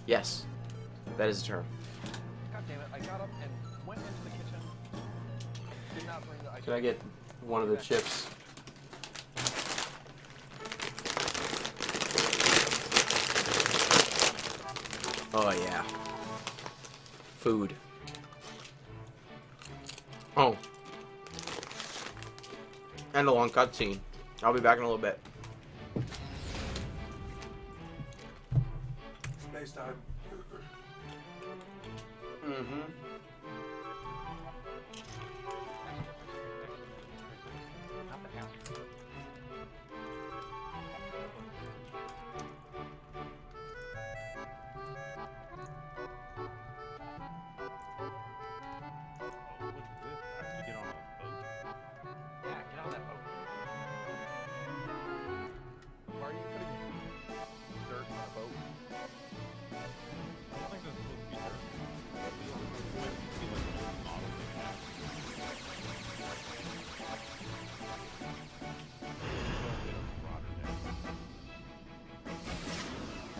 Yes, that is a term. God damn it, I got up and went into the kitchen. Did not bring the ice Can I get one of the chips? Oh yeah. Food. Oh. And a long cutscene. I'll be back in a little bit. Space time. Mm-hmm. Not the house. Yeah, get on that boat. Why are you putting dirt on a boat?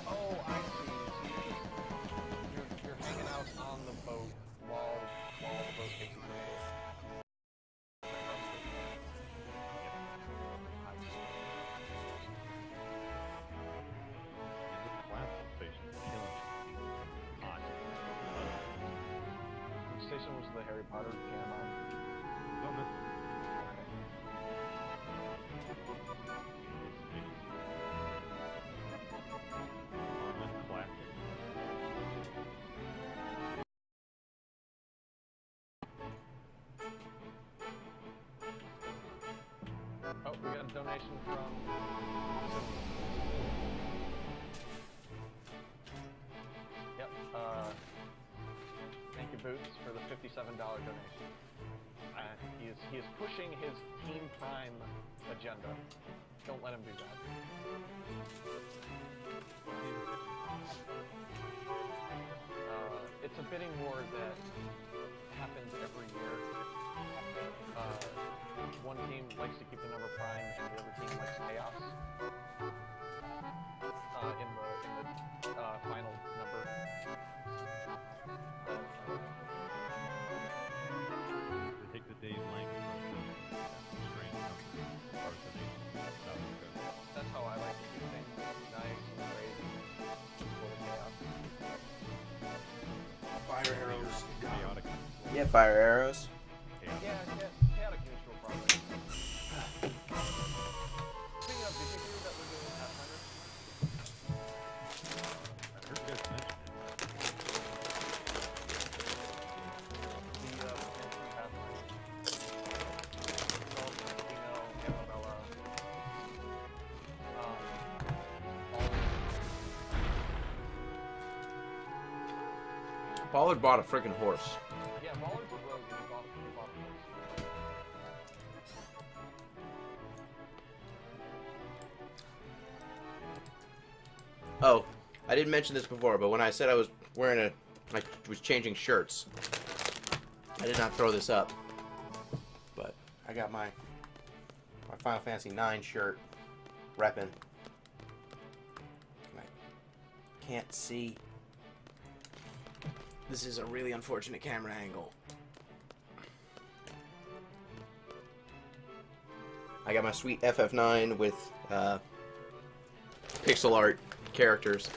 Oh, I see. You're hanging out on the boat while the boat takes you to the boat. Which station was the Harry Potter jam on? Oh, we got a donation from Yep, thank you, Boots, for the $57 donation. He is pushing his Team Prime agenda. Don't let him do that. It's a bidding war that happens every year. One team likes to keep the number prime, and the other team likes chaos. In the final number. They take the day's length from the strange parts of the South Coast. That's how I like to keep things nice and crazy, full of chaos. Fire arrows. Chaotic. Yeah, fire arrows. Yeah, chaotic neutral probably. Speaking of, did you hear that we're doing Pathfinder? I heard you guys mention it. The Pathfinder. Latino, Amabella, Pollard bought a freaking horse. yeah, Ballard's a rogue and he bought a horse. Oh, I didn't mention this before, but when I said I was wearing I was changing shirts, I did not throw this up. But I got my Final Fantasy IX shirt, reppin'. I can't see. This is a really unfortunate camera angle. I got my sweet FF9 with pixel art characters.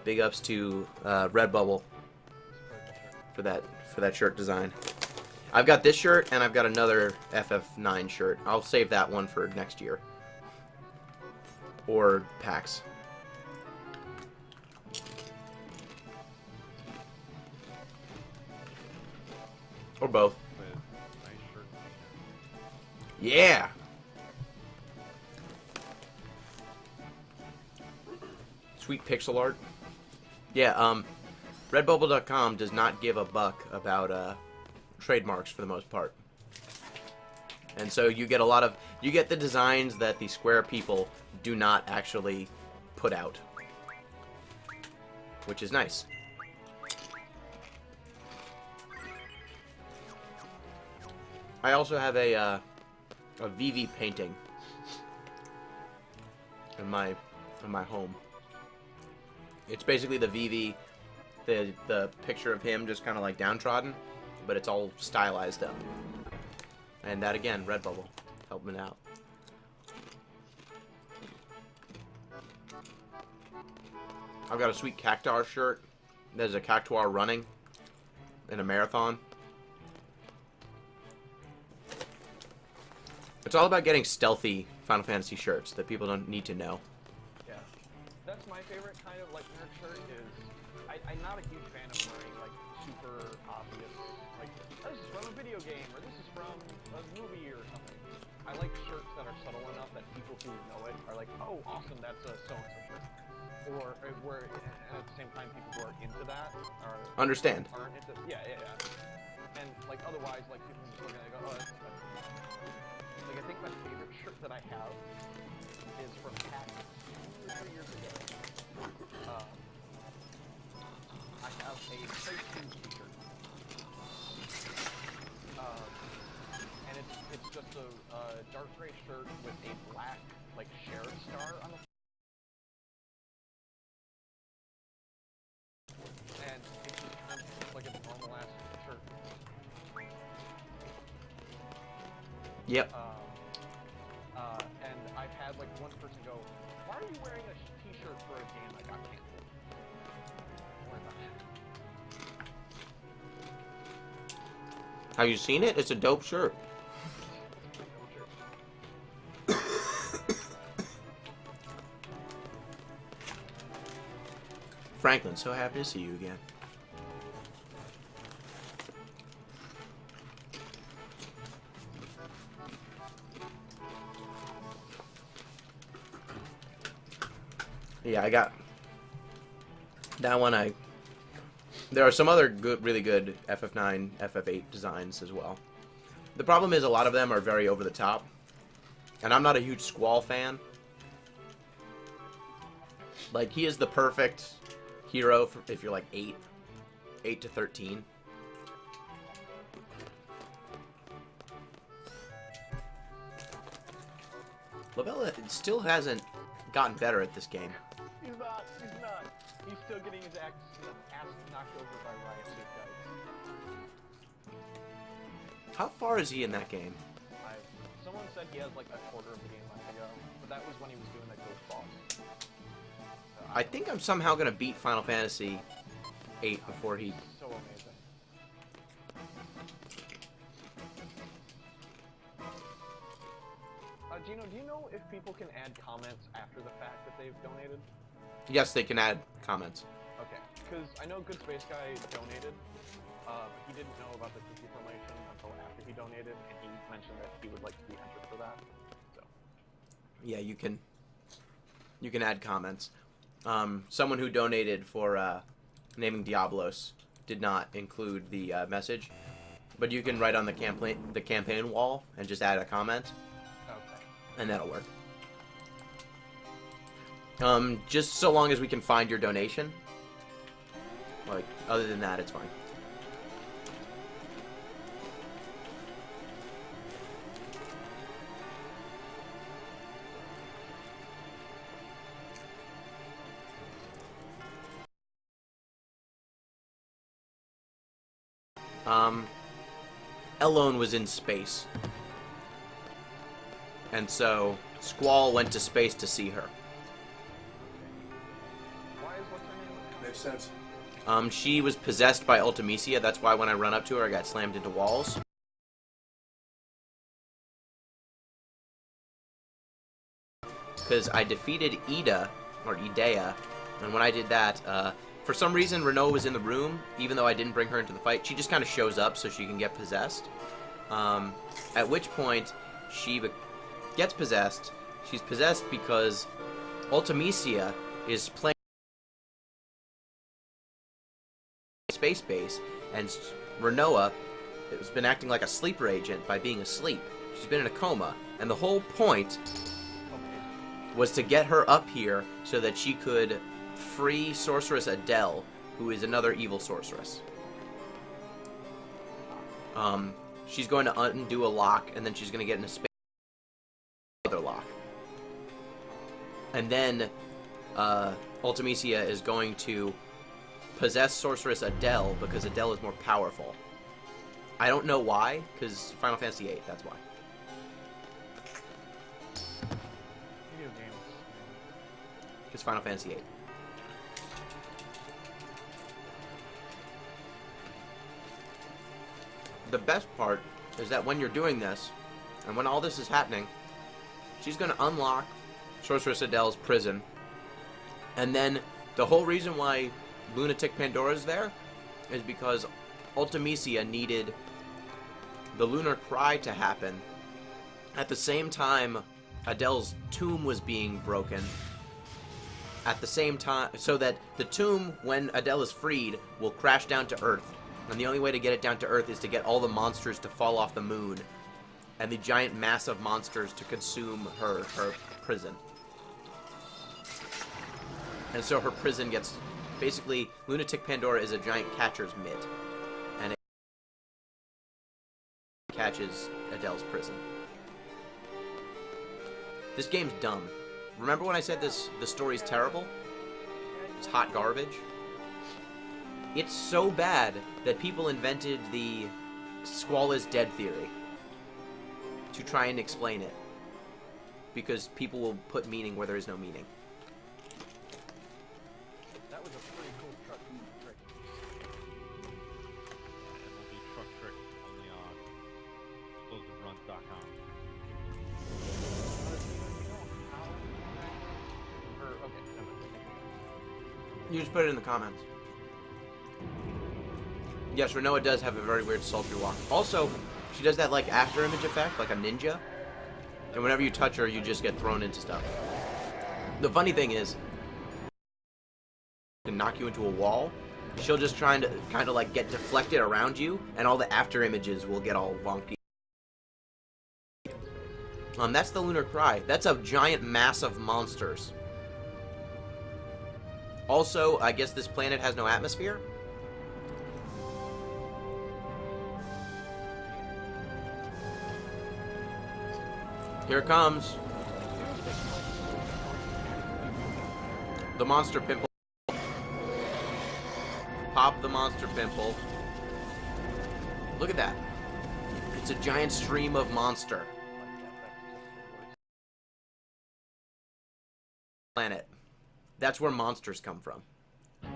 Big ups to Redbubble for that shirt design. I've got this shirt and I've got another FF9 shirt. I'll save that one for next year. Or PAX. Or both. With nice shirt Yeah! Sweet pixel art. Yeah, Redbubble.com does not give a buck about trademarks for the most part. And so you get you get the designs that the Square people do not actually put out. Which is nice. I also have a VIII painting in my home. It's basically the VV, the picture of him just kind of like downtrodden, but it's all stylized up. And that again, Redbubble, helping out. I've got a sweet Cactuar shirt. There's a Cactuar running in a marathon. It's all about getting stealthy Final Fantasy shirts that people don't need to know. Yeah. That's my favorite kind of like nerd shirt is I'm not a huge fan of wearing like super obvious like this is from a video game or this is from a movie or something. I like shirts that are subtle enough that people who know it are like, oh awesome, that's a so-and-so shirt. Or where at the same time people who are into that are Understand. aren't into and like otherwise like people just look at it and go, oh that's like I think my favorite shirt that I have is from PAX 2 or 3 years ago. I have a Play 2 t-shirt. And it's just a dark gray shirt with a black like sheriff star on the and it's just like a normal ass shirt. Yep. And I've had like one person go, "Why are you wearing a t-shirt for a game that got canceled?" Don't worry about it. Have you seen it? It's a dope shirt. Franklin, so happy to see you again. Yeah, I got that one. There are some other good, really good FF9, FF8 designs as well. The problem is a lot of them are very over the top, and I'm not a huge Squall fan. Like, he is the perfect hero for if you're like 8 to 13. Labella still hasn't gotten better at this game. He's not. He's still getting his ass knocked over by Riot Suit guys. How far is he in that game? Someone said he has like a quarter of the game left to go, but that was when he was doing the ghost boss. I think I'm somehow gonna beat Final Fantasy VIII before he. So amazing. Gino, do you know if people can add comments after the fact that they've donated? Yes, they can add comments. Okay, because I know Good Space Guy donated. He didn't know about the cookie formation until after he donated, and he mentioned that he would like to be entered for that. So. Yeah, you can add comments. Someone who donated for naming Diablos did not include the message, but you can write on the campaign wall and just add a comment. And that'll work. Just so long as we can find your donation. Like, other than that, it's fine. Elone was in space. And so, Squall went to space to see her. Why is what's her name? Makes sense. She was possessed by Ultimecia, that's why when I run up to her, I got slammed into walls. Because I defeated Ida, or Idea, and when I did that, for some reason, Renault was in the room, even though I didn't bring her into the fight. She just kind of shows up so she can get possessed. At which point, she gets possessed. She's possessed because Ultimecia is playing space base, and Renoa has been acting like a sleeper agent by being asleep. She's been in a coma, and the whole point was to get her up here so that she could free Sorceress Adele, who is another evil sorceress. She's going to undo a lock, and then she's going to get in a space other lock. And then Ultimecia is going to possess Sorceress Adele because Adele is more powerful. I don't know why, because Final Fantasy VIII, that's why. Video games. Because Final Fantasy VIII. The best part is that when you're doing this, and when all this is happening, she's going to unlock Sorceress Adele's prison. And then the whole reason why Lunatic Pandora's there is because Ultimecia needed the Lunar Cry to happen at the same time Adele's tomb was being broken. At the same time, so that the tomb, when Adele is freed, will crash down to Earth. And the only way to get it down to Earth is to get all the monsters to fall off the moon. And the giant mass of monsters to consume her prison. And so her prison gets... Basically, Lunatic Pandora is a giant catcher's mitt. And it catches Adele's prison. This game's dumb. Remember when I said the story's terrible? It's hot garbage? It's so bad that people invented the Squall is dead theory to try and explain it. Because people will put meaning where there is no meaning. That was a pretty cool truck trick. And will be truck trick only on explosiveruns.com. You just put it in the comments. Yes, Renoa does have a very weird sultry walk. Also, she does that like after image effect, like a ninja. And whenever you touch her, you just get thrown into stuff. The funny thing is, can knock you into a wall. She'll just try to kind of like get deflected around you, and all the after images will get all wonky. That's the Lunar Cry. That's a giant mass of monsters. Also, I guess this planet has no atmosphere. Here it comes. The monster pimple. Pop the monster pimple. Look at that. It's a giant stream of monster. Planet. That's where monsters come from. Aren't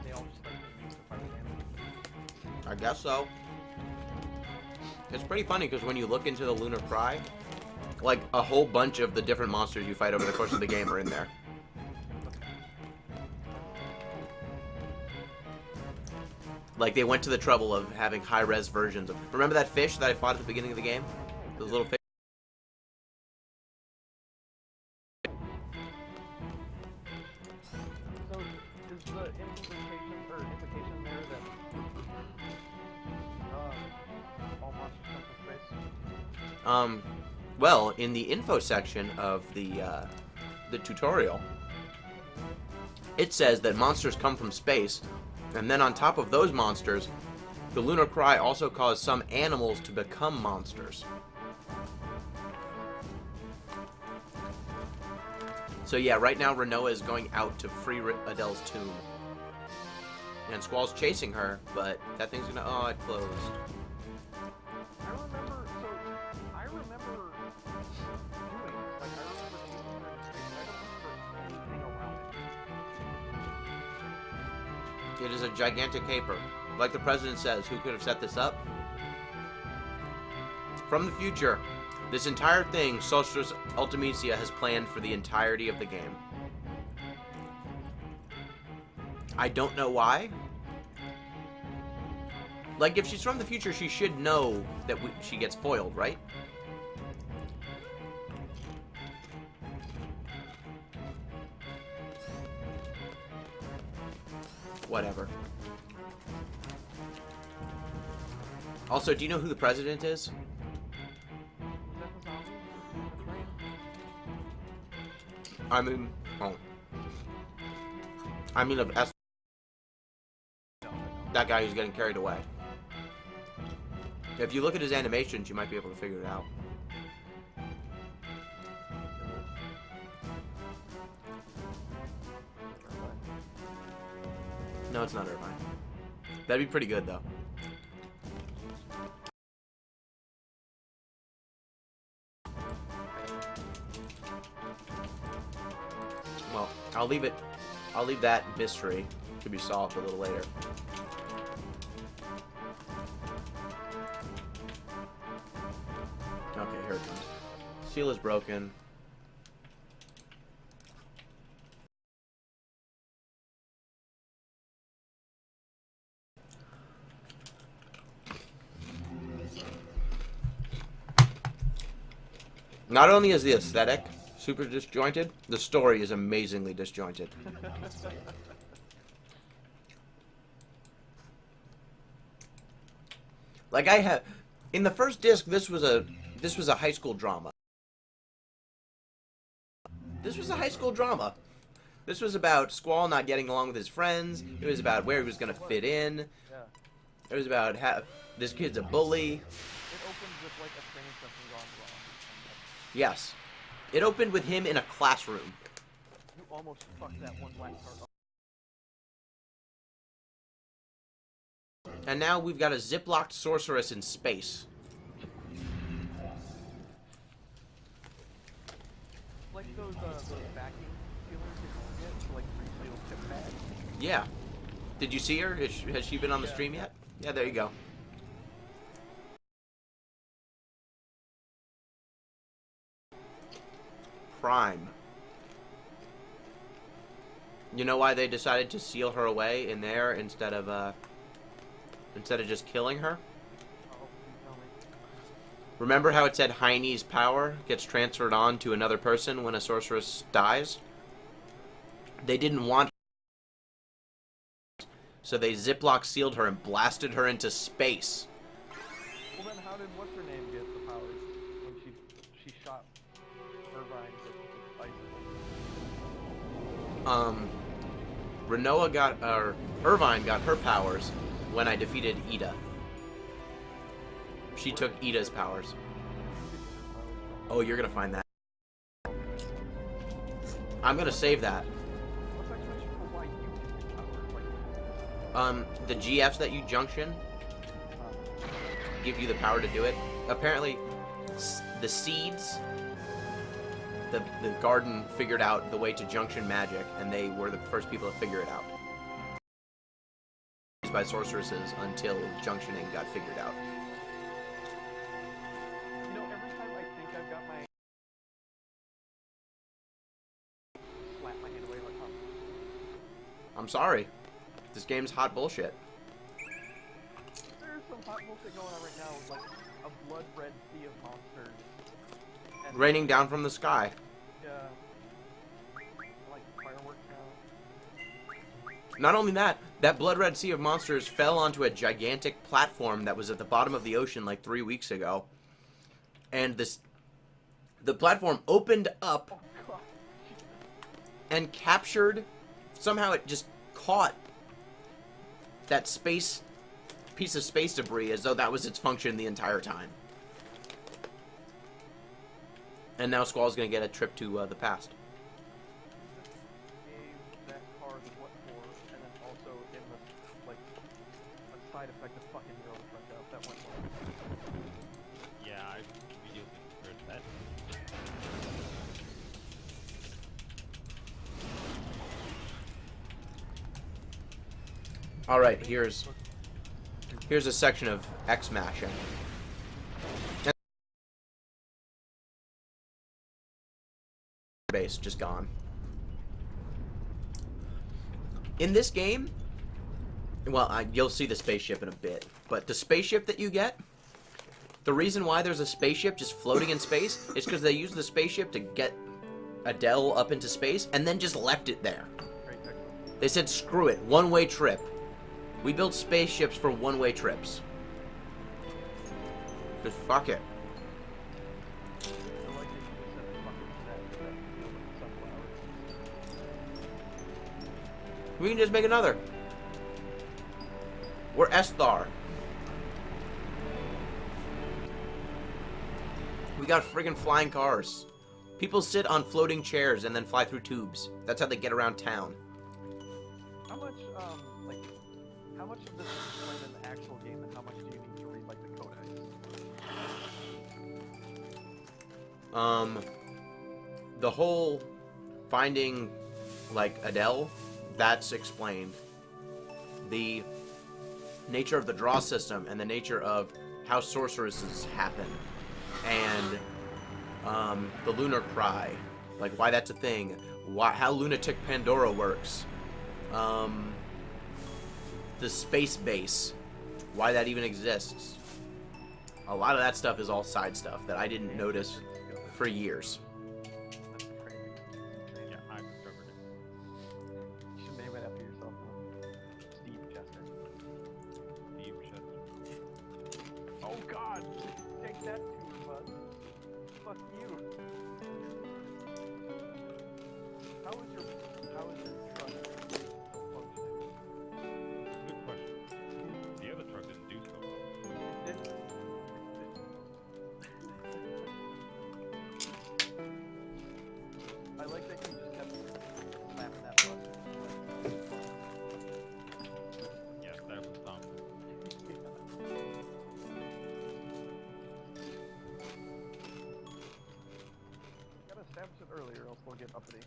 they all just like used to fight animals? I guess so. It's pretty funny because when you look into the Lunar Cry, like a whole bunch of the different monsters you fight over the course of the game are in there. Like they went to the trouble of having high-res versions of... Remember that fish that I fought at the beginning of the game? Those little fish? So, is the implication there that all monsters come from space? Well, in the info section of the tutorial, it says that monsters come from space, and then on top of those monsters, the Lunar Cry also caused some animals to become monsters. So yeah, right now Renoa is going out to free Adele's tomb. And Squall's chasing her, but that thing's gonna... Oh, it closed. I remember doing this. Like, I remember chasing her in space. I don't remember anything around it. It is a gigantic caper. Like the president says, who could have set this up? From the future, this entire thing, Sorceress Ultimecia has planned for the entirety of the game. I don't know why. Like, if she's from the future, she should know that she gets foiled, right? Whatever. Also, do you know who the president is? Is that the zombie? The train? I mean, oh. I mean of S. That guy who's getting carried away. If you look at his animations, you might be able to figure it out. No, it's not Irvine. That'd be pretty good, though. Well, I'll leave that mystery to be solved a little later. Okay, here it comes. Seal is broken. Not only is the aesthetic super disjointed, the story is amazingly disjointed. Like I have, in the first disc, this was a high school drama. This was a high school drama. This was about Squall not getting along with his friends. It was about where he was gonna fit in. Yeah. It was about how this kid's a bully. It opens with like a training session gone wrong. Yes. It opened with him in a classroom. You almost fucked that one black card up. And now we've got a ziplocked sorceress in space. Like those vacuum sealers you can get to like reseal tip pads. Yeah. Did you see her? Has she been on the stream yet? Yeah, there you go. Prime. You know why they decided to seal her away in there instead of just killing her? Oh, you tell me. Remember how it said Heine's power gets transferred on to another person when a sorceress dies? They didn't want her, so they Ziploc sealed her and blasted her into space. Well then how did what's her name get the powers when she shot Irvine with ice? Irvine got her powers when I defeated Ida. She took Ida's powers. Oh, you're gonna find that. I'm gonna save that. What's explanation for why you get powers? Like, The GFs that you junction give you the power to do it. Apparently, the seeds, the garden figured out the way to junction magic, and they were the first people to figure it out. Used by sorceresses until junctioning got figured out. you know, every time I think I've got my slap my hand away like I'm sorry. This game's hot bullshit. there's some hot bullshit going on right now with like a blood red sea of monsters. And Raining down from the sky. yeah, like fireworks now. Not only that, that blood red sea of monsters fell onto a gigantic platform that was at the bottom of the ocean like 3 weeks ago. And the platform opened up Oh god. and captured, somehow it just caught that piece of space debris as though that was its function the entire time. And now Squall's gonna get a trip to the past. That card is what for, and then also in the, like, a side effect of fucking your own truck up. That went well. Yeah, I immediately heard that. Alright, here's a section of X mashing. Base just gone. In this game, well, you'll see the spaceship in a bit, but the spaceship that you get, the reason why there's a spaceship just floating in space is because they used the spaceship to get Adele up into space and then just left it there. Great picture. They said, screw it, one-way trip. We built spaceships for one-way trips. Just fuck it. I like that you just said fucking that sunflowers. We can just make another. We're Esthar. We got friggin' flying cars. People sit on floating chairs and then fly through tubes. That's how they get around town. How much, like, How much of this is explained in the actual game, and how much do you need to read like the codex? The whole finding, like, Adele, that's explained. The nature of the draw system and the nature of how sorceresses happen, and the lunar cry, like why that's a thing, how lunatic Pandora works, the space base, why that even exists. A lot of that stuff is all side stuff that I didn't notice for years. That's crazy. Yeah, I discovered it. You should name it after yourself. Steve Chester. Steve Chester. Oh God! Take that tour bus. Fuck you. How is your truck still functioning? Good question. The other truck didn't do so well. It didn't. I like that you just kept slapping that bus. Yes, that was dumb. Gotta establish it earlier, else they'll get uppity.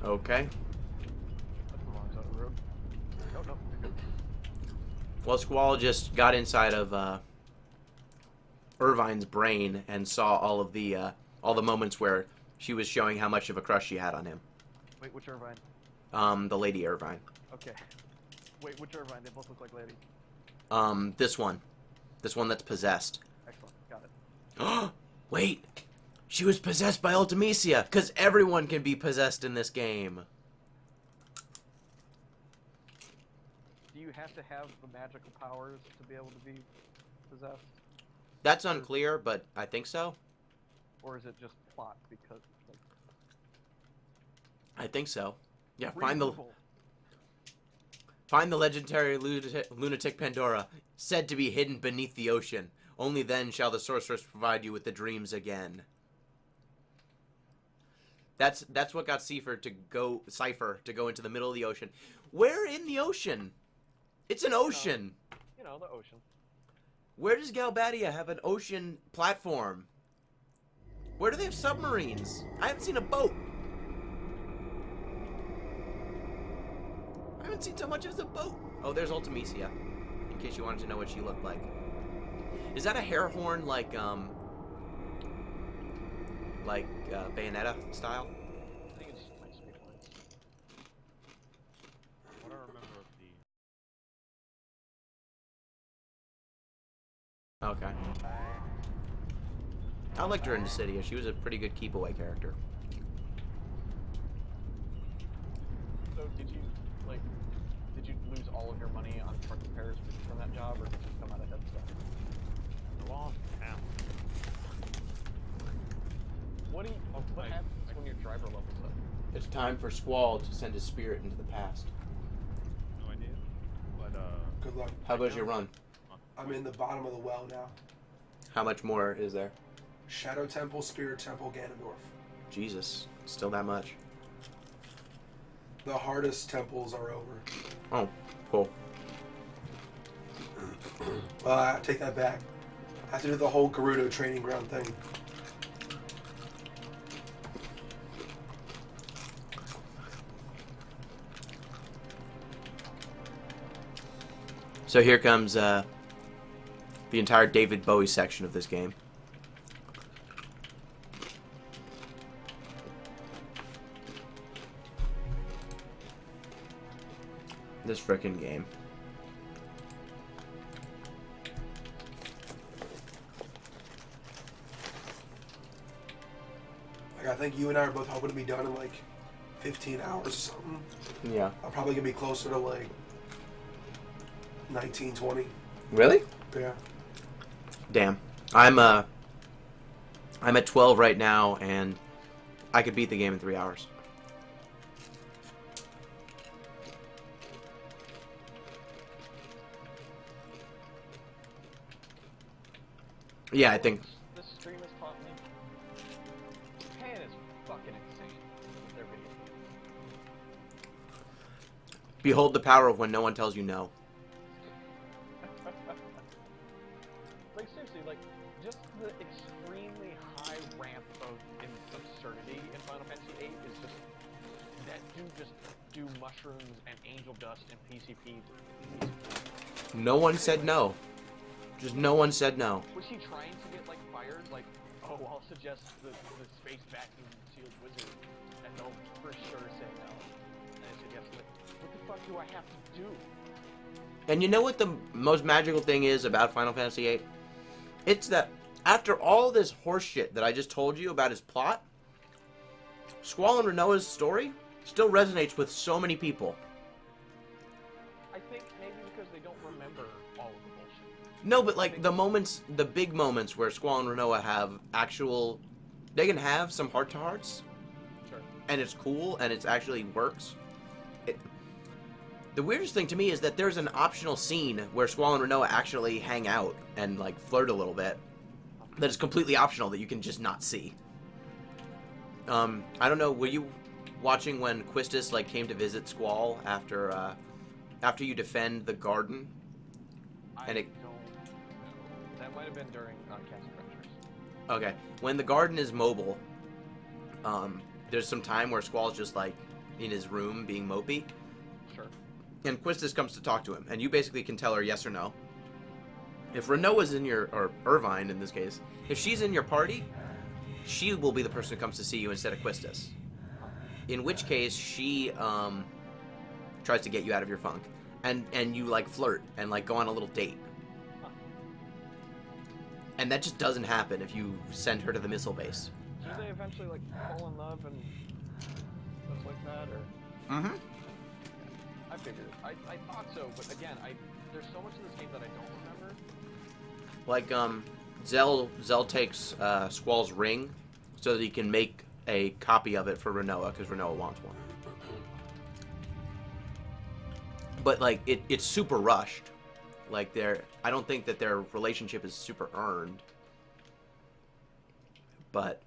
Okay. That's the wrong side of the road. No, you're good. Well, Squall just got inside of Irvine's brain and saw all the moments where she was showing how much of a crush she had on him. Wait, which Irvine? The Lady Irvine. Okay. Wait, which Irvine? They both look like ladies. This one that's possessed. Excellent, got it. Wait, she was possessed by Ultimecia, because everyone can be possessed in this game. Do you have to have the magical powers to be able to be possessed? That's unclear, but I think so. Or is it just plot because like I think so. Yeah, reasonable? find the legendary lunatic Pandora, said to be hidden beneath the ocean. Only then shall the sorceress provide you with the dreams again. That's what got Cypher to go into the middle of the ocean. Where in the ocean? It's an ocean. You know, the ocean. Where does Galbadia have an ocean platform? Where do they have submarines? I haven't seen a boat. I haven't seen so much as a boat. Oh, there's Ultimecia. In case you wanted to know what she looked like. Is that a hair horn like Bayonetta style? I think it's my sweet points. What I remember of the Okay. I liked her in Dissidia. She was a pretty good keep-away character. So did you lose all of your money on truck repairs from that job, or did you come out ahead stuff? lost talent. What happens when your driver levels up? It's time for Squall to send his spirit into the past. No idea. But Good luck. How goes your run? I'm in the bottom of the well now. How much more is there? Shadow Temple, Spirit Temple, Ganondorf. Jesus, still that much? The hardest temples are over. Oh, cool. Well, I take that back. I have to do the whole Gerudo training ground thing. So here comes the entire David Bowie section of this game. This frickin' game. Like, I think you and I are both hoping to be done in like 15 hours or something. Yeah. I'm probably gonna be closer to like 19, 20. Really? Yeah. Damn. I'm at 12 right now, and I could beat the game in 3 hours. Yeah, I think. This stream has taught me Japan is Behold the power of when no one tells you no. Like seriously, like just the extremely high ramp of absurdity in Final Fantasy VIII is just that dude just do mushrooms and angel dust and PCP. No one said no. Just no one said no. Was he trying to get like fired? Like, oh, I'll suggest the space vacuum sealed wizard, and they'll for sure say no. And I suggest like, what the fuck do I have to do? And you know what the most magical thing is about Final Fantasy VIII? It's that after all this horseshit that I just told you about his plot, Squall and Renoa's story still resonates with so many people. I think maybe because they don't remember all of the bullshit. No, but like the moments, the big moments where Squall and Renoa have actual, they can have some heart-to-hearts, Sure. and it's cool, and it actually works. The weirdest thing to me is that there's an optional scene where Squall and Renoa actually hang out and like flirt a little bit. That is completely optional that you can just not see. I don't know. Were you watching when Quistis like came to visit Squall after you defend the garden? And it. Don't know. That might have been during Cast Adventures. Okay, when the garden is mobile, there's some time where Squall's just like in his room being mopey. Sure. And Quistis comes to talk to him, and you basically can tell her yes or no. If Renoa's in your, or Irvine in this case, if she's in your party, she will be the person who comes to see you instead of Quistis. In which case, she tries to get you out of your funk, and you like flirt and like go on a little date. And that just doesn't happen if you send her to the missile base. Do they eventually like fall in love and stuff like that, or? Mm-hmm. I figured. I thought so, but again, there's so much of this game that I don't remember. Like, Zell takes Squall's ring so that he can make a copy of it for Renoa, because Renoa wants one. But, like, it's super rushed. Like, I don't think that their relationship is super earned. But,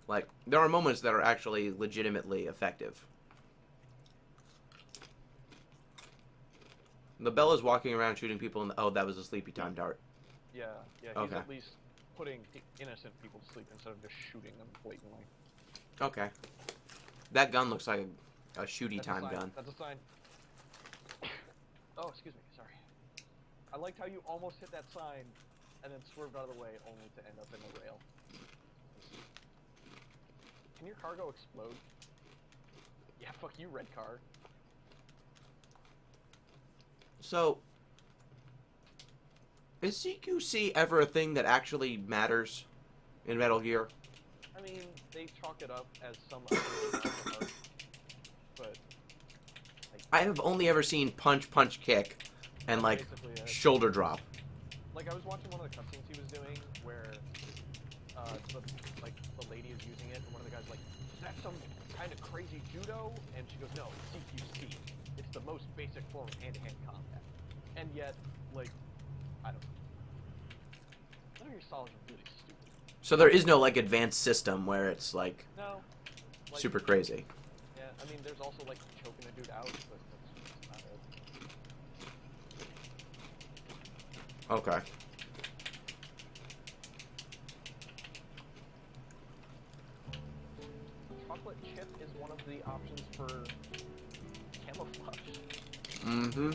like, there are moments that are actually legitimately effective. The Bella's walking around shooting people in the... Oh, that was a sleepy time dart. Yeah, he's Okay. at least putting innocent people to sleep instead of just shooting them blatantly. Okay. That gun looks like a shooty That's time a sign. gun. That's a sign. Oh, excuse me, sorry. I liked how you almost hit that sign and then swerved out of the way only to end up in the rail. Can your cargo explode? Yeah, fuck you, red car. So, is CQC ever a thing that actually matters in Metal Gear? I mean, they chalk it up as some other art, but I have only ever seen punch, punch, kick, and that's like basically it. shoulder drop. Like I was watching one of the cutscenes he was doing where the lady is using it, and one of the guys like, is that some kind of crazy judo? And she goes, no, it's CQC. It's the most basic form of hand-to-hand combat. And yet, like, I don't know. Metal Gear Solid is really stupid. So there is no like advanced system where it's like No. Like, super crazy. Yeah, I mean, there's also like choking a dude out, but that's not it. Okay. Chocolate chip is one of the options for camouflage. Mm-hmm.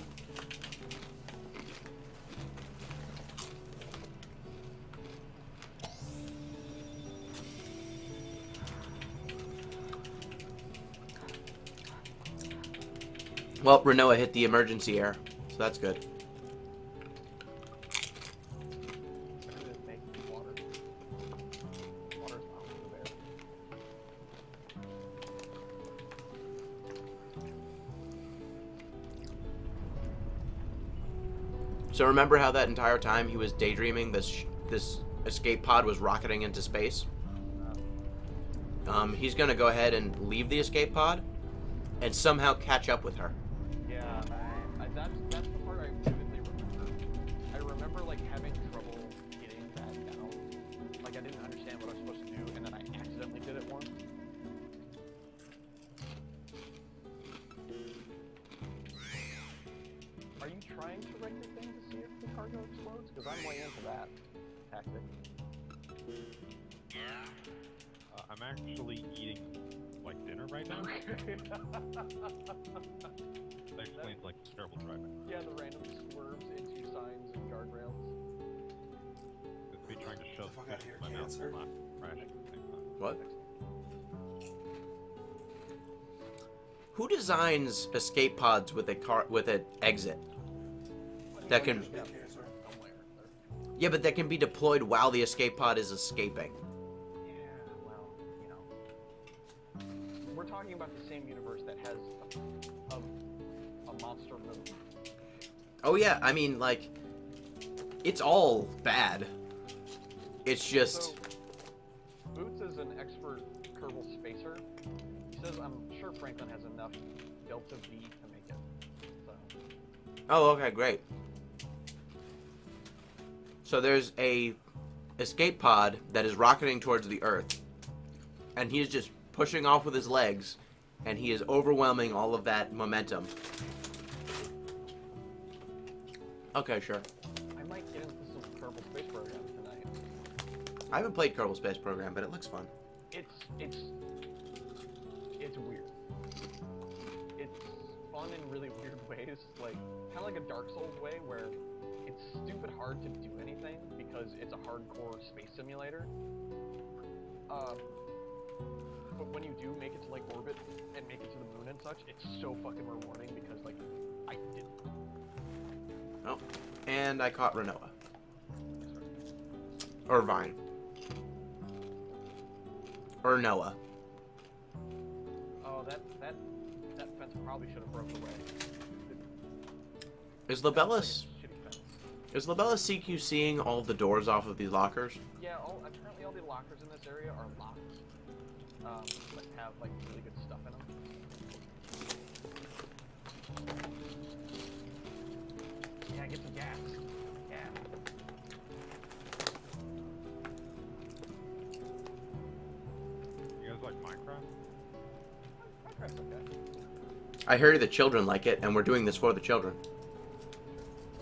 Well, Renoa hit the emergency air, so that's good. Better than making water. Water's not over there. So remember how that entire time he was daydreaming this escape pod was rocketing into space? He's gonna go ahead and leave the escape pod and somehow catch up with her. Yeah, that's the part I vividly remember. I remember like having trouble getting that down. Like I didn't understand what I was supposed to do, and then I accidentally did it once. explodes? Because I'm way into that tactic. I'm actually eating like dinner right now. That explains like terrible driving. Yeah, the random swerves into signs and guardrails. It's me trying to shove Fuck food outta here, in my mouth cancer. while not crashing at the same time. What? Who designs escape pods with a car with an exit? That can, Just make cancer. Somewhere. yeah, but that can be deployed while the escape pod is escaping. Yeah, well, you know. We're talking about the same universe that has a monster moon. Oh yeah, I mean, like, it's all bad. It's just, So, Boots is an expert Kerbal spacer. He says, I'm sure Franklin has enough Delta V to make it. So, oh, okay, great. So there's a escape pod that is rocketing towards the Earth, and he is just pushing off with his legs, and he is overwhelming all of that momentum. Okay, sure. I might get into some Kerbal Space Program tonight. I haven't played Kerbal Space Program, but it looks fun. It's weird. It's fun in really weird ways, like kind of like a Dark Souls way, where it's stupid hard to do anything because it's a hardcore space simulator. But when you do make it to like orbit and make it to the moon and such, it's so fucking rewarding because like I did. Oh, and I caught Renoa. Or Vine. Or Noah. Oh, that fence probably should have broke away. Is That Labella looks like a shitty fence. is Labella CQ seeing all the doors off of these lockers? Yeah, apparently all the lockers in this area are locked. But have like really good stuff in them. Yeah, get some gas. Yeah. You guys like Minecraft? Minecraft's okay. I hear the children like it, and we're doing this for the children.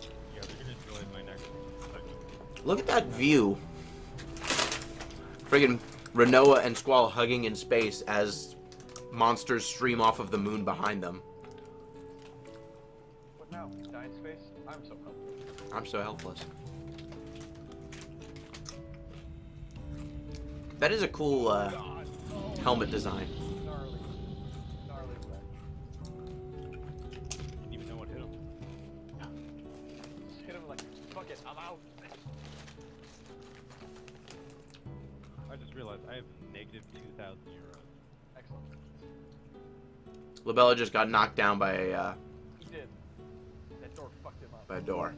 Yeah, they're gonna enjoy my next segment. Look at that view. Friggin' Renoa and Squall hugging in space as monsters stream off of the moon behind them. What now? Giant space? I'm so helpless. I'm so helpless. That is a cool God. Oh, helmet design. gnarly. Gnarly wreck. Didn't even know what hit him. Just hit him like, fuck it, I'm out. I just realized I have negative 2,000 euros. Excellent. Labella just got knocked down by a He did. That door fucked him up. door.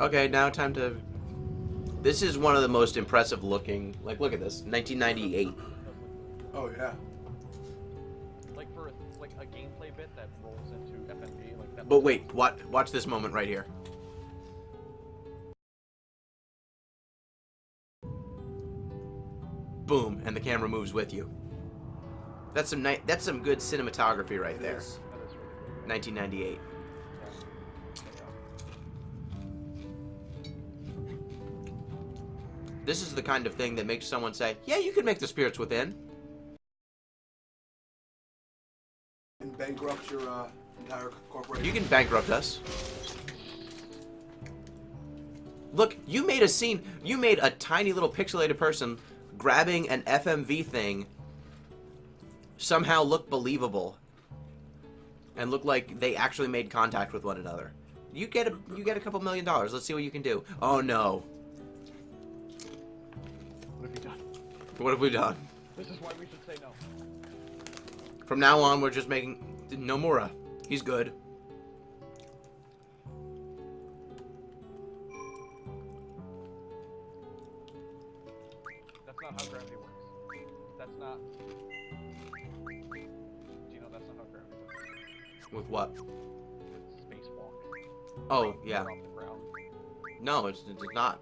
Okay, now time to... This is one of the most impressive looking... Like, look at this. 1998. Oh yeah. Like for like a gameplay bit that rolls into FFV, like that. But wait, watch this moment right here. Boom, and the camera moves with you. That's some that's some good cinematography right there. It is. That is really good. 1998. This is the kind of thing that makes someone say, "Yeah, you could make the spirits within." And bankrupt your entire corporation. You can bankrupt us. Look, you made a scene. You made a tiny little pixelated person grabbing an FMV thing somehow look believable and look like they actually made contact with one another. You get a couple $1 million. Let's see what you can do. Oh no. What have you done? What have we done? This is why we should say no. From now on, we're just making Nomura. He's good. That's not how gravity works. That's not. Do you know that's not how gravity works? With what? Spacewalk. Oh, yeah. Off the ground. No, it's not.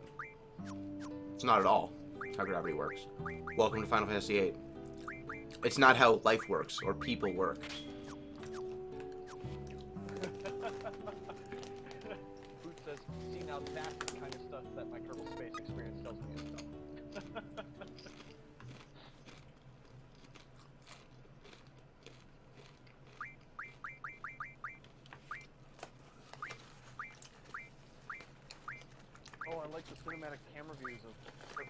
It's not at all how gravity works. Welcome to Final Fantasy VIII. It's not how life works or people work. Boot says, see now that's the kind of stuff that my Kerbal Space Experience tells me is dumb. Oh, I like the cinematic camera views of...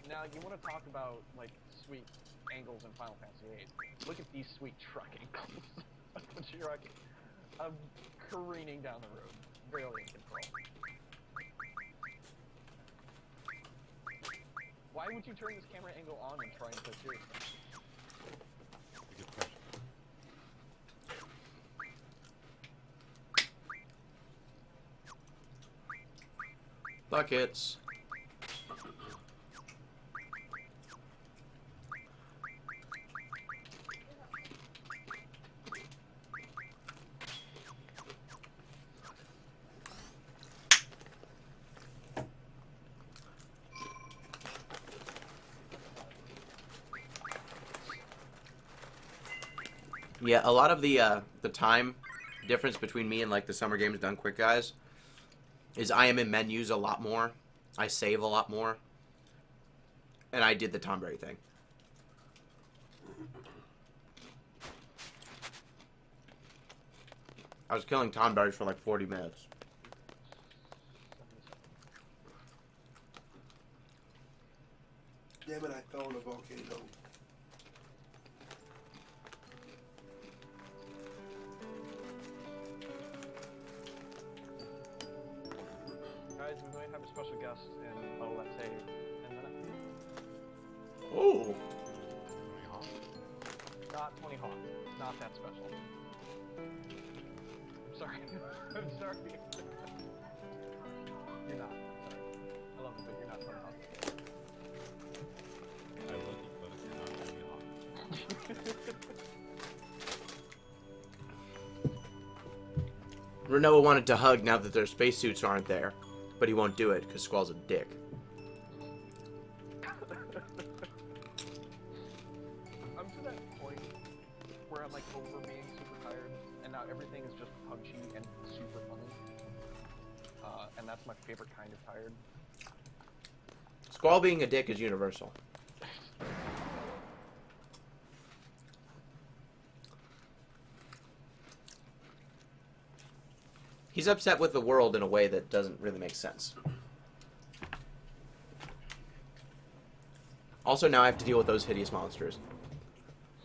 Now, you want to talk about, like, sweet angles in Final Fantasy VIII. Look at these sweet truck angles. A truck careening down the road. Barely in control. Why would you turn this camera angle on and try and play seriously? That's a good question. Buckets. Yeah, a lot of the time difference between me and like the summer games done quick guys is I am in menus a lot more. I save a lot more. And I did the Tomberry thing. I was killing Tomberries for like 40 minutes. Damn it, I fell in a volcano. Guys, we might have a special guest in, let's say, 10 minutes. Oh. Not Tony Hawk. Not that special. I'm sorry. I'm sorry. You're not. I'm sorry. I love it, but you're not Tony Hawk. I love it, but it's not Tony Hawk. Renoa wanted to hug now that their spacesuits aren't there, but he won't do it because Squall's a dick. I'm to that point where I'm like over being super tired, and now everything is just punchy and super funny. And that's my favorite kind of tired. Squall being a dick is universal. He's upset with the world in a way that doesn't really make sense. Also, now I have to deal with those hideous monsters.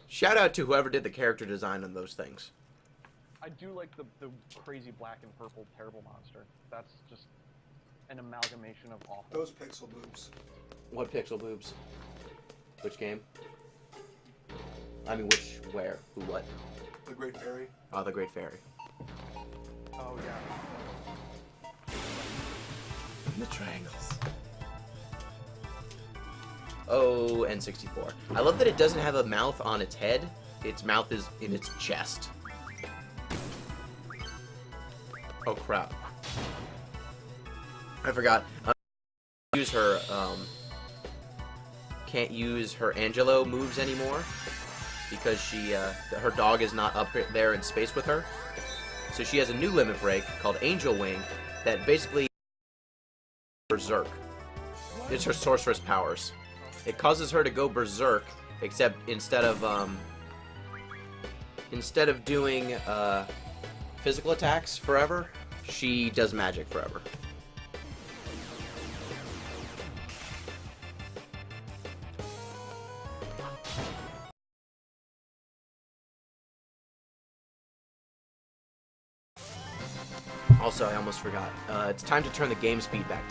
Shout out to whoever did the character design on those things. I do like the crazy black and purple terrible monster. That's just an amalgamation of awful. Those pixel boobs. What pixel boobs? Which game? I mean, which, where, who, what? The Great Fairy. Oh, the Great Fairy. Oh yeah. The triangles. Oh, N64. I love that it doesn't have a mouth on its head. Its mouth is in its chest. Oh crap. I forgot. Can't use her Angelo moves anymore because her dog is not up there in space with her. So she has a new limit break called Angel Wing that basically berserk. It's her sorceress powers. It causes her to go berserk, except instead of doing physical attacks forever, she does magic forever. Also, I almost forgot. It's time to turn the game speed back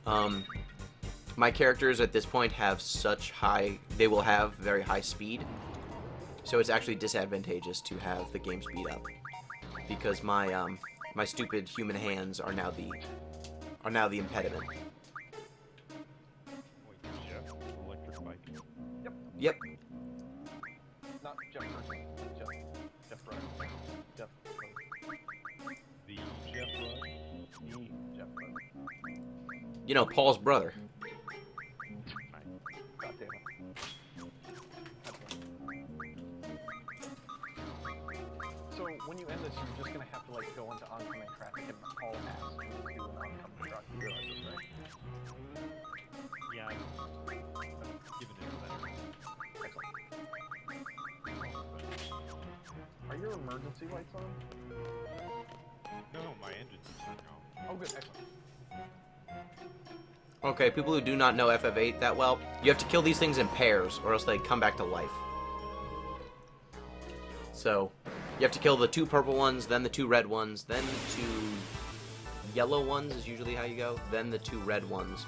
down. My characters at this point have such high... They will have very high speed. So it's actually disadvantageous to have the game speed up. Because my my stupid human hands are now the impediment. Wait, Jeff, electric bike. Yep. Not Jeff Person. Jeff Rudd. Jeff Rudd. The Jeff Rudd. The Jeff Rudd. You know, Paul's brother. God damn it. So when you end this, you're just gonna have to like go into oncoming traffic can haul ass into an oncoming truck. You realize this, right? Yeah, I've given it a better. Excellent. Are your emergency lights on? No, my engine's turned off. Oh, good. Excellent. Okay, people who do not know FF8 that well, you have to kill these things in pairs, or else they come back to life. So, you have to kill the 2 purple ones, then the 2 red ones, then the 2 yellow ones is usually how you go, then the 2 red ones.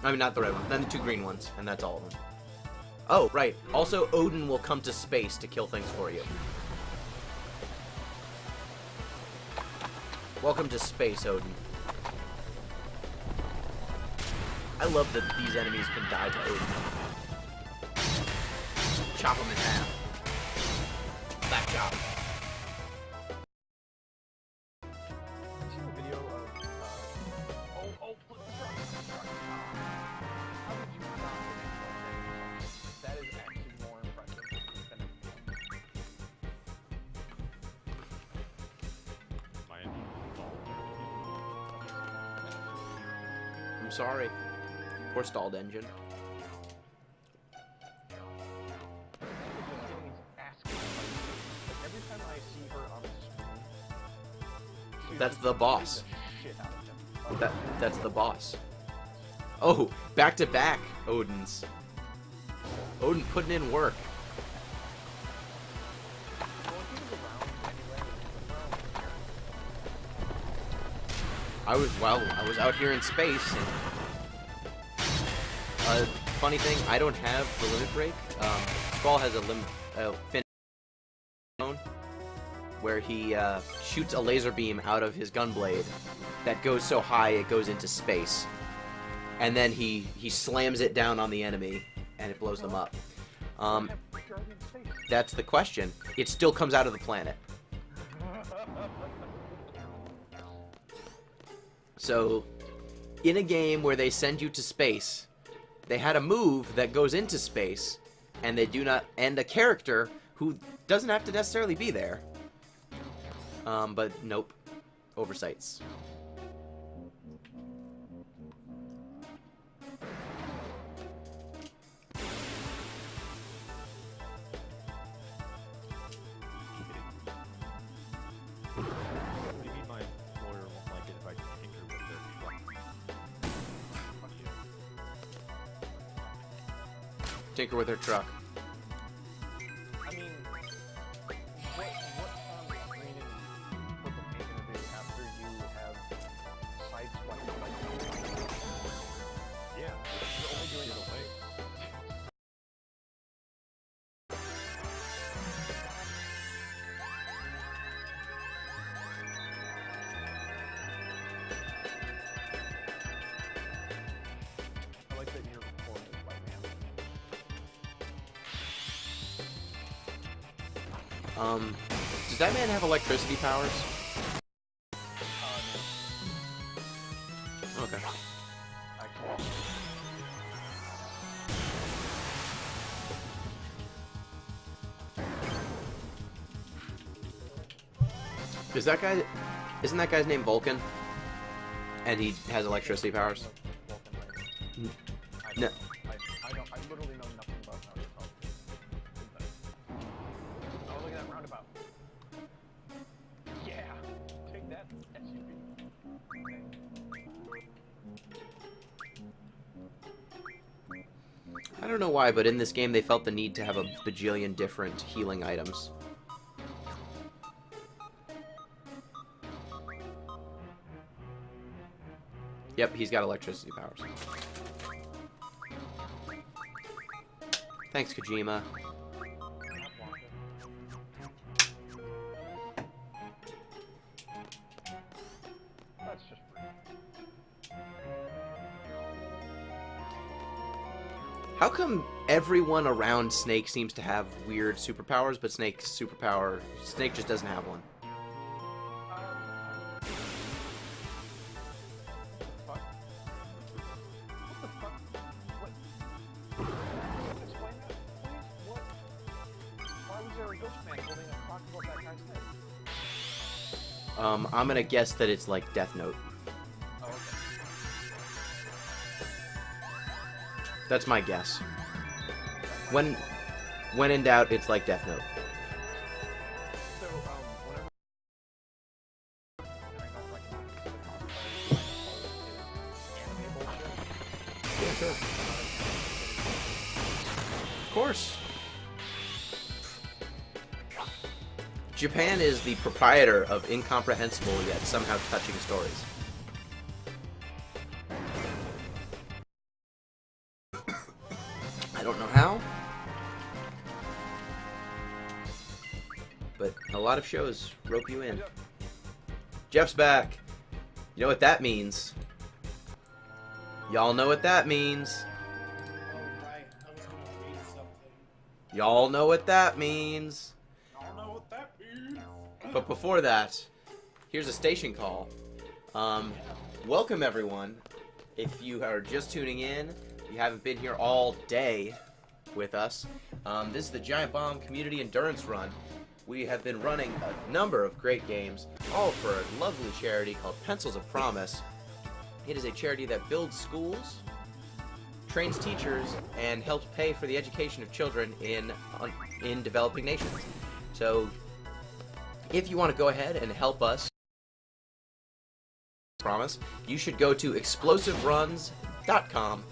I mean, not the red ones, then the 2 green ones, and that's all of them. Oh, right. Also, Odin will come to space to kill things for you. Welcome to space, Odin. I love that these enemies can die to Odin. Chop them in half. Back chop. Have you seen the video of, flip the truck. How did you not finish that? That is actually more impressive than anything else. My engine's installed. I'm sorry. Poor stalled engine. Every time I see her on the screen, That's the boss. shit out of him. That's the boss. Oh, back to back Odins. Odin putting in work. Well, if he was around anyway, I was out here in space. And, funny thing, I don't have the limit break. Squall has a fin where he shoots a laser beam out of his gunblade that goes so high it goes into space, and then he slams it down on the enemy and it blows them up. That's the question. It still comes out of the planet. So, in a game where they send you to space, they had a move that goes into space, and they do not, and a character who doesn't have to necessarily be there. But nope, oversights. What do you mean my employer won't like it if I tinker with their truck? Fuck you. Tinker with her truck. I mean, what green and purple paint gonna do after you have sideswiped like Yeah, you're only doing get away. I like that you're recorded by man. Does that man have electricity powers? Okay. Actually, Isn't that guy's name Vulcan? And he has electricity powers? No. I literally know nothing about how to talk. Oh, look at that roundabout. Yeah! Take that, SUV. I don't know why, but in this game they felt the need to have a bajillion different healing items. Yep, he's got electricity powers. Thanks, Kojima. That's just rude. How come everyone around Snake seems to have weird superpowers, but Snake just doesn't have one? What the fuck? What? Explain that, please? What? Why was there a ghost man holding a clock above that guy's head? I'm gonna guess that it's like Death Note. Oh, okay. That's my guess. When in doubt, it's like Death Note. So, whenever I don't recognize the cosplay, anime bullshit. Yeah, sure. Of course. Japan is the proprietor of incomprehensible yet somehow touching stories. I don't know how, but a lot of shows rope you in. Jeff's back. You know what that means? Y'all know what that means. Alright, I was gonna read something. Y'all know what that means. I don't know what that means. But before that, here's a station call. Welcome everyone. If you are just tuning in, you haven't been here all day with us. This is the Giantbomb Community Endurance Run. We have been running a number of great games, all for a lovely charity called Pencils of Promise. It is a charity that builds schools, trains teachers, and helps pay for the education of children in developing nations. So, if you want to go ahead and help us, promise, you should go to explosiveruns.com,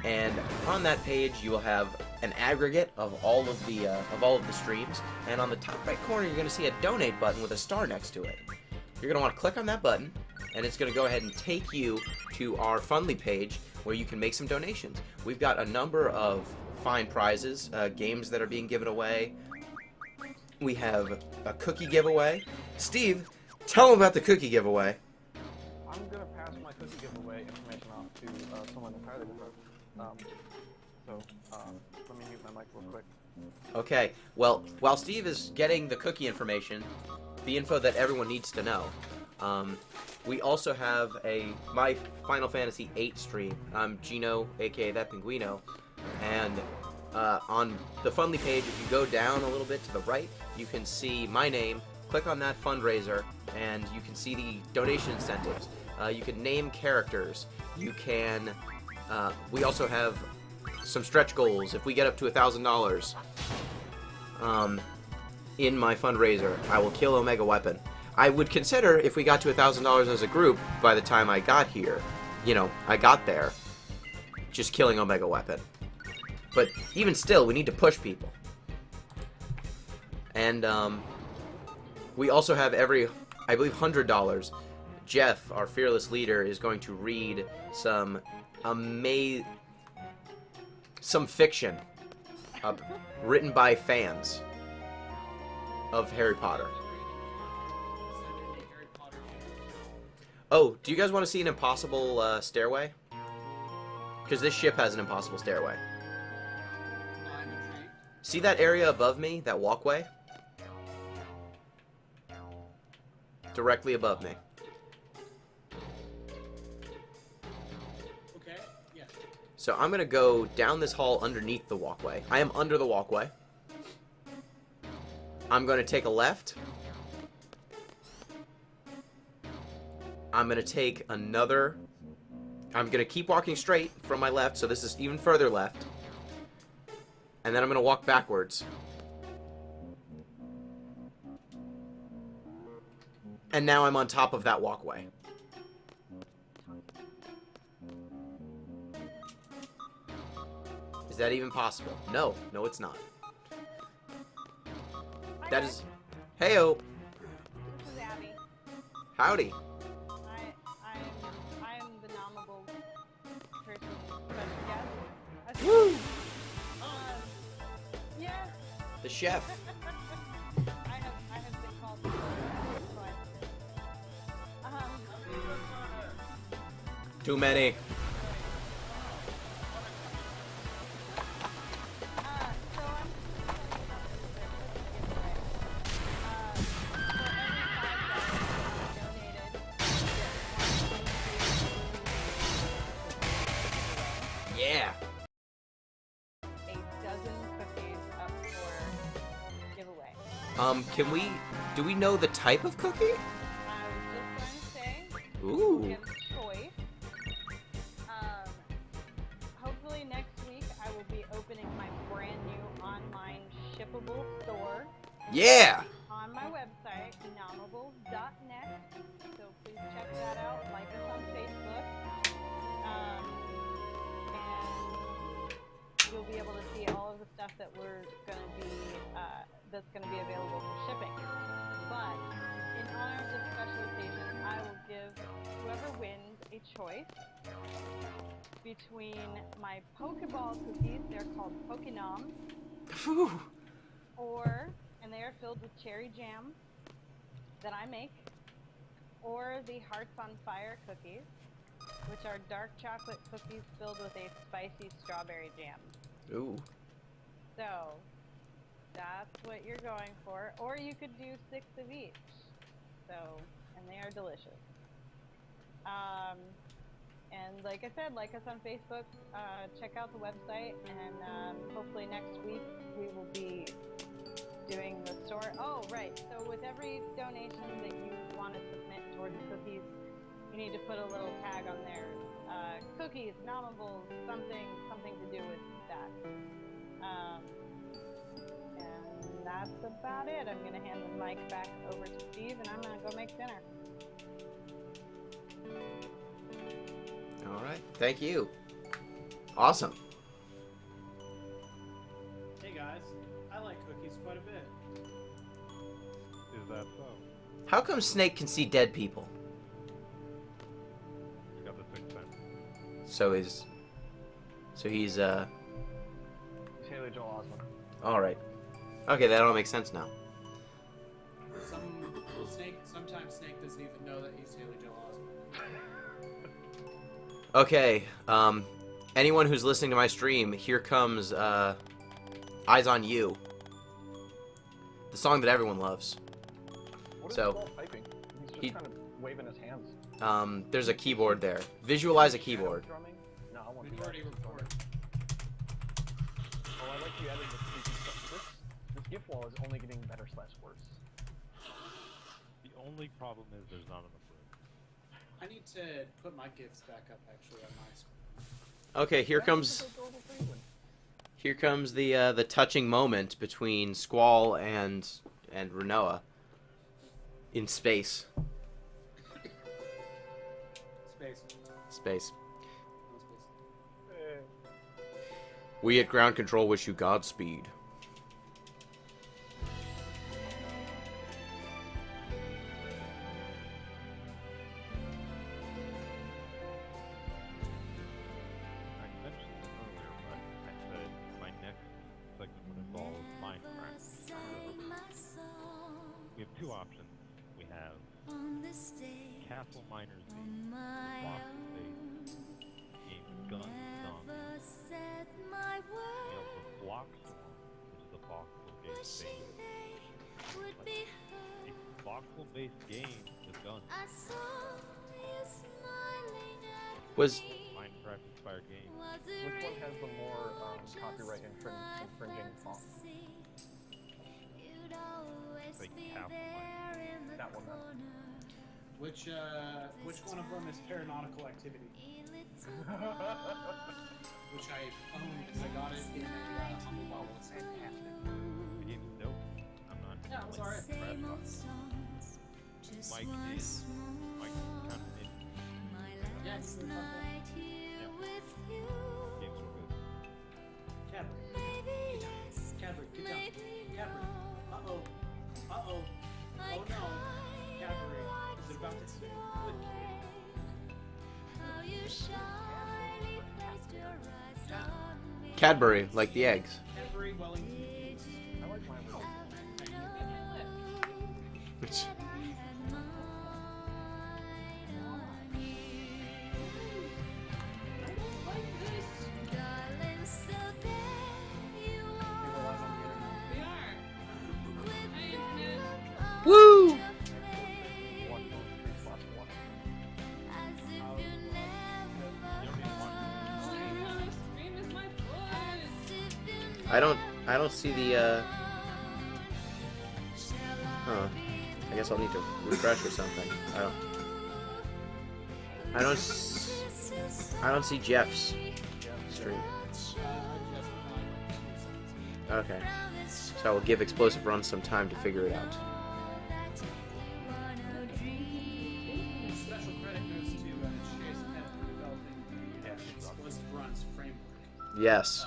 and on that page you will have an aggregate of all of the streams, and on the top right corner you're going to see a donate button with a star next to it. You're going to want to click on that button, and it's going to go ahead and take you to our Fundly page where you can make some donations. We've got a number of fine prizes, games that are being given away. We have a cookie giveaway. Steve, tell them about the cookie giveaway. I'm gonna pass my cookie giveaway information off to someone entirely different. Let me mute my mic real quick. Okay, well, while Steve is getting the cookie information, the info that everyone needs to know, we also have my Final Fantasy VIII stream. I'm Gino, aka That Pinguino, and on the Fundly page, if you go down a little bit to the right, you can see my name. Click on that fundraiser, and you can see the donation incentives. You can name characters. You can. We also have some stretch goals. If we get up to $1,000 in my fundraiser, I will kill Omega Weapon. I would consider, if we got to $1,000 as a group by the time I got here, I got there, just killing Omega Weapon. But even still, we need to push people. And we also have I believe, $100. Jeff, our fearless leader, is going to read some fiction written by fans of Harry Potter. Oh, do you guys want to see an impossible stairway? Because this ship has an impossible stairway. See that area above me? That walkway? Directly above me. Okay, yeah. So I'm gonna go down this hall underneath the walkway. I am under the walkway. I'm gonna take a left. I'm gonna take another. I'm gonna keep walking straight from my left, so this is even further left. And then I'm gonna walk backwards. And now I'm on top of that walkway. Is that even possible? No. No, it's not. That is... Heyo! This is Abby. Howdy. I am the nominable person, but yes. Woo! Yeah. The chef. I have been called before, but Too many. so Yeah. a dozen cookies up for giveaway. Can we Do we know the type of cookie? I was just going to say, Ooh. give choice. Hopefully next week I will be opening my brand new online shippable store Yeah. on my website, nominables.net. So please check that out. Like us on Facebook. And you'll be able to see all of the stuff that we're going to be, that's going to be available for shipping. But in honor of this special occasion, I will give whoever wins a choice between my Pokeball cookies, they're called Pokenoms, Phew. and they are filled with cherry jam that I make, or the Hearts on Fire cookies, which are dark chocolate cookies filled with a spicy strawberry jam. Ooh. So, that's what you're going for. Or you could do 6 of each. So, and they are delicious. And like I said, like us on Facebook, check out the website, and hopefully next week we will be doing the store. Oh, right. So with every donation that you want to submit towards the cookies, you need to put a little tag on there. Cookies, nominables, something to do with that. And that's about it. I'm going to hand the mic back over to Steve, and I'm going to go make dinner. All right. Thank you. Awesome. Hey guys, I like cookies quite a bit. Is that so? How come Snake can see dead people? You got the sixth sense. So he's Haley Joel Osment. all right. Okay, that all makes sense now. Sometimes Snake doesn't even know that he's Haley Joel Osment. Okay, anyone who's listening to my stream, here comes Eyes on You. The song that everyone loves. What is So, Paul typing? He's just he- kind of waving his hands. There's a keyboard there. Visualize a keyboard. Drumming? No, I want to do Majority that. report. Oh, I like you added the creepy stuff. This gift wall is only getting better / worse. The only problem is there's not enough room. I need to put my gifts back up actually on my screen. Okay, here comes the touching moment between Squall and Renoa in space. Space. Space. No space. We at Ground Control wish you Godspeed. I mentioned this earlier, but I said my next segment would involve Minecraft. We have two options. We have Castle Miners the block space game with guns and zombies. We also Block Storm, which is a voxel-based game. A voxel-based game with guns. Was Minecraft-inspired game. Which one has the more copyright infringing font? It's like Castle Miners. That one then. Which one of them is Paranautical Activity? Which I own because I got it in a humble bundle. It's fantastic. The game is dope. I'm not. Yeah, it's alright. impressed by it. Mike kind of did. Yeah, it's really fun. Game's real good. Cadbury, get down. Cadbury, get down. Cadbury. Uh-oh. Uh-oh. Oh no. Cadbury. Is it about to explode? Cadbury, like the eggs. Cadbury Wellington. I like mine. Which, woo! I don't see the huh. I guess I'll need to refresh or something. I don't see Jeff's stream. Okay. So I will give Explosive Run some time to figure it out. Special credit goes to Chase Pet for developing Explosive Run's framework. Yes.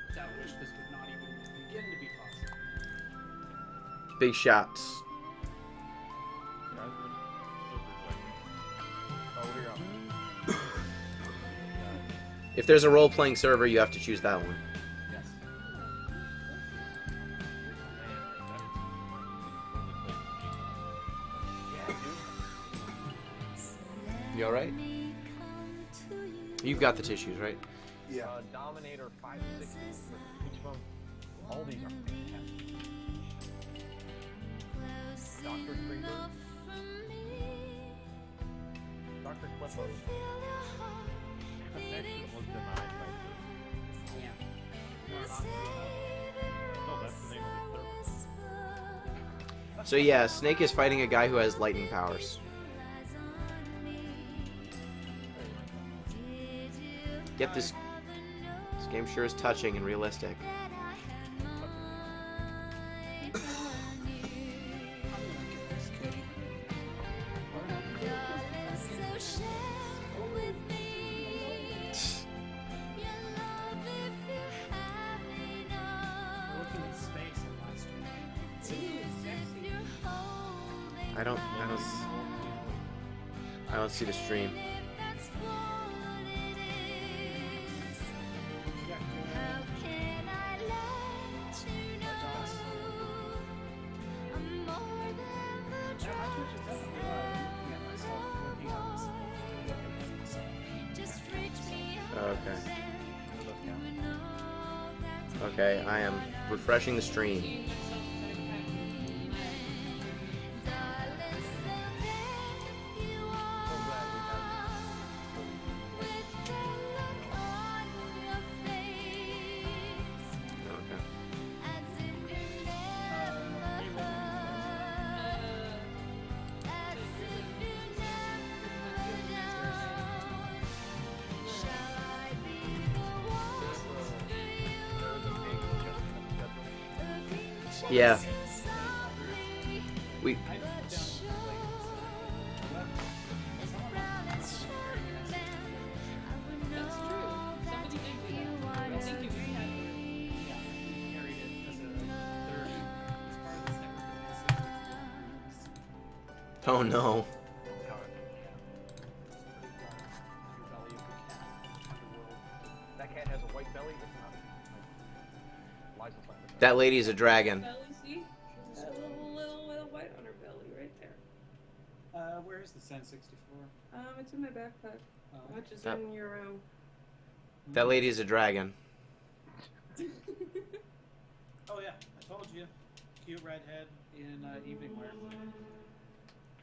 Without which this would not even begin to be possible. Big shots. Oh, here we go. If there's a role-playing server, you have to choose that one. Yes. Yeah, dude. You alright? You've got the tissues, right? Yeah. Dominator 560. Each one. All these are fantastic. Dr. Krieger. Dr. Clippo. Connection was denied by Yeah. Oh, that's the name of the server. So yeah, Snake is fighting a guy who has lightning powers. Yep, this game sure is touching and realistic. Looking at space in last I don't see the stream. Okay. Okay, I am refreshing the stream. Yeah. We. That's true. Somebody did do that. I think it was Catherine. carried it as a third as part of the second Oh no. That cat has a white belly. It's not. Like, Liza Flanders. That lady is a dragon. Belly, see? She's got a little white on her belly right there. Where's the Sen 64? It's in my backpack. Which is That- in your That lady is a dragon. Oh yeah, I told you. Cute redhead in evening wear.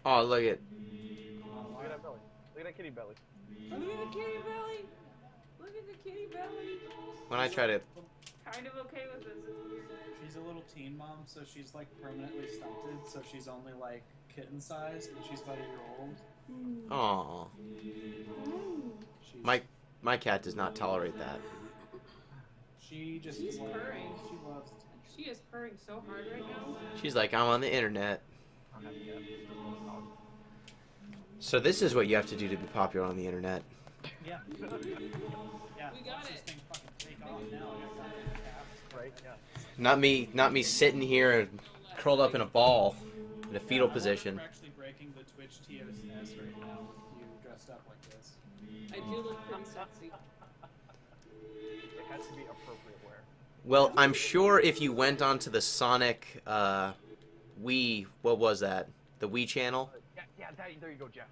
Oh, look at. Look at that belly. Look at that kitty belly. Look at the kitty belly. Look at the kitty belly. When I try to. Kind of okay with this. It's weird. She's a little teen mom, so she's like permanently stunted, so she's only like kitten sized, and she's about a year old. Aw. She's, My cat does not tolerate that. She just She's loves, purring. she loves attention. She is purring so hard right now. She's like, I'm on the internet. I have a cat. So this is what you have to do to be popular on the internet. Yeah. Yeah. We got watch this it. thing fucking take off now. I got cats. Right? Yeah. Not me sitting here curled up in a ball in a fetal Yeah, position. We're actually breaking the Twitch TOS right now with you dressed up like this. I do look pretty sexy. It has to be appropriate wear. Well, I'm sure if you went onto the Sonic Wii, what was that? The Wii channel? Yeah, there you go, Jeff.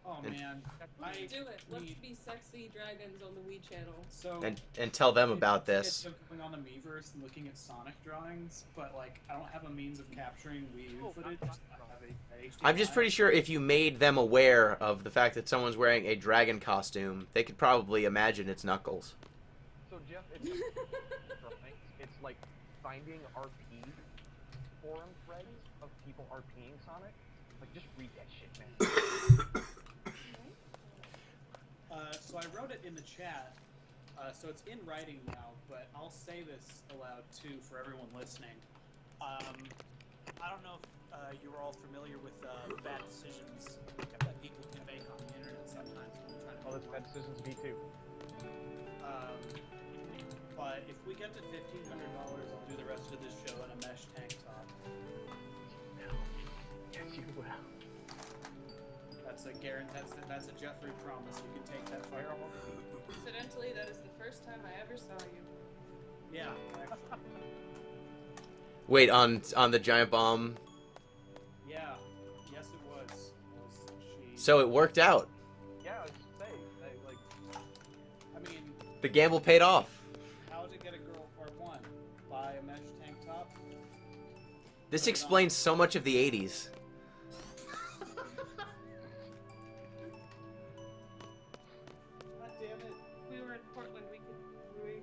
Oh And- man. Let's do it. Let's need- be sexy dragons on the Wii channel. So And tell them about it's this. going on the Miiverse and looking at Sonic drawings, but like I don't have a means of capturing Wii U footage. I have a HDMI. I'm just pretty sure if you made them aware of the fact that someone's wearing a dragon costume, they could probably imagine it's Knuckles. So Jeff, it's like finding RP forum threads of people RPing Sonic, Like, just read that shit, man. So I wrote it in the chat, so it's in writing now, but I'll say this aloud too for everyone listening. I don't know if you were all familiar with bad decisions that people can make on the internet sometimes when trying to Oh, that's Bad Decisions V2. But if we get to $1,500, I'll do the rest of this show in a mesh tank top. Yes, you will. That's a guarantee. That's a Jeffrey promise. You can take that fire. Incidentally, that is the first time I ever saw you. Yeah, actually. Wait, on the Giantbomb. Yeah. Yes, it was. She. So it worked out. Yeah, I was say, like, I mean, The gamble paid off. how to get a girl part one? Buy a mesh tank top. This explains so much of the 80s. God damn it. We were in Portland. We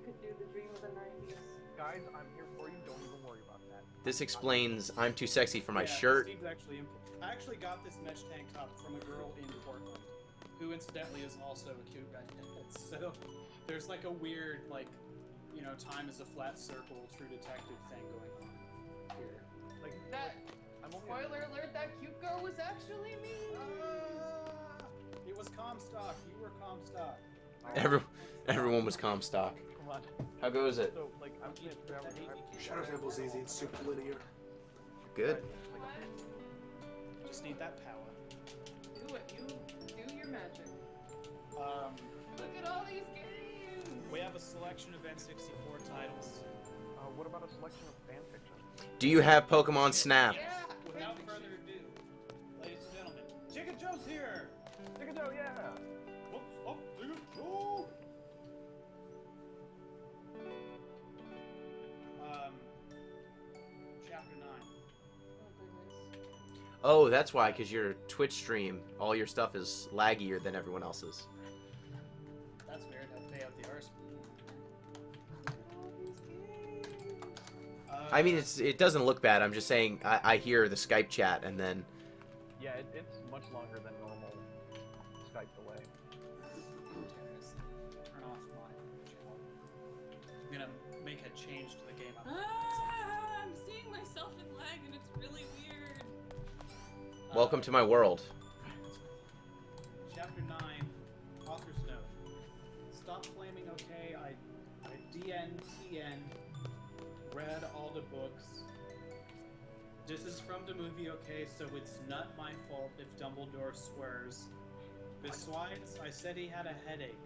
could do the dream of the '90s. guys, I'm here for you. Don't even worry about that. This explains I'm too sexy for my Yeah, shirt. Steve's actually I actually got this mesh tank top from a girl in Portland, who incidentally is also a cute guy. So there's like a weird, like, you know, time is a flat circle, true detective thing going on here. Like, That I'm only spoiler alert. That cute girl was actually me. It was Comstock. You were Comstock. Everyone was Comstock. Come on. How goes it? So, like, I'm just Shadow Temple's easy. It's super linear. Good. What? Just need that power. Do it. You do your magic. Look at all these games. We have a selection of N64 titles. what about a selection of fan fiction? Do you have Pokemon Snap? Yeah. Without further ado, ladies and gentlemen, Chicken Joe's here. Chicken Joe, yeah. Whoops, oh, Chicken Joe. Chapter 9. Oh goodness. Oh, that's why, because your Twitch stream, all your stuff is laggier than everyone else's. That's weird. I pay out the arse. I mean, it doesn't look bad. I'm just saying I hear the Skype chat and then... Yeah, it's much longer than normal Skype delay. Turn off my channel. I'm gonna make a change to the game. I'm seeing myself in lag and it's really weird. Welcome to my world. Chapter 9, Author's Note. Stop claiming okay, I DNTN, read all the books. This is from the movie, okay, so it's not my fault if Dumbledore swears. Besides, I said he had a headache.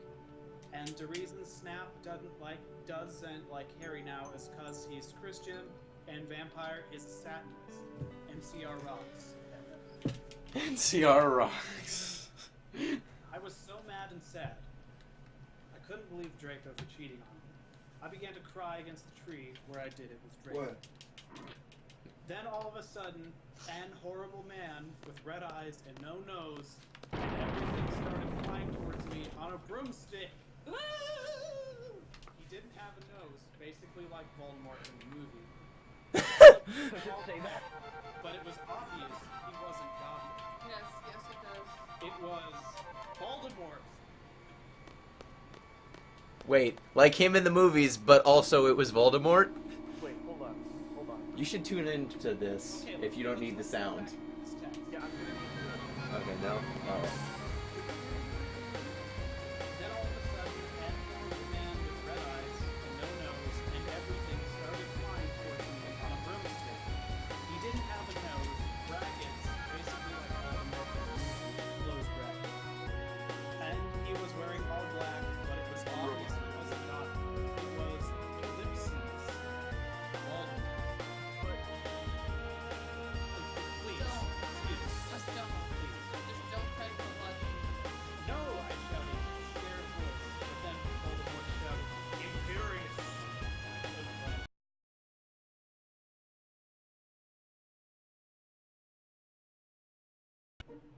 And the reason Snap doesn't like Harry now is cause he's Christian and vampire is Satanist. NCR rocks. NCR rocks. I was so mad and sad. I couldn't believe Draco for cheating on me. I began to cry against the tree where I did it with Draco. What? Then all of a sudden, an horrible man with red eyes and no nose, and everything started flying towards me on a broomstick. He didn't have a nose, basically like Voldemort in the movie. Say that. But it was obvious he wasn't Goblin. Yes, yes it does. It was Voldemort. Wait, like him in the movies, but also it was Voldemort? Wait, hold on. You should tune into this Okay, if you don't need the sound. This text. Yeah, I'm gonna need to. Okay, no? Alright. Then all of a sudden, an horrible man with red eyes and no nose and everything started flying towards me on a broomstick. He didn't have a nose, brackets, basically like Voldemort, close brackets. And he was wearing all black, but it was obvious he wasn't Gotham. It was Ellipses. Voldemort. Please, Don't. excuse me. Just don't. Just don't try to put logic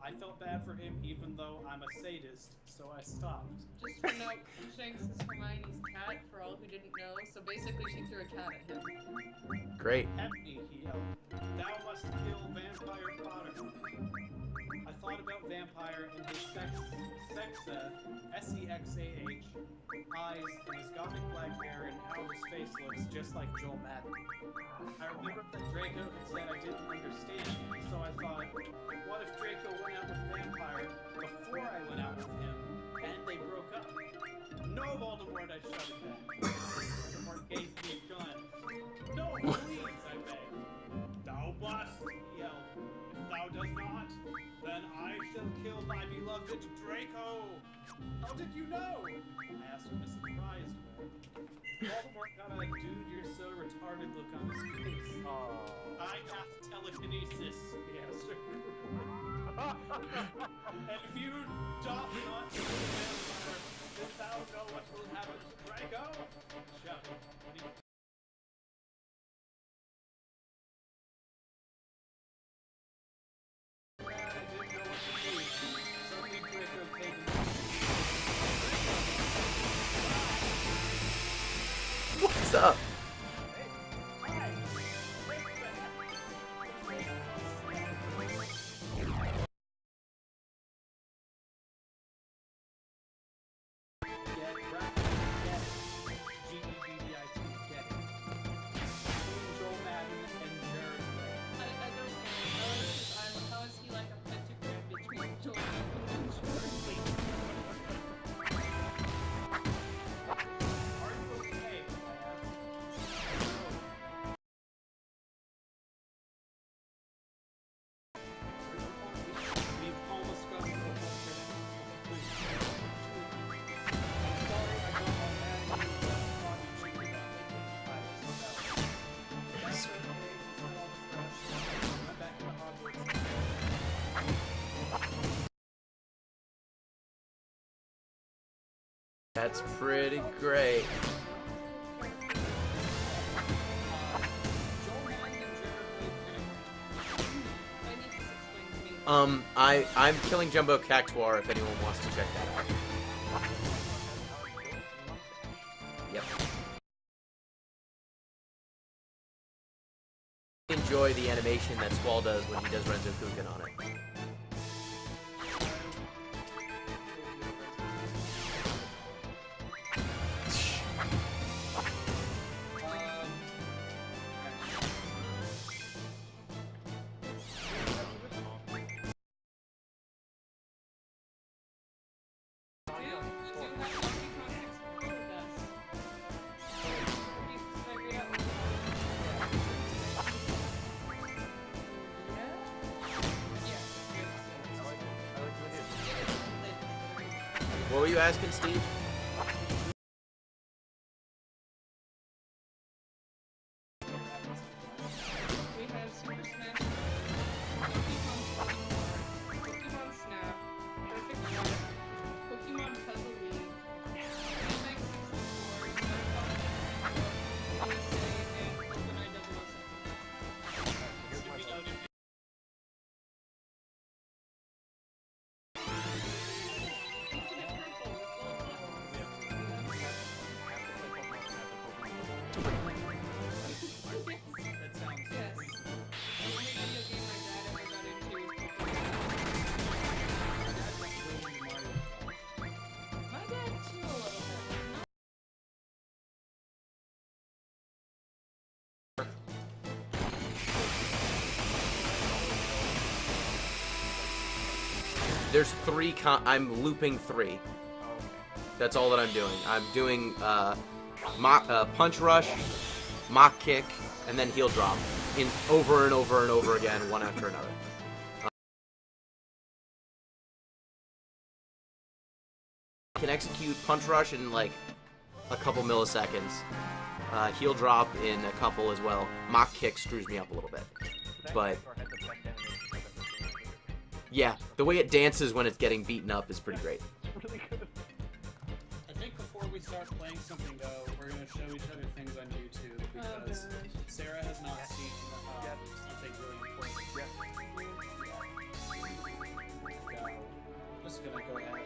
I felt bad for him even though I'm a sadist, so I stopped. Just for note, Shanks is Hermione's cat, for all who didn't know, so basically she threw a cat at him. Great. At me, he yelled, "Thou must kill Vampire Potter." I thought about Vampire and his Sexa, S-E-X-A-H, eyes, and his gothic black hair, and how his face looks just like Joel Madden. I remembered that Draco had said I didn't understand, so I thought, what if Draco went out with Vampire before I went out with him, and they broke up? No, Voldemort, I shouted back. Voldemort gave me a gun. No, please, I begged. Thou must, he yelled. If thou does not, then I shall kill thy beloved Draco. How did you know? I asked in a surprised way. Voldemort got a dude, you're so retarded look on his face. I have telekinesis, he answered. And if you doth not kill the vampire, then thou know what will happen to Draco? Shouted. I didn't know what to do. Suddenly Draco came What's up? How is he like a pentagram between Joel and Jordan? Are you okay? We've almost got to go home. I'm sorry I got all mad at you, but I thought you should be That's okay. I'm back in the Hogwarts. That's pretty great. I'm killing Jumbo Cactuar if anyone wants to check that out. Yep. Enjoy the animation that Squall does when he does Renzo Kuken on it. What were you asking, Steve? We have Super Smash, Pokemon Snap, Perfect Dark, Pokemon Puzzle League, MX 64, and GoldenEye 007. There's three. I'm looping 3. That's all that I'm doing. I'm doing punch rush, mock kick, and then heel drop in over and over and over again, one after another. I can execute punch rush in like a couple milliseconds. Heel drop in a couple as well. Mock kick screws me up a little bit, but yeah, the way it dances when it's getting beaten up is pretty great. I think before we start playing something, though, we're going to show each other things on YouTube because Sarah has not seen something really important. go. I'm just gonna go ahead and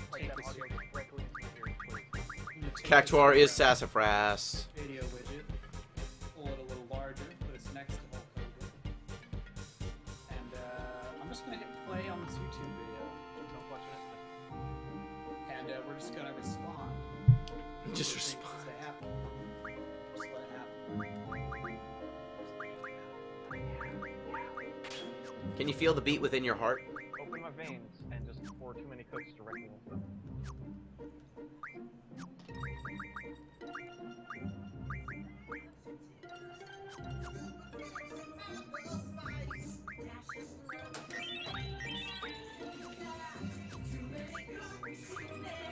Play take that this audio directly into my ears, please. I'm gonna take Cactuar this is sassafras. video widget, pull it a little larger, put it next to Hulk Hogan, and I'm just gonna hit play on this YouTube video, Don't watch it. and we're just gonna respond. Just Things respond. that happen. Just let it happen. Can you feel the beat within your heart? Open my veins and just pour too many cooks directly into them.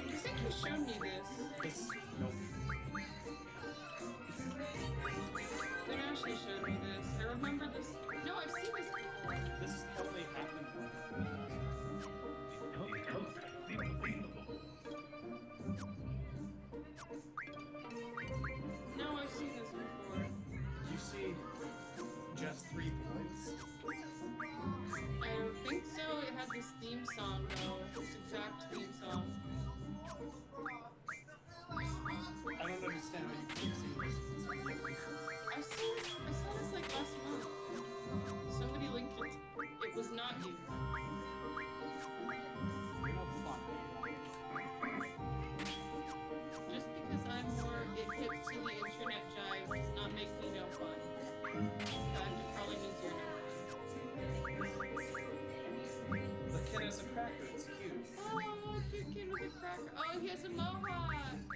You think you showed me this? This, nope. But Ashley showed me this. I remember this. No, I've seen this before. This totally happened. No, I've seen this before. You see just 3 boys? I don't think so. It had this theme song though. This exact theme song. I don't understand how you keep seeing this. I saw this like last month. Somebody linked it. It was not you. You're no fun. Just because I'm more hip to the internet jive does not make me no fun. In fact, it probably means you're no fun. The kid has a cracker. It's cute. Oh, cute kid with a cracker. Oh, he has a mohawk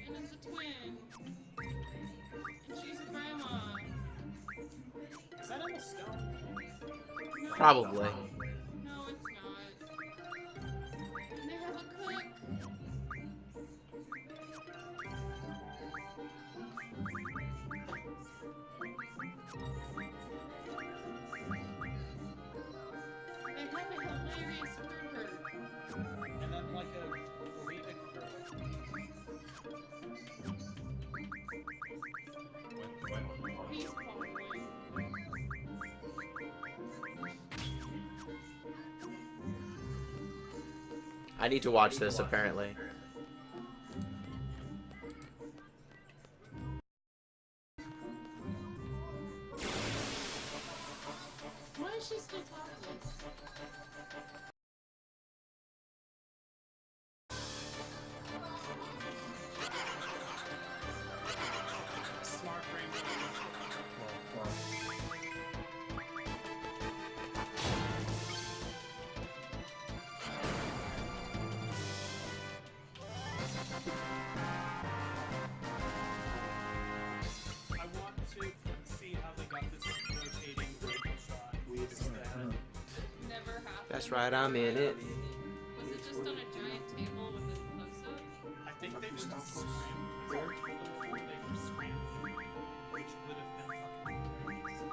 and is a twin. And she's a grandma. Is that Emma Stone? No, Probably. No, it's not. And they have a cook. They have a hilarious burger. And then like a bulimic girl. He's probably. I need to watch this, apparently. Why is she still talking? Smart brain. I want to see how they got this rotating rainbow shot. Never happened. That's right, I'm in it. Was it just on a giant table with this close-up? I think they were scrambled. They were scrambled, which would have been fucking crazy.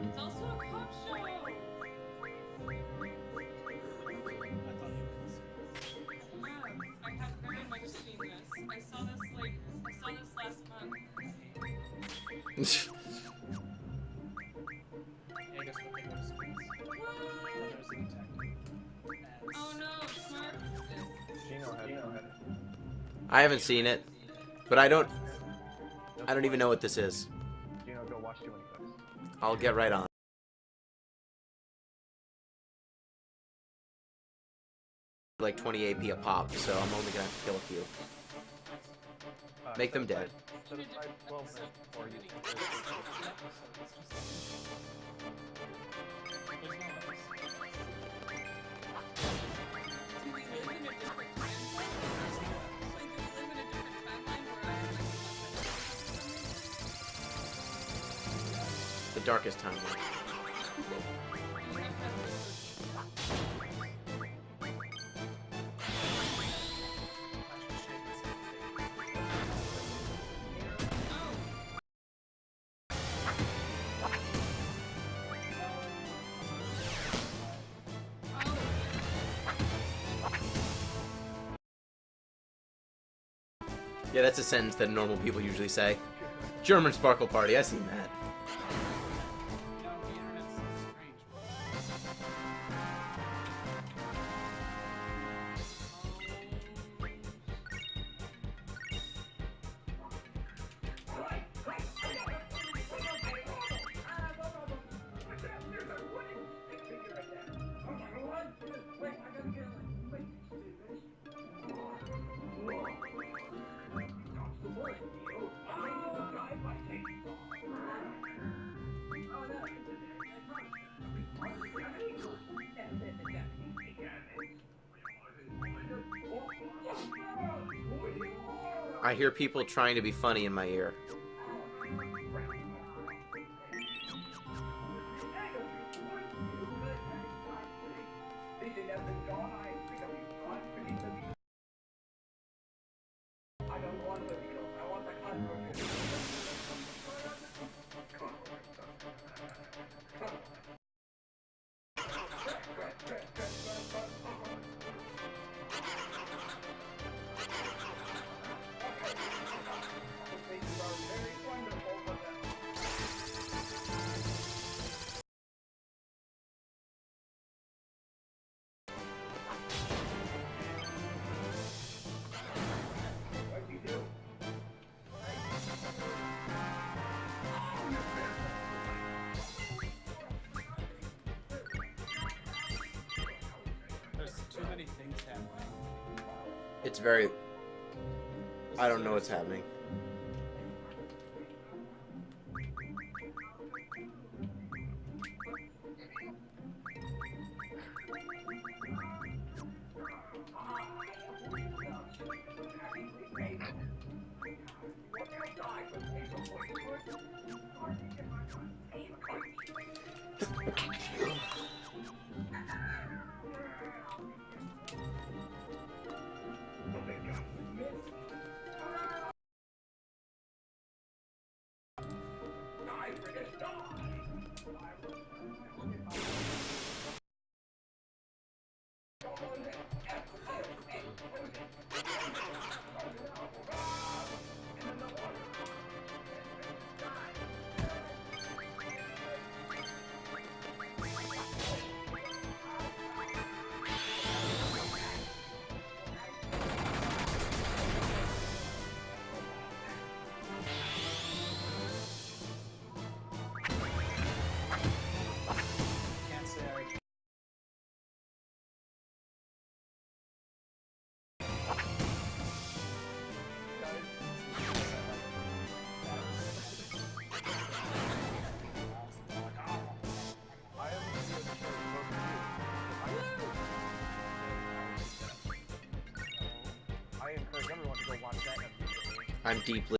It's also a cop show. I thought you were Yeah, I have very much seen this. I saw this last month. Hey, guess what they go to school? There's a detective. Oh no, Smart. Gino had it. I haven't seen it, but I don't even know what this is. Gino, go watch too many cooks. I'll get right on. Like 20 AP a pop, so I'm only gonna have to kill a few. Make them dead. Set aside 12 minutes before you Do we live in a different time zone? Like, do we live in a different timeline where I like The darkest time. Yeah, that's a sentence that normal people usually say. German Sparkle Party, I seen that. I hear people trying to be funny in my ear. There's too many things happening. It's very... I don't know what's happening. Can't say I... I have a video to show both of you. I encourage everyone to go watch that immediately. I'm deeply...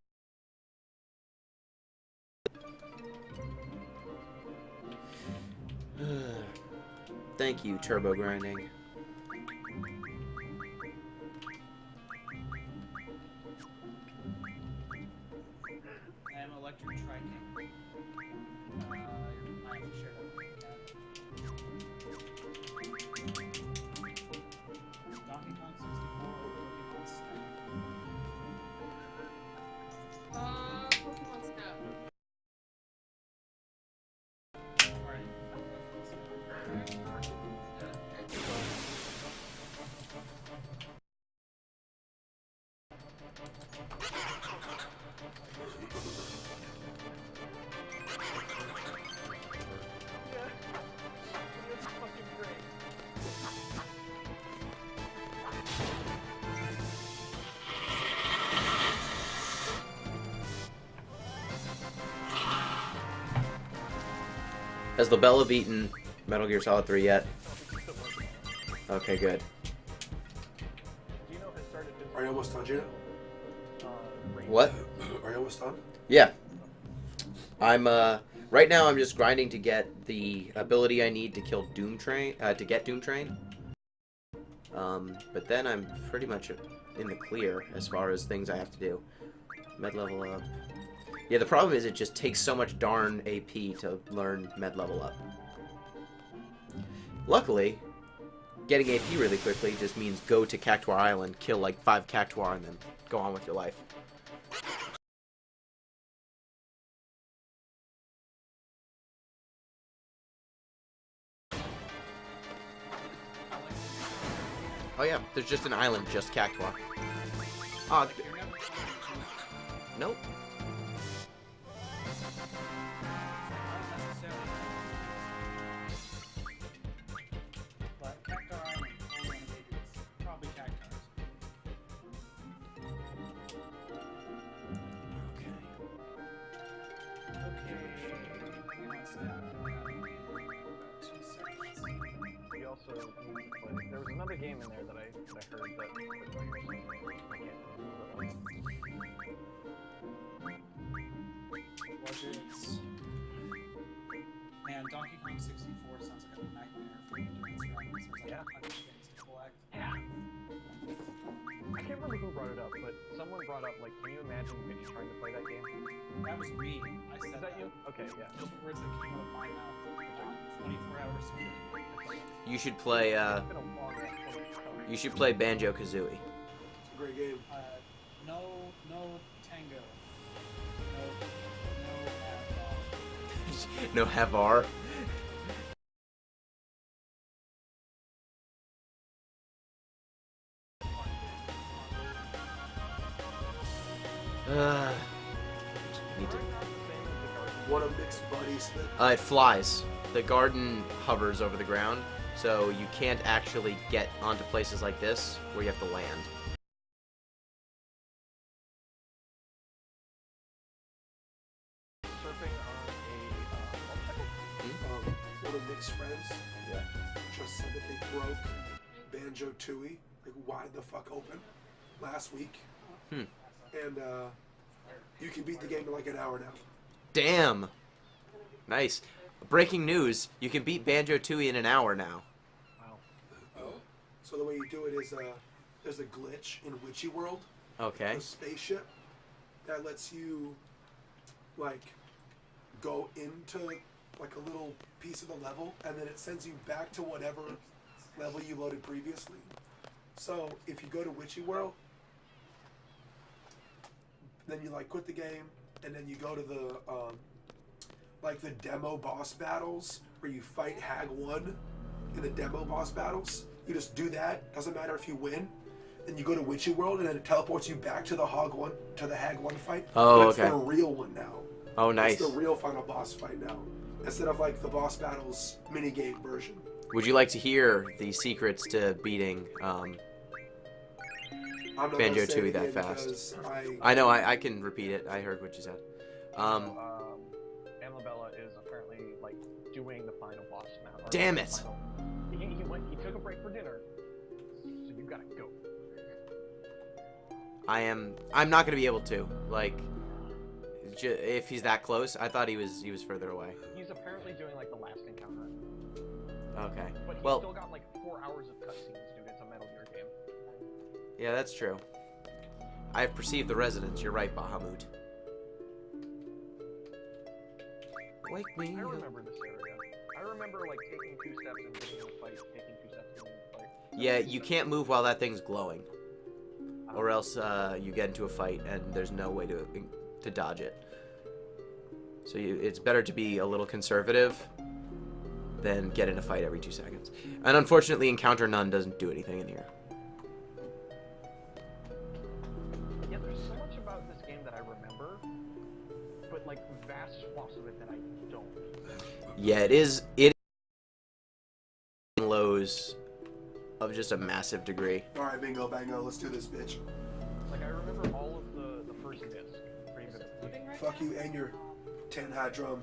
Thank you, Turbo Grinding. I am electric tricking. I have to share that with you. Donkey Kong 64 or Pokemon Snap? Pokemon Snap. Alright. It's fucking great. Has Labella beaten Metal Gear Solid 3 yet? Okay, good. Do you know if it started his Are you almost done, Gina? range? What? Are you almost done? Yeah. I'm, right now I'm just grinding to get the ability I need to kill Doom Train, to get Doom Train. But then I'm pretty much in the clear as far as things I have to do. Med level up. Yeah, the problem is it just takes so much darn AP to learn med level up. Luckily, getting AP really quickly just means go to Cactuar Island, kill like 5 Cactuar, and then go on with your life. Oh yeah, there's just an island, just Cactuar. Oh, You're never nope. But Cactuar Island, only one of it's probably Cactuars. Okay, Snap. 2 seconds. We also need to play. There was another game in there that I heard that. I can't remember what it was. And Donkey Kong 64 sounds like a nightmare for you to describe. There's like Yeah. 100 things to collect. Yeah. I can't remember who brought it up, but someone brought up, like, can you imagine Vinny trying to play that game? That was me. I said Is that you? Okay, yeah. Those were words that came out of my mouth. 24 hours speaking. You should play. It's been a long time. You should play Banjo Kazooie. It's a great game. No tango. No Havar. Need to. One of Nick's buddies. It flies. The garden hovers over the ground, so you can't actually get onto places like this where you have to land. Surfing on a motorcycle? One of Nick's friends Yeah. just said that they broke Banjo Tooie like wide the fuck open last week. Hmm. And you can beat the game in like an hour now. Damn. Nice. Breaking news: you can beat Banjo Tooie in an hour now. Wow. So the way you do it is there's a glitch in Witchy World, Okay. a spaceship that lets you like go into like a little piece of the level, and then it sends you back to whatever level you loaded previously. So if you go to Witchy World, then you like quit the game, and then you go to the like the demo boss battles where you fight Hag 1 in the demo boss battles. You just do that. Doesn't matter if you win. Then you go to Witchy World, and then it teleports you back to the Hag 1 fight. Oh, That's okay. the real one now. Oh, nice. It's the real final boss fight now, instead of like the boss battles minigame version. Would you like to hear the secrets to beating I'm not Banjo gonna say Tooie it that again fast? because I know, I can repeat it. I heard what you said. Amabella is apparently, like, doing the final boss now. or Damn the it. final- He took a break for dinner, so you gotta go. I'm not gonna be able to. Like, if he's that close, I thought he was further away. He's apparently doing, like, the last encounter. Okay. But he's Well, still got, like, 4 hours of cutscenes, dude. It's a Metal Gear game. yeah, that's true. I've perceived the resonance. You're right, Bahamut. Wake me I up. remember this area. I remember, like, taking 2 steps and getting in a fight, taking 2 steps and getting in a fight. Yeah, you can't move while that thing's glowing, or else you get into a fight and there's no way to dodge it. So it's better to be a little conservative than get in a fight every 2 seconds. And unfortunately, Encounter None doesn't do anything in here. Yeah, there's so much about this game that I remember, but, like, vast swaths of it that I don't. Yeah, it is. It lows of just a massive degree. All right, bingo, bango, let's do this, bitch. Like, I remember all of the first disc pretty vividly. Fuck you and your tin hat drum.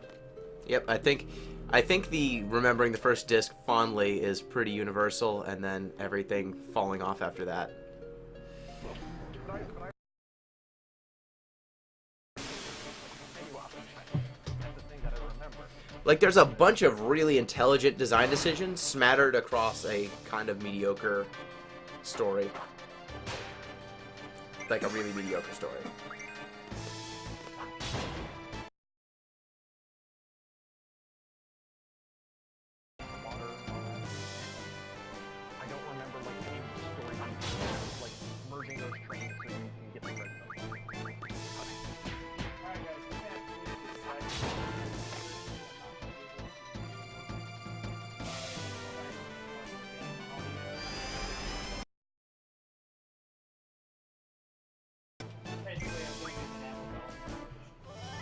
Yep, I think the remembering the first disc fondly is pretty universal, and then everything falling off after that. But I that's the thing that I remember. Like, there's a bunch of really intelligent design decisions smattered across a kind of mediocre story. Like a really mediocre story. Water. I don't remember, like, any of the story beats, like, merging those trains so you can get the red zone. Alright guys, we have to leave this Basically, I'm doing an Amabella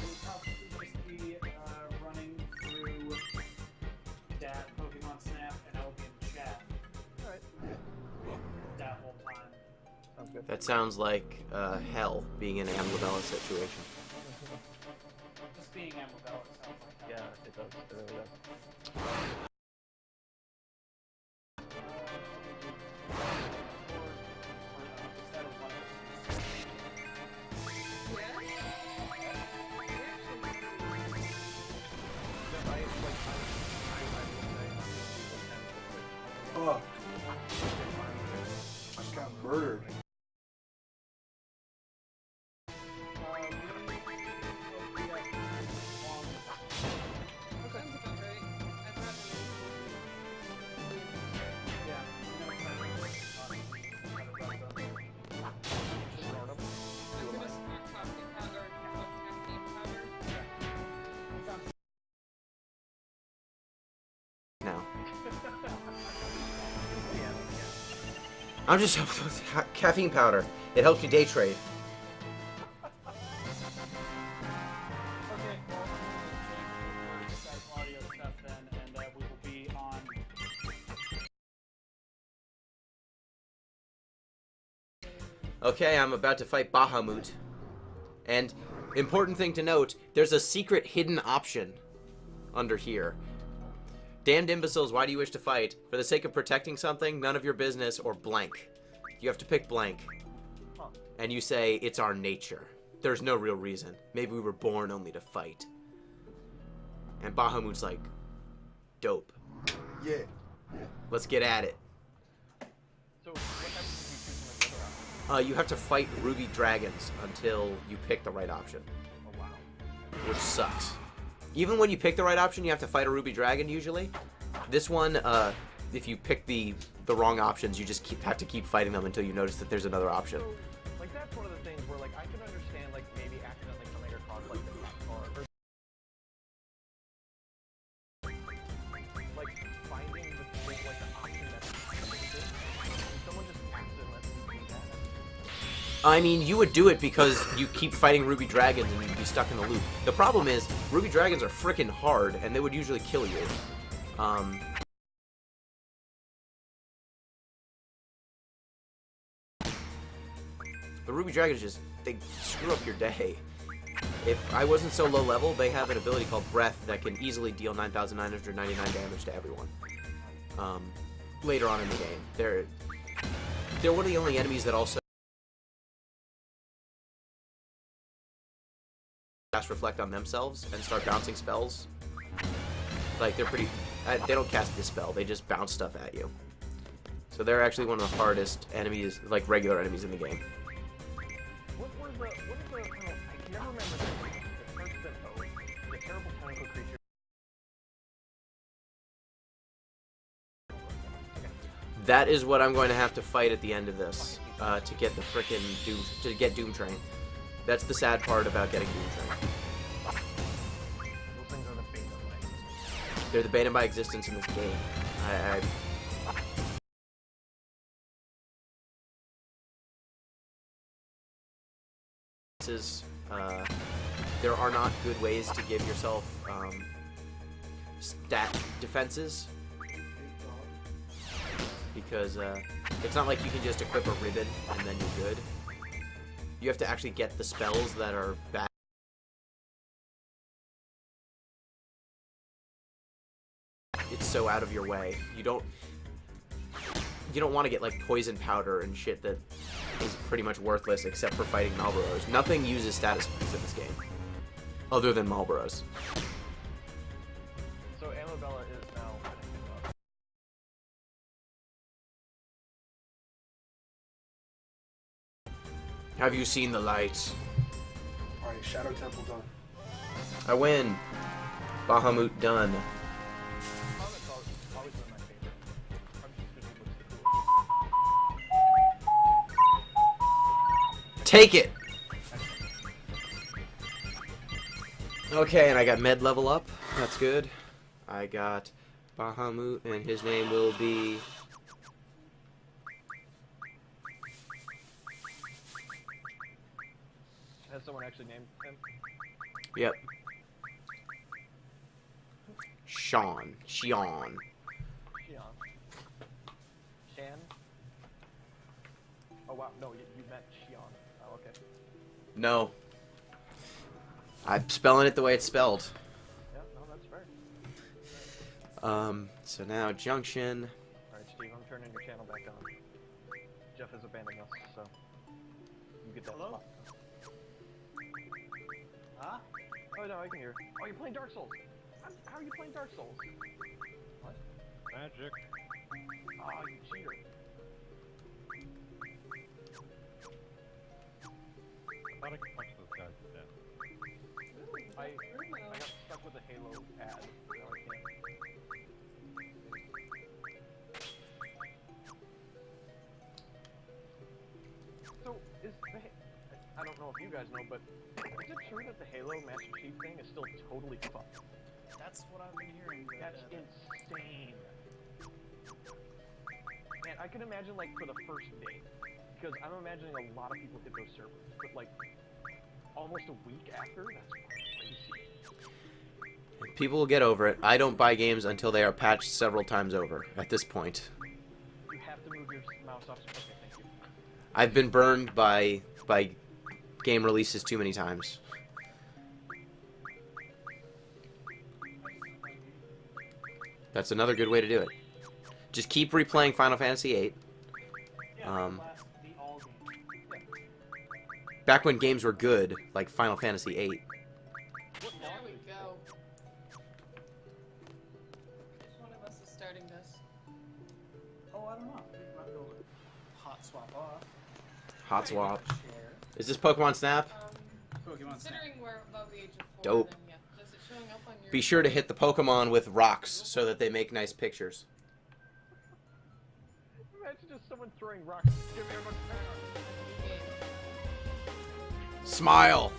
we'll constantly just be running through that Pokemon Snap, and I will be in the chat Alright. that whole time. Sounds good. That sounds like hell, being in an Amabella situation. Just being Amabella sounds like Yeah, it does. It really does. Oh, just got murdered. Sounds about right. I've had I'm gonna start talking powder, caffeine powder. Now. I'm just helping with caffeine powder. It helps you day trade. Okay, well, we're gonna change the audio stuff then, and we will be on. Okay, I'm about to fight Bahamut. And important thing to note, there's a secret hidden option under here. Damned imbeciles, why do you wish to fight? For the sake of protecting something, none of your business, or blank. You have to pick blank. And you say, it's our nature. There's no real reason. Maybe we were born only to fight. And Bahamut's like, dope. Yeah. Let's get at it. So what happens if you choose one of the other options? You have to fight ruby dragons until you pick the right option. Oh wow. Which sucks. Even when you pick the right option, you have to fight a ruby dragon usually. This one, if you pick the wrong options, you just have to keep fighting them until you notice that there's another option. So, like, that's one of the things where, like, I can understand, like, maybe accidentally coming across, like, the top card, or, like, finding the, like, the option that's exists, and someone just accidentally do that. I mean, you would do it because you keep fighting ruby dragons and you'd be stuck in the loop. The problem is, ruby dragons are freaking hard, and they would usually kill you. The ruby dragons just, they screw up your day. If I wasn't so low level, they have an ability called Breath that can easily deal 9,999 damage to everyone. Later on in the game. They're one of the only enemies that also cast Reflect on themselves and start bouncing spells. Like, they're pretty... they don't cast Dispel, they just bounce stuff at you. So they're actually one of the hardest enemies, like regular enemies in the game. What is the, I can never remember the first symbol, the terrible tentacle creature. That is what I'm going to have to fight at the end of this, to get the frickin' Doom, to get Doom Train. That's the sad part about getting Doom Train. Those things are the bane of my existence. They're the bane of my existence in this game. There are not good ways to give yourself stat defenses, because it's not like you can just equip a ribbon and then you're good. You have to actually get the spells that are bad. It's so out of your way. You don't want to get like poison powder and shit that is pretty much worthless except for fighting Malboros. Nothing uses status effects in this game, other than Malboros. So Amabella is now finishing up. Have you seen the light? Alright, Shadow Temple done. I win. Bahamut done. Comet's always been my favorite. Probably just because it looks cool. Take it! Okay, and I got med level up. That's good. I got Bahamut, and his name will be... Has someone actually named him? Yep. Sean. Shan. Oh wow, no, you meant Shion. Oh, okay. No. I'm spelling it the way it's spelled. Yeah, no, that's fair. So now Junction. Alright, Steve, I'm turning your channel back on. Jeff has abandoned us, so you get that Hello? spot. Huh? Oh no, I can hear. Oh, you're playing Dark Souls. How are you playing Dark Souls? What? Magic. Ah, you cheater. I thought I could punch those guys to death. I got stuck with a Halo ad. Now I can't. So, I don't know if you guys know, but is it true that the Halo Master Chief thing is still totally fucked? That's what I've been hearing. That's insane. Man, I can imagine, like, for the first day, because I'm imagining a lot of people hit those servers, but, like, almost a week after, that's crazy. People will get over it. I don't buy games until they are patched several times over at this point. You have to move your mouse off. Okay, thank you. I've been burned by game releases too many times. That's another good way to do it. Just keep replaying Final Fantasy VIII. Back when games were good, like Final Fantasy VIII. There we go. Which one of us is starting this? Oh, I don't know. We might go hot swap off. Hot swap. Share. Is this Pokemon Snap? Pokemon Snap. Considering we're above the age of 4, Dope. then yeah. Is it showing up on your... Be sure to hit the Pokemon with rocks so that they make nice pictures. Imagine just someone throwing rocks. Give me a rock. Smile!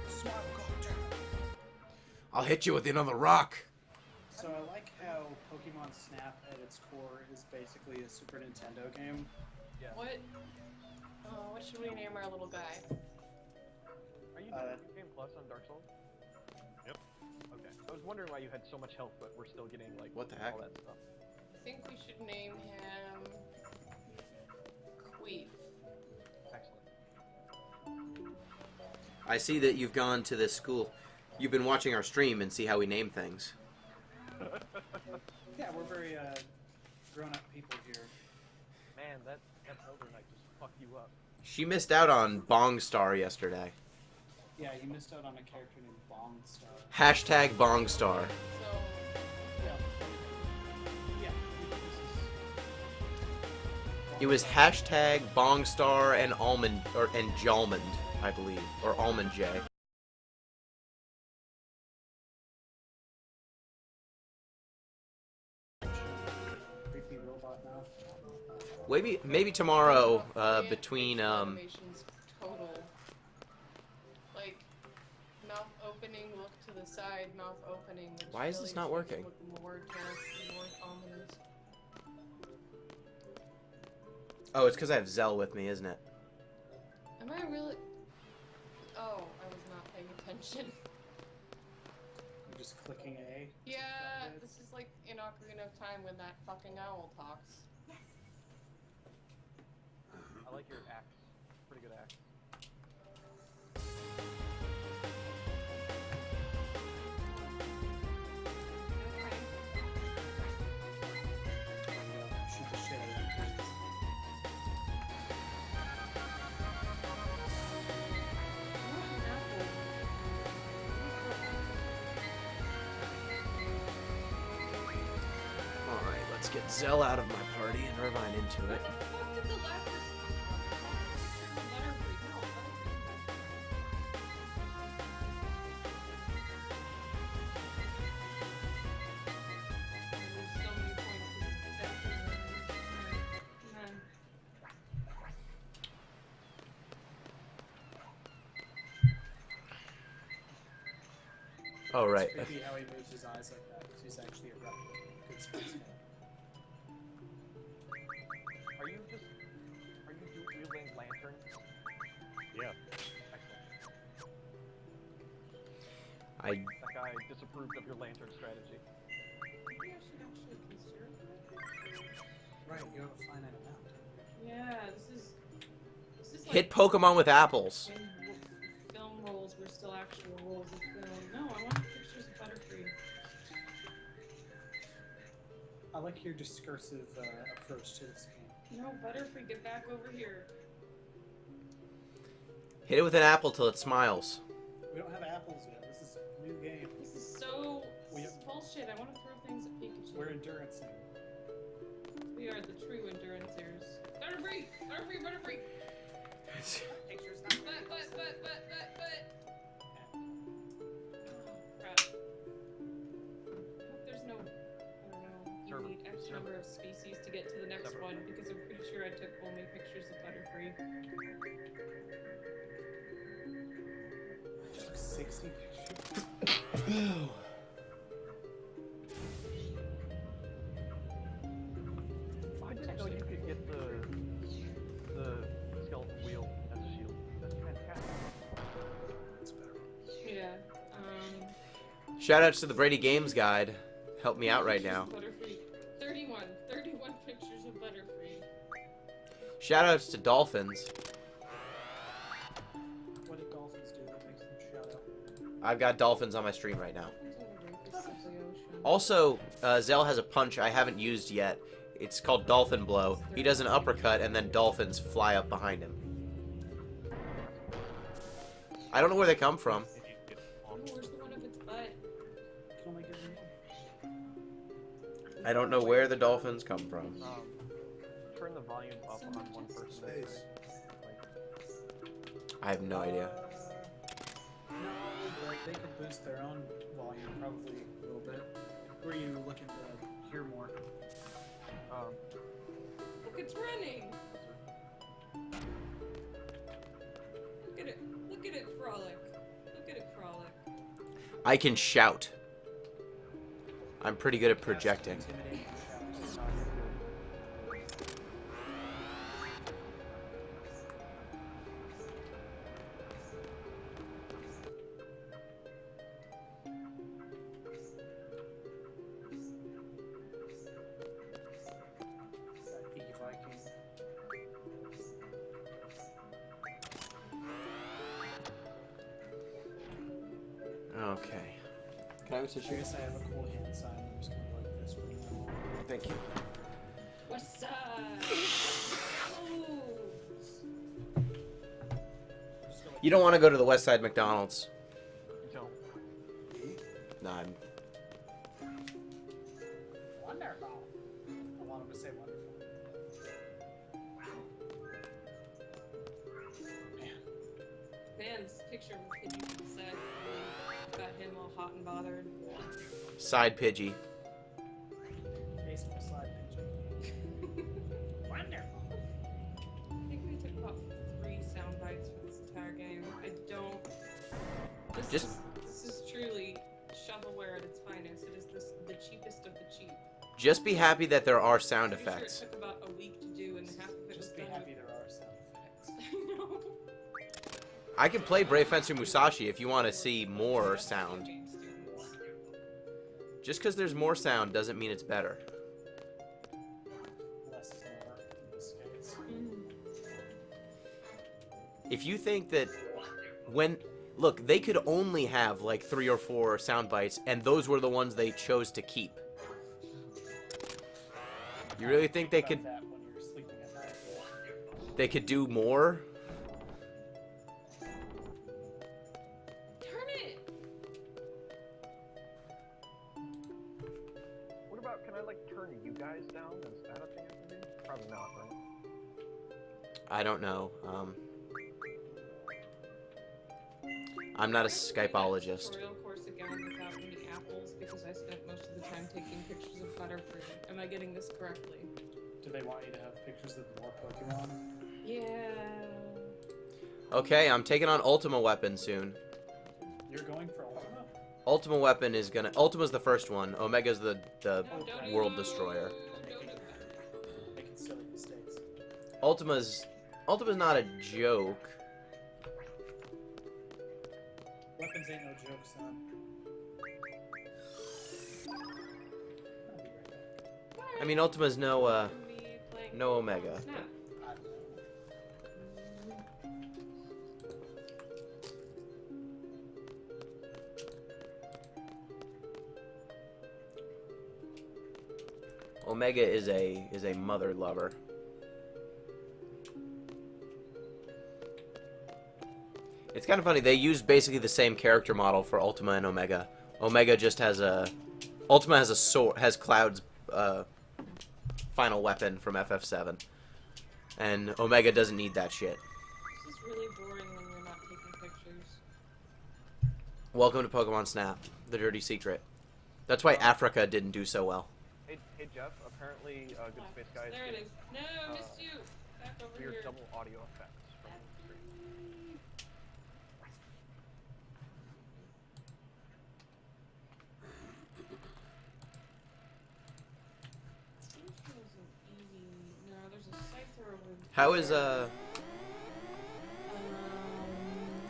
Swap culture. I'll hit you with another rock. So I like how Pokemon Snap at its core is basically a Super Nintendo game. Yeah. What? What should we name our little guy? Are you doing New Game Plus on Dark Souls? Yep. Okay. I was wondering why you had so much health, but we're still getting, like, What the heck? all that stuff. I think we should name him... Queef. Excellent. I see that you've gone to this school. You've been watching our stream and see how we name things. Yeah, we're very grown-up people here. Man, that Elder Knight just fucked you up. She missed out on Bong Star yesterday. Yeah, you missed out on a character named Bong Star. Hashtag Bong Star. So, Yeah. Yeah. It was hashtag Bong Star and Almond and Jalmond, I believe, or Almond J. Creepy robot now. Maybe tomorrow between animations total. Like, mouth opening, look to the side, mouth opening. Which Why is really this not should working? look more dark, more ominous. Oh, it's because I have Zell with me, isn't it? Am I really? Oh, I was not paying attention. You're just clicking A. Yeah, this is like in Ocarina of Time when that fucking owl talks. I like your axe. Pretty good axe. Shoot the shit out of them kids. Alright, let's get Zell out of my party and Irvine into it. What did the last Oh, right. It's creepy how he moves his eyes like that, because he's actually a good space guy. Are you wielding lanterns? Yeah. Excellent. I That guy disapproved of your lantern strategy. Maybe I should actually consider that. Right, you have a finite amount. Yeah, this is like hit Pokemon with apples. when film roles were still actual roles of film. No, I want pictures of Butterfree. I like your discursive approach to this game. No, Butterfree, get back over here. Hit it with an apple till it smiles. We don't have apples yet. This is a new game. This is so We shit, I want to throw things at Pikachu. We're endurance. We are the true enduranceers. Butterfree! Butterfree! Butterfree! Pictures. But. Oh, crap. Hope there's no, I don't know, you need X number of species to get to the next one, because I'm pretty sure I took only pictures of Butterfree. 60 pictures. I didn't know you could get the skeleton wheel as a shield. That's fantastic. Yeah, Shoutouts to the Brady Games Guide. Help me out right pictures now. of Butterfree. 31 pictures of Butterfree. Shoutouts to dolphins. What did dolphins do that makes them shout out? I've got dolphins on my stream right now. Dolphins are the rapist of the ocean. Also, Zell has a punch I haven't used yet. It's called Dolphin Blow. He does an uppercut, and then dolphins fly up behind him. I don't know where they come from. Oh, where's the one of its butt? Can only give them I don't know where the dolphins come from. Turn the volume up on one person. Space. I have no idea. No, like they could boost their own volume probably a little bit. Were you looking to hear more? Look, it's running! Look at it. Look at it frolic. Look at it frolic. I can shout. I'm pretty good at projecting. Intimidating shouts. Peaky Viking. Okay. Can I have a I tissue? guess I have a cool hand sign. I'm just gonna go like this for now. Thank you. What's up? Ooh. You don't want to go to the West Side McDonald's. Don't. No, I'm... Wonderful. I want him to say wonderful. Man. Man's picture of Pidgey said got him all hot and bothered. Side Pidgey. Basement slide pigeon. Wonderful. I think we took about 3 sound bites for this entire game. I don't. This is truly shovelware at its finest. It is the cheapest of the cheap. Just be happy that there are sound I'm pretty effects. Sure it took about a week to do, and half of it was Just be done happy with- there are sound effects. I know. I can play Brave Fencer Musashi if you want to see more sound. Game students. Just because there's more sound doesn't mean it's better. Less more in this case. If you think that when... Look, they could only have like 3 or 4 sound bites, and those were the ones they chose to keep. You really think they could... That when you're sleeping at night. They could do more? Turn it! What about, can I like turn you guys down? Is that a thing I can do? Probably not, right? I don't know. I'm not a Skypeologist. Tutorial course again without any apples because I spent most of the time taking pictures of Butterfree. Am I getting this correctly? Do they want you to have pictures of more Pokemon? Yeah. Okay, I'm taking on Ultima Weapon soon. You're going for Ultima? Ultima Weapon is gonna... Ultima's the first one. Omega's the No, don't World do- Destroyer. don't do that. Making silly mistakes. Ultima's not a joke. Weapons ain't no joke, son. I'll be right back. I mean, Ultima's no, Can we play no Omega. Snap? I don't know. Omega is a mother lover. It's kind of funny. They use basically the same character model for Ultima and Omega. Omega just has a Ultima has a sword, has Cloud's final weapon from FF7, and Omega doesn't need that shit. This is really boring when you're not taking pictures. Welcome to Pokemon Snap, the dirty secret. That's why Africa didn't do so well. Hey Jeff, apparently Good Space Guy is There it getting is. No, I missed you. Back over weird here. double audio effects from the stream. No, there's a Scyther over How is there.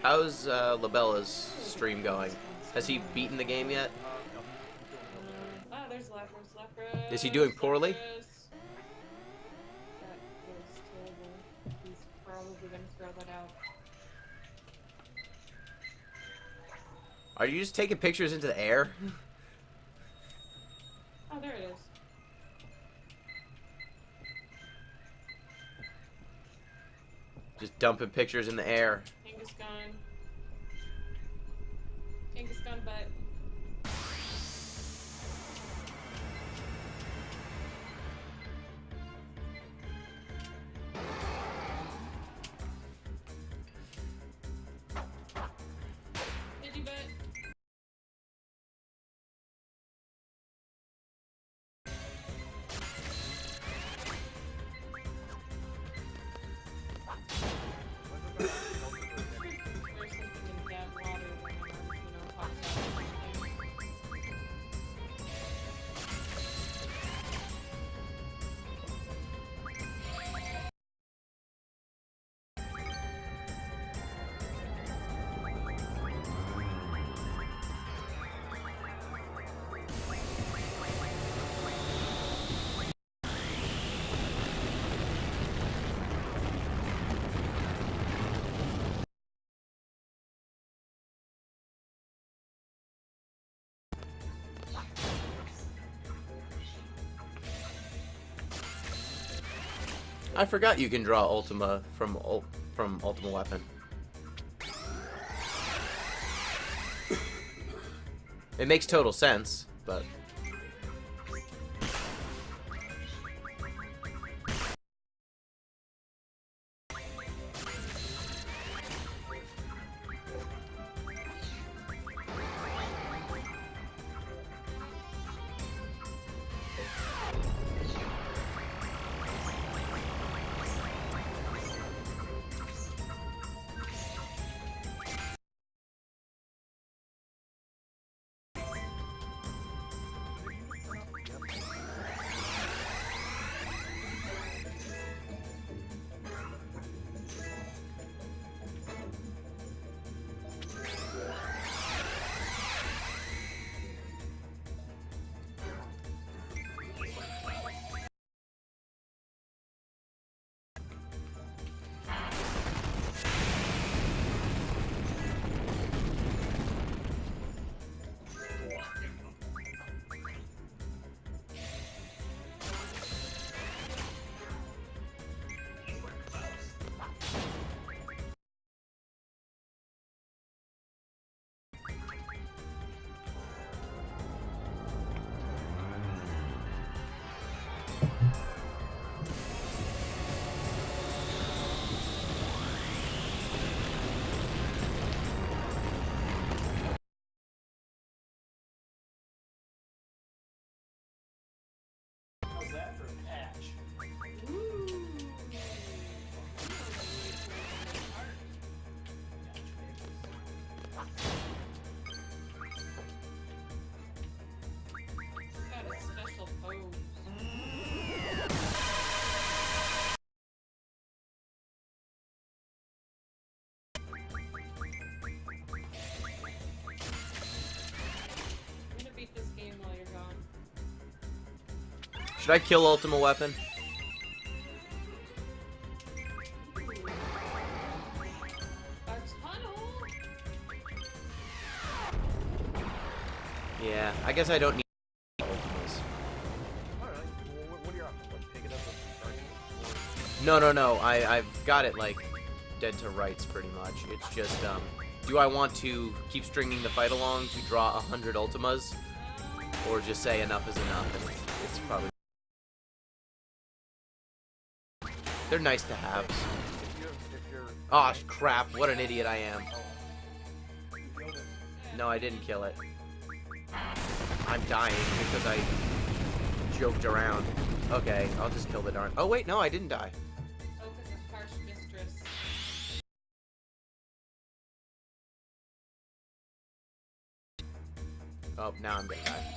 how's Labella's stream going? Has he beaten the game yet? No, he's doing There's Lapras. Is he doing poorly? Lapras. That was terrible. He's probably gonna throw that out. Are you just taking pictures into the air? Oh, there it is. Just dumping pictures in the air. Kangaskhan. Kangaskhan butt. Pidgey butt. There's something in that water that pops out. I forgot you can draw Ultima from Ultima Weapon. It makes total sense, but How's that for a patch? Got a special pose. I'm gonna beat this game while you're gone. should I kill Ultima Weapon? A tunnel? Yeah, I guess I don't need Ultimas. Alright, well, what are your options? Like, take it up with Guardian? No. I've got it like dead to rights pretty much. It's just do I want to keep stringing the fight along to draw 100 Ultimas, or just say enough is enough, and it's probably... They're nice to have. If you're Oh, crap. What an idiot I am. You killed it. No, I didn't kill it. I'm dying because I joked around. Okay, I'll just kill the darn... Oh, wait, no, I didn't die. Oh, because of harsh mistress. Oh, now I'm gonna die.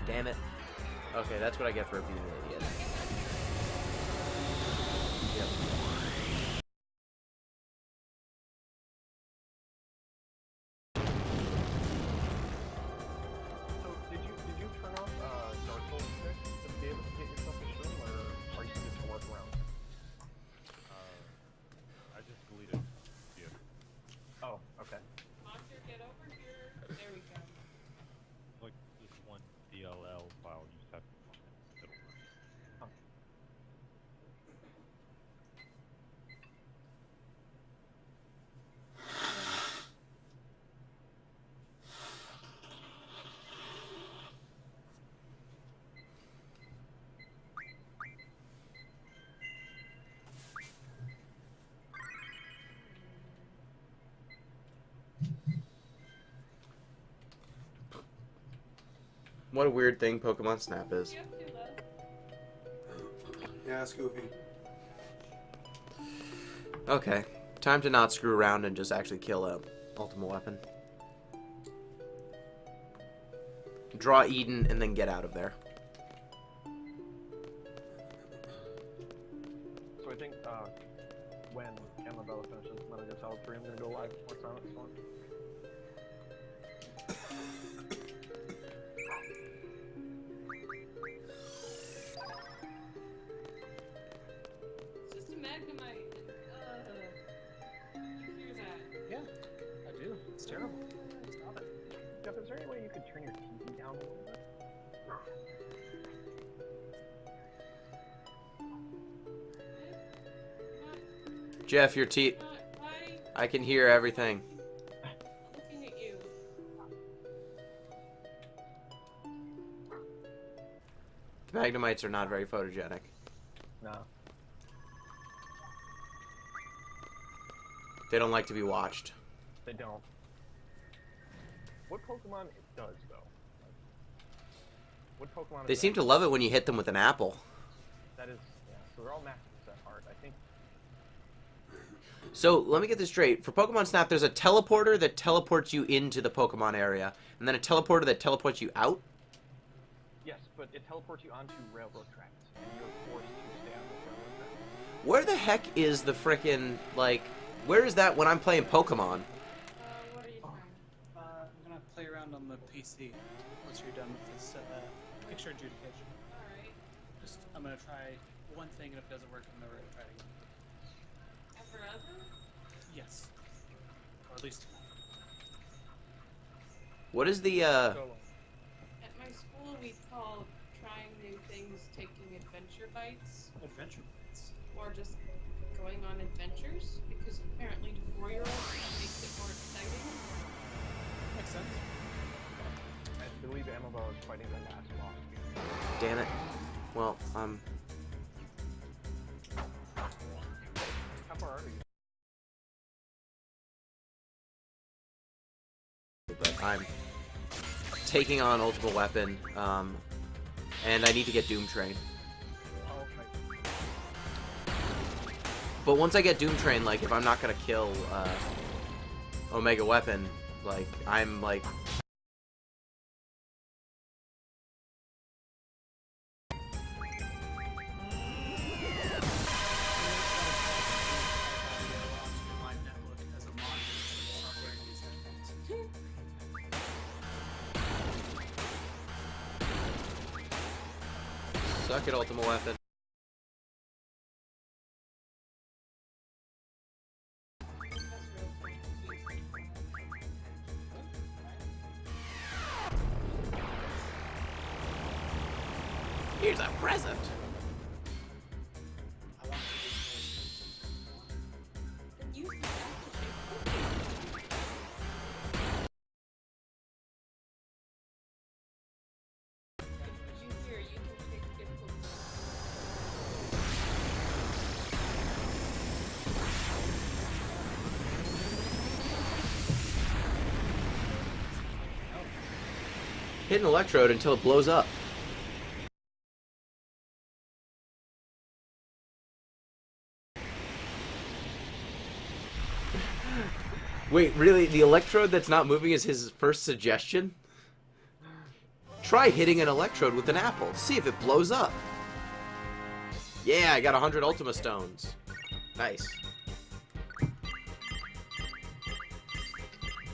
Damn it. Okay, that's what I get for being an idiot. Yep. So did you turn off Dark Souls 6 to be able to get yourself a stream, or are you just a workaround? I just deleted. Yeah. Oh, okay. Monster, get over here. There we go. Like this one DLL file you just have to find it. It'll work. What a weird thing Pokemon Snap is. You have to, Yeah, it's goofy. Okay, time to not screw around and just actually kill a ultimate weapon. Draw Eden and then get out of there. So I think when Amabella finishes Metal Gear Solid 3, I'm gonna go live for Silent Storm. It's just a Magnemite. You hear that? Yeah, I do. It's terrible. Stop it. Jeff, is there any way you could turn your TV down a little bit? Jeff, your teeth. Why? I can hear everything. Looking at you. The Magnemites are not very photogenic. No. They don't like to be watched. They don't. What Pokemon it does, though? What Pokemon They is seem that? to love it when you hit them with an apple. That is, yeah, so they're all massive at heart. I think. So, let me get this straight. For Pokemon Snap, there's a teleporter that teleports you into the Pokemon area, and then a teleporter that teleports you out? Yes, but it teleports you onto railroad tracks, and you're forced to stay on the railroad tracks. Where the heck is the frickin', like, where is that when I'm playing Pokemon? What are you trying? I'm gonna play around on the PC once you're done with this picture adjudication. Alright. I'm gonna try one thing, and if it doesn't work, I'm never gonna try it again. Forever? Yes. Or at least. What is the, So, At my school, we call trying new things taking adventure bites, Adventure Bites. or just going on adventures, because apparently to 4-year-olds that makes it more exciting. Makes sense. I believe Amabella is fighting the last boss. damn it. Well, How far are you? but I'm taking on Ultimate Weapon, and I need to get Doom Train. Oh, okay. But once I get Doom Train, like, if I'm not gonna kill, Omega Weapon, like, I'm, like... My network as a monitor, so I'm wearing these headphones. Suck it, Ultimate Weapon. That's real fun. Here's a present! I want to do Then use the aftershave Hit an electrode until it blows up. Wait, really? The electrode that's not moving is his first suggestion? Try hitting an electrode with an apple. See if it blows up. Yeah, I got 100 Ultima Stones. Nice.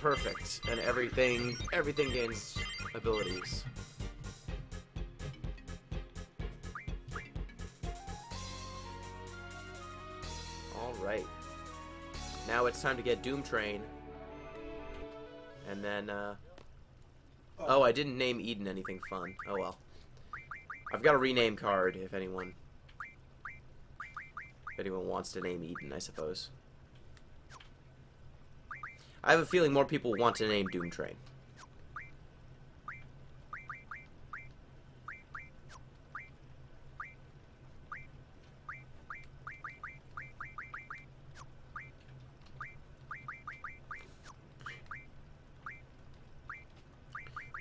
Perfect. And everything gains abilities. Alright. Now it's time to get Doom Train. And then, oh, I didn't name Eden anything fun. Oh well. I've got a rename card if anyone wants to name Eden, I suppose. I have a feeling more people want to name Doom Train.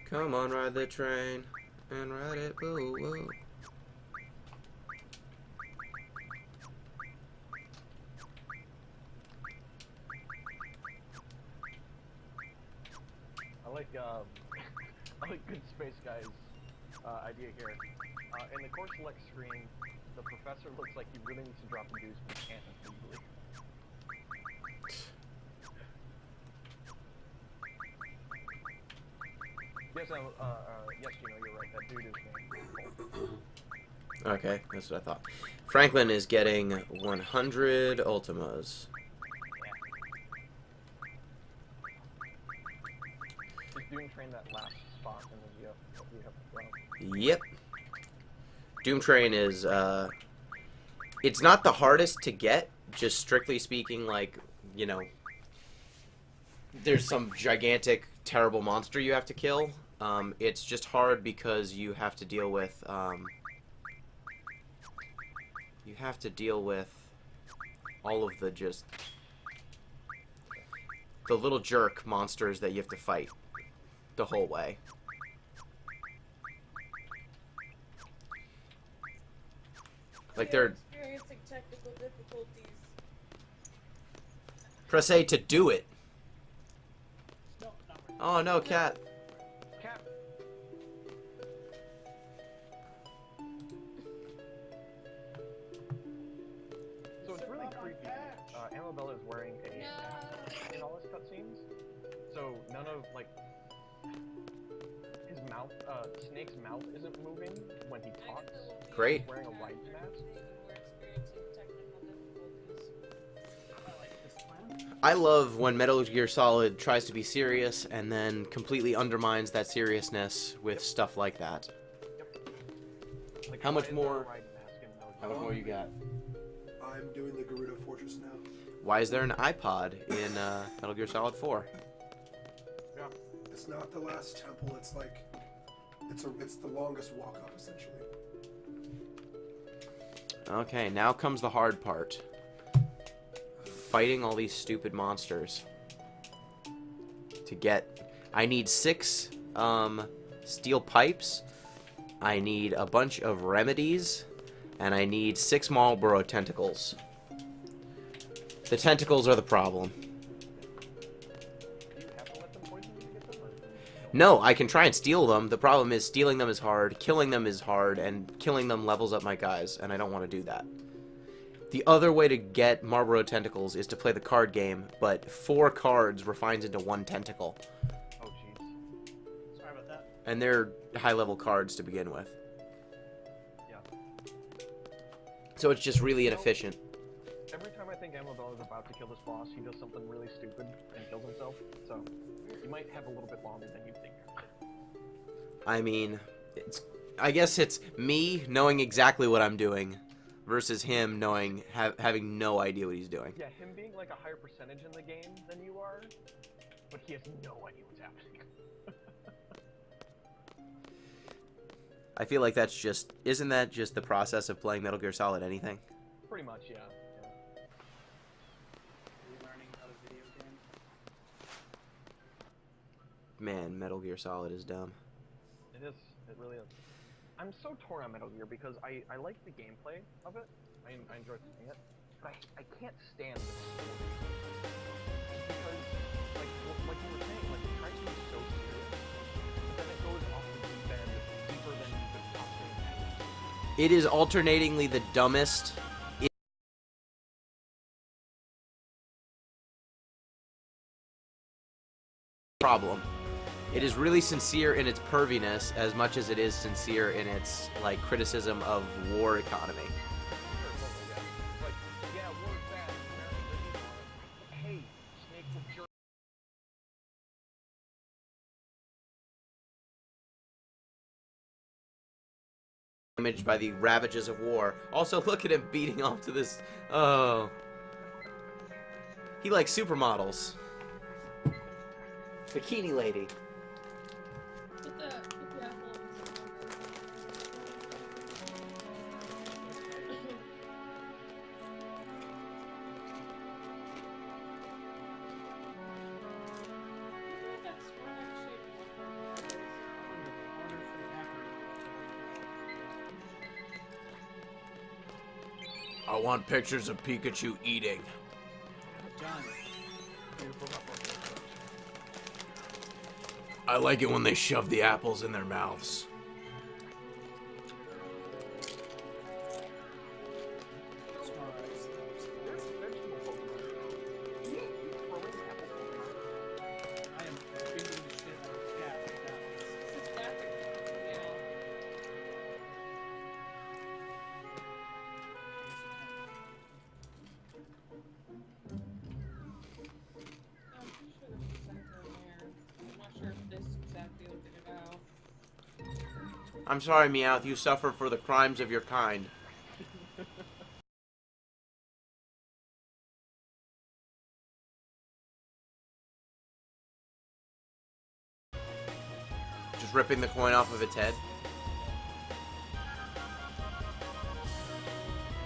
Come on, ride the train and ride it, woo woo. I like Good Space Guy's idea here. In the course select screen, the professor looks like he really needs to drop the deuce, but he can't legally. Yes, yes, Gino, you're right. That dude is named. Okay, that's what I thought. Franklin is getting 100 Ultimas. Just Doom Train that last spot, and then you have to run. Yep. Doom Train is, it's not the hardest to get, just strictly speaking, like, you know, there's some gigantic, terrible monster you have to kill. It's just hard because you have to deal with, all of the just, the little jerk monsters that you have to fight the whole way. Like they're experiencing technical difficulties. press A to do it. Oh no, cat. Cat. So it's really creepy. Amabella is wearing a mask in all his cutscenes. So none of, like, his mouth, Snake's mouth isn't moving when he talks. Great. He's wearing a white mask. I love when Metal Gear Solid tries to be serious and then completely undermines that seriousness with stuff like that. Like, How why much is there more? a white mask in Metal Gear How much more you got? I'm doing the Gerudo Fortress now. Why is there an iPod in Metal Gear Solid 4? Yeah. It's not the last temple. It's like, it's the longest walk up essentially. Okay, now comes the hard part. Fighting all these stupid monsters. To get... I need 6 steel pipes. I need a bunch of remedies. And I need 6 Marlboro tentacles. The tentacles are the problem. Do you have to let them poison you to get them, or No, I can try and steal them. The problem is stealing them is hard, killing them is hard, and killing them levels up my guys, and I don't want to do that. The other way to get Marlboro tentacles is to play the card game, but 4 cards refines into 1 tentacle. Oh, jeez. Sorry about that. And they're high-level cards to begin with. Yeah. So it's just really inefficient. Every time I think Amabella is about to kill this boss, he does something really stupid and kills himself. So, you might have a little bit longer than you think. I mean, I guess it's me knowing exactly what I'm doing versus him knowing, having no idea what he's doing. Yeah, him being like a higher percentage in the game than you are, but he has no idea what's happening. I feel like that's just... Isn't that just the process of playing Metal Gear Solid anything? Pretty much, yeah. Relearning how to video game. Man, Metal Gear Solid is dumb. It is. It really is. I'm so torn on Metal Gear because I like the gameplay of it. I enjoy playing it, but I can't stand the story. Because, like you were saying, like it tries to be so serious, but then it goes off the deep end deeper than you could possibly imagine. It is alternatingly the dumbest. Problem. It is really sincere in its perviness as much as it is sincere in its like criticism of war economy. Sure, totally, yeah. Like, yeah, war's bad. Americans are evil. Hey, Snake will jerk. Imaged by the ravages of war. Also, look at him beating off to this. Oh, he likes supermodels. Bikini lady. Put the apple on I want pictures of Pikachu eating. John, I like it when they shove the apples in their mouths. There's vegetable Pokemon. Throwing apple Pokemon. I am beating the shit out of cat right now. It's epic. Yeah. I'm pretty sure there's a center in there. I'm not sure if this exactly will get it out. I'm sorry, Meowth. You suffer for the crimes of your kind. Just ripping the coin off of its head.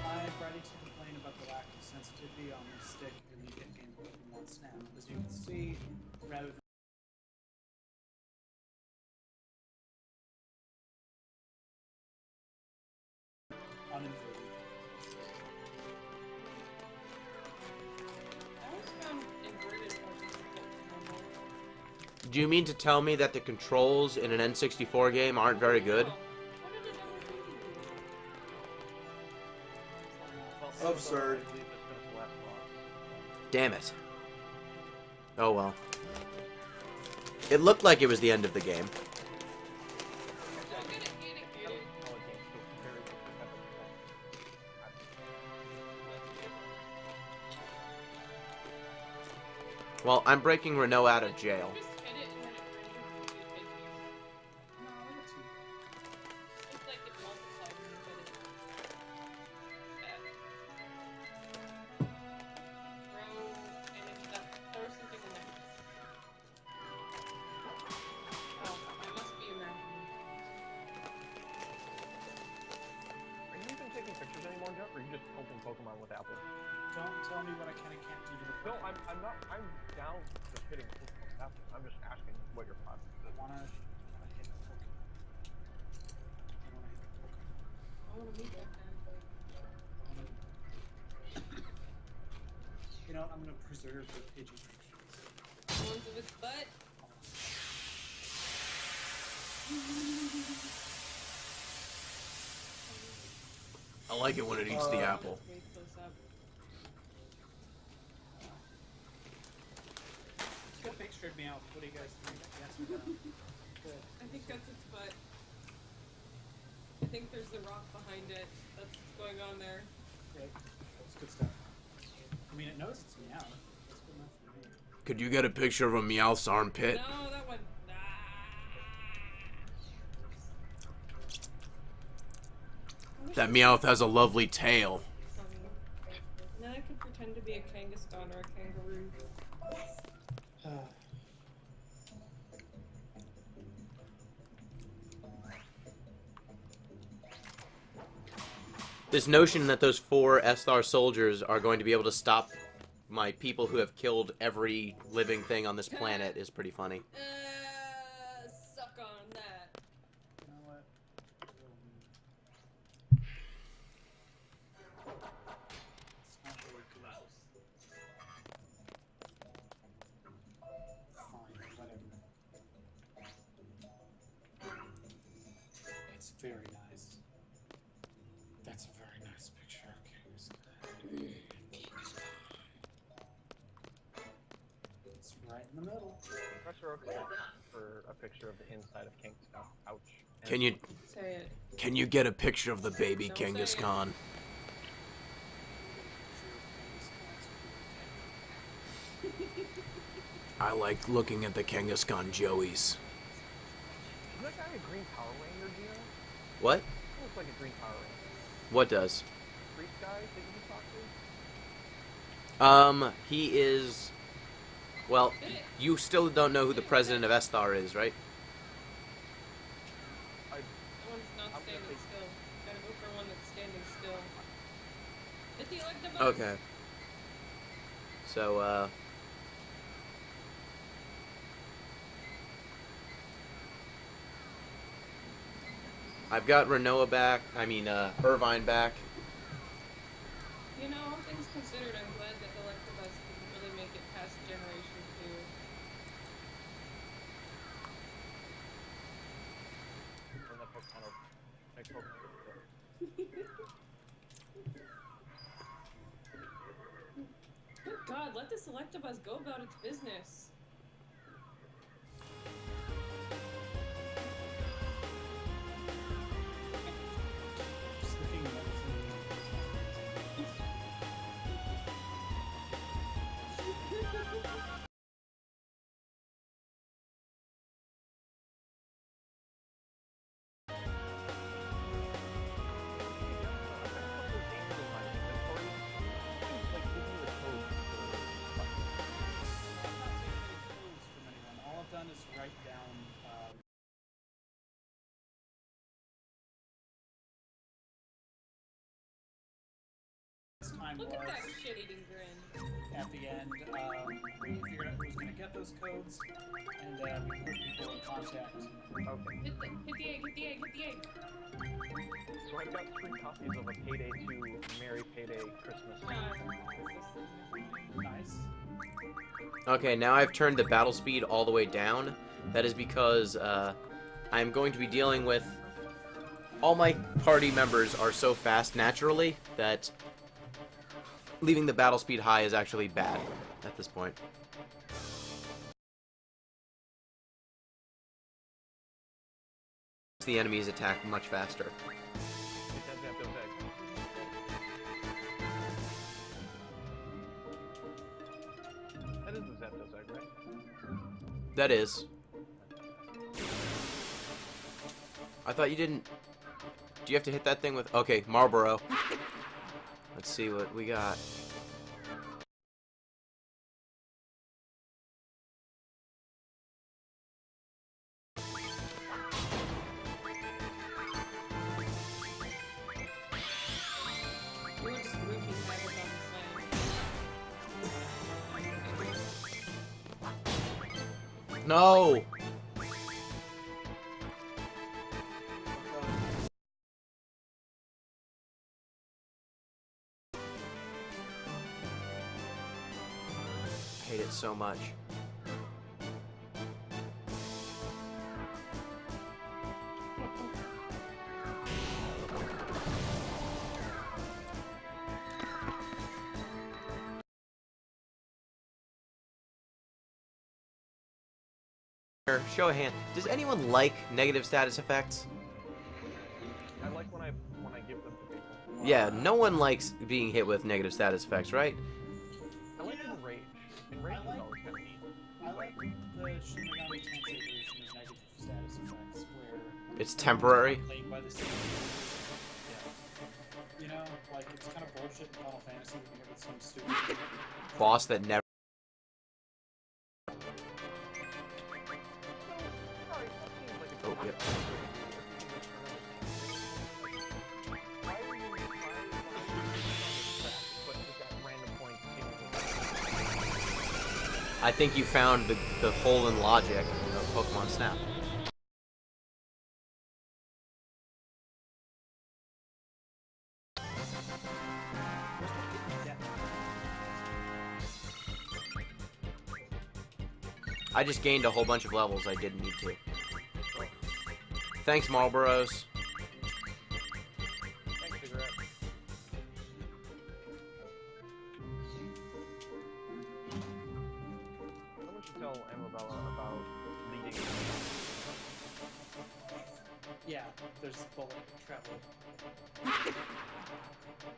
I'm ready to complain about the lack of sensitivity on the stick in the in-game Pokemon Snap. As you can see, rather than uninverted. I always found inverted versions of Pokemon more. Do you mean to tell me that the controls in an N64 game aren't very good? What did it ever do to you? Well, Absurd. I believe it's finished the last boss. Damn it. Oh well. It looked like it was the end of the game. Don't get it. All the games still very different type of thing. Well, I'm breaking Renault out of jail. Just hit it and then it renders two pages. No, I got two. It's like it multiplies when you hit it. That. Throw something in there. Oh, I must be imagining. Are you even taking pictures anymore, Jeff, or are you just open Pokemon with Apple? Don't tell me what I can and can't do to the No, I'm not. I'm down with hitting Pokemon with Apple. I'm just asking what your process I is. wanna hit the Pokemon. I wanna hit the Pokemon. I want to meet that guy. You know, I'm gonna preserve the Pidgey pictures. The ones of its butt. I like it when it eats the apple. Way close up. Good pictured me out. What do you guys think? Yes or no? Good. I think that's its butt. I think there's the rock behind it. That's what's going on there. Great. That's good stuff. I mean, it knows it's me out. That's good enough for me. Could you get a picture of a Meowth's armpit? No, that one. Ah. That Meowth has a lovely tail. Now I could pretend to be a Kangaskhan or a kangaroo. This notion that those 4 S-Star soldiers are going to be able to stop my people who have killed every living thing on this planet is pretty funny. Suck on that. very nice. That's a very nice picture of Kangaskhan. It's right in the middle. Professor Oak's for a picture of the inside of Kangaskhan. Ouch. And Can you Say it. can you get a picture of the baby Don't say it. Kangaskhan? I like looking at the Kangaskhan Joeys. Is that guy a Green Power Ranger, do you know? What? He looks like a Green Power Ranger. What does? Priest guy that you talk to? He is... Well, you still don't know who the president of Esthar is, right? I, The one's not I'm standing gonna still. Gotta go for one that's standing still. Hit the electric Okay. So, I've got Renoa back. I mean, Irvine back. You know, all things considered, I'm glad that Electabuzz didn't really make it past Generation 2. and that Pokemon make Pokemon. Good God, let this Electabuzz go about its business. Just looking at all I've done is write down this time Look was at that shit-eating grin. at the end. We figured out who was going to get those codes, and we put people in contact. Okay. Hit the egg, hit the egg, hit the egg. So I've got 3 copies of a Payday 2 Merry Payday Christmas. Nice. Okay, now I've turned the battle speed all the way down. That is because I'm going to be dealing with... All my party members are so fast naturally that leaving the battle speed high is actually bad at this point. The enemies attack much faster. That is the Zapdos egg, right? That is. I thought you didn't... Do you have to hit that thing with... Okay, Marlboro. Let's see what we got. You were just wreaking havoc on this land. No! I hate it so much. Show of hand. Does anyone like negative status effects? I like when I give them to people. Yeah, no one likes being hit with negative status effects, right? I like Enrage. Enrage is I like- always kind of neat. I like the Shin Megami Tensei version of negative status effects, where It's temporary. played by the same yeah. You know, like it's kind of bullshit in Final Fantasy when you get some stupid Boss that never... Oh, yep. I think you found the hole in logic of Pokemon Snap. I just gained a whole bunch of levels I didn't need to. Thanks, Marlboros. tell Amabella about leading. Yeah, there's bullet travel.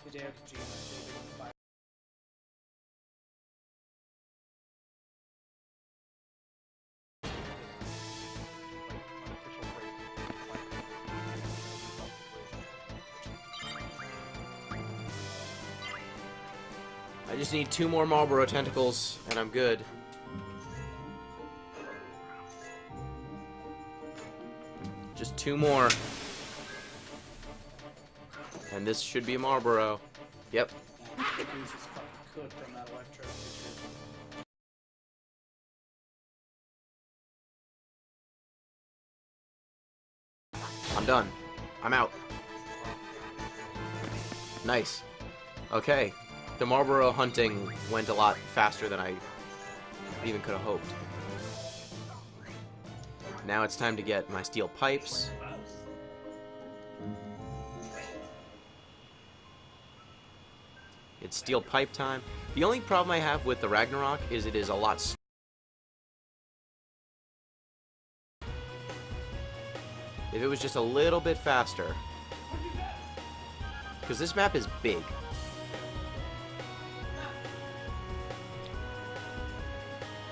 Hideo Kojima leading the fire. Unofficial I just need 2 more Marlboro tentacles, and I'm good. Just 2 more. And this should be a Marlboro. Yep. He's just fucking cooked on that electro picture. I'm done. I'm out. Nice. Okay. The Marlboro hunting went a lot faster than I even could have hoped. Now it's time to get my steel pipes. It's steel pipe time. The only problem I have with the Ragnarok is it is a lot slower. If it was just a little bit faster. Because this map is big.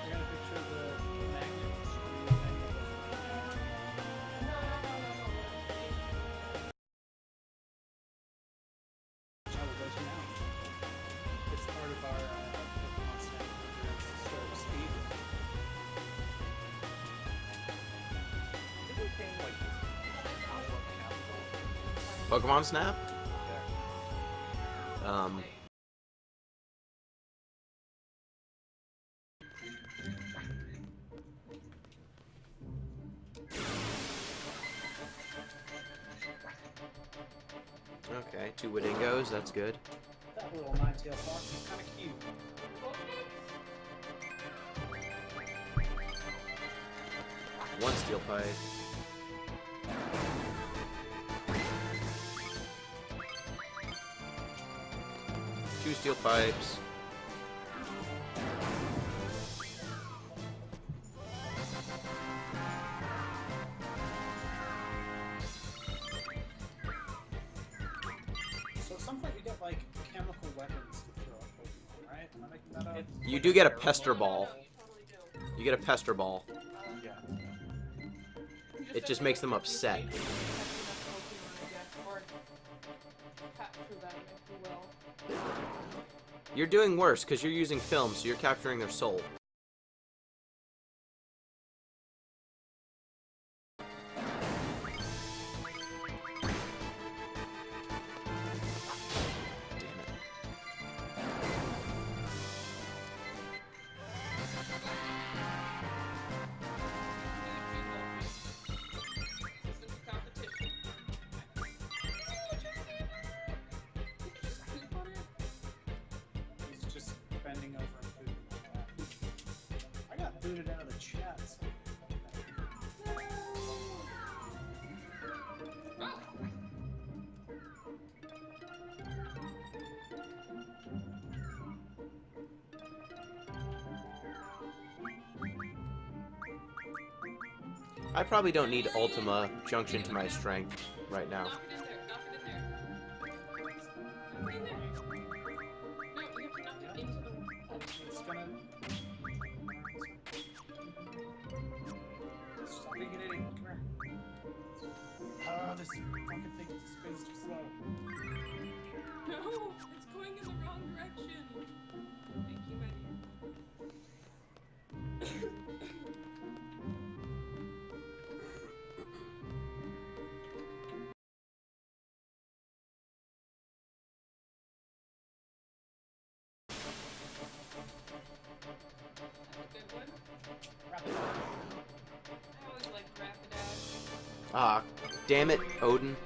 I got a picture of the magnet. How it goes now. It's part of our Pokemon Snap program, so to speak. Is this game like Alpha Capital? Pokemon Snap? Okay, 2 Woodingos, that's good. That little nine-tailed fox is kind of cute. One steel pipe. 2 steel pipes. So at some point you get like chemical weapons to throw at Pokemon, right? Am I making that up? You do get a pester ball. You get a pester ball. Yeah. It just makes them upset. You're doing worse because you're using film, so you're capturing their soul. He's just bending over and booting. I got booted out of the chat. So I probably don't need Ultima Junction to my strength right now. Knock it in there. Knock it in there. Knock it in there. No, you have to knock it into the. it's gonna. Stop being an idiot. Come here. This fucking thing is spins too slow. No, it's going in the wrong direction. Thank you, my dear. That's a good one. I always like Rapidash. Ah, damn it, Odin.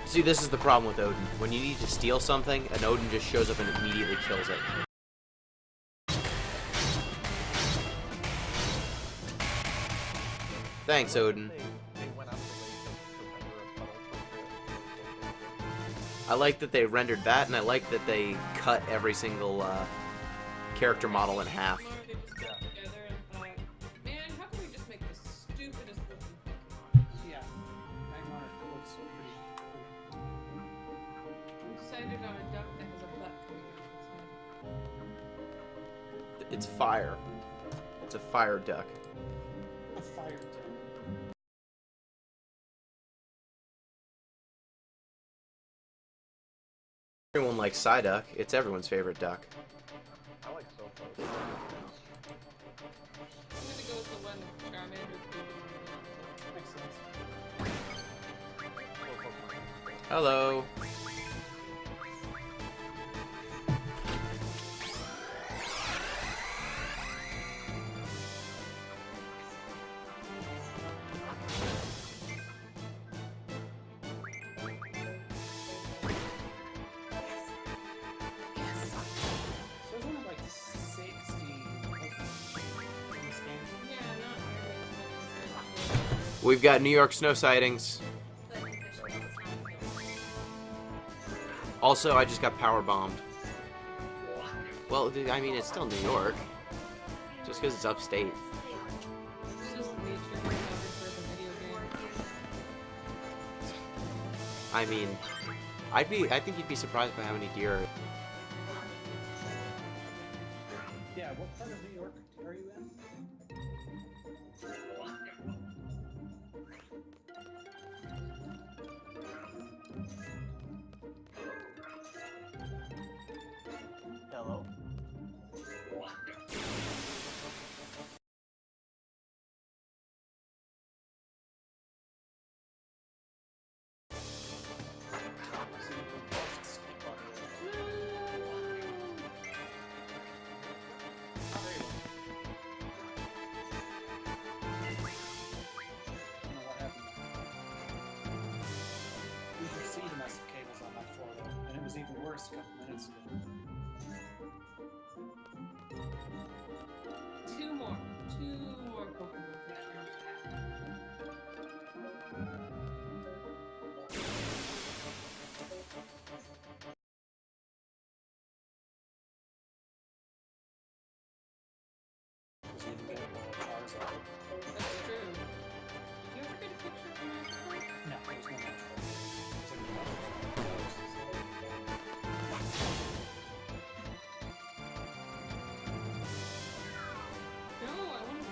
See, this is the problem with Odin. When you need to steal something, an Odin just shows up and immediately kills it. Thanks, Odin. They went out to the lake and remember a puddle for I like that they rendered that, and I like that they cut every single character model in half. Or they just got together and thought, man, how can we just make the stupidest looking Pokemon? Yeah. Magmar looks pretty cool. We decided on a duck that has a butt coming out its head. It's fire. It's a fire duck. A fire duck. Everyone likes Psyduck. It's everyone's favorite duck. I like Sofos. I'm gonna go with the one Charmander Makes sense. Hello. So there's only like 60 Pokemon in this game. Yeah, not very much. We've got New York snow sightings. Also, I just got power bombed. Well, I mean, it's still New York. Just because it's upstate. It's just the nature of the video game. I mean, I think you'd be surprised by how many deer. Yeah, what part of New York are you in? Hello. We could see domestic cables on that floor though, and it was even worse a couple minutes ago. Two more Pokemon pictures. Because you didn't get Charizard. That's true. Did you ever get a picture of my toy? No, there's no match for it. There's like No, I want to.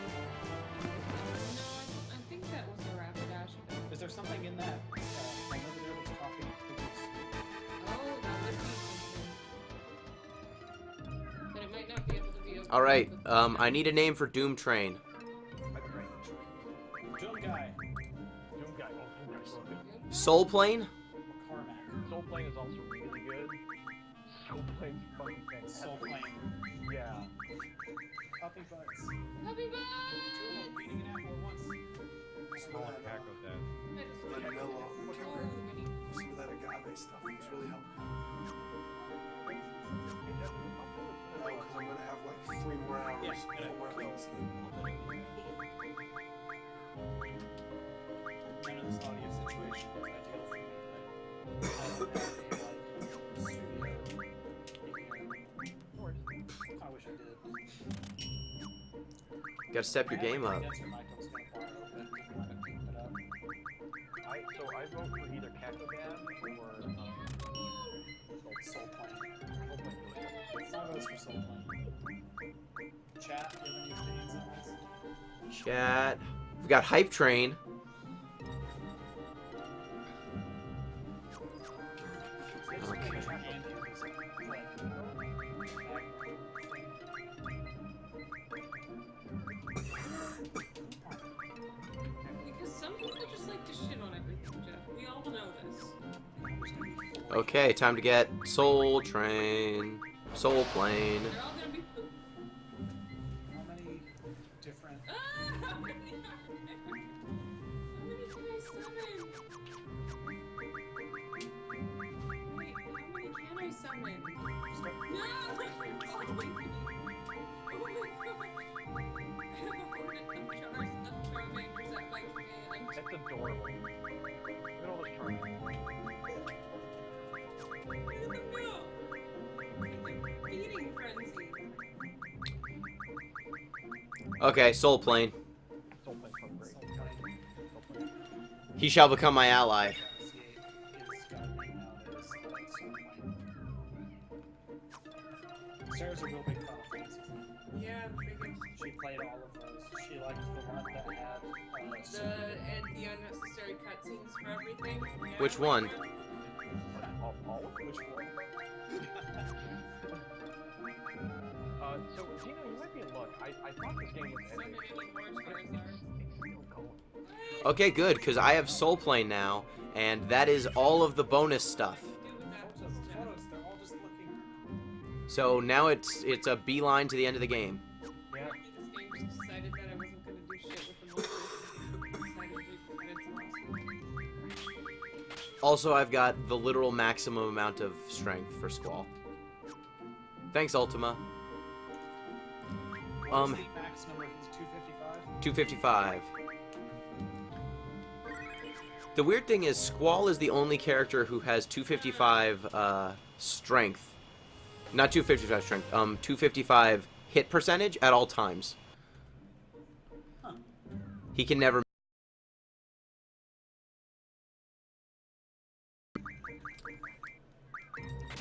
No, I think that was a Rapidash. Is there something in that thing over there that's talking to this? Oh, that would be something. But it might not be able to be opened. All right, with the- I need a name for Doom Train. Doom Guy. Doom Guy. Oh, Doom Guy's so good. Soul Plane? Carmack. Soul Plane is also really good. Soul Plane's fucking fantastic. Soul Plane. Yeah. Puppy Butts. Happy birthday! Two of them beating an apple at once. Some of that, Pack of that. vanilla, some of that agave stuff was really helpful. No, because I'm gonna have like 3 more hours Yeah, before we're else. None of this audio situation is ideal for me, but I don't have a studio. I wish I did. Gotta step your game up. That's what Michael's gonna borrow, but I'm gonna keep it up. I vote for either Kakobad or Soul Plane. Soul Plane really good. 5 votes for Soul Plane. Chat, do you have any opinions on this? Chat. We've got Hype Train. Because some people just like to shit on everything, Jeff. We all know this. Okay, time to get Soul Train. Soul Plane. They're all gonna be poop. How many different... Ah! How many can I summon? Wait, how many can I summon? No! That's adorable. Look at all those Charmanders. Okay, Soul Plane. Soul Plane sounds great. Soul Plane. Soul Plane. He shall become my ally. Is gotten nowadays. Soul Plane. Sarah's a real big Final Fantasy fan. Yeah, the biggest. She played all of those. She liked the one that had The unnecessary cutscenes for everything. Yeah. Which one? All of which one? So, Gino, you might be in luck. I thought this game was So ending. many more Charizards. It's still going. Okay, good, because I have Soul Plane now, and that is all of the bonus stuff. Do with that So just photos, they're all just looking. So now it's a beeline to the end of the game. Yeah. this game just decided that I wasn't gonna do shit with the monsters. Decided it's awesome. Also, I've got the literal maximum amount of strength for Squall. Thanks, Ultima. What was the max number? 255? 255. The weird thing is, Squall is the only character who has 255 strength. Not 255 strength, 255 hit percentage at all times. Huh. He can never...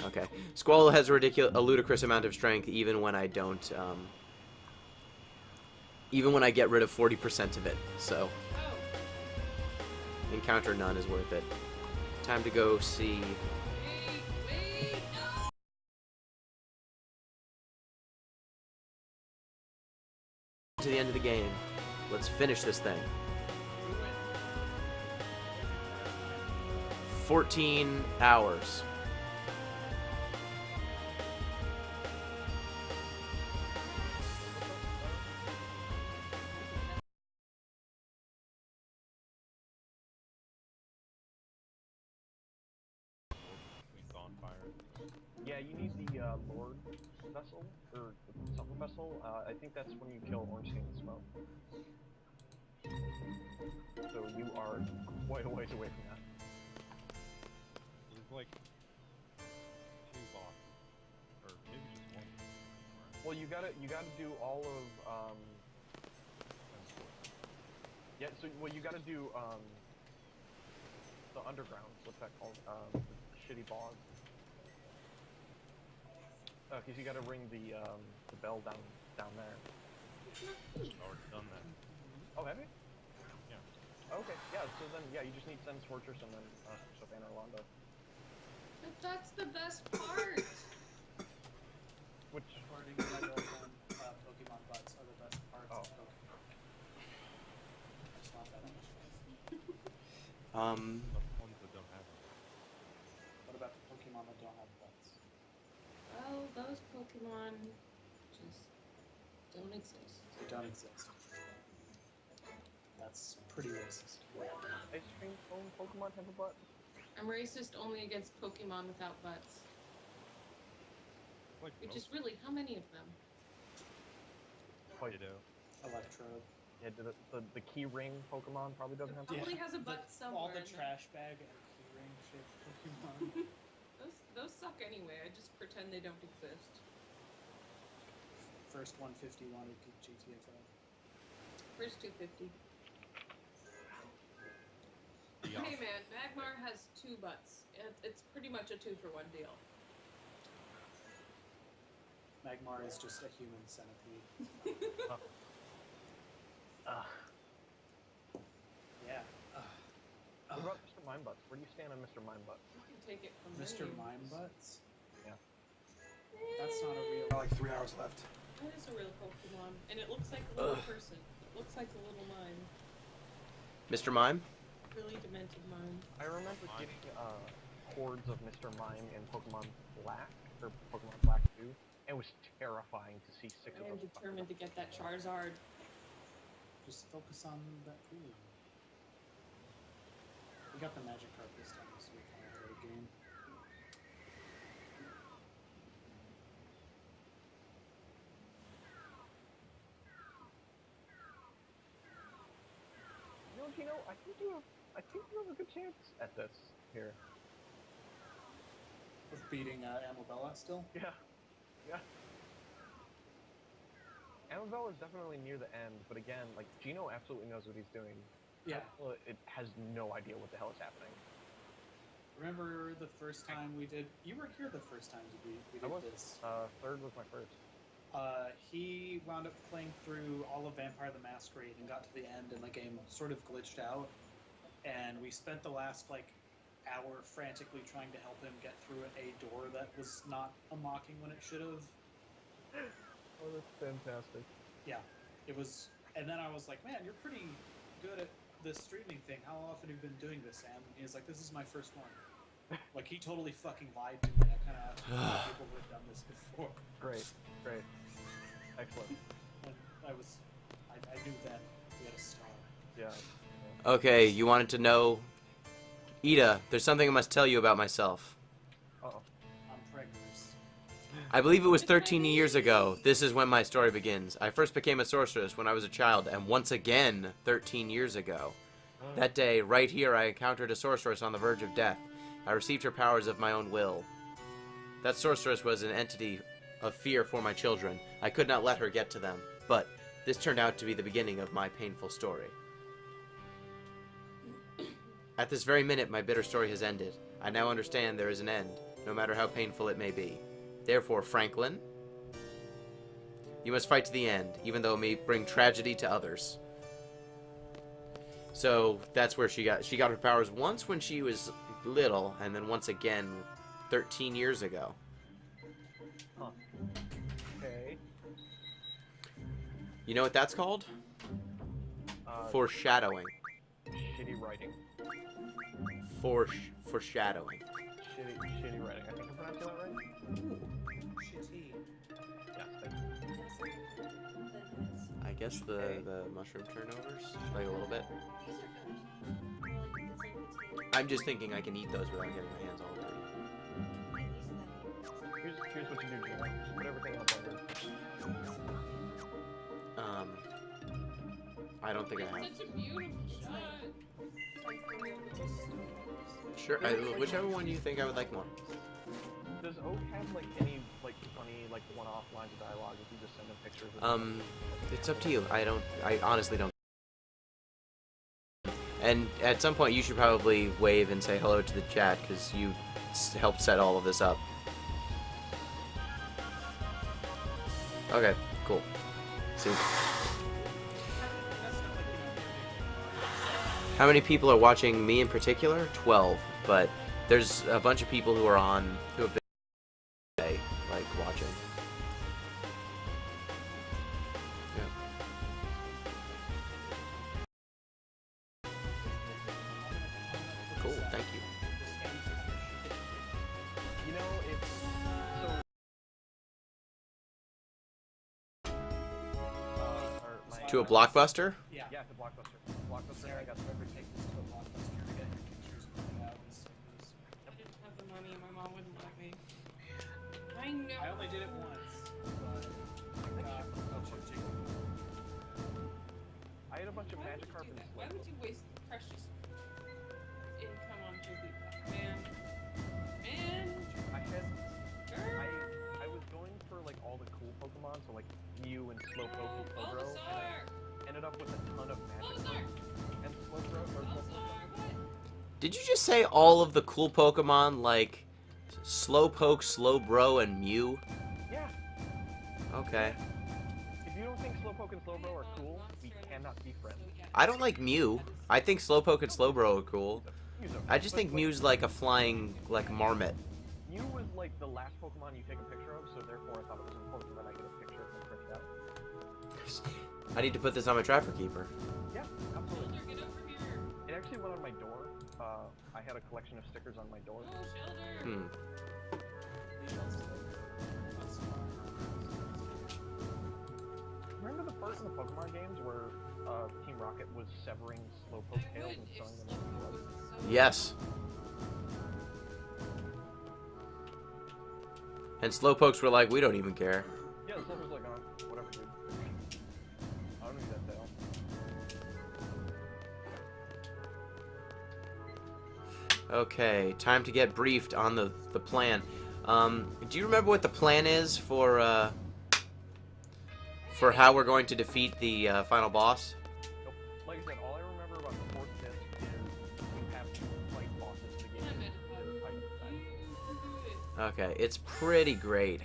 Okay. Squall has a ludicrous amount of strength even when I don't, even when I get rid of 40% of it, so... Oh, Encounter none is worth it. Time to go see... wait, no! to the end of the game. Let's finish this thing. 14 hours. Between bonfire. Yeah, you need the Lord vessel, or the Summer vessel. I think that's when you kill Orange Skin and Smoke. So you are quite a ways away from that. There's like two bosses, or maybe just one. Right? Well, you gotta do all of yeah. So you gotta do the underground. What's that called? The shitty bog. Because you gotta ring the bell down there. Already done that. Oh, have you? Yeah. Okay, yeah. So then, yeah, you just need Sense Fortress and then Savannah Orlando. But that's the best part! Which According to my girlfriend, Pokemon butts are the best parts of Pokemon. It's not that much. The ones that don't have them. What about the Pokemon that don't have butts? Well, those Pokemon just don't exist. They don't exist. That's pretty racist. ice cream cone Pokemon have a butt? I'm racist only against Pokemon without butts. Like Which most is really, how many of them? Quite. Ditto. Electrode. Yeah, the key ring Pokemon probably doesn't have. Probably has a butt All somewhere the in there. trash bag and keyring shaped Pokemon. Those suck anyway, I just pretend they don't exist. First 150 wanted GTFO. First 250. Yeah. Hey man, Magmar has 2 butts. It's pretty much a 2-for-1 deal. Magmar is just a human centipede. Yeah. What about Mr. Mindbutts? Where do you stand on Mr. Mindbutts? You can take it from Mr. many. Mime Butts? Yeah. That's not a real. Got like 3 hours left. That is a real Pokemon, and it looks like a little person. It looks like a little mime. Mr. Mime? Really demented mime. I remember getting hordes of Mr. Mime in Pokemon Black or Pokemon Black 2. It was terrifying to see 6 I of am those. determined to get that Charizard. Just focus on that pool. We got the magic card this time, so we kind of play a game. You know, Gino, I think you have a good chance at this here. With beating Amabella still? Yeah. Yeah. Amabel is definitely near the end, but again, like, Gino absolutely knows what he's doing. Yeah. It has no idea what the hell is happening. Remember the first time we did? You were here the first time we did this. Third was my first. He wound up playing through all of Vampire the Masquerade and got to the end, and the game sort of glitched out. And we spent the last hour frantically trying to help him get through a door that was not unlocking when it should have. Oh, that's fantastic. Yeah, it was. And then I was like, man, you're pretty good at this streaming thing. How often have you been doing this, Sam? And he was like, this is my first one. Like, he totally fucking lied to me. I kind of thought people would have done this before. Great. Excellent. And I knew then we had a star. Yeah. Okay, you wanted to know... Ida, there's something I must tell you about myself. Uh-oh. I'm pregnant. I believe it was 13 years ago. This is when my story begins. I first became a sorceress when I was a child, and once again, 13 years ago. That day, right here, I encountered a sorceress on the verge of death. I received her powers of my own will. That sorceress was an entity of fear for my children. I could not let her get to them, but this turned out to be the beginning of my painful story. At this very minute, my bitter story has ended. I now understand there is an end, no matter how painful it may be. Therefore, Franklin, you must fight to the end, even though it may bring tragedy to others. So that's where she got her powers once when she was little, and then once again 13 years ago. Huh. Okay. You know what that's called? Foreshadowing. Shitty writing. Foreshadowing. Shitty writing. I think I'm pronouncing that right? Shitty. Yeah, thank you. I guess the mushroom turnovers, like a little bit. I'm just thinking I can eat those without getting my hands all dirty. Here's what you do, Gino. Just put everything in a blender. I don't think I have. Such a beautiful shot. Sure, whichever one you think I would like more. Does Oak have any funny one-off lines of dialogue if you just send him pictures of It's up to you. I honestly don't. And at some point you should probably wave and say hello to the chat, because you helped set all of this up. Okay, cool. See. How many people are watching me in particular? 12, but there's a bunch of people who are on, who have been watching. Yeah. Cool, thank you. You know, it's so. To a Blockbuster? Yeah. Yeah, it's a Blockbuster. Blockbuster. I got some every take. I didn't have the money, my mom wouldn't let me. I know. I only did it once, but I got a bunch of jiggle. I had a bunch of Why would Magic you Carpet do that? and Why would you waste precious income on Jigglypuff? Man. I was going for all the cool Pokemon, so Mew and Slowpoke and Slowbro, and Bulbasaur! I ended up with a ton of Magic Bulbasaur! and Slowbro. Bulbasaur! What? Did you just say all of the cool Pokemon like Slowpoke, Slowbro, and Mew? Yeah. Okay. If you don't think Slowpoke and Slowbro are cool, we cannot be friends. I don't like Mew. I think Slowpoke and Slowbro are cool. I just think Mew's like a flying, marmot. Mew was the last Pokemon you take a picture of, so therefore I thought it was important that I get a picture of him printed out. I need to put this on my Trapper Keeper. Yeah, absolutely. Shelter, get over here! It actually went on my door. I had a collection of stickers on my door. Oh, Shelter! Remember the part in the Pokemon games where Team Rocket was severing Slowpoke I tails would and if sewing them into Slowpoke gloves? wasn't so Yes. And Slowpokes were like, we don't even care. Yeah, Slowpoke's like, oh, whatever, dude. I don't need that tail. Okay, time to get briefed on the plan. Do you remember what the plan is for For how we're going to defeat the final boss? Nope. Like I said, all I remember about the fourth disc is you have to fight bosses in the game. Okay, it's pretty great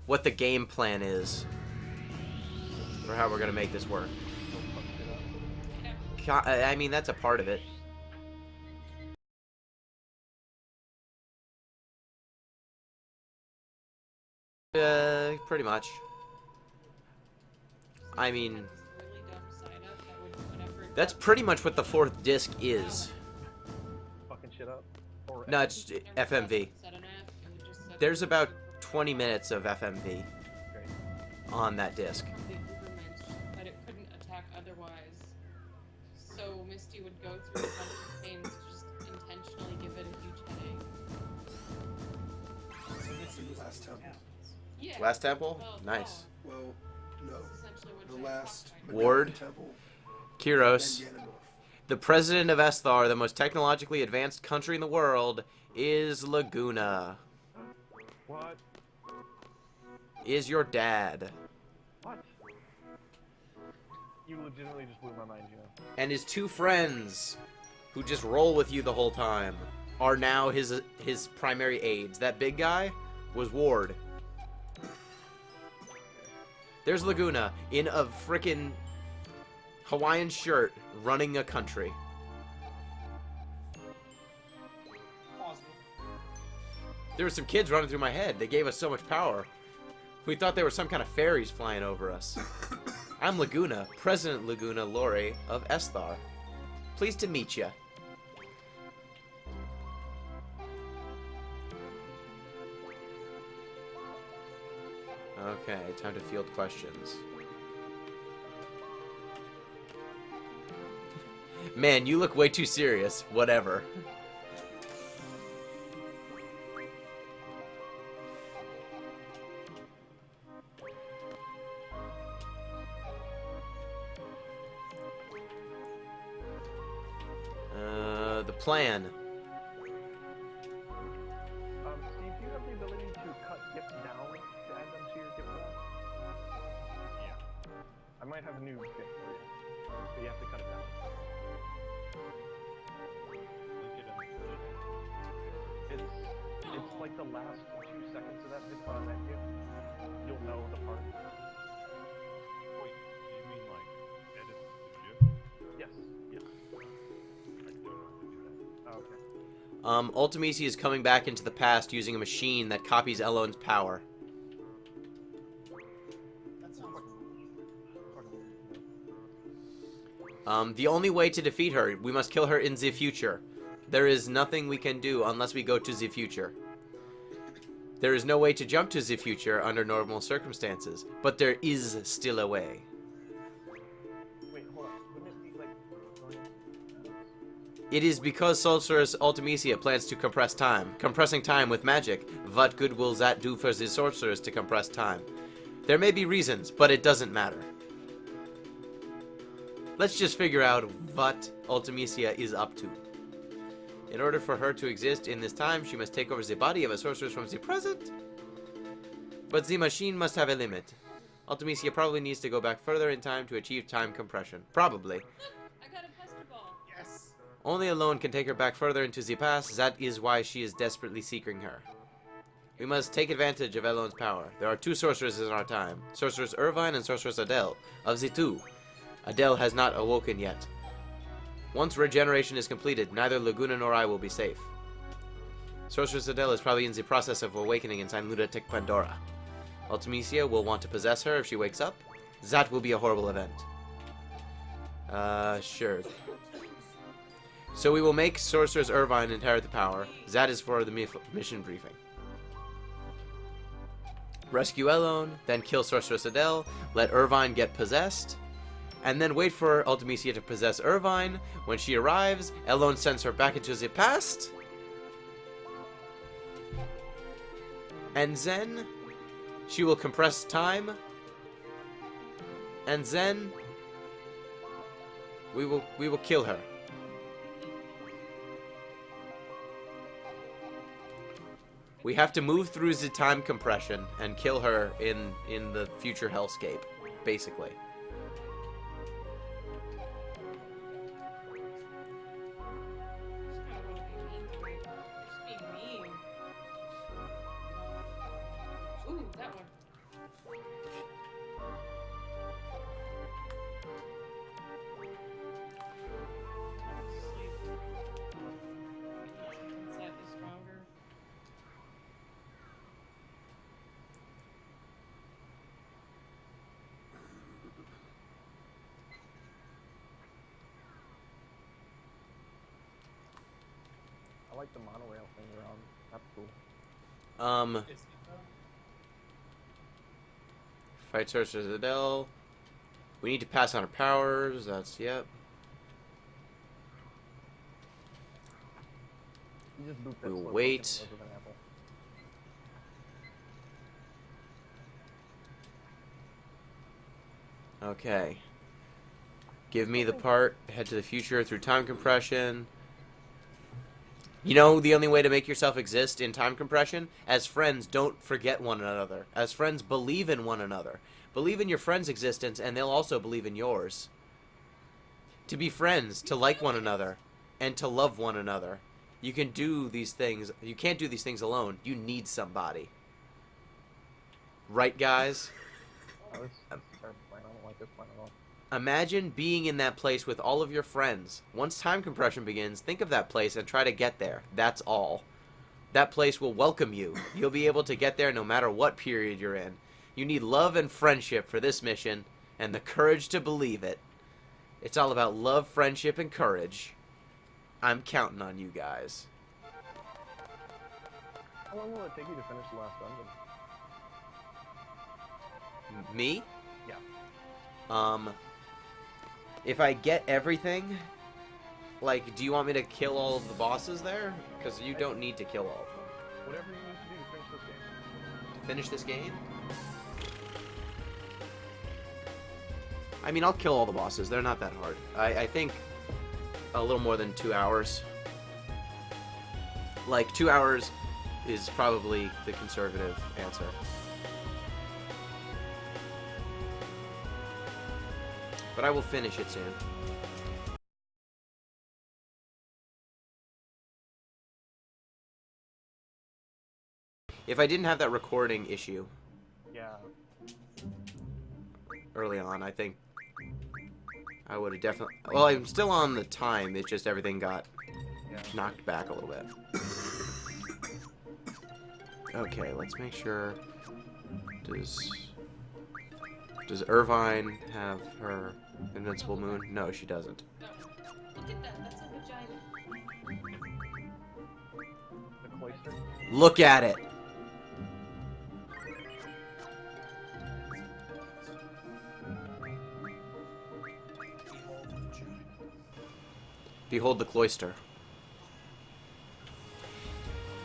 what the game plan is for how we're gonna make this work. I mean, that's a part of it. Pretty much. I mean, that's pretty much what the fourth disc is. Fucking shit up. Or No, it's FMV. There's about 20 minutes of FMV on that disc. But it couldn't attack otherwise. So Misty would go through a bunch of pains to just intentionally give it a huge headache. So this is Last temple. Yeah. Last temple? Well, Nice. Well, no. That's essentially what The Giant last Bomb Ward. Medallion temple. Kyros, And Ganondorf. the president of Esthar, the most technologically advanced country in the world, is Laguna. what? Is your dad. What? You legitimately just blew my mind, you know. And his two friends, who just roll with you the whole time, are now his primary aides. That big guy was Ward. There's Laguna in a frickin' Hawaiian shirt running a country. Plausible. There were some kids running through my head. They gave us so much power. We thought they were some kind of fairies flying over us. I'm Laguna, President Laguna Lori of Esthar. Pleased to meet ya. Okay, time to field questions. Man, you look way too serious. Whatever. The plan. Steve, do you have the ability to cut gifts down to add them to your gift list? Yeah. I might have a new gift for you, but you have to cut it down. Link it in the It's like the last 2 seconds of that gift. You'll know the part. Wait, you mean like edit the GIF? Yes. Yes. I don't know how to do that. Oh, okay. Ultimisi is coming back into the past using a machine that copies Elon's power. That sounds The only way to defeat her, we must kill her in the future. There is nothing we can do unless we go to the future. There is no way to jump to the future under normal circumstances, but there is still a way. Wait, hold on. Wouldn't it be like It is because Sorceress Ultimisia plans to compress time. Compressing time with magic. What good will that do for the Sorceress to compress time? There may be reasons, but it doesn't matter. Let's just figure out what Ultimisia is up to. In order for her to exist in this time, she must take over the body of a sorceress from the present. But the machine must have a limit. Ultimisia probably needs to go back further in time to achieve time compression. Probably. I got a pester ball. yes. Only alone can take her back further into the past. That is why she is desperately seeking her. We must take advantage of Elon's power. There are two sorceresses in our time. Sorceress Irvine and Sorceress Adele. Of the two, Adele has not awoken yet. Once regeneration is completed, neither Laguna nor I will be safe. Sorceress Adele is probably in the process of awakening inside Lunatic Pandora. Ultimisia will want to possess her if she wakes up. That will be a horrible event. Sure. So we will make Sorceress Irvine inherit the power. That is for the mission briefing. Rescue Elone, then kill Sorceress Adele, let Irvine get possessed, and then wait for Ultimisia to possess Irvine. When she arrives, Elone sends her back into the past. And then she will compress time. And then we will kill her. We have to move through the time compression and kill her in the future hellscape. basically. Just kind of want to be mean to me. Just be mean. Ooh, that one. Sleep. Slightly stronger. I like the monorail thing around. That's cool. Is it though? Fight Source Citadel. We need to pass on our powers. That's, yep. You just boot that We'll slow wait. Pokemon with an apple. Okay. Give me the part. Head to the future through time compression. You know the only way to make yourself exist in time compression? As friends, don't forget one another. As friends, believe in one another. Believe in your friend's existence, and they'll also believe in yours. To be friends, to like one another, and to love one another. You can do these things. You can't do these things alone. You need somebody. Right, guys? Oh, this is a terrible plan. I don't like this plan at all. Imagine being in that place with all of your friends. Once time compression begins, think of that place and try to get there. That's all. That place will welcome you. You'll be able to get there no matter what period you're in. You need love and friendship for this mission, and the courage to believe it. It's all about love, friendship, and courage. I'm counting on you guys. How long will it take you to finish the last dungeon? Me? Yeah. If I get everything, like, do you want me to kill all of the bosses there? Because you don't need to kill all of them. Whatever you need to do to finish this game. To finish this game? I mean, I'll kill all the bosses. They're not that hard. I think a little more than 2 hours. Like, 2 hours is probably the conservative answer. But I will finish it soon. If I didn't have that recording issue Yeah. early on, I think I would have definitely... Well, I'm still on the time. It's just everything got Yeah. knocked back a little bit. Okay, let's make sure... Does Irvine have her invincible moon? No, she doesn't. That one. Look at that. That's a vagina. The cloister. Look at it! Behold the cloister.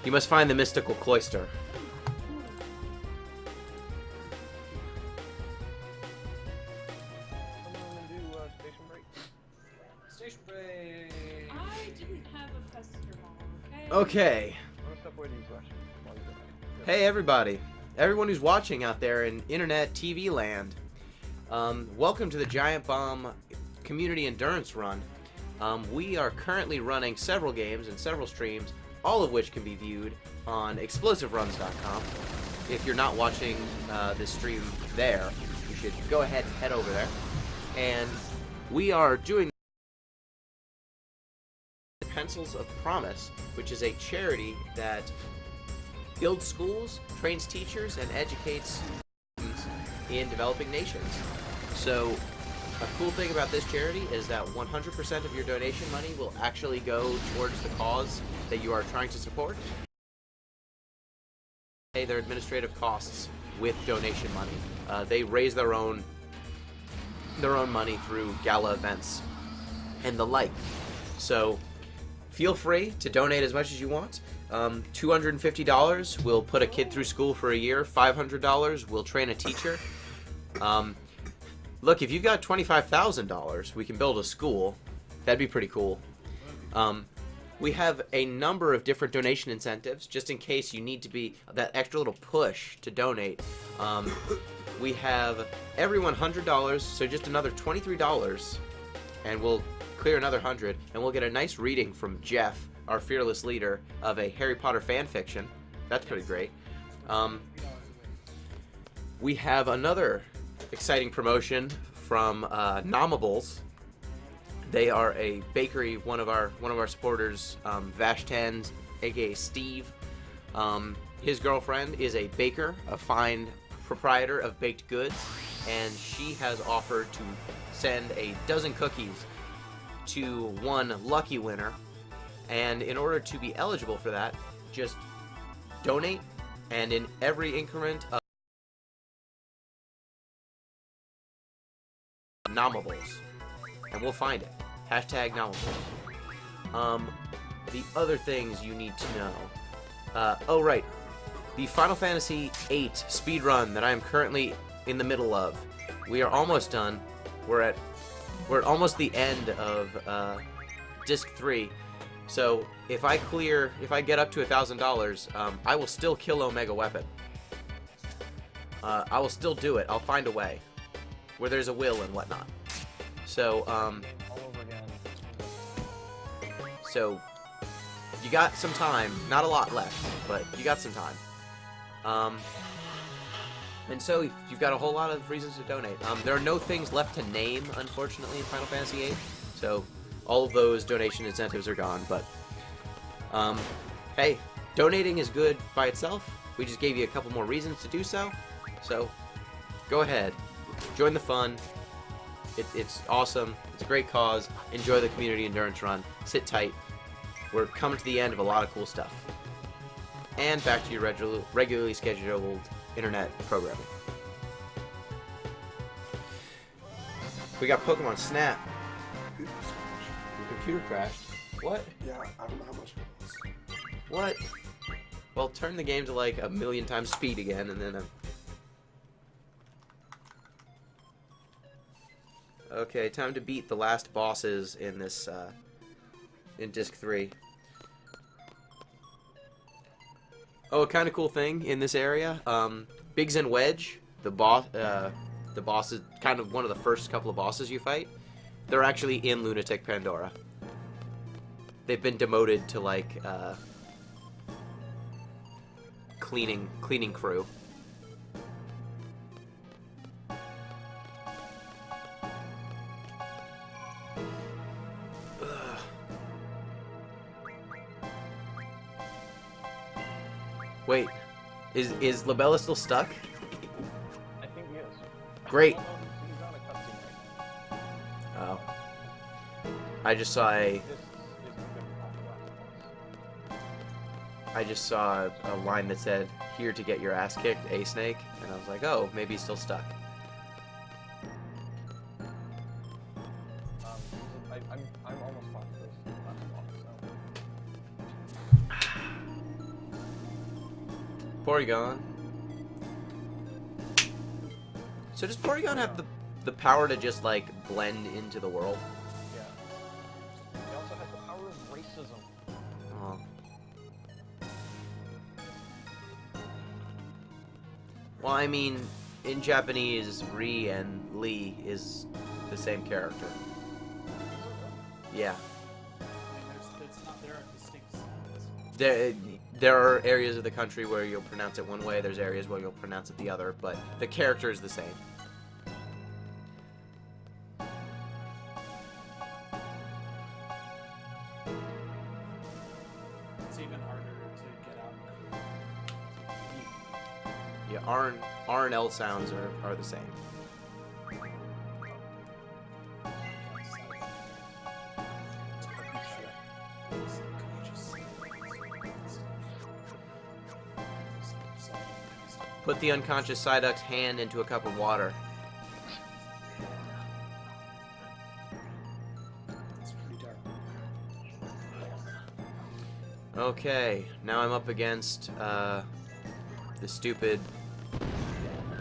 You must find the mystical cloister. Someone do station break. Station break. I didn't have a pester ball, okay? Okay. I'm gonna step away to use restroom while you're doing that. Hey everybody. Everyone who's watching out there in internet TV land. Welcome to the Giantbomb Community Endurance Run. We are currently running several games and several streams, all of which can be viewed on explosiveruns.com. If you're not watching this stream there, you should go ahead and head over there. And we are doing Pencils of Promise, which is a charity that builds schools, trains teachers, and educates students in developing nations. So a cool thing about this charity is that 100% of your donation money will actually go towards the cause that you are trying to support. Pay their administrative costs with donation money. They raise their own money through gala events and the like. So feel free to donate as much as you want. $250 will put a kid through school for a year. $500 will train a teacher. Look, if you've got $25,000, we can build a school. That'd be pretty cool. We have a number of different donation incentives, just in case you need to be that extra little push to donate. we have everyone $100, so just another $23, and we'll clear another 100, and we'll get a nice reading from Jeff, our fearless leader, of a Harry Potter fan fiction. That's pretty great. We have another exciting promotion from Nomables. They are a bakery. One of our supporters, Vash10, aka Steve. His girlfriend is a baker, a fine proprietor of baked goods, and she has offered to send a dozen cookies to one lucky winner. And in order to be eligible for that, just donate, and in every increment of Nomables, and we'll find it. Hashtag Nomables. The other things you need to know. Oh right, the Final Fantasy VIII speedrun that I am currently in the middle of. We are almost done. We're at almost the end of Disc 3. So if I get up to $1,000, I will still kill Omega Weapon. I will still do it. I'll find a way, where there's a will and whatnot. So All over again. So you got some time. Not a lot left, but you got some time. And so you've got a whole lot of reasons to donate. There are no things left to name, unfortunately, in Final Fantasy VIII. So all of those donation incentives are gone. But hey, donating is good by itself. We just gave you a couple more reasons to do so. So go ahead, join the fun. It's awesome. It's a great cause. Enjoy the community endurance run. Sit tight. We're coming to the end of a lot of cool stuff. And back to your regularly scheduled internet programming. We got Pokemon Snap. Your computer crashed. What? Yeah, I don't know how much it was. What? Well, turn the game to like 1,000,000 times speed again, and then... Okay, time to beat the last bosses in this, in Disc 3. Oh, a kind of cool thing in this area, Biggs and Wedge, the boss is kind of one of the first couple of bosses you fight. They're actually in Lunatic Pandora. They've been demoted to, like, cleaning crew. Wait, is Labella still stuck? I think he is. Great. Although he's on a cutscene right now. Oh. I just saw a This is the last boss. I just saw a line that said, "Here to get your ass kicked, A Snake," and I was like, oh, maybe he's still stuck. I'm almost fine with this last boss, so. Porygon. So does Porygon have the power to just like blend into the world? Yeah. He also has the power of racism. Oh. Well, I mean, in Japanese, Ri and Lee is the same character. Yeah. I mean, there are distinct sounds. There are areas of the country where you'll pronounce it one way, there's areas where you'll pronounce it the other, but the character is the same. It's even harder to get out. Yeah, R and L sounds are the same. Put the unconscious Psyduck's hand into a cup of water. It's pretty dark. Okay, now I'm up against the stupid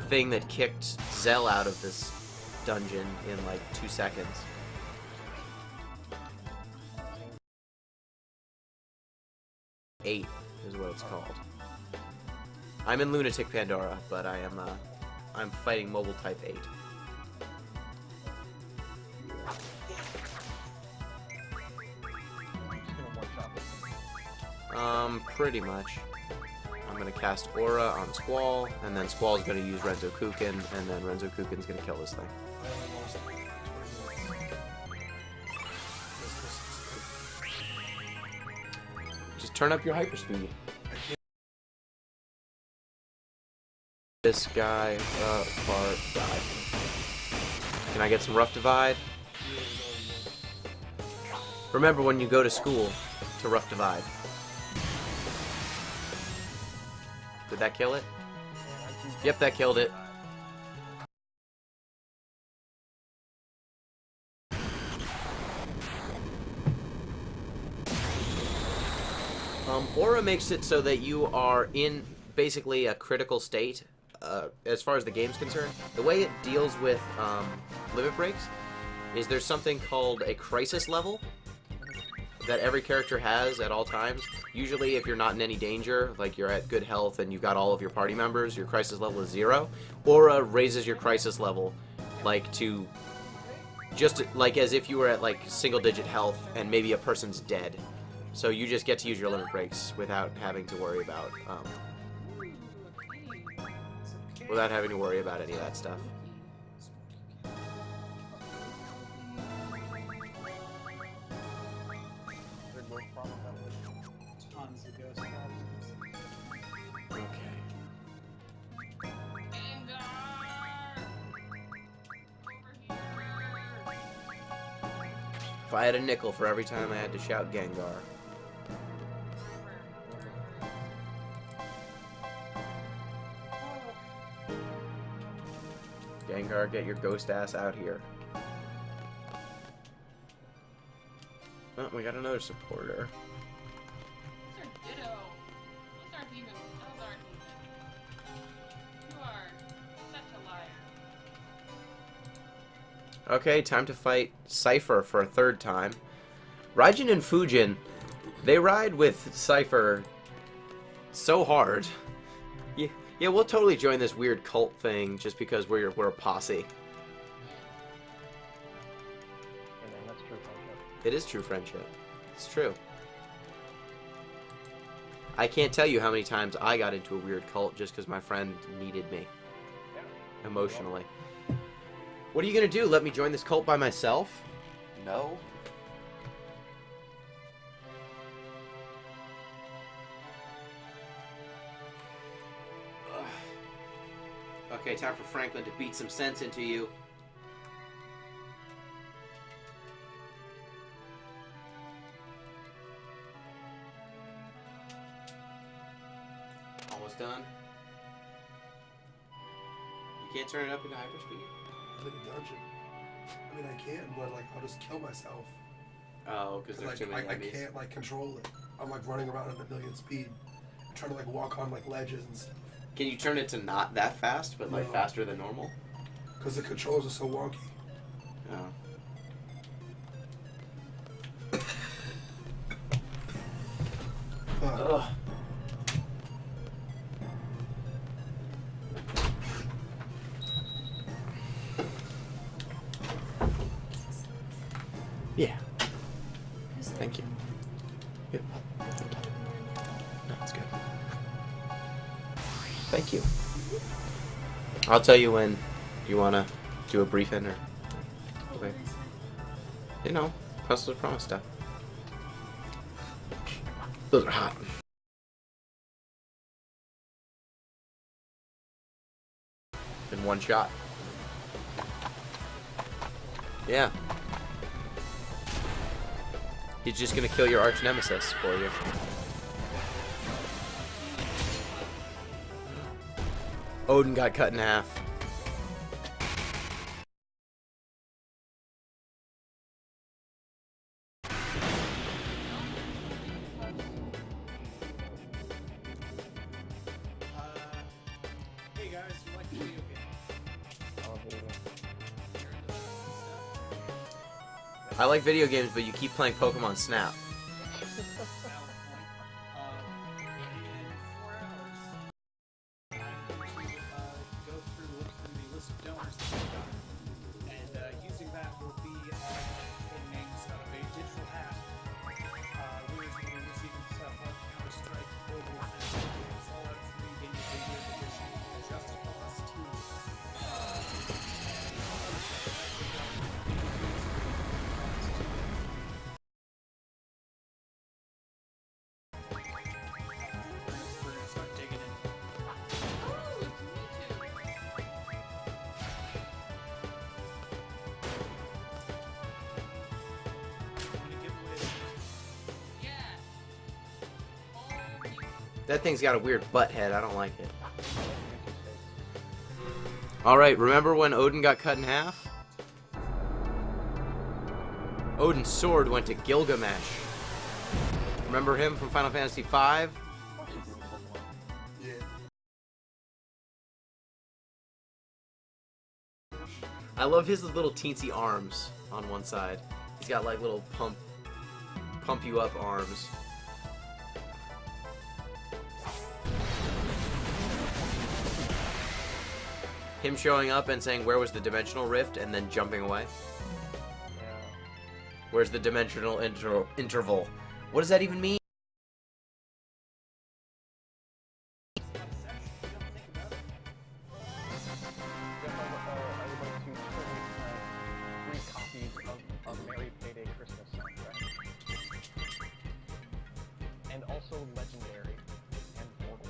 thing that kicked Zell out of this dungeon in like 2 seconds. VIII is what it's called. I'm in Lunatic Pandora, but I am I'm fighting Mobile Type 8. Pretty much. I'm gonna cast Aura on Squall, and then Squall's gonna use Renzo Kukin, and then Renzo Kukin's gonna kill this thing. Just turn up your hyperspeed. This guy, apart, die. Can I get some Rough Divide? Remember when you go to school to Rough Divide. Did that kill it? Yep, that killed it. Aura makes it so that you are in basically a critical state as far as the game's concerned. The way it deals with limit breaks is there's something called a crisis level that every character has at all times. Usually if you're not in any danger, like you're at good health and you've got all of your party members, your crisis level is 0. Aura raises your crisis level like to just like as if you were at like single digit health and maybe a person's dead. So you just get to use your limit breaks without having to worry about any of that stuff. Tons of ghost problems. Okay. If I had a nickel for every time I had to shout Gengar. Gengar, get your ghost ass out here. Oh, we got another supporter. Those are ditto. Those aren't even. You are such a liar. Okay, time to fight Cypher for a 3rd time. Raijin and Fujin, they ride with Cypher so hard. Yeah, we'll totally join this weird cult thing just because we're a posse. That's true friendship. It is true friendship. It's true. I can't tell you how many times I got into a weird cult just because my friend needed me. Yeah. Emotionally. What are you gonna do? Let me join this cult by myself? No. Ugh. Okay, time for Franklin to beat some sense into you. Almost done. You can't turn it up into hyperspeed? Like a dungeon. I mean, I can, but like I'll just kill myself. Oh, because there's Like too many I enemies. can't like control it. I'm like running around at a million speed, trying to like walk on like ledges and stuff. Can you turn it to not that fast, but like No. faster than normal? Because the controls are so wonky. Oh. Ugh. Yeah. Thank you. Yep. No, it's good. Thank you. I'll tell you when you want to do a briefing or... Okay. You know, Hustle of Promise stuff. Those are hot. In one shot. Yeah. He's just gonna kill your arch nemesis for you. Odin got cut in half. Hey guys, you like video games? I like video games, but you keep playing Pokemon Snap. Valid point. In 4 hours, I'm going to go through, look through That thing's got a weird butt head. I don't like it. Alright, remember when Odin got cut in half? Odin's sword went to Gilgamesh. Remember him from Final Fantasy V? Yeah. I love his little teensy arms on one side. He's got like little pump you up arms. Him showing up and saying, "Where was the dimensional rift?" and then jumping away. Yeah. Where's the dimensional interval? What does that even mean? I would like to turn 3 copies of Merry Payday Christmas soundtrack. And also Legendary and Portal.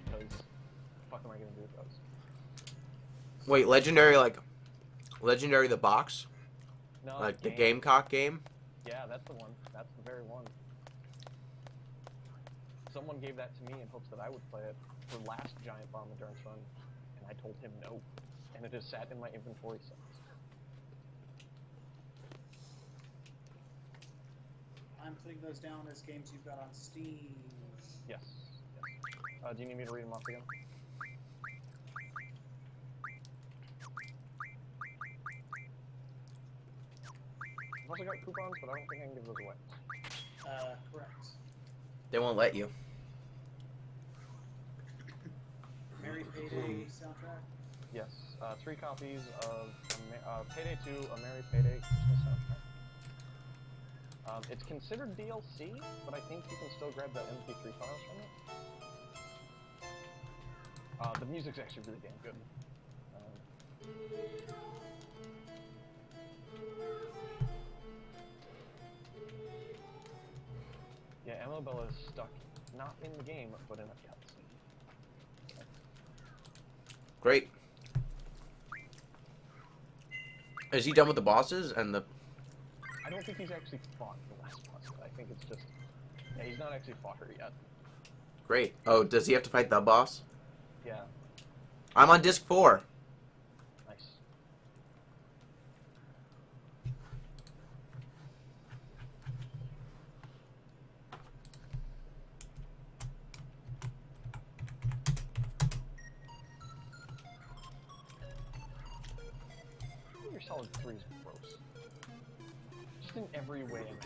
Because what the fuck am I gonna do with those? Wait, Legendary, like Legendary the box? No, Like the game. Gamecock game? Yeah, that's the one. That's the very one. Someone gave that to me in hopes that I would play it for last Giantbomb Endurance Run, and I told him no. And it just sat in my inventory since. I'm putting those down as games you've got on Steam. Yes. Do you need me to read them off again? I've also got coupons, but I don't think I can give those away. Correct. They won't let you. Merry Payday soundtrack. Yes. 3 copies of Payday 2, A Merry Payday Christmas soundtrack. It's considered DLC, but I think you can still grab the MP3 files from it. The music's actually really damn good. Yeah, Emma Bella is stuck, not in the game, but in a cutscene. Great. Is he done with the bosses and the... I don't think he's actually fought the last boss. I think it's just... Yeah, he's not actually fought her yet. Great. Oh, does he have to fight the boss? Yeah, I'm on disc 4. nice. Your Solid 3 is gross. Just in every way imaginable.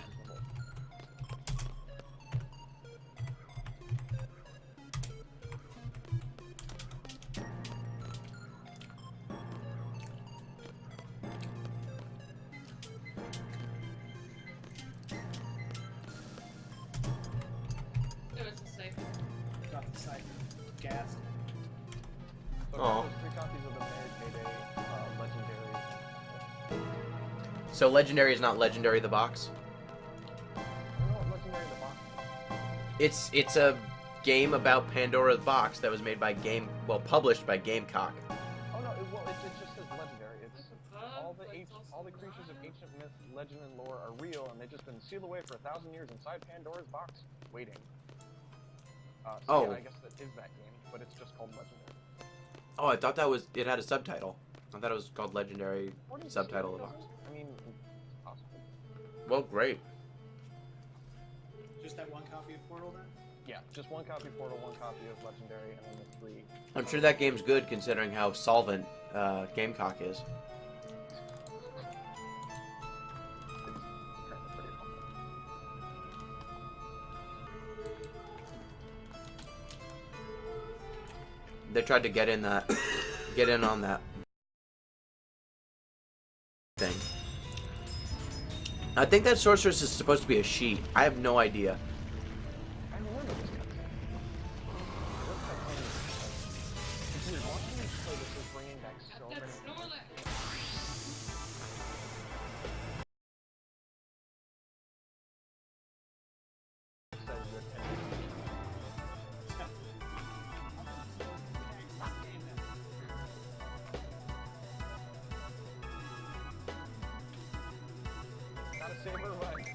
No, it's a safe. Got the site gassed. So Aw. there's 3 copies of the Merry Payday Legendary. So Legendary is not Legendary the box? I don't know what Legendary the box is. It's a game about Pandora's box that was made by published by Gamecock. Oh no, it just says Legendary. It's all But it's also all the creatures of not. ancient myth, legend, and lore are real, and they've just been sealed away for 1,000 years inside Pandora's box, waiting. Oh. Yeah, I guess that is that game, but it's just called Legendary. Oh, I thought it had a subtitle. I thought it was called Legendary What is subtitle of it? the box. I mean, it's possible. Well, great. Just that one copy of Portal then? Yeah, just 1 copy Portal, 1 copy of Legendary, and then the 3. I'm sure that game's good considering how solvent Gamecock is. It's apparently pretty awful. They tried to get in on that thing. I think that sorceress is supposed to be a she. I have no idea. I remember this cutscene. What cutscene is this? If you're watching this play, this is bringing back so many... That's Snorlax. Gotta save her life.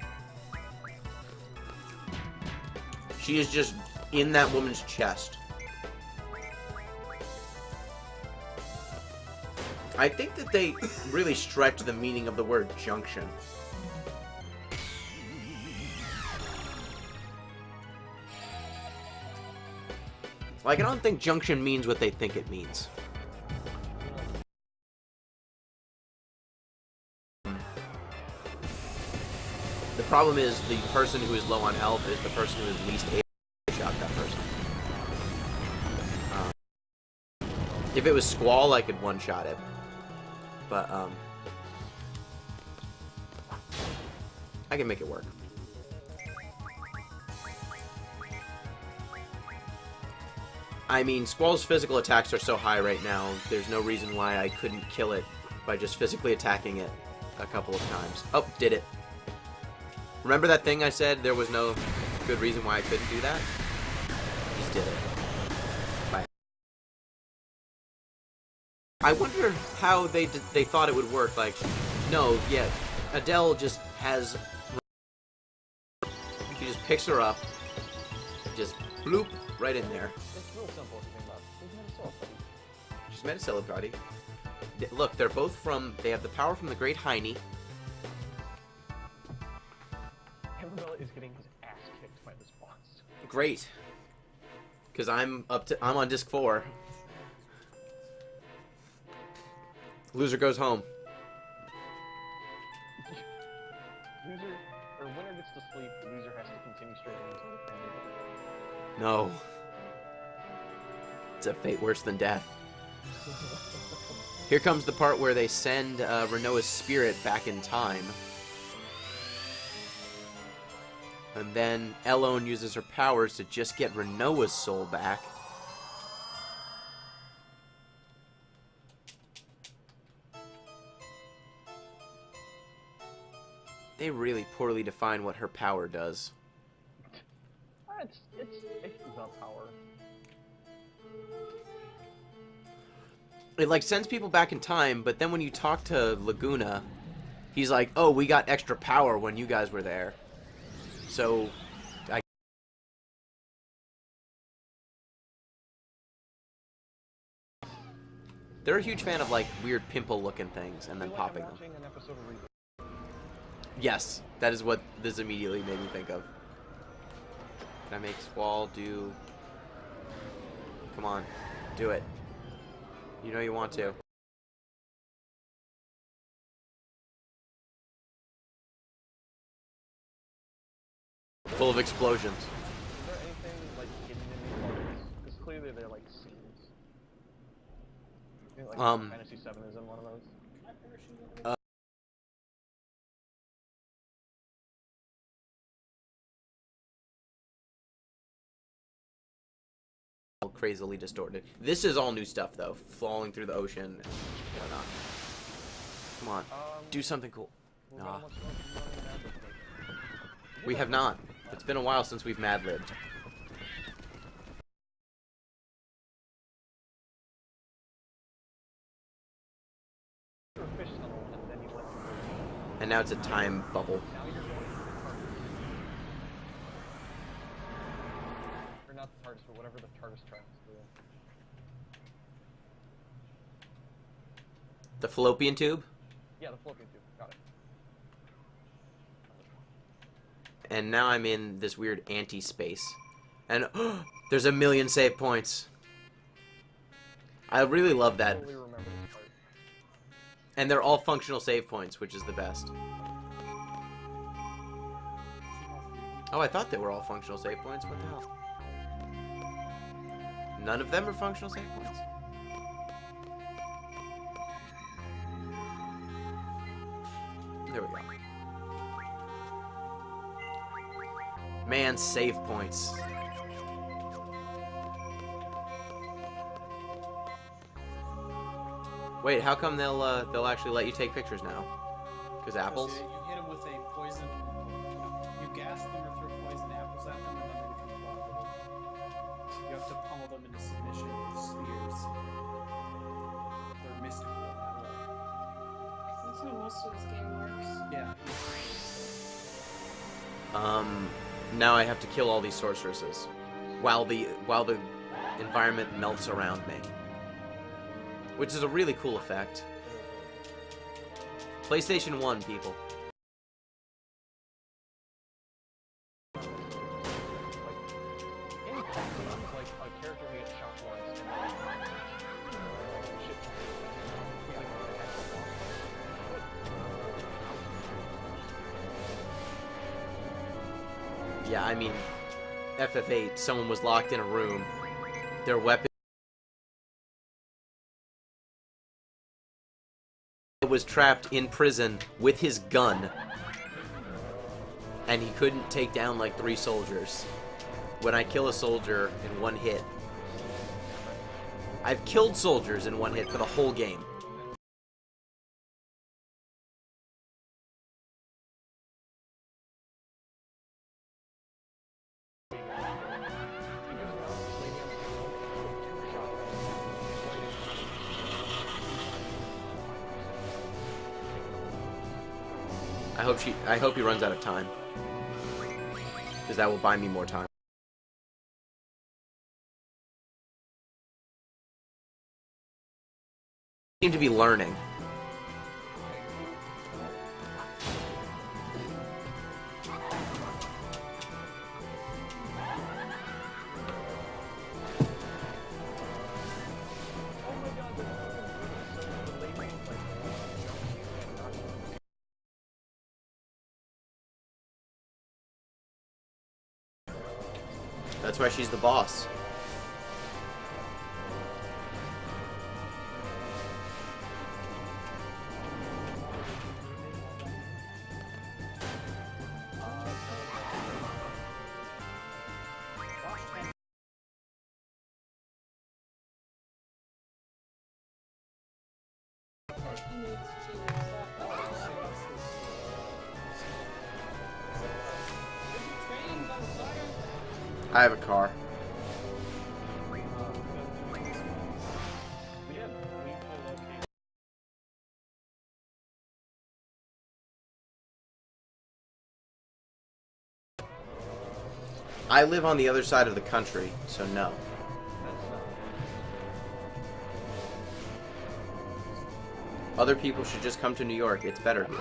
She is just in that woman's chest. I think that they really stretch the meaning of the word junction. Like, I don't think junction means what they think it means. The problem is the person who is low on health is the person who is least able to shot that person. If it was Squall, I could one-shot it. But, I can make it work. I mean, Squall's physical attacks are so high right now, there's no reason why I couldn't kill it by just physically attacking it a couple of times. Oh, did it. Remember that thing I said there was no good reason why I couldn't do that? Just did it. Bye. I wonder how they thought it would work. Like, no, yeah, Adele just has... She just picks her up, just bloop, right in there. It's real simple to think about. She's Metacilla Buddy. Look, they're both from... They have the power from the Great Heine. Amabella is getting his ass kicked by this boss. Great. Because I'm on disc 4. Loser goes home. Winner gets to sleep, the loser has to continue streaming until the end of it. No. It's a fate worse than death. Here comes the part where they send Renoa's spirit back in time. And then Elone uses her powers to just get Renoa's soul back. They really poorly define what her power does. It's the power. It, like, sends people back in time, but then when you talk to Laguna, he's like, oh, we got extra power when you guys were there. So, they're a huge fan of, like, weird pimple-looking things and then popping them. Watching an episode of Rebirth. Yes, that is what this immediately made me think of. Can I make Squall do... Come on, do it. You know you want to. Full of explosions. Is there anything, like, hidden in these levels? Because clearly they're, like, scenes. I think, like, Fantasy VII is in one of those. Crazily distorted. This is all new stuff, though. Falling through the ocean and whatnot. Come on, do something cool. Nah. We have not. It's been a while since we've mad-libbed. And now it's a time bubble. Or not the TARDIS, but whatever the TARDIS tracks do. The fallopian tube? Yeah, the fallopian tube. Got it. And now I'm in this weird anti-space. And there's a million save points. I really love that. I totally remember this part. And they're all functional save points, which is the best. Oh, I thought they were all functional save points. What the hell? None of them are functional save points? There we go. Man, save points. Wait, how come they'll actually let you take pictures now? Because apples? You hit them with a poison. You gas them or throw poison apples at them, and then they become cooperative. You have to pummel them into submission with spheres. They're mystical in that way. That's how most of this game works. Yeah. Now I have to kill all these sorceresses. while the environment melts around me, which is a really cool effect. PlayStation 1, people. In Tekken, like a character will get shot once and then shit. Yeah, like the actual boss. Yeah, I mean, FF8, someone was locked in a room, their weapon was trapped in prison with his gun, and he couldn't take down like 3 soldiers. When I kill a soldier in 1 hit, I've killed soldiers in 1 hit for the whole game. I hope he runs out of time, because that will buy me more time. Seem to be learning. That's why she's the boss. He needs to stop trains on fire. I have a car. I live on the other side of the country, so no. Other people should just come to New York. It's better here.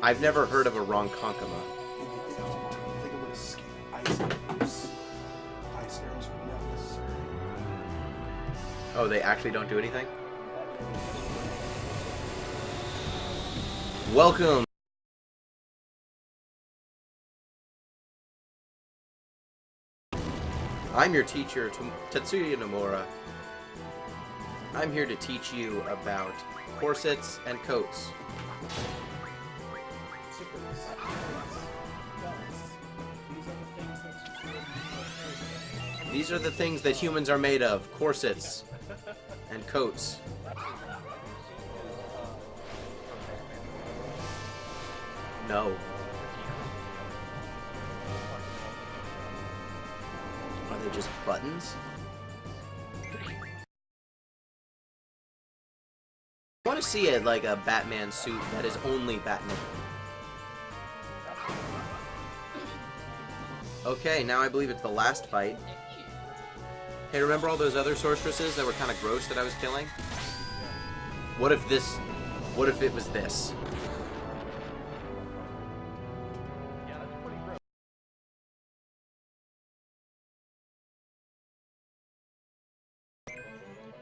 I've never heard of a Ronkonkoma. I think I'm gonna skip ice arrows. Ice arrows are not necessary. Oh, they actually don't do anything? Welcome! I'm your teacher, Tetsuya Nomura. I'm here to teach you about corsets and coats. These are the things that humans are made of. Corsets and coats. No. Are they just buttons? I want to see it like a Batman suit that is only Batman. Okay, now I believe it's the last fight. Hey, remember all those other sorceresses that were kind of gross that I was killing? What if it was this? Yeah, that's pretty gross.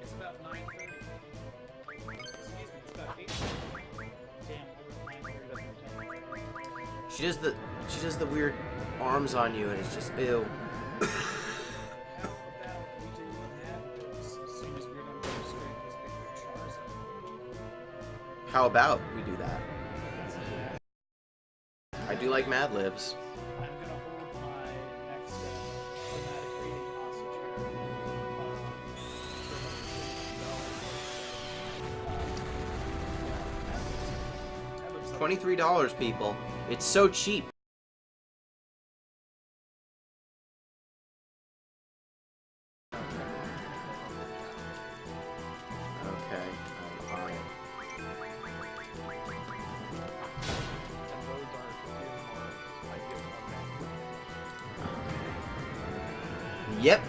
It's about 9:30. Excuse me, it's about 8:30. Damn, I wrote 9:30. She does the weird arms on you and it's just ew. How about we do Mad Libs as soon as we're done with the stream, this picture of Charizard. How about we do that? I do like Mad Libs. I'm gonna hold my next dramatic reading hostage. $23, people. It's so cheap. Yep.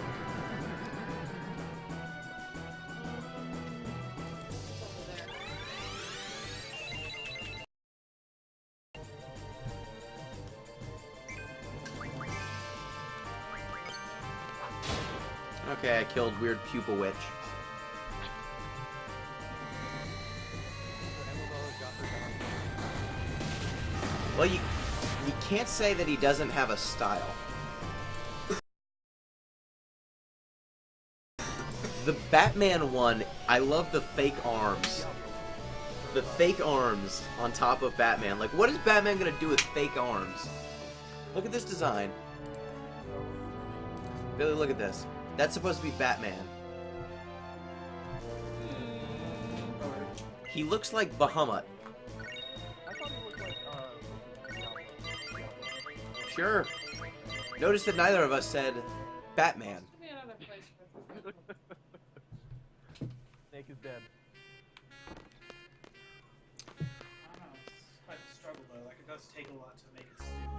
Over there. Okay, I killed weird pupil witch. Well, you can't say that he doesn't have a style. The Batman one, I love the fake arms. The fake arms on top of Batman. Like, what is Batman gonna do with fake arms? Look at this design. Billy, look at this. That's supposed to be Batman. He looks like Bahamut. I thought he looked like, Sure. Notice that neither of us said Batman. Give me another place for this. Snake is dead. I don't know, it's quite a struggle though. Like, it does take a lot to make it stick.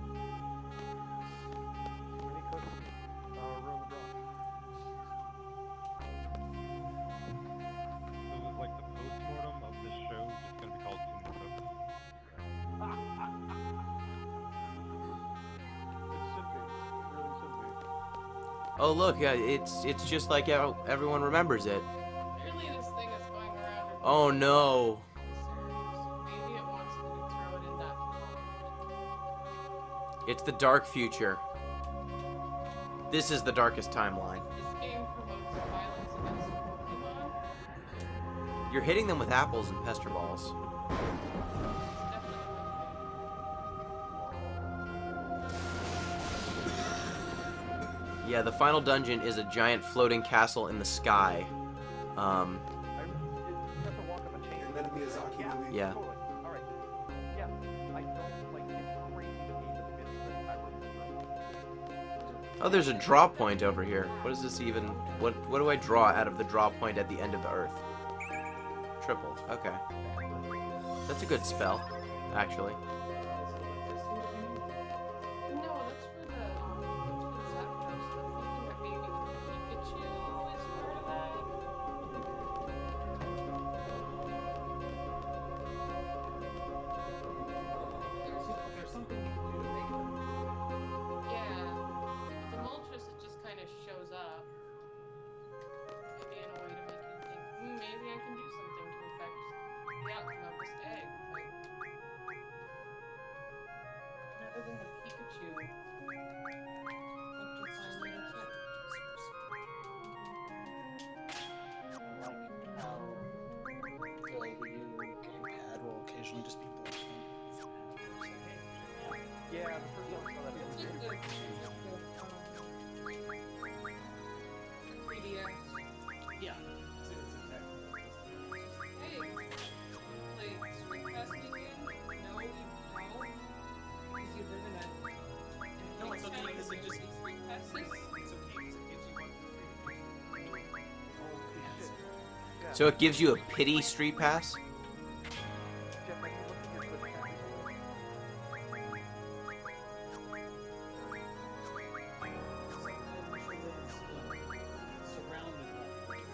When he cooks, ruin the broth. So is like the postmortem of this show just gonna be called Too Many Cooks? It should be. It really should be. Oh look, it's just like how everyone remembers it. Clearly this thing is going around. and Oh no. Maybe it wants me to throw it in that pond. It's the dark future. This is the darkest timeline. This game promotes violence against Pokemon. You're hitting them with apples and pester balls. It's definitely Yeah, the final dungeon is a giant floating castle in the sky. You have to walk up a chain. And then a Miyazaki movie. Yeah. Totally. Alright. Yeah. I don't like it's crazy to me the bits that I remember. Oh, there's a draw point over here. What is this even? What do I draw out of the draw point at the end of the earth? Triple. Okay. That's a good spell, actually. No, that's for the Zapdos. I'm thinking that maybe Pikachu is part of that. There's something you can do to make them. Yeah. The Moltres, it just kind of shows up. Maybe in a way to make you think, maybe I can do something to affect the outcome of this egg. Like, other than the Pikachu, what do I need to I like how the new gamepad will occasionally just be blank. Yeah, the first one saw that in the It's game. like the 3DS. Yeah, it's exactly what it is. Hey, play Street Pass weekend? No, you don't. Because you live in a... No, it's okay, because it just- Street Passes? It's okay, because it gives you one for free. Holy shit. Yeah. So it gives you a pity street pass? Jeff, have you looked at your Twitch channel? Surrounded by places.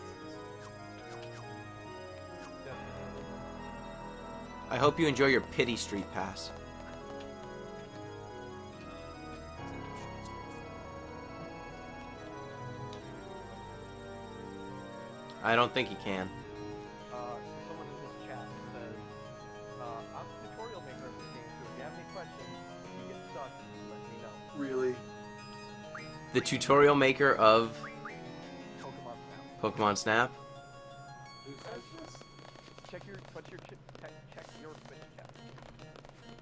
I hope you enjoy your pity street pass. I don't think he can. Someone in this chat says, I'm the tutorial maker of this game, so if you have any questions, you get stuck, let me know. Really? The tutorial maker of Pokemon Snap. Pokemon Snap? Who says this? Check your Twitch chat.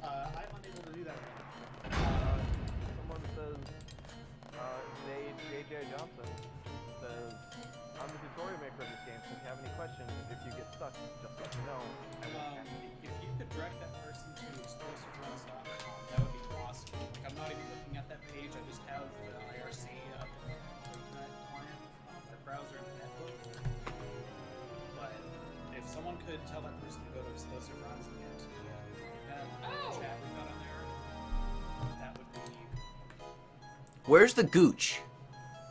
I'm unable to do that right Someone says, JJ Johnson says, I'm the tutorial maker of this game, so if you have any questions, if you get stuck, just let me know. now. If you could direct that person to explosiveruns.com, that would be awesome. Like, I'm not even looking at that page, I just have the IRC internet client, the browser and the netbook. But if someone could tell that person to go to explosive runs and get to the chat we got on there, that would be... Where's the gooch?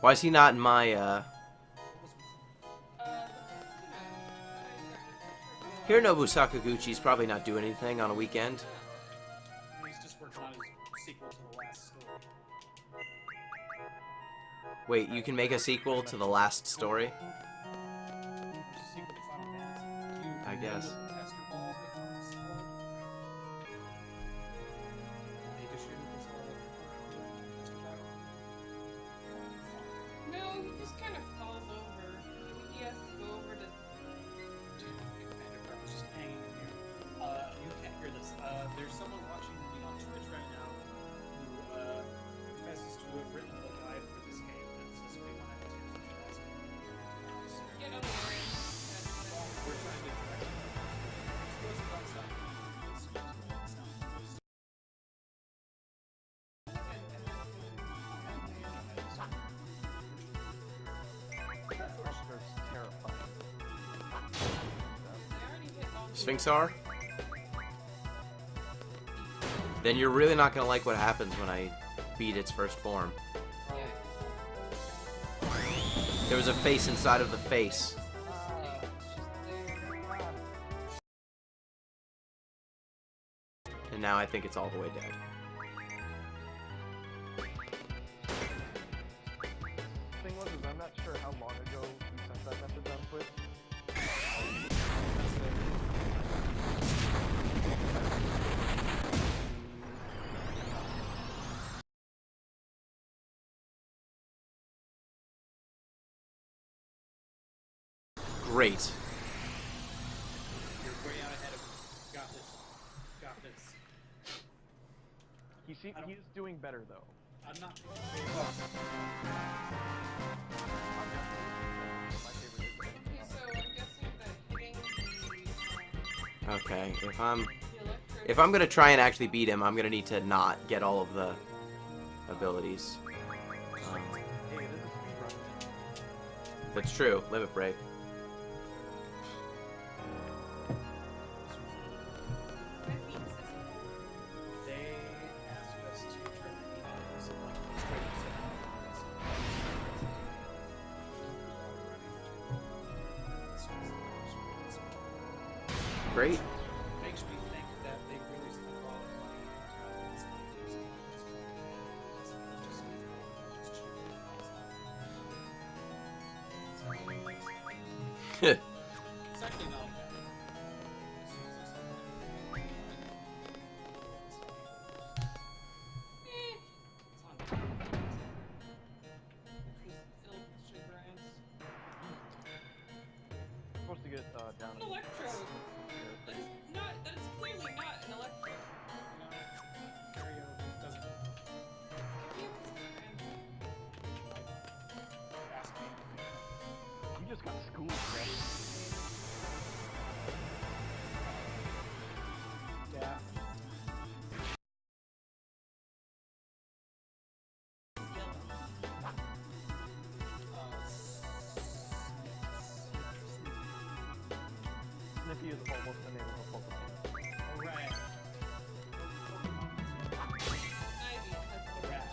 Why is he not in my, Hironobu Sakaguchi's probably not doing anything on a weekend. He's just working on his sequel to the last story. Wait, you can make a sequel to the last story? Which is sequel to Final Fantasy. I guess. Basketball, Pikachu was all No, he just kind of falls over. He has to go over to. just hanging here. You can't hear this. There's someone watching me on Twitch right now who professes to have written the guide for this game that says we want to answers you should ask. Yeah, don't worry. We're trying to correct it. This goes about something. Sphinxar? Then you're really not gonna like what happens when I beat its first form. There was a face inside of the face. And now I think it's all the way dead. Thing was, I'm not sure how long ago you sent that message on Twitch. Great. You're way out ahead of me. Got this. Got this. He's doing better though. I'm not. My favorite is Okay, so I'm guessing that hitting the Okay, the electric. if I'm gonna try and actually beat him, I'm gonna need to not get all of the abilities. Hey, it is a speedrun. That's true. Limit break. They asked us to try to beat some like Great. Makes me think that they really spent a lot of money on this It's actually not bad. Supposed to get down. An electrode. That is not. That is clearly not an electrode. Mario doesn't ask me anything. You just got schooled, bro. Yeah. Snippy is almost the name of a Pokemon. Alright. Ivy has the Rat.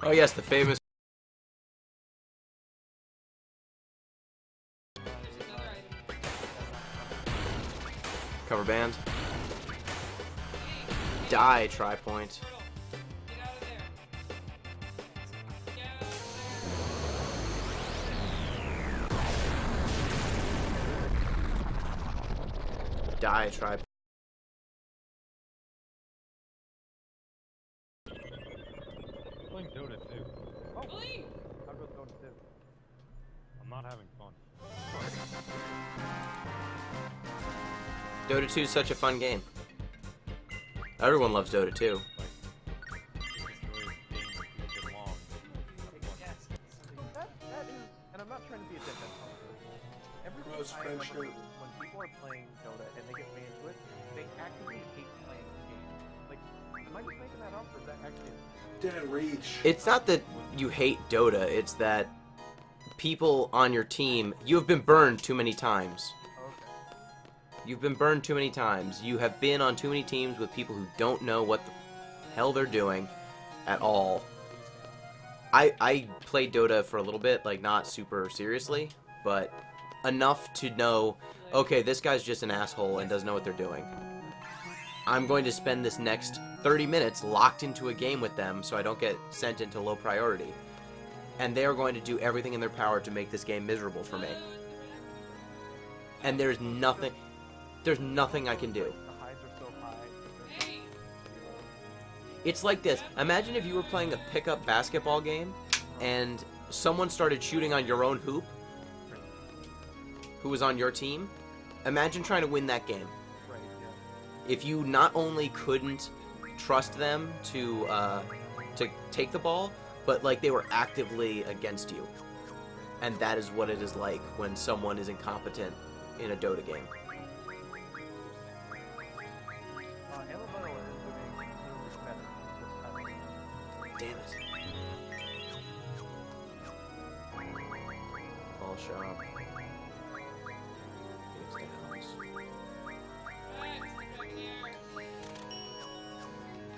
Oh yes, the famous There's another item. cover band. Hey, Die, Tri-Point. Turtle, get out of there. Get out of Die, Tri-Point. Playing Dota 2. there. Really? How goes Dota 2? I'm not having fun. Dota 2 is such a fun game. Everyone loves Dota 2. Like, just enjoy games a bit long. That is, and I'm not trying to be a dickhead. Every Rose time French when shirt. people are playing Dota and they get way into it, they actively hate playing the game. Like, am I just making that up, or is that actually? Dan Reach. It's not that you hate Dota, it's that people on your team, you have been burned too many times. Okay. You've been burned too many times. You have been on too many teams with people who don't know what the hell they're doing at all. I played Dota for a little bit, like not super seriously, but enough to know, okay, this guy's just an asshole and doesn't know what they're doing. I'm going to spend this next 30 minutes locked into a game with them so I don't get sent into low priority. And they're going to do everything in their power to make this game miserable for me. And there's nothing I can do. The highs are so high. It's like this. Imagine if you were playing a pickup basketball game and someone started shooting on your own hoop who was on your team. Imagine trying to win that game. Right, yeah. If you not only couldn't trust them to take the ball, but like they were actively against you. And that is what it is like when someone is incompetent in a Dota game. Amabella is doing considerably better this time around. Damn it. Ball shot.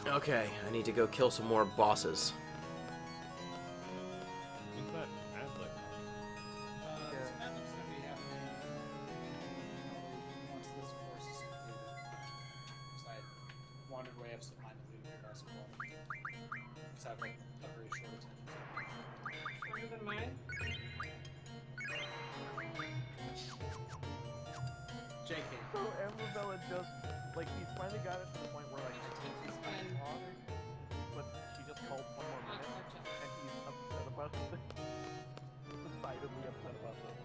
Okay, I need to go kill some more bosses. When's that Aztec? This matchup's gonna be happening once this course is completed. Because I wandered way absent-mindedly with basketball. Because I have like a very short attention span. Shorter than mine. JK. So Amabella just, like, he's finally got it to the point where, like, Attention he's span. talking, but she just called one more minute, and he's upset about it. Decidedly upset about it.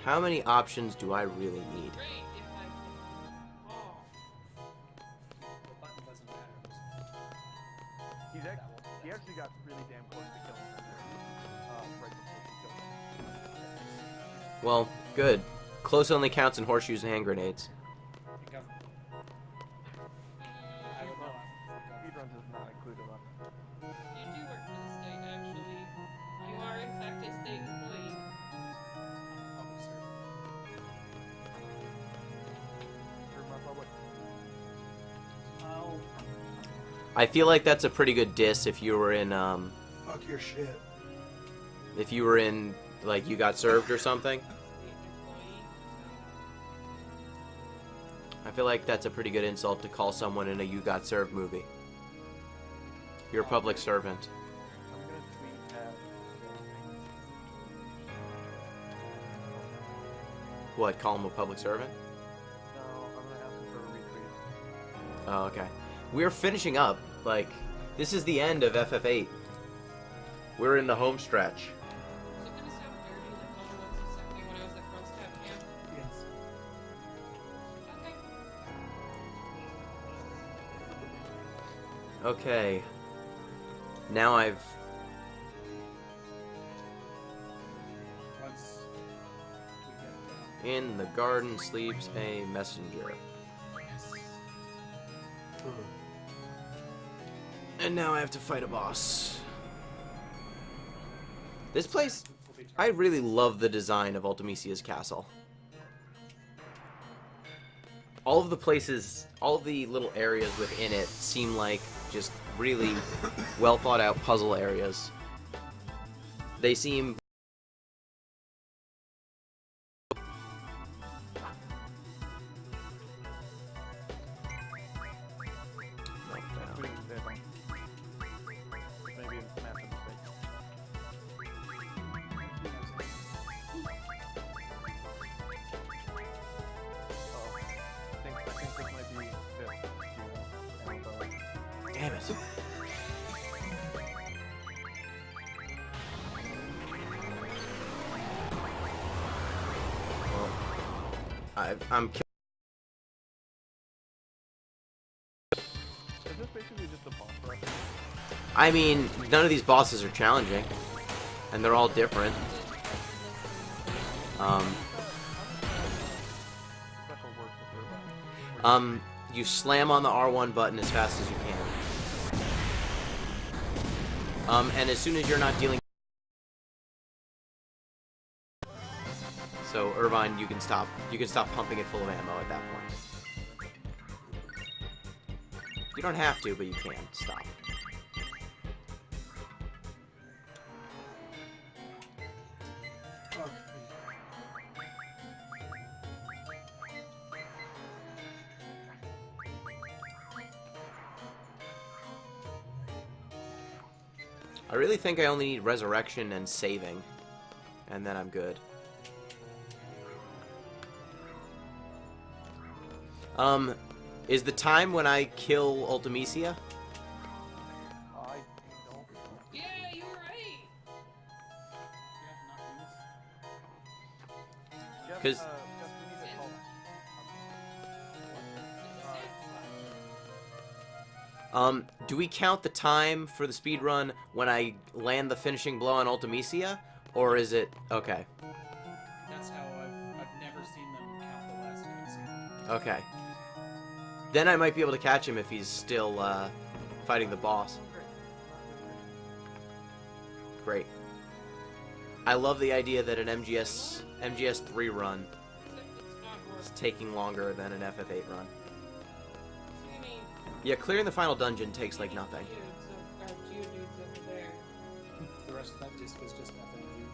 How many options do I really need? Great if I can. Oh. The button doesn't matter. He actually got really damn close to killing her. Right before she killed him. Well, good. Close only counts in horseshoes and hand grenades. The government. I would know. Speedruns is not included on. You do work for the state, actually. You are, in fact, a state employee. Public servant. Serve my public. Oh. I feel like that's a pretty good diss if you were in, Fuck your shit. if you were in, like, you got served or something. State employee. I feel like that's a pretty good insult to call someone in a you got served movie. You're a public servant. I'm gonna tweet at What, call him a public servant? No, I'm gonna ask him for a retweet. Oh, okay. We're finishing up. Like, this is the end of FF8. We're in the home stretch. Is it gonna sound dirty like all the ones you sent me when I was at Girls Tap Camp? Yes. Okay. Okay. Now I've... Once we get In the garden sleeps a messenger. And now I have to fight a boss. This place... we'll be I really love the design of Ultimisia's castle. All of the places, all of the little areas within it seem like just really well thought out puzzle areas. They seem... Please, Devin. Maybe it's massive mistake. Oh, I think this might be fifth. Damn it. Well, I'm... Is this basically just a boss rush? I mean, none of these bosses are challenging. And they're all different. Special work for that. You slam on the R1 button as fast as you can. And as soon as you're not dealing... So, Irvine, you can stop pumping it full of ammo at that point. You don't have to, but you can. Stop. Oh. I really think I only need resurrection and saving, and then I'm good. Is the time when I kill Ultimecia? I don't. Yeah, you were right. Jeff, 'Cause- Jeff, we need to call. Do we count the time for the speed run when I land the finishing blow on Ultimecia, or is it okay? That's how I've never seen them count the last cutscene. Okay. Then I might be able to catch him if he's still fighting the boss. Great. I love the idea that an MGS 3 run Except it's not is worth taking longer than an FF8 run. So you mean Yeah, clearing the final dungeon takes like nothing. Geodudes over there. The rest of that disc was just FMV.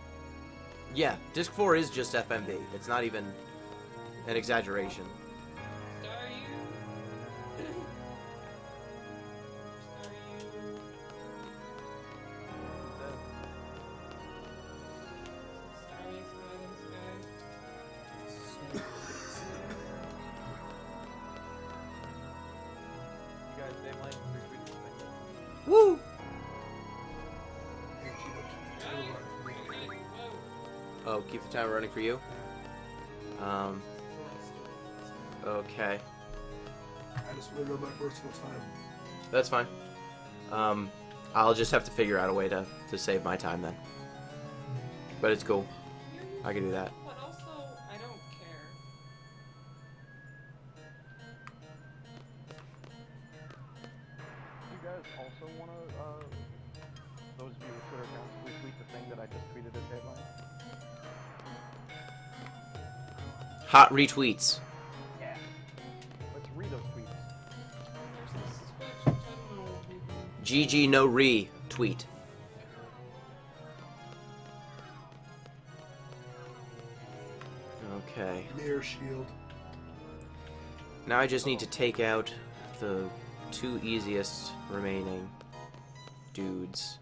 Yeah, Disc 4 is just FMV. It's not even an exaggeration. Star you. Star you. Starry sky in the sky. You guys, name like retweet this thing. Woo! Whoa. Oh, keep the timer running for you? Okay. I just want to know my personal time. That's fine. I'll just have to figure out a way to save my time then. But it's cool. I can do that. But also, I don't care. You guys also want to, those of you with Twitter accounts, retweet the thing that I just tweeted as headline? Hot retweets. Yeah. Let's read those tweets. There's this suspension, I don't know what we do. GG no re tweet. Okay. Mirror shield. Now I just need to take out the two easiest remaining dudes.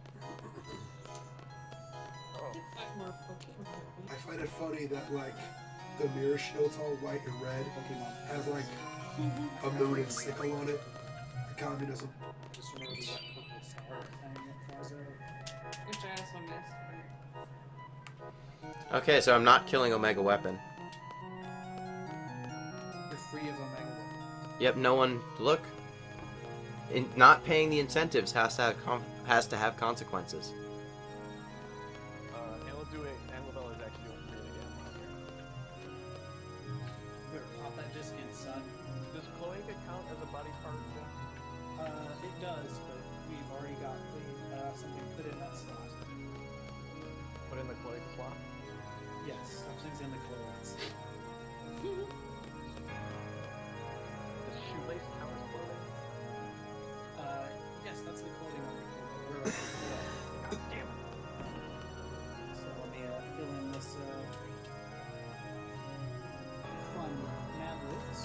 Oh. Get 5 more Pokemon. I find it funny that like the mirror shield's all white and red, has like a moon and sickle on it. The communism. Just remember that purple star thing that flies out. Which I also missed. Okay, so I'm not killing Omega Weapon. You're free of Omega Weapon. Yep, no one... Look. Not paying the incentives has to have consequences. And we'll do it, and Lavelle is actually doing really good on here. You better pop that disc in, son. Does Cloaca count as a body part? Jeff? It does, but we've already got something put in that slot. Put in the Cloaca slot? Yes, something's in the clothes. Does shoelace count as clothing? Yes, that's the clothing on the God damn it. So let me fill in this fun Mad Libs.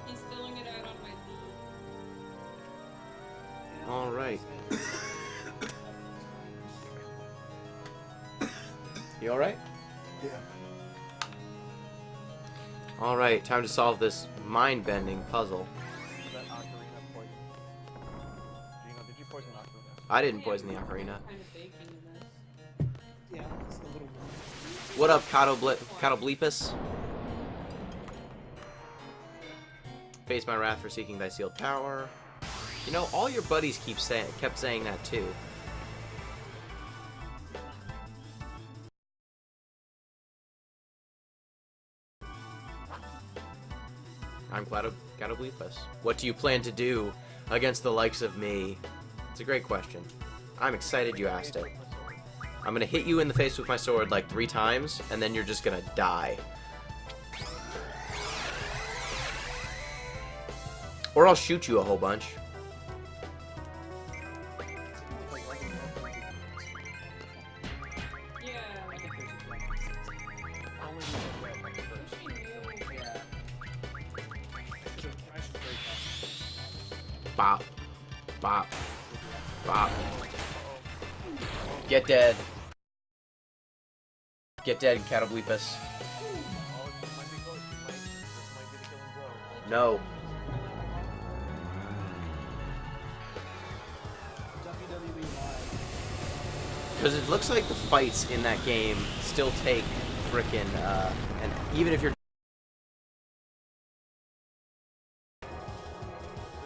He's filling it out on my knee. Alright. You alright? Yeah. Alright, time to solve this mind-bending puzzle. Is that Ocarina poison? Gino, did you poison Ocarina? I didn't poison the ocarina. Kind of baking in this. Yeah, it's the little one. What up, Catobleepus? Face my wrath for seeking thy sealed power. You know, all your buddies kept saying that too. I'm gotta believe us. What do you plan to do against the likes of me? It's a great question. I'm excited you asked it. I'm gonna hit you in the face with my sword like 3 times, and then you're just gonna die. Or I'll shoot you a whole bunch. Yeah. Bop. Bop. Bop. Get dead. Get dead, Catobleepus. Oh, this might be close. This might be the killing blow. No. WWE Live. Because it looks like the fights in that game still take frickin' and even if you're So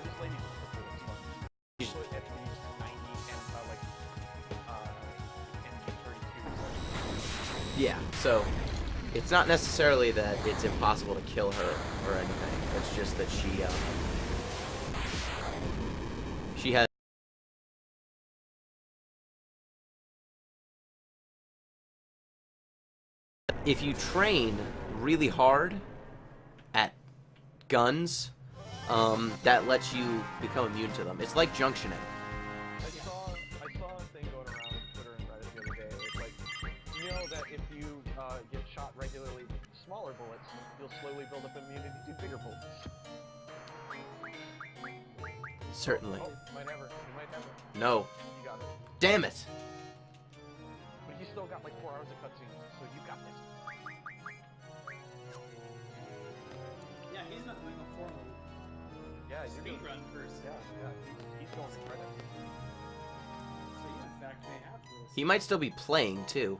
this lady's just so at least 90 and like NG32. yeah, so it's not necessarily that it's impossible to kill her or anything. It's just that she has if you train really hard at guns, that lets you become immune to them. It's like junctioning. I saw a thing going around Twitter and Reddit the other day. It's like, you know that if you get shot regularly with smaller bullets, you'll slowly build up immunity to bigger bullets. Certainly. Oh, you might have it. No. You got it. Damn it. But you still got like 4 hours of cutscenes, so you got this. Yeah, he's not doing a formal Yeah, you're speed doing. run person. Yeah. He's going to credit. So you in fact may have this. He might still be playing too.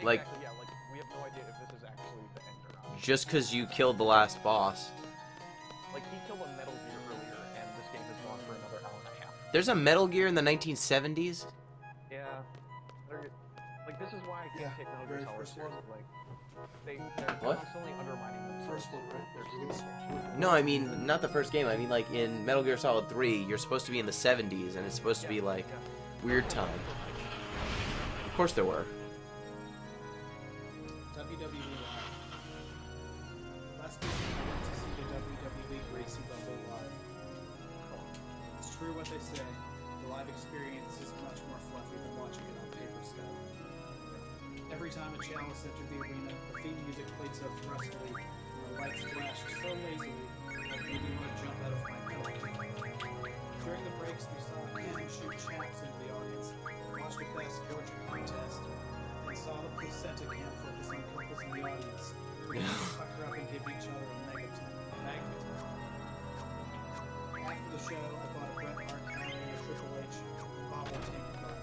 Like- Exactly, yeah, like we have no idea if this is actually the end or not. Just because you killed the last boss. Like he killed a Metal Gear earlier, and this game has gone for another hour and a half. There's a Metal Gear in the 1970s? Yeah. Like this is why I can't Yeah, take Metal very Gear Solid first one. seriously. Like they're What? constantly undermining them. First one, right? No, I mean, not the first game. I mean, like, in Metal Gear Solid 3, you're supposed to be in the 70s, and it's supposed to be, like, weird time. Of course there were. WWE Live. Last week I went to see the WWE Gracie Bumble Live. It's true what they say. The live experience is much more fluffy than watching it on paper stuff. Every time a chalice entered the arena, the theme music played so thrustily, and the lights flashed so lazily that it made me want to jump out of my pillow. During the breaks, we saw him shoot chaps into the audience, watched the best Georgia contest, and saw the placenta cam focus on couples in the audience, ready to pucker up and give each other a magnetism. After the show, I bought a Bret Hart hat and a Triple H bobble tank top.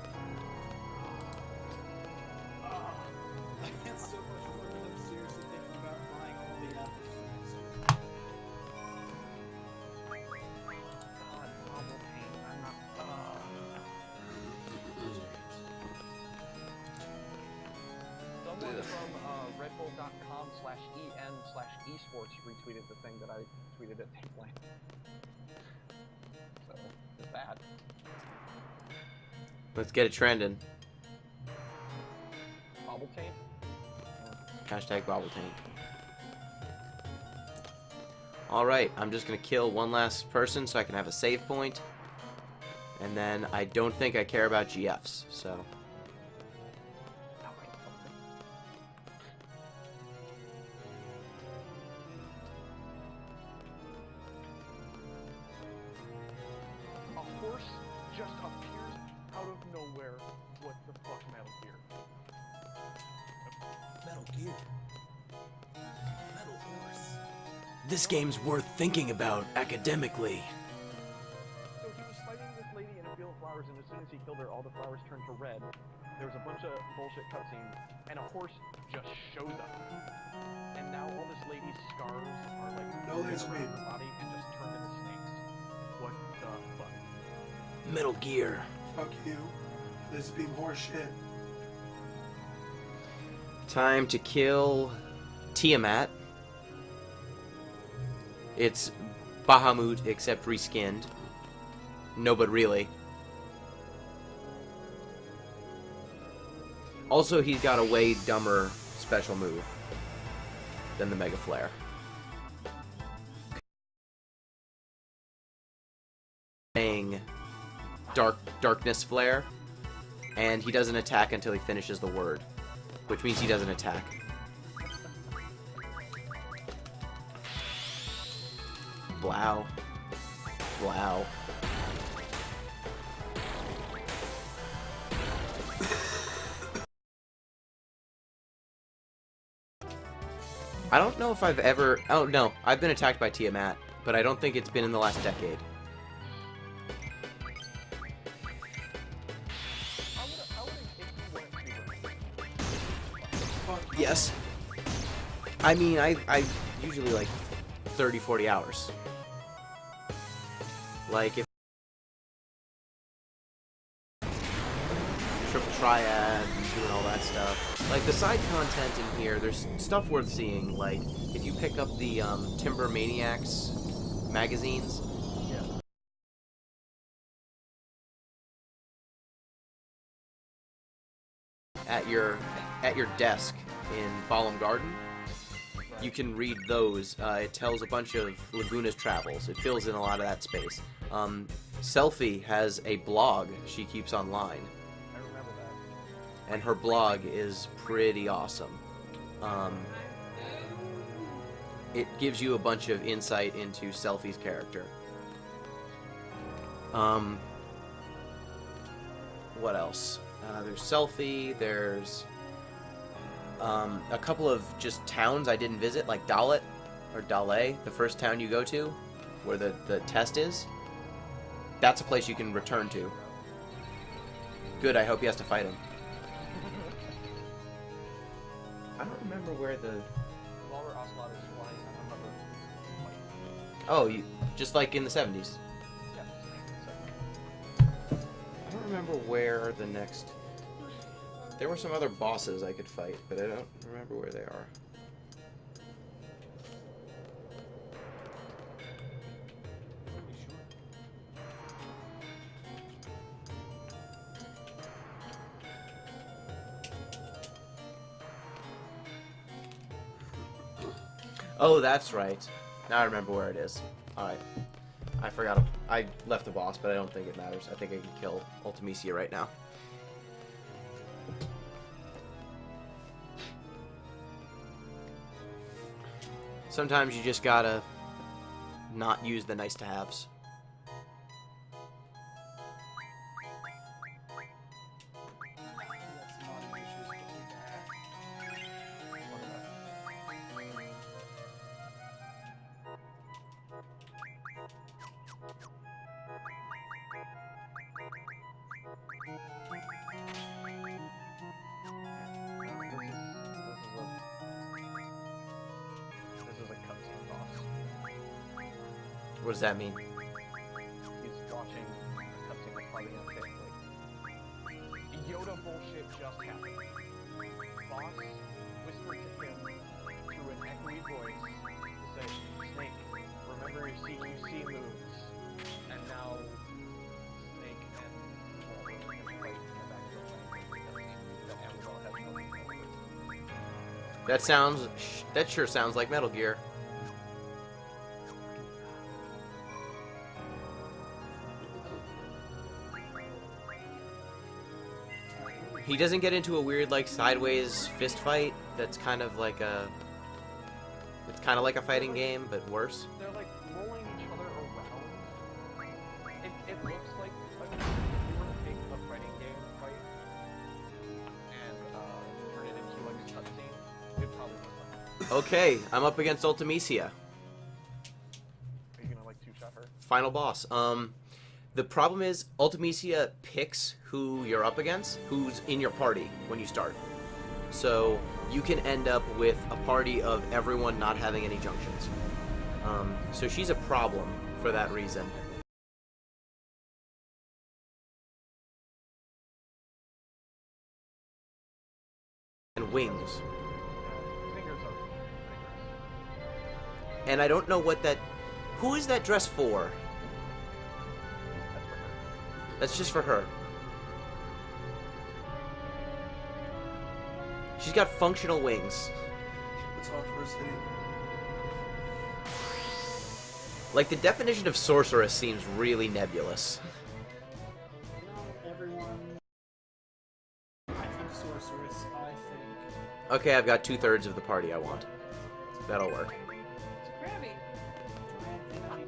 I had so much fun that I'm seriously thinking about buying all the Apple phones. God, Bobble Pain. I'm not. Someone from redbull.com/en/esports retweeted the thing that I tweeted at Takeline. So, it's bad. Let's get it trending. Bobble Taint? Hashtag Bobble Tank. Alright, I'm just gonna kill one last person so I can have a save point. And then I don't think I care about GFs, so... A horse just appears out of nowhere. What the fuck, Metal Gear? Metal Gear. Metal Horse. This game's worth thinking about academically. So he was fighting this lady in a field of flowers, and as soon as he killed her, all the flowers turned to red. There was a bunch of bullshit cutscenes, and a horse just shows up. And now all this lady's scars are like No, that's around me. her body and just turned into snakes. What the fuck? Metal Gear. Fuck you. This is being horse shit. Time to kill Tiamat. It's Bahamut, except reskinned. No, but really. Also, he's got a way dumber special move than the Mega Flare. Saying Darkness Flare, and he doesn't attack until he finishes the word, which means he doesn't attack. Wow. Wow. I don't know if I've ever... Oh, no. I've been attacked by Tiamat, but I don't think it's been in the last decade. Yes. I mean, I usually, like, 30, 40 hours. Like, if... Triple Triad and doing all that stuff. Like, the side content in here, there's stuff worth seeing. Like, if you pick up the Timber Maniacs magazines... At your desk in Balam Garden, you can read those. It tells a bunch of Laguna's travels. It fills in a lot of that space. Selfie has a blog she keeps online. I remember that. And her blog is pretty awesome. It gives you a bunch of insight into Selfie's character. What else? There's Selfie, there's a couple of just towns I didn't visit, like Dalet, or Dale, the first town you go to, where the test is. That's a place you can return to. Good, I hope he has to fight him. I don't remember where the... Walter Ocelot is flying. I don't remember. Oh, just like in the 70s. Yeah. I don't remember where the next... There were some other bosses I could fight, but I don't remember where they are. Oh, that's right. Now I remember where it is. Alright. I forgot. I left the boss, but I don't think it matters. I think I can kill Ultimisia right now. Sometimes you just gotta not use the nice-to-haves. What does that mean? He's watching a cutscene that's probably gonna say, like, Yoda bullshit just happened. Boss whispered to him through an echoey voice to say, Snake, remember your CQC moves. And now Snake and Walter can fight in the back of the fight that Amazon has no control over. That sure sounds like Metal Gear. He doesn't get into a weird, like, sideways fist fight that's kind of like a... It's kind of like a fighting game, but worse. They're, like, rolling each other around. It looks like if you were to take a fighting game fight and turn it into, like, a cutscene, it'd probably look like that. Okay, I'm up against Ultimisia. Are you gonna, like, two-shot her? Final boss. The problem is, Ultimisia picks who you're up against, who's in your party when you start. So, you can end up with a party of everyone not having any junctions. So she's a problem for that reason. And wings. Fingers are fingers. And I don't know what that... Who is that dress for? That's for her. That's just for her. She's got functional wings. What's on first name? Like, the definition of sorceress seems really nebulous. Not everyone. I think sorceress. I think. Okay, I've got 2/3 of the party I want. That'll work. It's crabby. What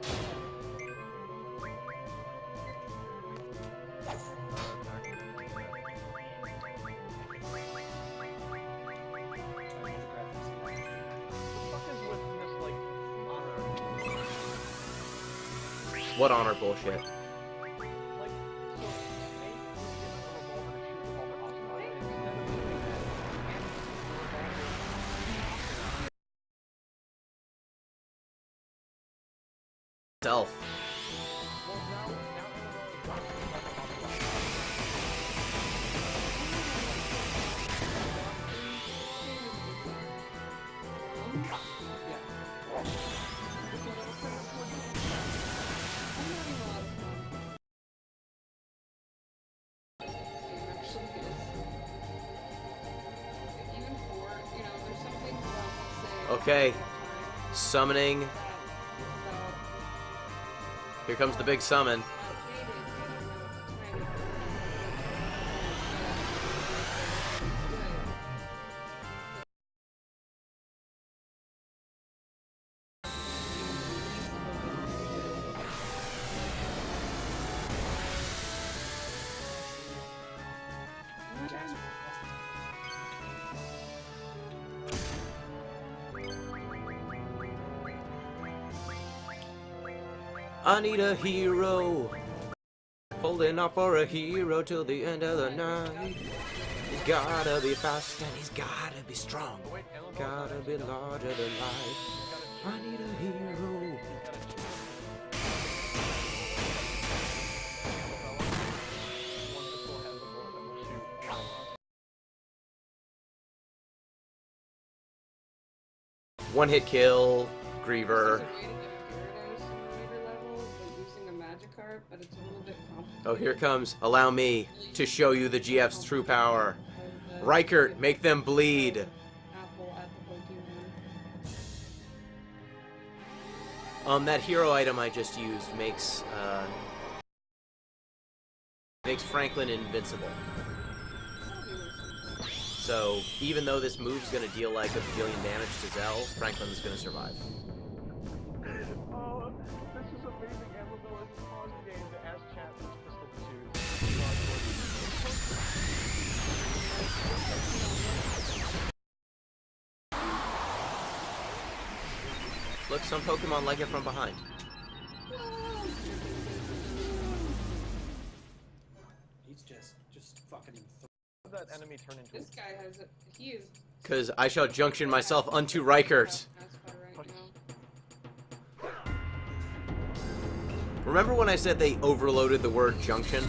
the fuck is with this, like, honor? What honor bullshit? Like, so Snape was given a revolver to shoot the Oscar. Instead of doing that, and Self. well, now Okay. Summoning. Here comes the big summon. I need a hero. Holding out for a hero till the end of the night. He's gotta be fast and he's gotta be strong. Gotta be larger than life. I need a hero. One hit kill, Griever. Oh, here comes. Allow me to show you the GF's true power. Reichert, make them bleed. That hero item I just used makes Franklin invincible. So even though this move's gonna deal like a billion damage to Zell, Franklin's gonna survive. Oh, this is amazing. Amarillo is a pause the game to ask chat which pistol to choose. Look, some Pokemon like it from behind. He's just fucking. That enemy turn into This guy has a. He is. Cause I shall junction myself unto Reichert. Remember when I said they overloaded the word junction?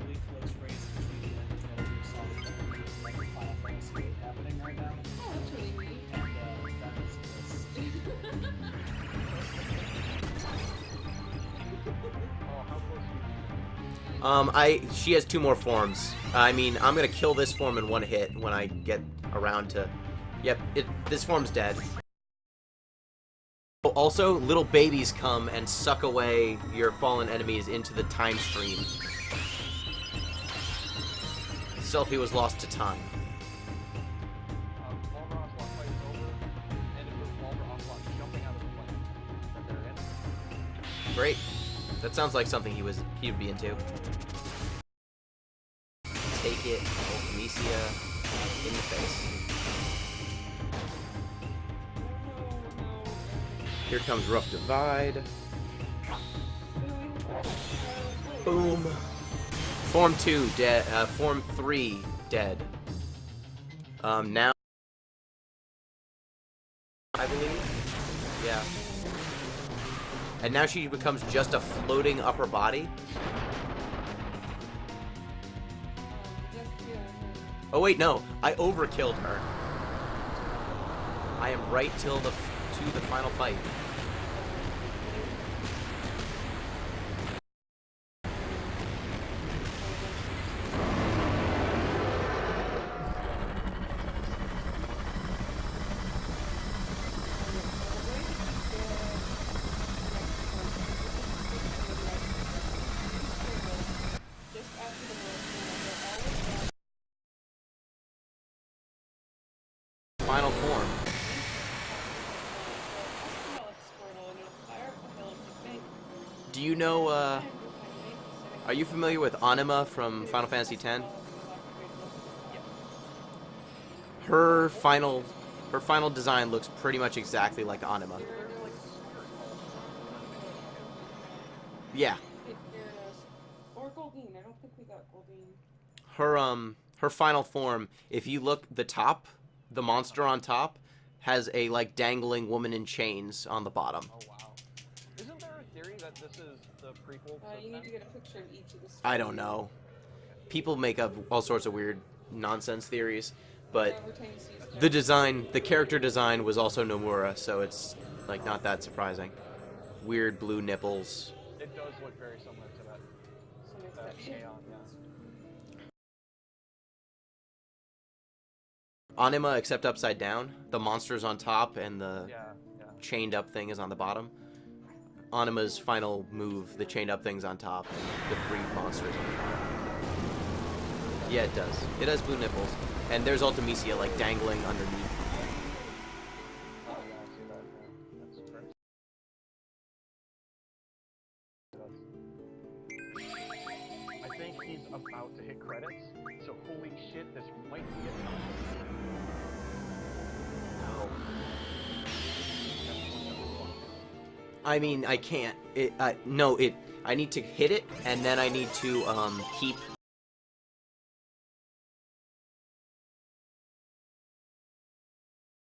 Really close race between the Solid Final Fantasy VIII happening right now. Oh, that's really neat. And that is She has 2 more forms. I mean, I'm gonna kill this form in 1 hit when I get around to... Yep, this form's dead. Also, little babies come and suck away your fallen enemies into the time stream. Selfie was lost to time. Great. That sounds like something he would be into. Take it, Ultimisia in the face. Here comes Rough Divide. Boom. Form 2 dead. Form 3 dead. Now. And now she becomes just a floating upper body. Oh wait, no. I overkilled her. I am right to the final fight. Final form. Do you know, are you familiar with Anima from Final Fantasy X? Her final design looks pretty much exactly like Anima. Yeah. Or Goldine. I don't think we got Goldine. Her final form, if you look, the monster on top has a like dangling woman in chains on the bottom. Oh wow. Isn't there a theory that this is the prequel to You need 10? to get a picture of each of the stories. I don't know. People make up all sorts of weird nonsense theories, but the character design was also Nomura, so it's like not that surprising. Weird blue nipples. It does look very similar to that. Aeon, yeah. Anima except upside down. The monster's on top and the Yeah. chained up thing is on the bottom. Anima's final move, the chained up thing's on top, and the free monster's on top. Yeah, it does. It has blue nipples. And there's Ultimecia, like, dangling underneath. Oh yeah, I see that. Yeah. That's correct. I think he's about to hit credits, so holy shit, this might be a time. I mean, I can't. I need to hit it, and then I need to, keep...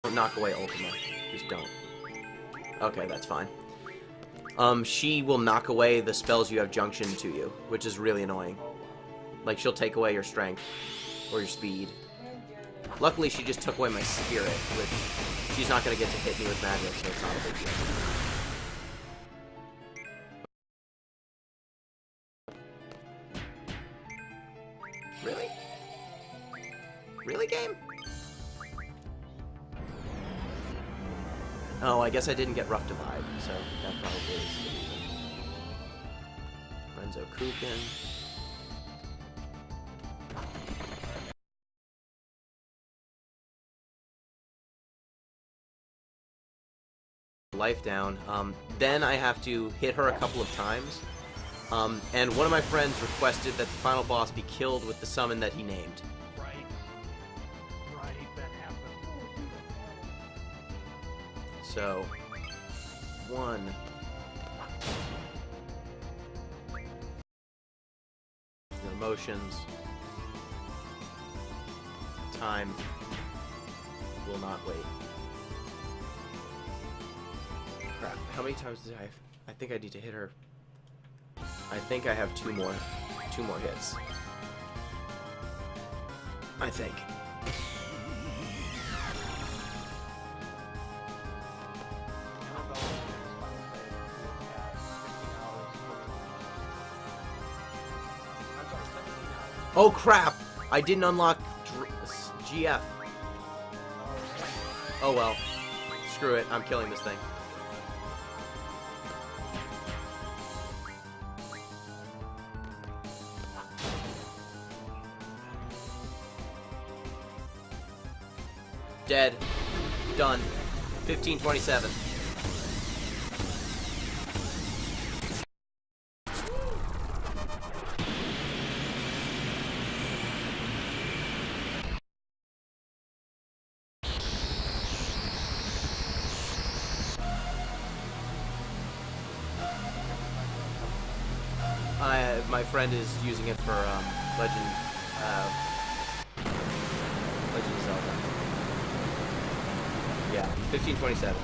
Don't knock away Ultima. Just don't. Okay, that's fine. She will knock away the spells you have junction to you, which is really annoying. Like, she'll take away your strength, or your speed. Luckily, she just took away my spirit, which she's not going to get to hit me with magic, so it's not a big deal. Really? Really, game? Oh, I guess I didn't get Rough Divide, so that probably is the reason. Renzo Kukin. Life down. Then I have to hit her a couple of times. And one of my friends requested that the final boss be killed with the summon that he named. Right, that happened. So, 1. The emotions. Time will not wait. Crap. How many times did I have? I think I need to hit her. I think I have two more hits. I think. Oh crap! I didn't unlock GF. Oh well. Screw it, I'm killing this thing. Dead. Done. 1527. My friend is using it for Legend of Zelda. Yeah, 1527.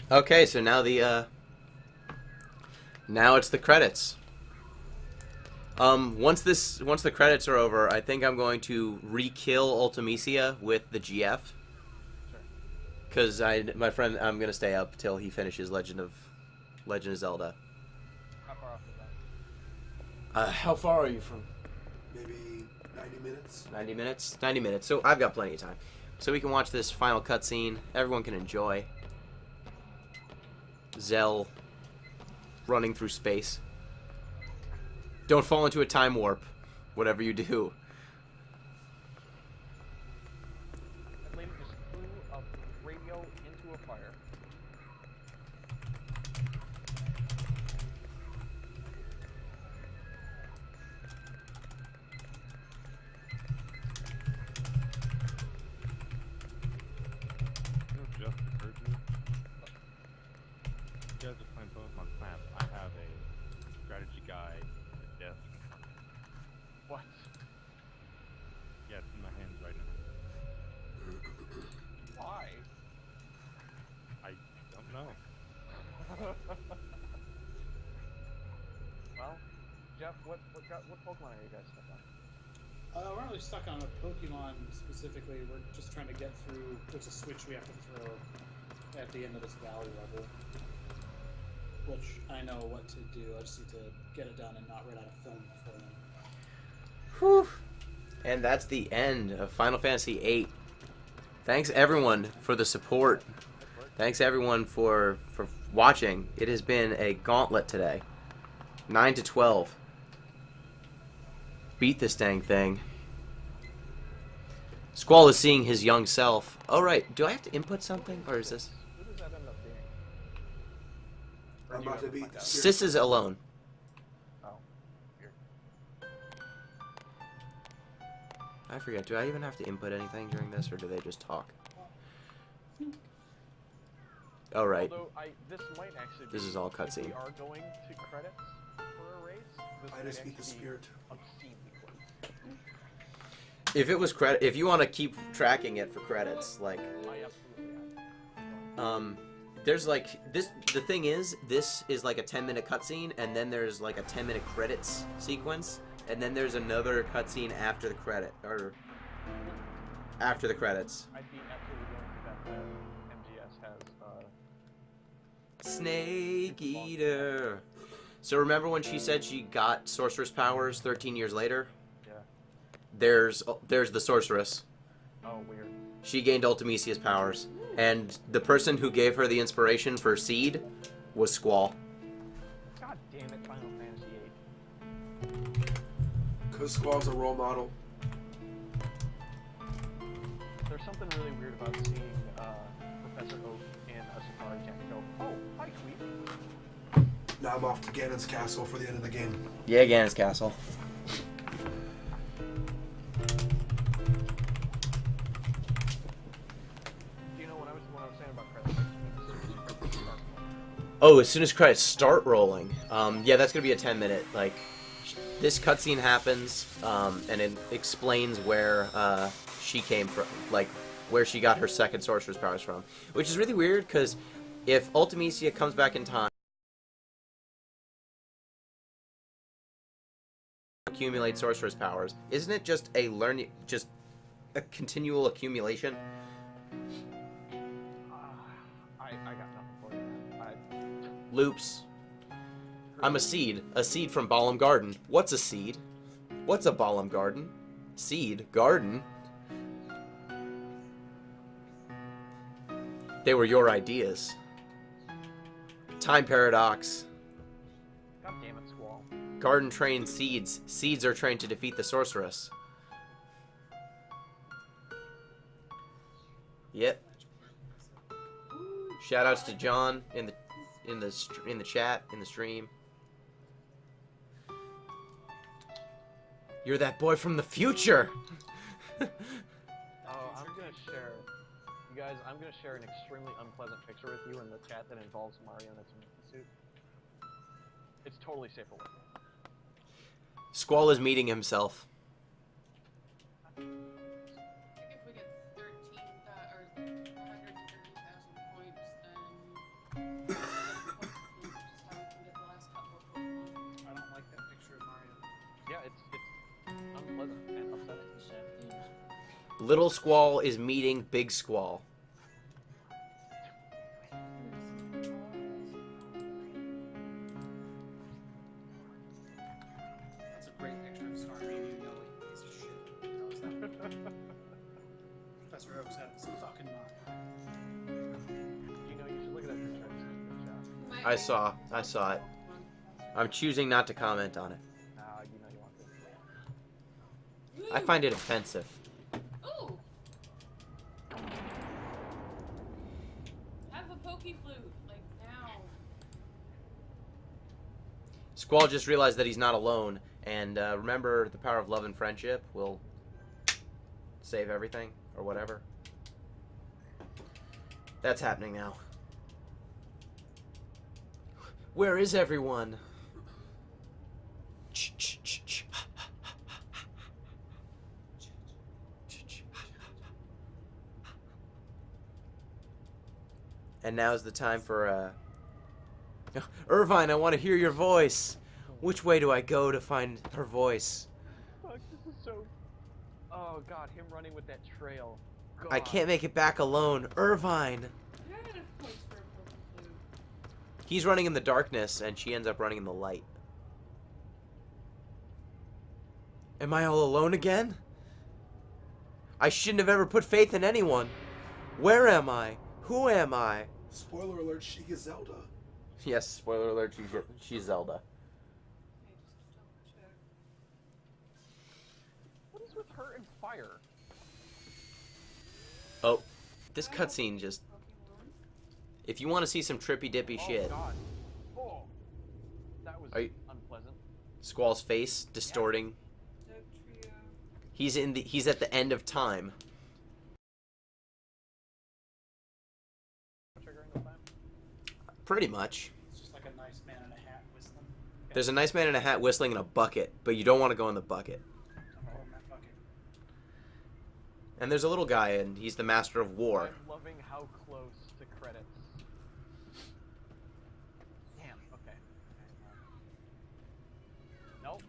Okay, so now now it's the credits. Once the credits are over, I think I'm going to re-kill Ultimecia with the GF. Sure. Cause I'm gonna stay up till he finishes Legend of Zelda. How far off is that? How far are you from? Maybe 90 minutes. 90 minutes? 90 minutes. So I've got plenty of time. So we can watch this final cutscene. Everyone can enjoy Zell running through space. Don't fall into a time warp, whatever you do. That lady just threw a radio into a fire. You know, just occurred to me. You guys are playing Pokemon Snap. I have a strategy guide at the desk. What? Yeah, it's in my hands right now. Why? I don't know. Well, Jeff, what Pokemon are you guys stuck on? We're not really stuck on a Pokemon specifically. We're just trying to get through. There's a switch we have to throw at the end of this valley level, which I know what to do. I just need to get it done and not run out of film before then. Whew. And that's the end of Final Fantasy VIII. Thanks everyone for the support. Thanks everyone for watching. It has been a gauntlet today. 9 to 12. Beat this dang thing. Squall is seeing his young self. Oh right, do I have to input something, or is this? Who does that end up being? I'm about to beat the spirit. Sis is alone. Oh, weird. I forget. Do I even have to input anything during this, or do they just talk? Oh right. Although this might actually be, This is all if cutscene. we are going to credits for a race, this I might just beat the actually be spirit. obscenely close. If it was if you want to keep tracking it for credits, like, I absolutely am. there's like this. The thing is, this is like a 10-minute cutscene, and then there's like a 10-minute credits sequence, and then there's another cutscene after the credit after the credits. I'd be absolutely willing to bet that MGS has Snake Eater. So remember when she said she got sorceress powers 13 years later? yeah. There's the sorceress. Oh, weird. She gained Ultimecia's powers, and the person who gave her the inspiration for Seed was Squall. God damn it, Final Fantasy VIII. Because Squall's a role model. There's something really weird about seeing Professor Oak in a Safari tank go, oh, hi, Tweet. Now I'm off to Ganon's castle for the end of the game. Yeah, Ganon's castle. Do you know when I was saying about credits? Oh, as soon as credits start rolling, yeah, that's gonna be a 10-minute. Like, this cutscene happens, and it explains where she came from, like where she got her second sorcerer's powers from, which is really weird because if Ultimecia comes back in time, accumulate sorcerer's powers, isn't it just a continual accumulation? I got nothing for you, man. Loops. I'm a seed from Balam Garden. What's a seed? What's a Balam Garden? Seed, garden. They were your ideas. Time paradox. God damn it, Squall. Garden trained seeds. Seeds are trained to defeat the sorceress. Yep. Shoutouts to John in the chat, in the stream. You're that boy from the future. I'm gonna share, you guys. I'm gonna share an extremely unpleasant picture with you in the chat that involves Mario in its suit. It's totally safe for work. Squall is meeting himself. I think if we get 130,000 points, then unpleasant and upsetting. Little Squall is meeting Big Squall. That's a great picture of Star Mania going, piece of shit. Professor Oak's out of his fucking mind. You know, you should look at that picture. I saw it. I'm choosing not to comment on it. You know you want to. I find it offensive. Ooh! Have a pokey flute, like now. Squall just realized that he's not alone, and remember, the power of love and friendship will save everything, or whatever. That's happening now. Where is everyone? And now's the time for, Irvine, I want to hear your voice. Which way do I go to find her voice? Fuck, this is so. Oh god, him running with that trail. God. I can't make it back alone. Irvine. I had a place for a pokey flute. He's running in the darkness, and she ends up running in the light. Am I all alone again? I shouldn't have ever put faith in anyone. Where am I? Who am I? Spoiler alert, she is Zelda. Yes, spoiler alert, she's Zelda. Okay, just double check. What is with her and fire? Oh, this cutscene just... If you want to see some trippy dippy shit, Oh god. Oh. That was Are you- unpleasant. Squall's face distorting. Dope trio. He's at the end of time. Triggering the time? Pretty much. It's just like a nice man in a hat whistling. There's a nice man in a hat whistling in a bucket, but you don't want to go in the bucket. Don't go in that bucket. And there's a little guy, and he's the master of war. I'm loving how close to credits. Damn, okay. Nope.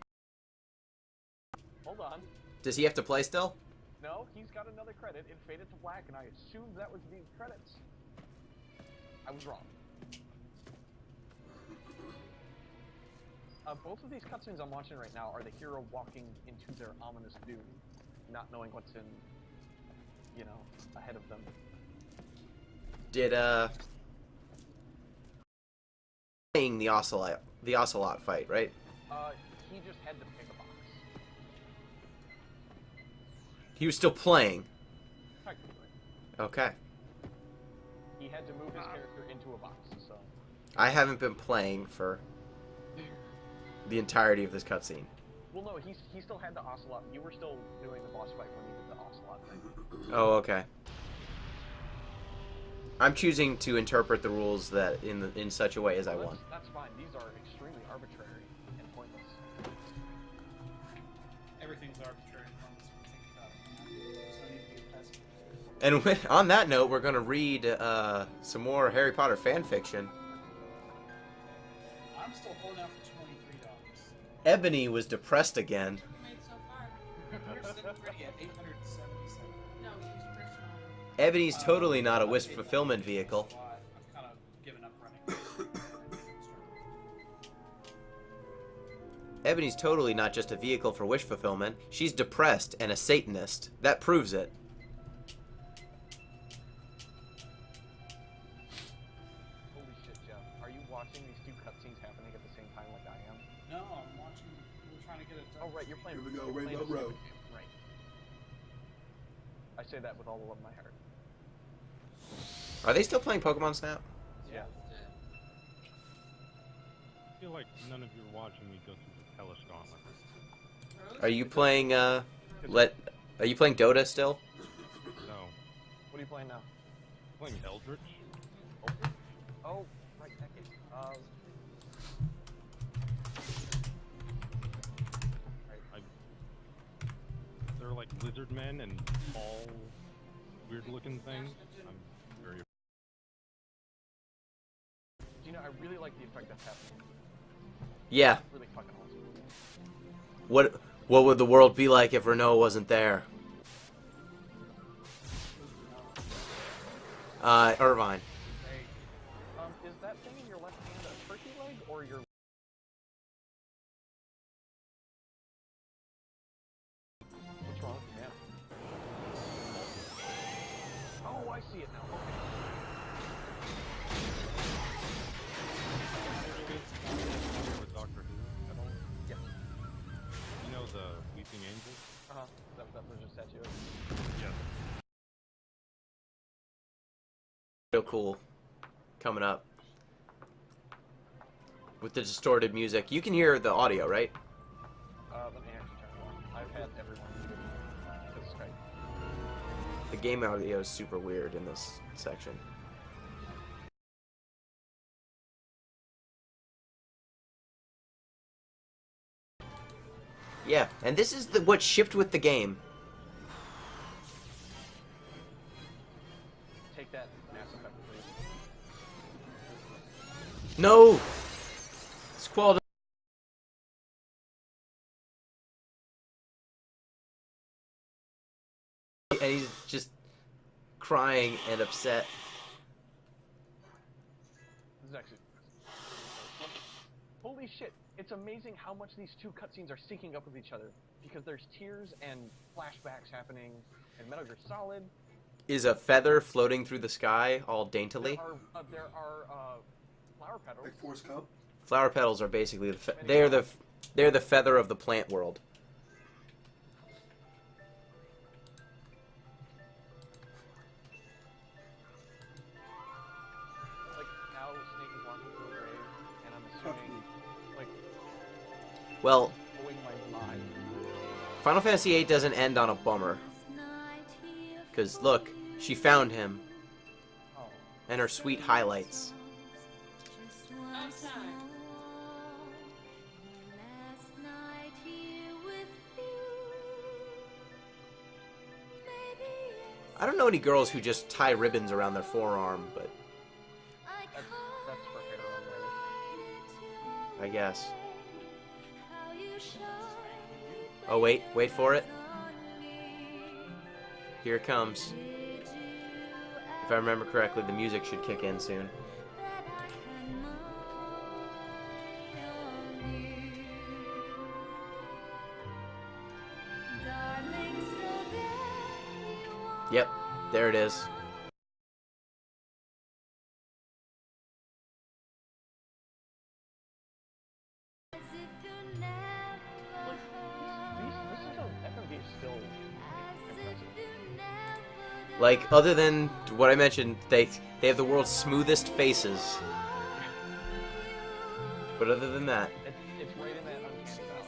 Hold on. Does he have to play still? No, he's got another credit. It faded to black, and I assumed that was these credits. I was wrong. Both of these cutscenes I'm watching right now are the hero walking into their ominous doom, not knowing what's in, you know, ahead of them. Did playing the ocelot fight, right? He just had to pick a box. He was still playing. Technically. Okay. He had to move his character into a box, so... I haven't been playing for the entirety of this cutscene. Well, no, he still had the ocelot. You were still doing the boss fight when you did the ocelot thing. Oh, okay. I'm choosing to interpret the rules that in such a way as I Well, want. That's fine. These are extremely arbitrary and pointless. Everything's arbitrary and pointless when you think about it. There's no need to be a pessimist. And on that note, we're going to read some more Harry Potter fan fiction. I'm still holding out for $23. Ebony was depressed again. You made so far. We're sitting pretty at 877. No, use personal. Ebony's totally not a wish fulfillment vehicle. I've kind of given up running. Ebony's totally not just a vehicle for wish fulfillment. She's depressed and a Satanist. That proves it. Holy shit, Jeff. Are you watching these two cutscenes happening at the same time like I am? No, I'm watching. We're trying to get it done. Oh, right, you're playing. Here we go, you're playing Rainbow a Road. stupid game, right. I say that with all the love in my heart. Are they still playing Pokemon Snap? Yeah. I feel like none of you are watching me go through the Hellish Gauntlet. Are you playing Are you playing Dota still? No. What are you playing now? Playing Eldritch? Oh, right, that game. They're like lizard men and tall, weird-looking things. I'm very. You know, I really like the effect that's happening. Yeah. Really fucking awesome. What would the world be like if Renault wasn't there? Irvine. Hey, is that thing in your left hand a turkey leg or your? What's wrong with your hand? Oh, I see it now. Okay. With Doctor Who at all? Yes. You know the Weeping Angel? That was just statue. Yes. Real cool. Coming up. With the distorted music. You can hear the audio, right? Let me actually turn it on. I've had everyone do it because Skype. The game audio is super weird in this section. Yeah, and this is what shipped with the game. Take that, Mass Effect, please. No! Squall. And he's just crying and upset. This is actually. Holy shit! It's amazing how much these two cutscenes are syncing up with each other because there's tears and flashbacks happening in Metal Gear Solid. Is a feather floating through the sky all daintily? There are flower petals. Like Forrest Gump. Flower petals are basically they're the feather of the plant world. Like now, Snake is walking through a grave, and I'm assuming, like, Well, blowing my mind. Final Fantasy VIII doesn't end on a bummer. Because, look, she found him. Oh. And her sweet highlights. Outside. I don't know any girls who just tie ribbons around their forearm, but That's for heroin later. I guess. Oh, wait for it. Here it comes. If I remember correctly, the music should kick in soon. Yep, there it is. This is FMV still impressive. Like, other than what I mentioned, they have the world's smoothest faces. But other than that, It's right in that uncanny valley.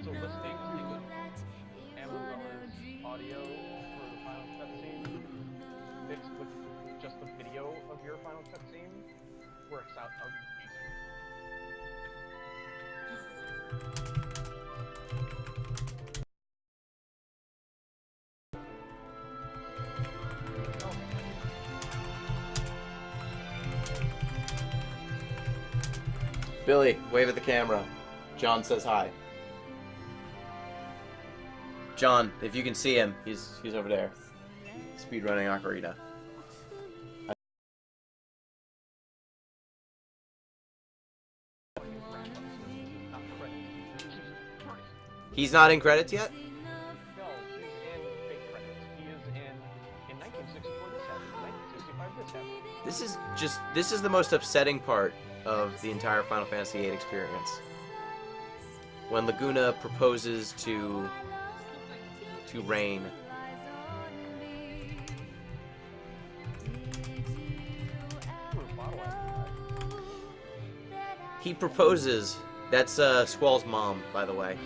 So listening to Amazon's audio for the final cutscene mixed with just the video of your final cutscene works out amazing. Billy, wave at the camera. John says hi. John, if you can see him, he's over there. Speedrunning Ocarina. Not credits. Jesus Christ. He's not in credits yet? No, he's in fake credits. He is in 1964 this happened, 1965 this happened. This is the most upsetting part of the entire Final Fantasy VIII experience. When Laguna proposes to Rain. He proposes. That's Squall's mom, by the way.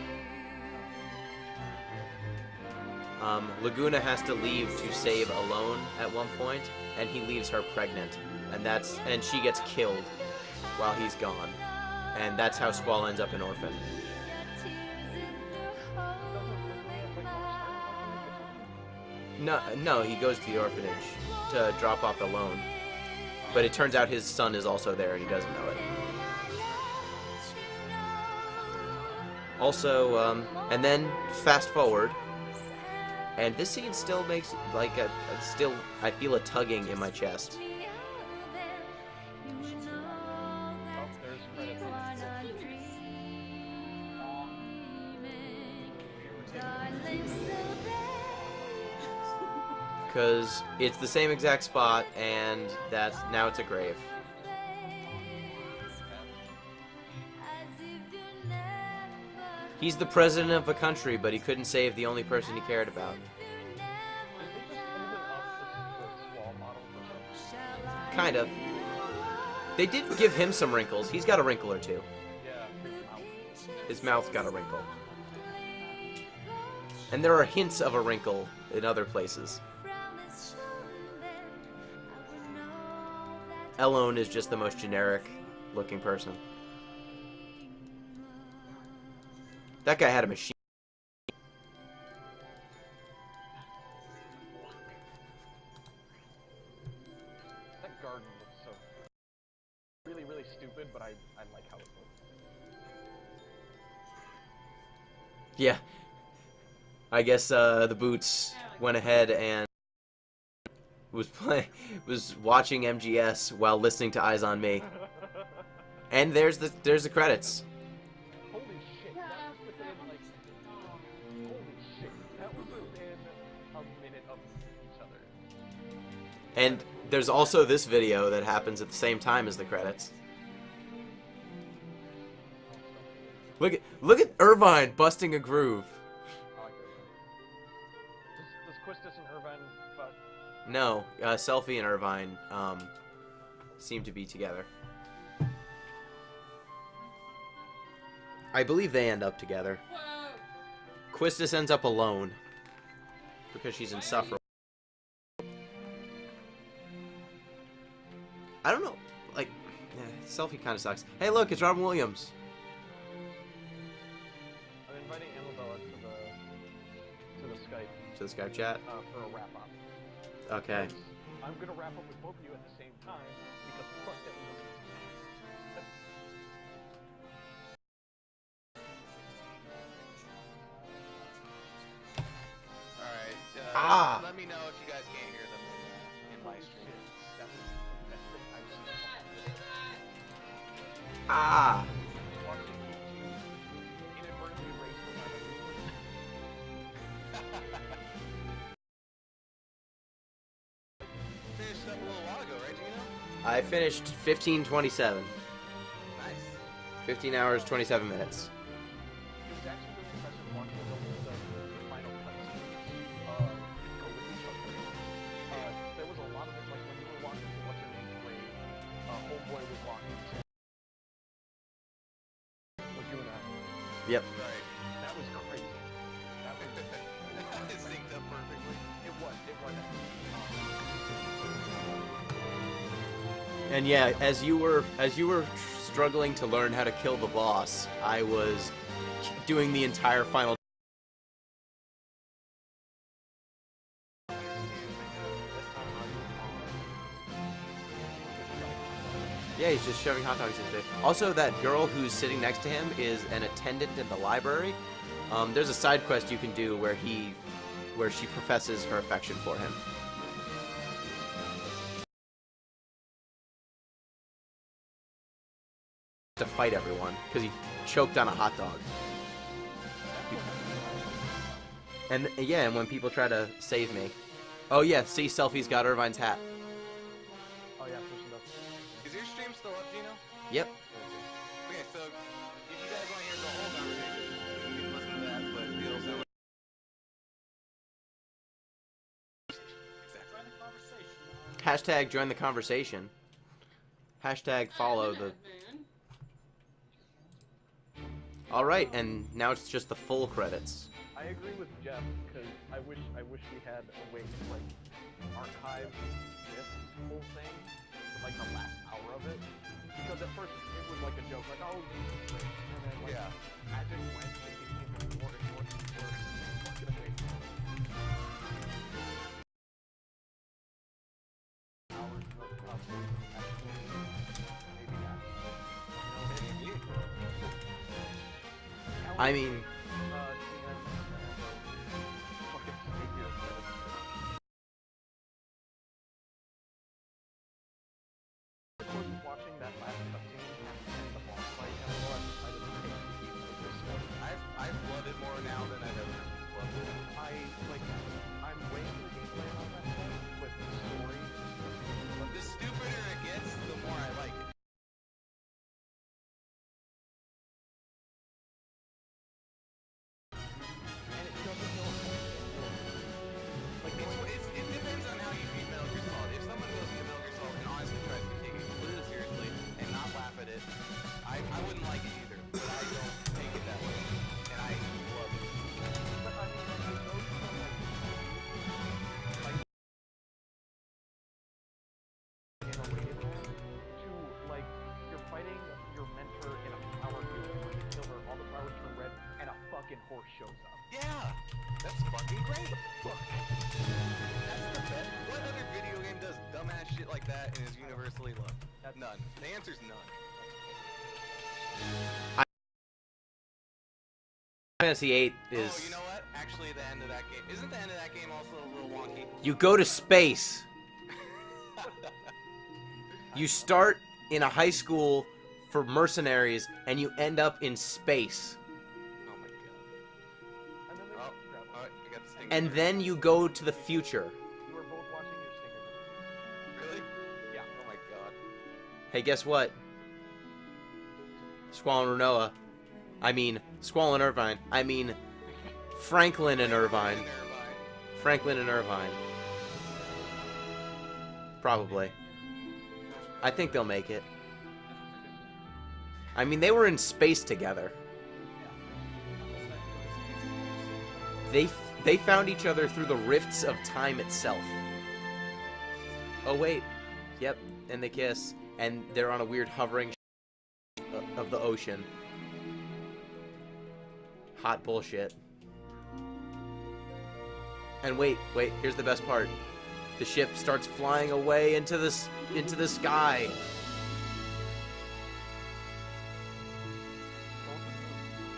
Laguna has to leave to save Alone at one point, and he leaves her pregnant, and she gets killed while he's gone, and that's how Squall ends up an orphan. No, he goes to the orphanage to drop off Alone. But it turns out his son is also there and he doesn't know it. Also, and then fast forward, and this scene still makes like I feel a tugging in my chest. Oh, there's credits. Because it's the same exact spot, and now it's a grave. He's the president of a country, but he couldn't save the only person he cared about. Kind of. They did give him some wrinkles. He's got a wrinkle or two. His mouth's got a wrinkle. And there are hints of a wrinkle in other places. Elone is just the most generic looking person. That guy had a machine. That garden looks so really, really stupid, but I like how it looks. Yeah. I guess the Boots went ahead and was watching MGS while listening to Eyes on Me. And there's the credits. Holy shit, that was within like holy shit, that was within a minute of each other. And there's also this video that happens at the same time as the credits. Look at Irvine busting a groove. I like it. Does Quistis and Irvine fuck? No, Selfie and Irvine seem to be together. I believe they end up together. Whoa! Quistis ends up alone because she's insufferable. I don't know, like, Selfie kind of sucks. Hey, look, it's Robin Williams. I'm inviting Annabella to the Skype To the Skype chat. for a wrap up. Okay. I'm gonna wrap up with both of you at the same time because fuck that. Alright, let me know if you guys can't hear them in my stream. That was the best thing I've seen. Ah. Watching YouTube inadvertently erase the Finished up a little while ago, right, Gino? I finished 15:27. Nice. 15 hours, 27 minutes. It was actually really impressive watching the final cutscenes go with each other. There was a lot of it, like when you were watching what's her name play, Homeboy was walking to Laguna. Yep. Right. That was crazy. That was It synced up perfectly. it was. And yeah, as you were struggling to learn how to kill the boss, I was doing the entire final. Yeah, he's just shoving hot dogs in his face. Also, that girl who's sitting next to him is an attendant in the library. There's a side quest you can do where she professes her affection for him. To fight everyone because he choked on a hot dog. And yeah, and when people try to save me, oh yeah, see, Selfie's got Irvine's hat. Oh yeah, push it up. Is your stream still up, Gino? Yep. Okay, so if you guys want to hear the whole conversation, you can listen to that, but it'll sound like... Join the conversation. Hashtag join the conversation. Hashtag follow the. All right, and now it's just the full credits. I agree with Jeff because I wish we had a way to like archive this whole thing, like the last hour of it, because at first it was like a joke, like oh, and then like as it went, it became more and more and more fucking amazing. Hours of I mean, fucking figure that of course, watching that last cutscene and the boss fight, and I decided to take this stuff. I've loved it more now than I've ever loved it. I'm way into the gameplay on that point, but the story. The stupider it gets, the more I like it. And it doesn't know how to Like it depends on how you view Metal Gear Solid. If someone goes into Metal Gear Solid and honestly tries to take it completely seriously and not laugh at it, I wouldn't like it either. But I don't take it that way, and I love it. In a rated land to like you're fighting your mentor in a power group where you kill her, all the flowers turn red, and a fucking horse shows up. Yeah, that's fucking great. That's the best. What other video game does dumbass shit like that and is universally loved? None. The answer's none. Fantasy VIII Oh, is you know what? Actually, the end of that game isn't the end of that game also a little wonky? you go to space. You start in a high school for mercenaries, and you end up in space. Oh my god. And then Oh, alright, I got the sting. And then you go to the future. you were both watching your stinger. Really? Yeah. Oh my god. Hey, guess what? Squall and Renoa. I mean, Squall and Irvine. I mean, Franklin and Irvine. Franklin and Irvine. Probably. I think they'll make it. I mean, they were in space together. They found each other through the rifts of time itself. Oh wait, yep, and they kiss, and they're on a weird hovering of the ocean. Hot bullshit. And wait, here's the best part. The ship starts flying away into the sky.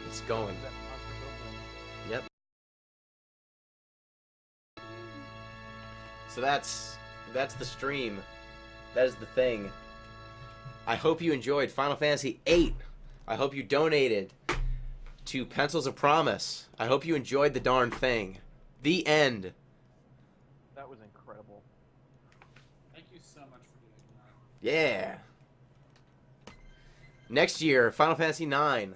It's going. Yep. So that's the stream. That is the thing. I hope you enjoyed Final Fantasy VIII. I hope you donated to Pencils of Promise. I hope you enjoyed the darn thing. The end. That was incredible. Thank you so much for doing that. Yeah. Next year, Final Fantasy IX.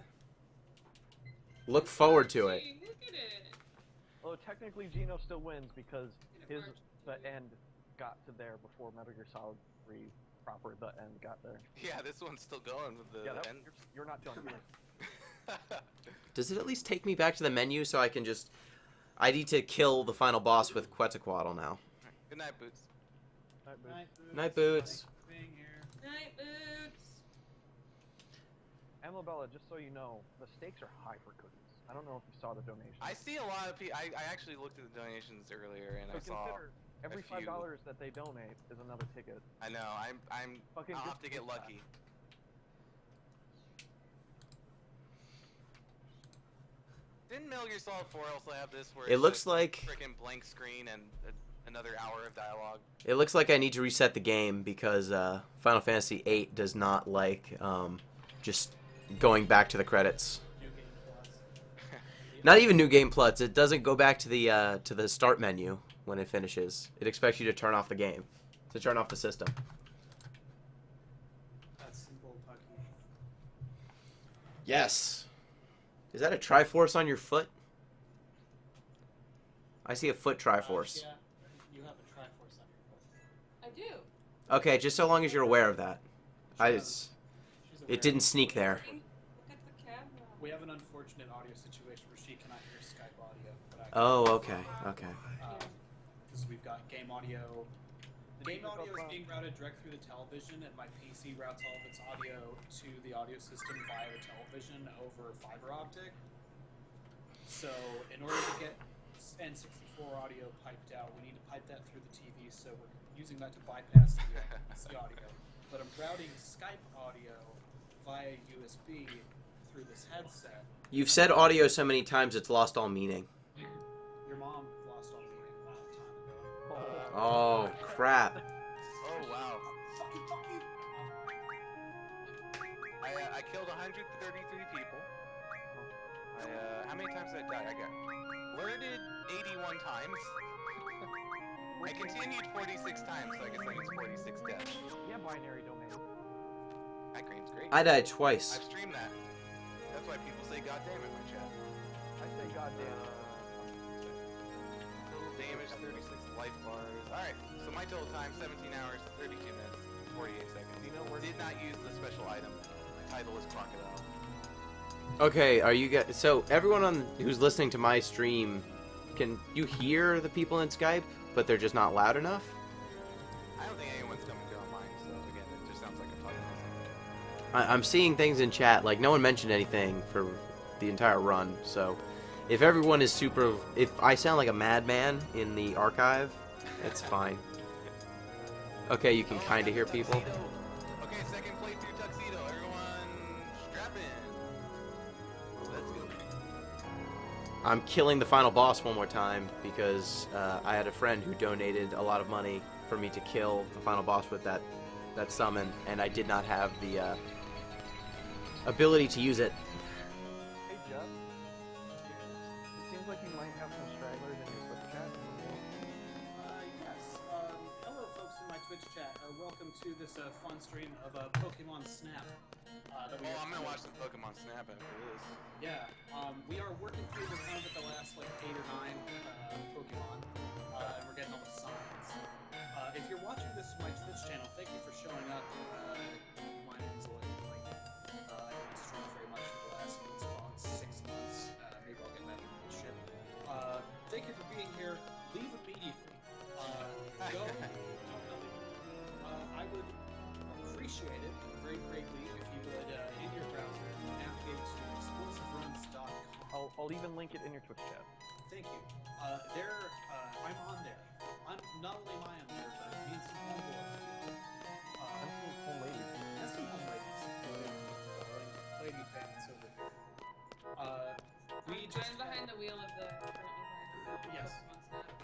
Look forward to it. Gee, look at it. Well, technically, Gino still wins because the end got to there before Metal Gear Solid 3 proper the end got there. Yeah, this one's still going with the end. You're not done here. Does it at least take me back to the menu so I can just... I need to kill the final boss with Quetzalcoatl now. Good night, Boots. Night, Boots. Being here. Night boots. And Lobella, just so you know, the stakes are high for cookies. I don't know if you saw the donations. I see a lot of people. I actually looked at the donations earlier and So I saw. consider every a few. $5 that they donate is another ticket. I know. Fucking I'll good have to get for that. lucky. Didn't Metal Gear Solid 4 also have this where It it's looks just like... freaking blank screen and another hour of dialogue? It looks like I need to reset the game because Final Fantasy VIII does not like just going back to the credits. New Game Plus. Not even New Game Plus. It doesn't go back to the start menu when it finishes. It expects you to turn off the game, to turn off the system. That's simple, Pucky. Yes. Is that a Triforce on your foot? I see a foot Triforce. Yeah, you have a Triforce on your foot. I do. Okay, just so long as you're aware of that. She's aware. It didn't sneak there. Look at the camera. We have an unfortunate audio situation where she cannot hear Skype audio. But I Oh, okay, okay. Because we've got game audio. The game audio is being routed direct through the television, and my PC routes all of its audio to the audio system via the television over fiber optic. So, in order to get N64 audio piped out, we need to pipe that through the TV, so we're using that to bypass the PC audio. But I'm routing Skype audio via USB through this headset. You've said audio so many times it's lost all meaning. Your mom lost all meaning a long time ago. Oh, crap. Oh wow. Fuck you. I killed 133 people. How many times did I die? I got alerted 81 times. I continued 46 times, so I guess that means 46 deaths. Yeah, binary domain. That green's great. I died twice. I've streamed that. That's why people say goddamn in my chat. I say goddamn. Total damage, 36 life bars. Alright, so my total time, 17 hours, 32 minutes, 48 seconds. You know where? Did not use the special item. The title is Crocodile. Okay, are you guys... So, everyone who's listening to my stream, can you hear the people in Skype, but they're just not loud enough? I don't think anyone's coming through on mine, so again, it just sounds like I'm talking to myself. I'm seeing things in chat, like no one mentioned anything for the entire run, so if everyone is super... If I sound like a madman in the archive, it's fine. Okay, you can kind of hear people. Tuxedo. Okay, second playthrough Tuxedo. Everyone, strap in. Let's go. I'm killing the final boss one more time because I had a friend who donated a lot of money for me to kill the final boss with that summon, and I did not have the ability to use it. Hey Jeff. It seems like you might have some stragglers in your Twitch chat. Yes. Hello, folks in my Twitch chat. Welcome to this fun stream of Pokemon Snap. That we Oh, I'm gonna watch some Pokemon Snap after this. Yeah. We are working through the kind of the last like 8 or 9 Pokemon, and we're getting all the signs. If you're watching this on my Twitch channel, thank you for showing up. My name's like I haven't streamed very much for the last 6 months. Maybe I'll get back into this shit. Thank you for being here. Leave immediately. Go. I would appreciate it very greatly if you would, in your browser, navigate to explosiveruns.com. I'll even link it in your Twitch chat. Thank you. I'm on there. I'm not only am I on there, but me and some homeboys. I'm seeing home ladies. And some home ladies. Lady fans over here. We just I'm behind the wheel of the Yes.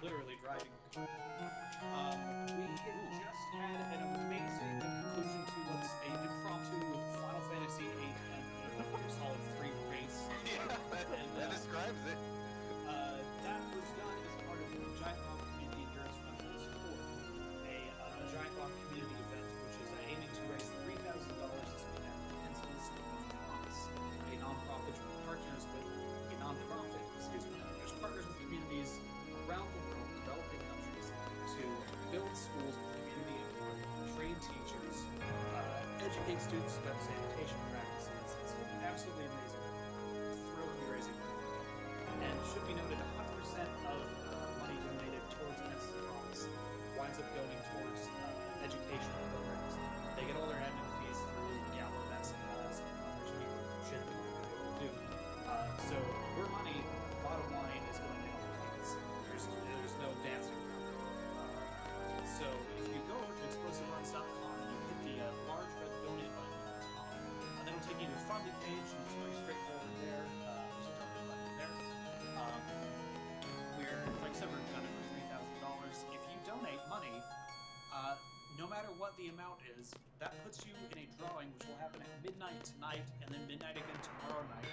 Literally driving. We just had an amazing conclusion to what's a impromptu Final Fantasy VIII and Metal Gear Solid 3 race. Yeah, that describes it. That was done as part of the Giantbomb Community Endurance Run Phase 4, a Giantbomb community event which is aiming to raise $3,000 to speak at the Pencils of Promise, a nonprofit partners with communities around the world, developing countries, to build schools with community input, train teachers, educate students about sanitation practices. It's absolutely amazing. Thrilled to be raising money. And should be noted, 100% of money donated towards Pencils of Promise winds up going towards educational programs. They get all their admin fees through Gallo, that's and others shit that we're able to do. So your money, bottom line, is going to help kids. There's no dancing around it. So if you go over to explosiveruns.com, you hit the large red donate button at the top, and then it'll take you to a funding page, and it's very straightforward there. There's a donate button there. We're, like I said, we're kind of for $3,000. If you donate money, no matter what the amount is, that puts you in a drawing which will happen at midnight tonight, and then midnight again tomorrow night,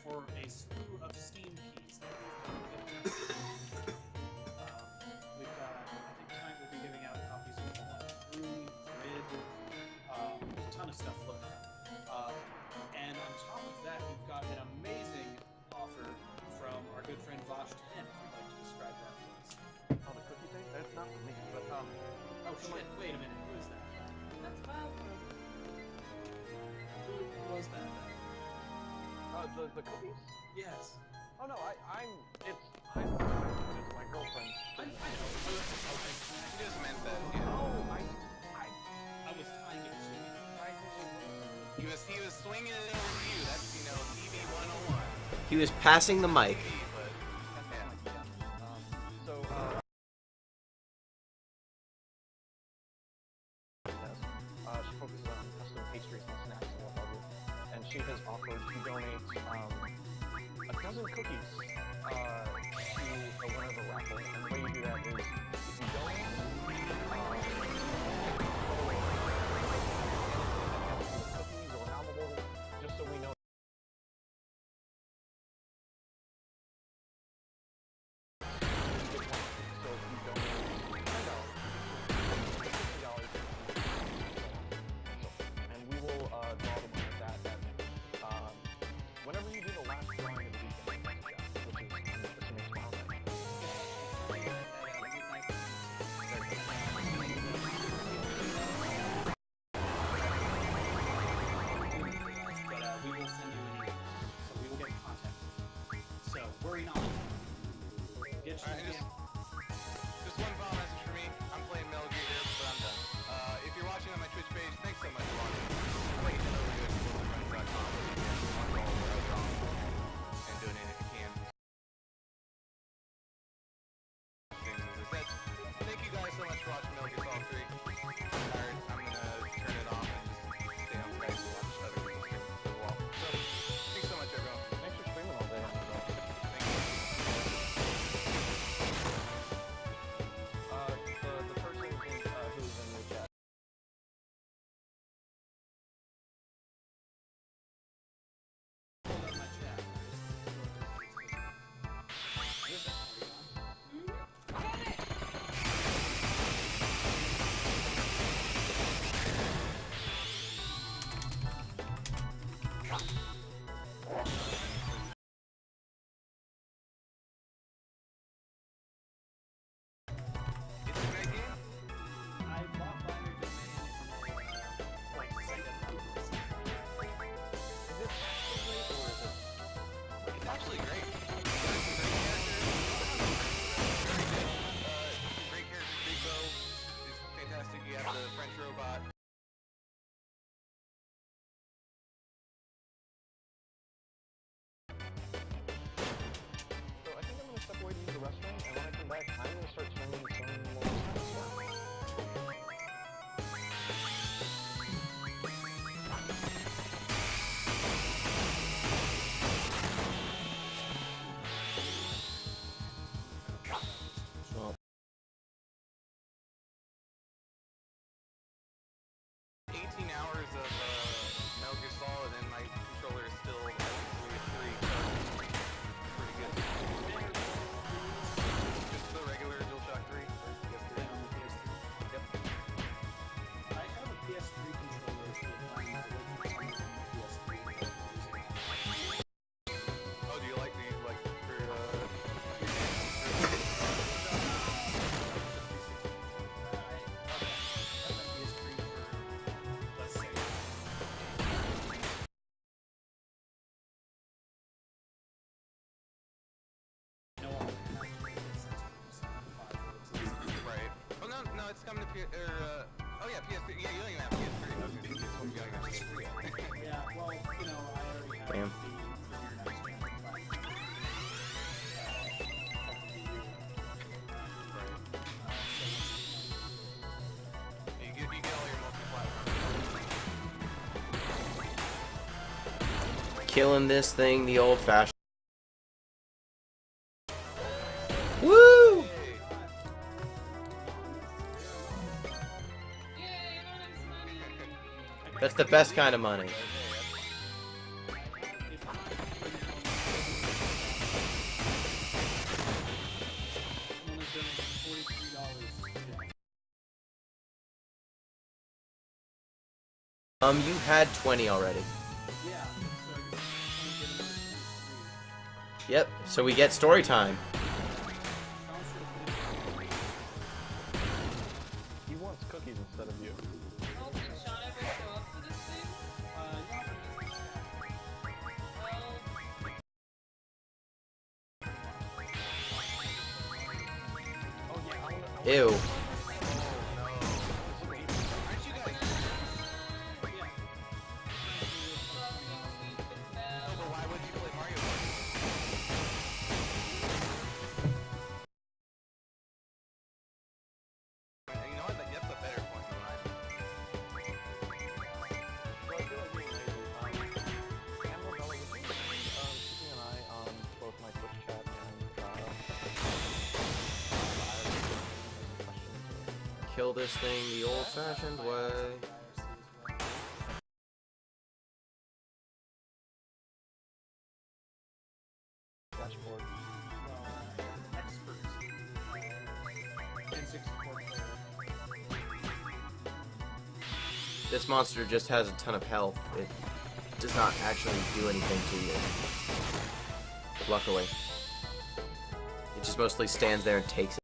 for a slew of Steam keys that we've got, I think tonight we'll be giving out copies of Fallout 3, Grid, a ton of stuff looking up. And on top of that, we've got an amazing offer from our good friend Vosh 10, if you'd like to describe that for us. Oh, the cookie thing? That's not for me, but Oh shit, wait a minute, who is that? That's wild. Who was that? the cookies? Yes. Oh no, it's my girlfriend. I know. He just meant that, yeah. Oh, I was tying it to you. He was swinging it over to you. That's, TV 101. He was passing the mic. But, yeah. So, she focuses on custom pastries and snacks and what have you. And she actually has offered to donate a dozen cookies to a winner of a raffle. And the way you do that is if you donate, cookies or alcohol, just so we know. So if you donate $10, and we will draw the winner of that whenever you do the last drawing of the weekend, which is assuming tomorrow night. But we will send you an email, so we will get in contact. So worry not. Get you. Alright, just one final message for me. I'm playing Metal Gear here, but I'm done. If you're watching on my Twitch page, thanks so much for watching. Please head over to explorethefriends.com and donate if you can. As I said, thank you guys so much for watching Metal Gear Solid 3. I'm tired. I'm gonna turn it off and just stay on Skype and watch other people's streams for a while. So, thanks so much, everyone. Thanks for streaming all day. Thank you. The person who's in the chat. Hold up my chat. This is It's a great game. I bought Binder Domain like second month. Is it actually great or is it? It's actually great. There's some great characters. Very good. Great characters. Big Bo is fantastic. You have the French robot. So I think I'm gonna step away to use the restroom, and when I come back, I'm gonna start streaming some more stuff. So 18 hours of Metal Gear Solid, and my controller is still at 3. Pretty good. Just the regular DualShock 3. Then on the PS3. Yep. I have a PS3 controller for playing the PS3. Oh, do you like the for Let's say. No one right? Oh no, it's coming to oh yeah, PS3. Yeah, you don't even have PS3. I was gonna say PS4. You don't even have PS3 yet. Yeah, well, I already have Damn. the premiere next gen. You get all your multi-platform. Killing this thing the old-fashioned. Woo! Hey, Yay, bonus money! That's the best kind of money. Someone has donated $43. You had 20 already. Yeah, so I guess I'm giving it 23. Yep, so we get story time. he wants cookies instead of you. Oh, did Sean ever show up for this thing? Well, Ew. aren't you guys? No, but why would you play Mario Kart? You know what? That's a better point than mine. Well, I feel like being lazy. this thing the old-fashioned way. Dashboard. Expert. N64 player. This monster just has a ton of health. It does not actually do anything to you. Luckily. It just mostly stands there and takes it.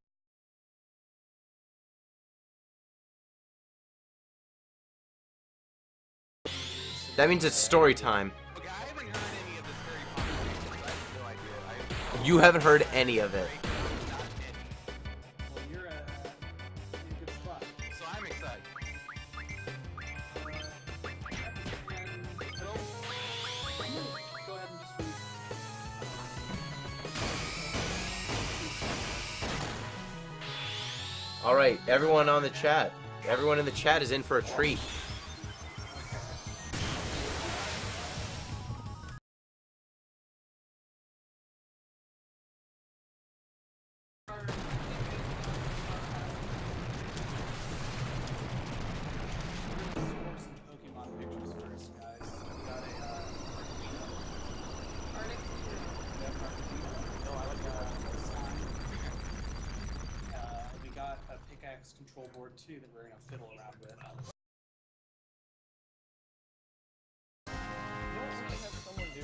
That means it's story time. Okay, I haven't heard any of this very conversation. I have no idea. You haven't heard any of it. Not any. Well, you're in a good spot. So I'm excited. Go ahead and just read. Alright, everyone on the chat. Everyone in the chat is in for a treat. Score some Pokemon pictures first, guys. I've got a Arctic No, I like we got a pickaxe control board too that we're gonna fiddle around with. You know what we should have someone do?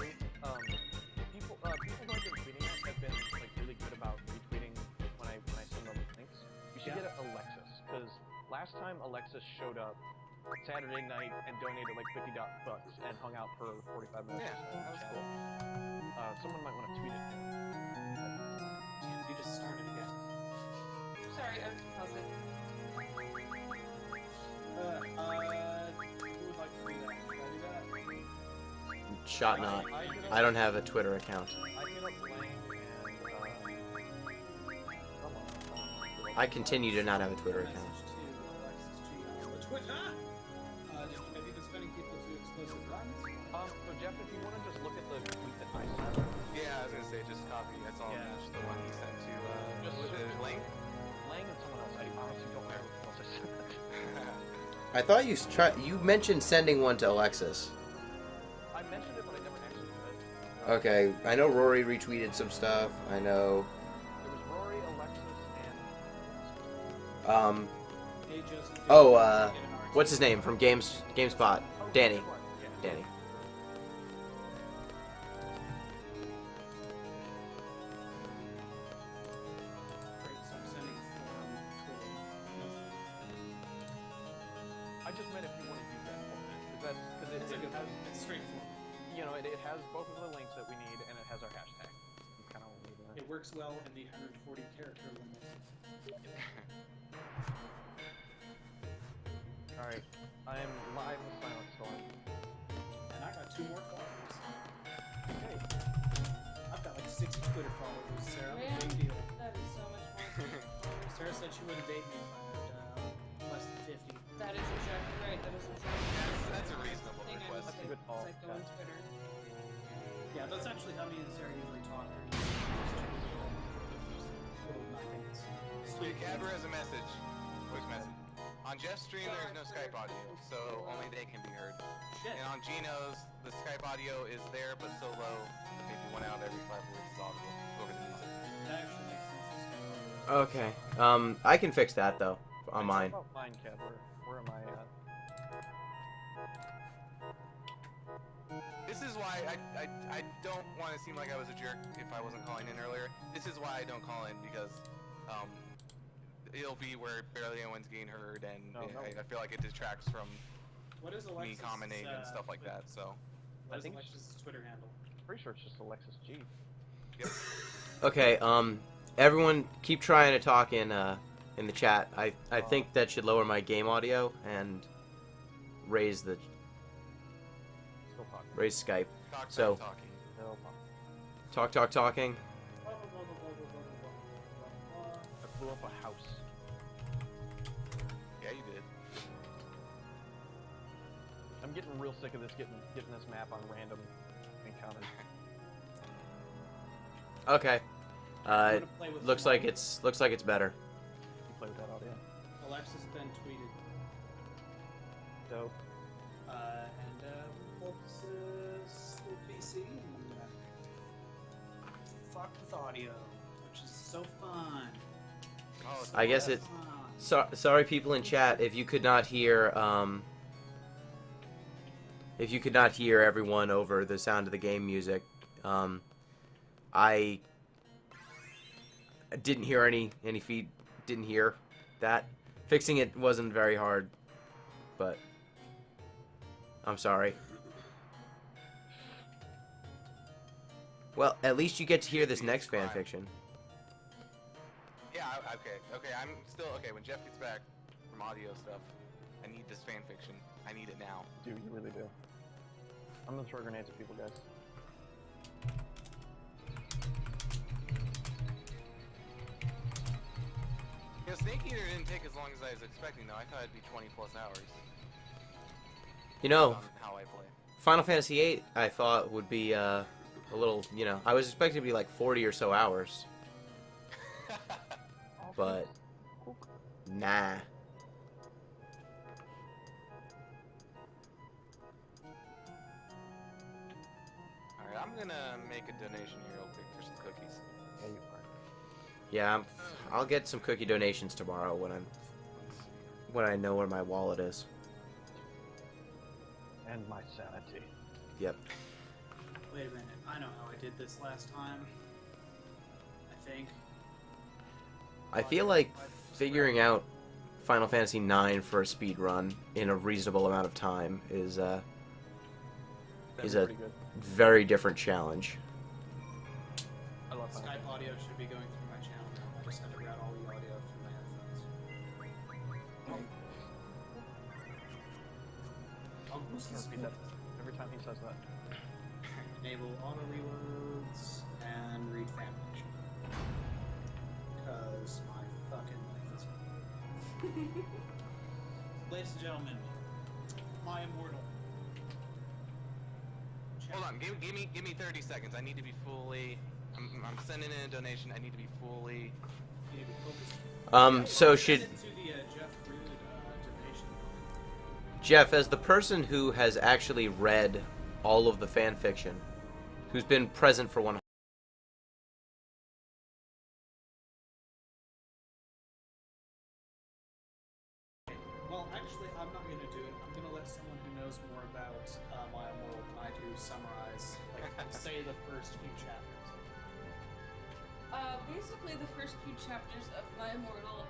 People who have been tweeting us have been like really good about retweeting when I send them links. You should get Alexis, because last time Alexis showed up Saturday night and donated like $50 and hung out for 45 minutes. Yeah, that was cool. Someone might want to tweet it. Damn, you just started again. Sorry, I was pausing. Who would like to do that? Should I do that? Shot not. I don't have a Twitter account. I hit up Lang and I continue to not have a Twitter account. Message to Alexis G on the Twitter. Have you been spending people to explosive runs? so Jeff, if you want to just look at the tweet that I sent, Yeah, I was gonna say just copy. I saw Yeah. just the one he sent to Just- was it Lane? Lang and someone else, I honestly don't know what else I sent. I thought you mentioned sending one to Alexis. I mentioned it, but I never actually did. Okay, I know Rory retweeted some stuff. I know. There was Rory, Alexis, and Hey, Joseph, Oh, get an what's his name from GameSpot? Danny. Yeah. Danny. Great, so I'm sending it from Twitter. I just meant if you want to use that format, because It's a it good has, one. It's straightforward. you know, it has both of the links that we need, and it has our hashtag. Kind of what we need. It works well in the 140 character limit. All right, I am live with Silent Storm. And I got 2 more followers. Hey, I've got like 60 Twitter followers, Sarah. Man. Big deal. That is so much more. Sarah said she wouldn't date me if I had less than 50. That is exactly right. That is exactly That's a reasonable thing I request. would That's a say. good call, It's like go on yeah. Twitter. Yeah, that's actually how me and Sarah usually talk. Little nothings. Sweet. Gabber has a message. Voice message. On Jeff's stream, there's no Skype audio, so only they can be heard. Shit. And on Gino's, the Skype audio is there, but so low, maybe 1 out of every 5 words is audible over the music. That actually makes sense. Okay. I can fix that though on mine. What about mine, Kev? Where am I at? This is why I don't want to seem like I was a jerk if I wasn't calling in earlier. This is why I don't call in, because it'll be where barely anyone's getting heard, and No. I feel like it detracts from What is me Alexis? commenting and stuff like that, so. What I is think Alexis' Twitter handle? Pretty sure it's just Alexis G. Yep. Okay. Everyone, keep trying to talk in the chat. I think that should lower my game audio and raise Still talking. Skype. Talk, So- talking. Still talking. Talking. I blew up a house. Yeah, you did. I'm getting real sick of this getting this map on random encounters. Okay. I'm gonna play with Looks some like it's better. You play with that audio. Oh, Alexis then tweeted. Dope. Focuses the PC and fuck with audio, which is so fun. Oh, I guess So it. fun. Sorry, people in chat, if you could not hear, if you could not hear everyone over the sound of the game music, I didn't hear any feed. Didn't hear that. Fixing it wasn't very hard, but I'm sorry. Well, at least you get to hear this next fan fiction. Yeah, okay. I'm still okay. When Jeff gets back from audio stuff, I need this fan fiction. I need it now. Dude, you really do. I'm gonna throw grenades at people, guys. You know, Snake Eater didn't take as long as I was expecting, though. I thought it'd be 20+ hours. You know, On how I play. Final Fantasy VIII, I thought would be a little, you know, I was expecting it to be like 40 or so hours, but nah. Alright, I'm gonna make a donation here real quick for some cookies. Yeah, you are. Yeah, I'll get some cookie donations tomorrow when I know where my wallet is. And my sanity. Yep. Wait a minute, I know how I did this last time. I think. I feel like figuring out Final Fantasy IX for a speed run in a reasonable amount of time is That'd Is be a- pretty good. very different challenge. I love Final Skype audio should be going through my channel now. I just had to route all the audio through my headphones. I'll boost this Repeat that every time he says that. Enable auto reloads and read fanfiction. Because my fucking life is. Ladies and gentlemen, my immortal. Hold on, give me 30 seconds. I need to be fully. I'm sending in a donation. I need to be fully. You need to be focused. So Send should it to the Jeff Rude donation. Jeff, as the person who has actually read all of the fan fiction, who's been present for one. Well, actually, I'm not going to do it. I'm going to let someone who knows more about my immortal than I do summarize, like, say the first few chapters. Basically, the first few chapters of My Immortal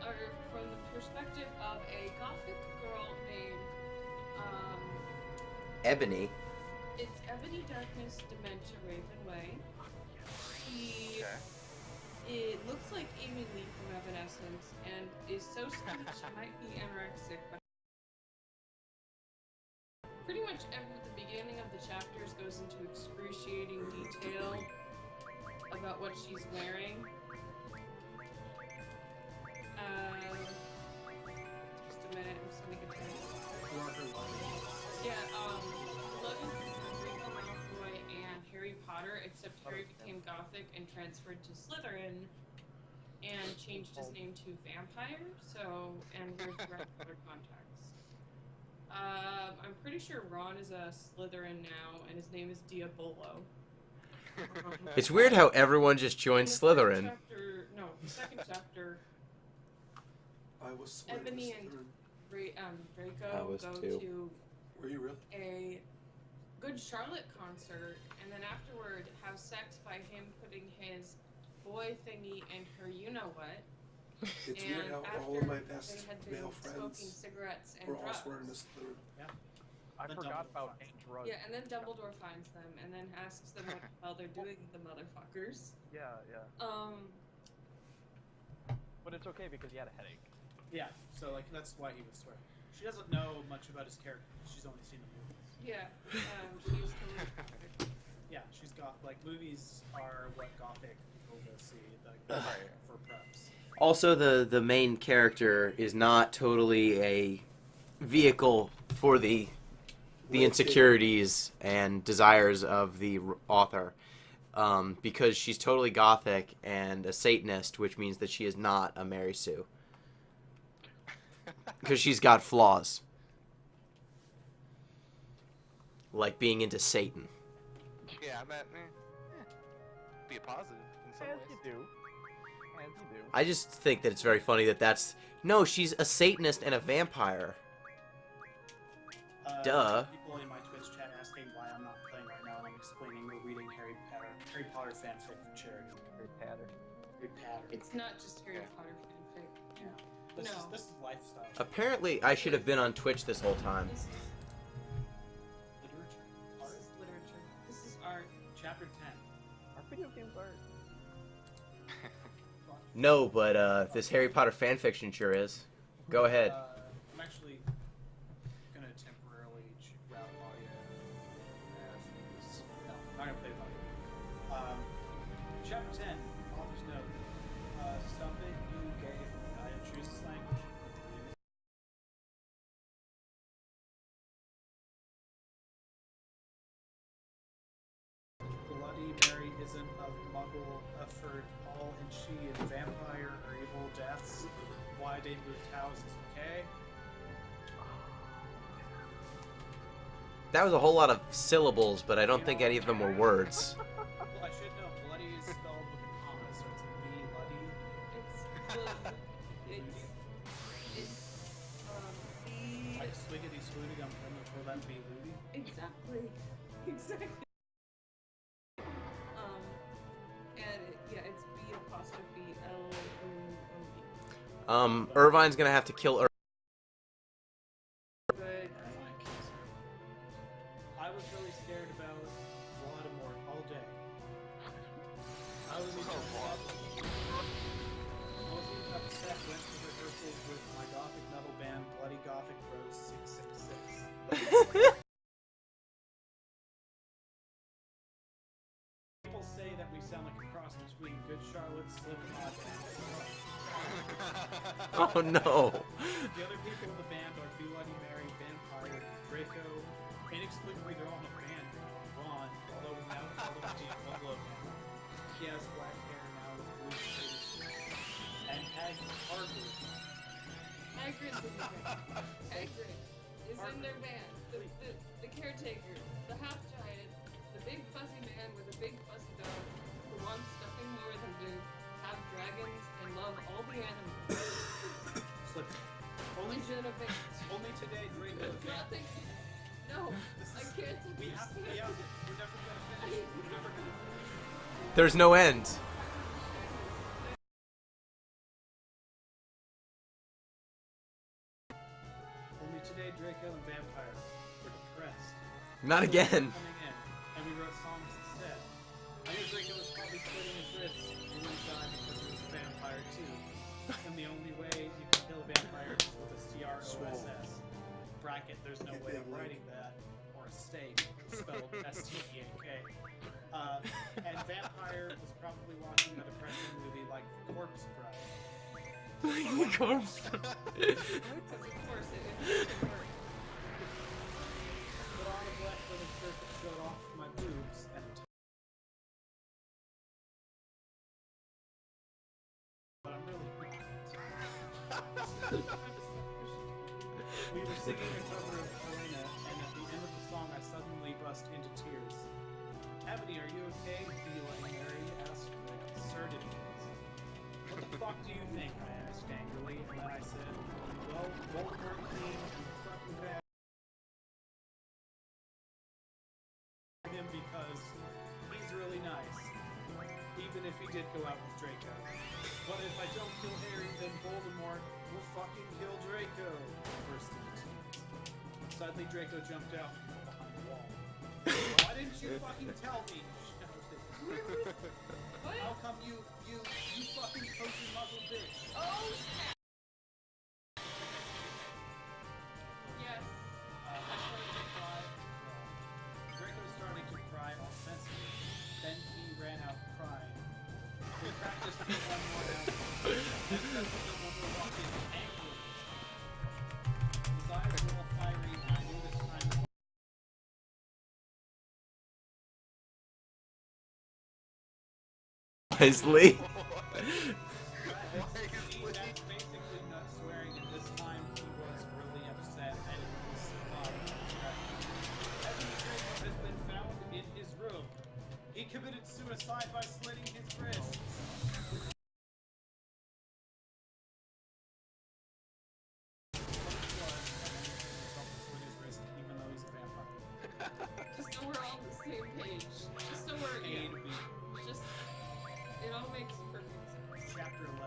are from the perspective of a gothic girl named, Ebony. it's Ebony Darkness Dementia Ravenway. It looks like Amy Lee from Evanescence and is so skinny she might be anorexic, but pretty much at the beginning of the chapters goes into excruciating detail about what she's wearing. Just a minute, I'm sending a text. Yeah, Logan from Draco Malfoy and Harry Potter, except Harry became gothic and transferred to Slytherin and changed his name to Vampire, and wears dark colored contacts. I'm pretty sure Ron is a Slytherin now, and his name is Diabolo. It's weird how everyone just joined Slytherin. The second chapter, I was swearing Ebony to and Slytherin. I Draco was go too. to Were you really? a Good Charlotte concert, and then afterward have sex by him putting his boy thingy in her you-know-what. It's And weird how all after of my they best had been male smoking friends cigarettes and were all drugs. swearing to Slytherin. I The forgot Dumbledore about finds and drugs. Yeah, and then Dumbledore finds them, and then asks them what the hell they're doing, the motherfuckers. Yeah. But it's okay because he had a headache. Yeah, so like that's why he was swearing. She doesn't know much about his character. She's only seen the movies. Yeah, she's totally Yeah, she's got like movies are what gothic people go see like for preps. Also, the main character is not totally a vehicle for the insecurities and desires of the author, because she's totally gothic and a Satanist, which means that she is not a Mary Sue. Because she's got flaws. Like being into Satan. Yeah, I meant, be a positive in some As ways. you do. As you do. I just think that it's very funny that that's... No, she's a Satanist and a vampire. Duh. People in my Twitch chat asking why I'm not playing right now, and I'm explaining we're reading Harry Potter fanfic for charity. Harry Potter. Harry Potter. It's not just Harry Potter fanfic. Yeah. This No. is lifestyle. Apparently, I should have been on Twitch this whole time. This Literature. Art. is literature. This is art. Chapter 10. Are video games art? No, but this Harry Potter fanfiction sure is. Go ahead. I'm actually gonna temporarily route audio as no, I'm not gonna play the audio. Chapter 10, author's note. Something you gave choose this language. Bloody Mary isn't a muggle, a furred Paul and she and vampire or evil deaths. Why they moved houses, okay? That was a whole lot of syllables, but I don't think any of them were words. Well, I should know. Bloody is spelled with a comma, so it's bloody. It's Like swiggity swooty, I'm gonna throw that be looty. exactly. And it's B apostrophe L O O E. Irvine's gonna have to kill But I was really scared about Voldemort all day. I was even upset went to rehearsals with my gothic metal band Bloody Gothic Rose 666. People say that we sound like a cross between Good Charlotte, Slipknot, and Oh no. the other people in the band are Bloody Mary, Vampire, Draco. Inexplicably, they're all in a band now. Ron, although we now call him Giantbomb. He has black hair now with blue shaded. And Hagrid. Hagrid's in the band. Hagrid is in their band. The caretaker, the half giant, the big fuzzy man with a big fuzzy dog who wants nothing more than to have dragons and love all the animals. Slip. Only, He's in a band. only today, Draco. Nothing. No, I can't. We have to. We're never gonna finish. We're never gonna finish. There's no end. Only today, Draco and Vampire were depressed. Not again. Coming in, and we wrote songs instead. I knew Draco was probably slitting his wrists and would die because he was a vampire too. And the only way you can kill a vampire is with a CROSS. Bracket, there's no way I'm writing that. Or a steak, spelled S-T-E-A-K. And Vampire was probably watching a depressing movie like Corpse Bride. The corpse. Because of course it would work. Put on a black leather shirt that showed off my boobs and but I'm really We were singing a cover of Elena, and at the end of the song I suddenly bust into tears. Ebony, are you okay? Bloody Mary asked with absurdity. What the fuck do you think? I asked angrily, and then I said, well, Voldemort came and fucking bad him because he's really nice. Even if he did go out with Draco. But if I don't kill Harry, then Voldemort will fucking kill Draco. I burst into tears. Suddenly Draco jumped out from behind the wall. Why didn't you fucking tell me? She shouted. What? How come you fucking coaching muzzle bitch? Oh, yes. I started to cry. Draco was starting to cry offensively. Then he ran out crying. We practiced for one more hour. Then suddenly Dumbledore walked in angrily. His eyes were all fiery, and I knew this time. Wisely. That's basically nut swearing, and this time he suicide by slitting his wrist. Even though he's a vampire. Just so we're all on the same page. Just so we're just it all makes perfect sense. Chapter 11.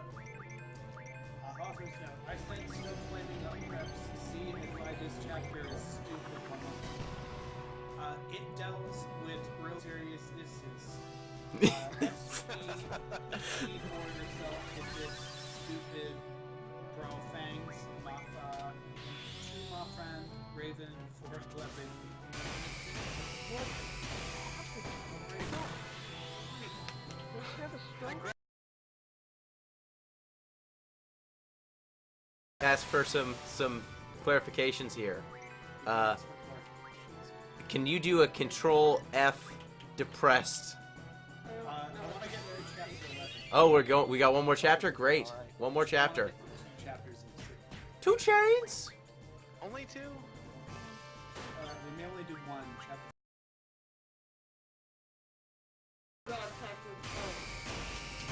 Author's note. I sent snow flaming up preps. See if I this chapter is stupid. It deals with real serious issues. SP for yourself with this stupid bro fangs. To my friend Raven for weapon. What? Don't you have a stroke? Ask for some clarifications here. Can you do a Control F depressed? I want to get to chapter 11. Oh, we got one more chapter? Great. All right. One more chapter. 2 chapters in 6. 2 chains? Only 2? We may only do 1 chapter. God, chapter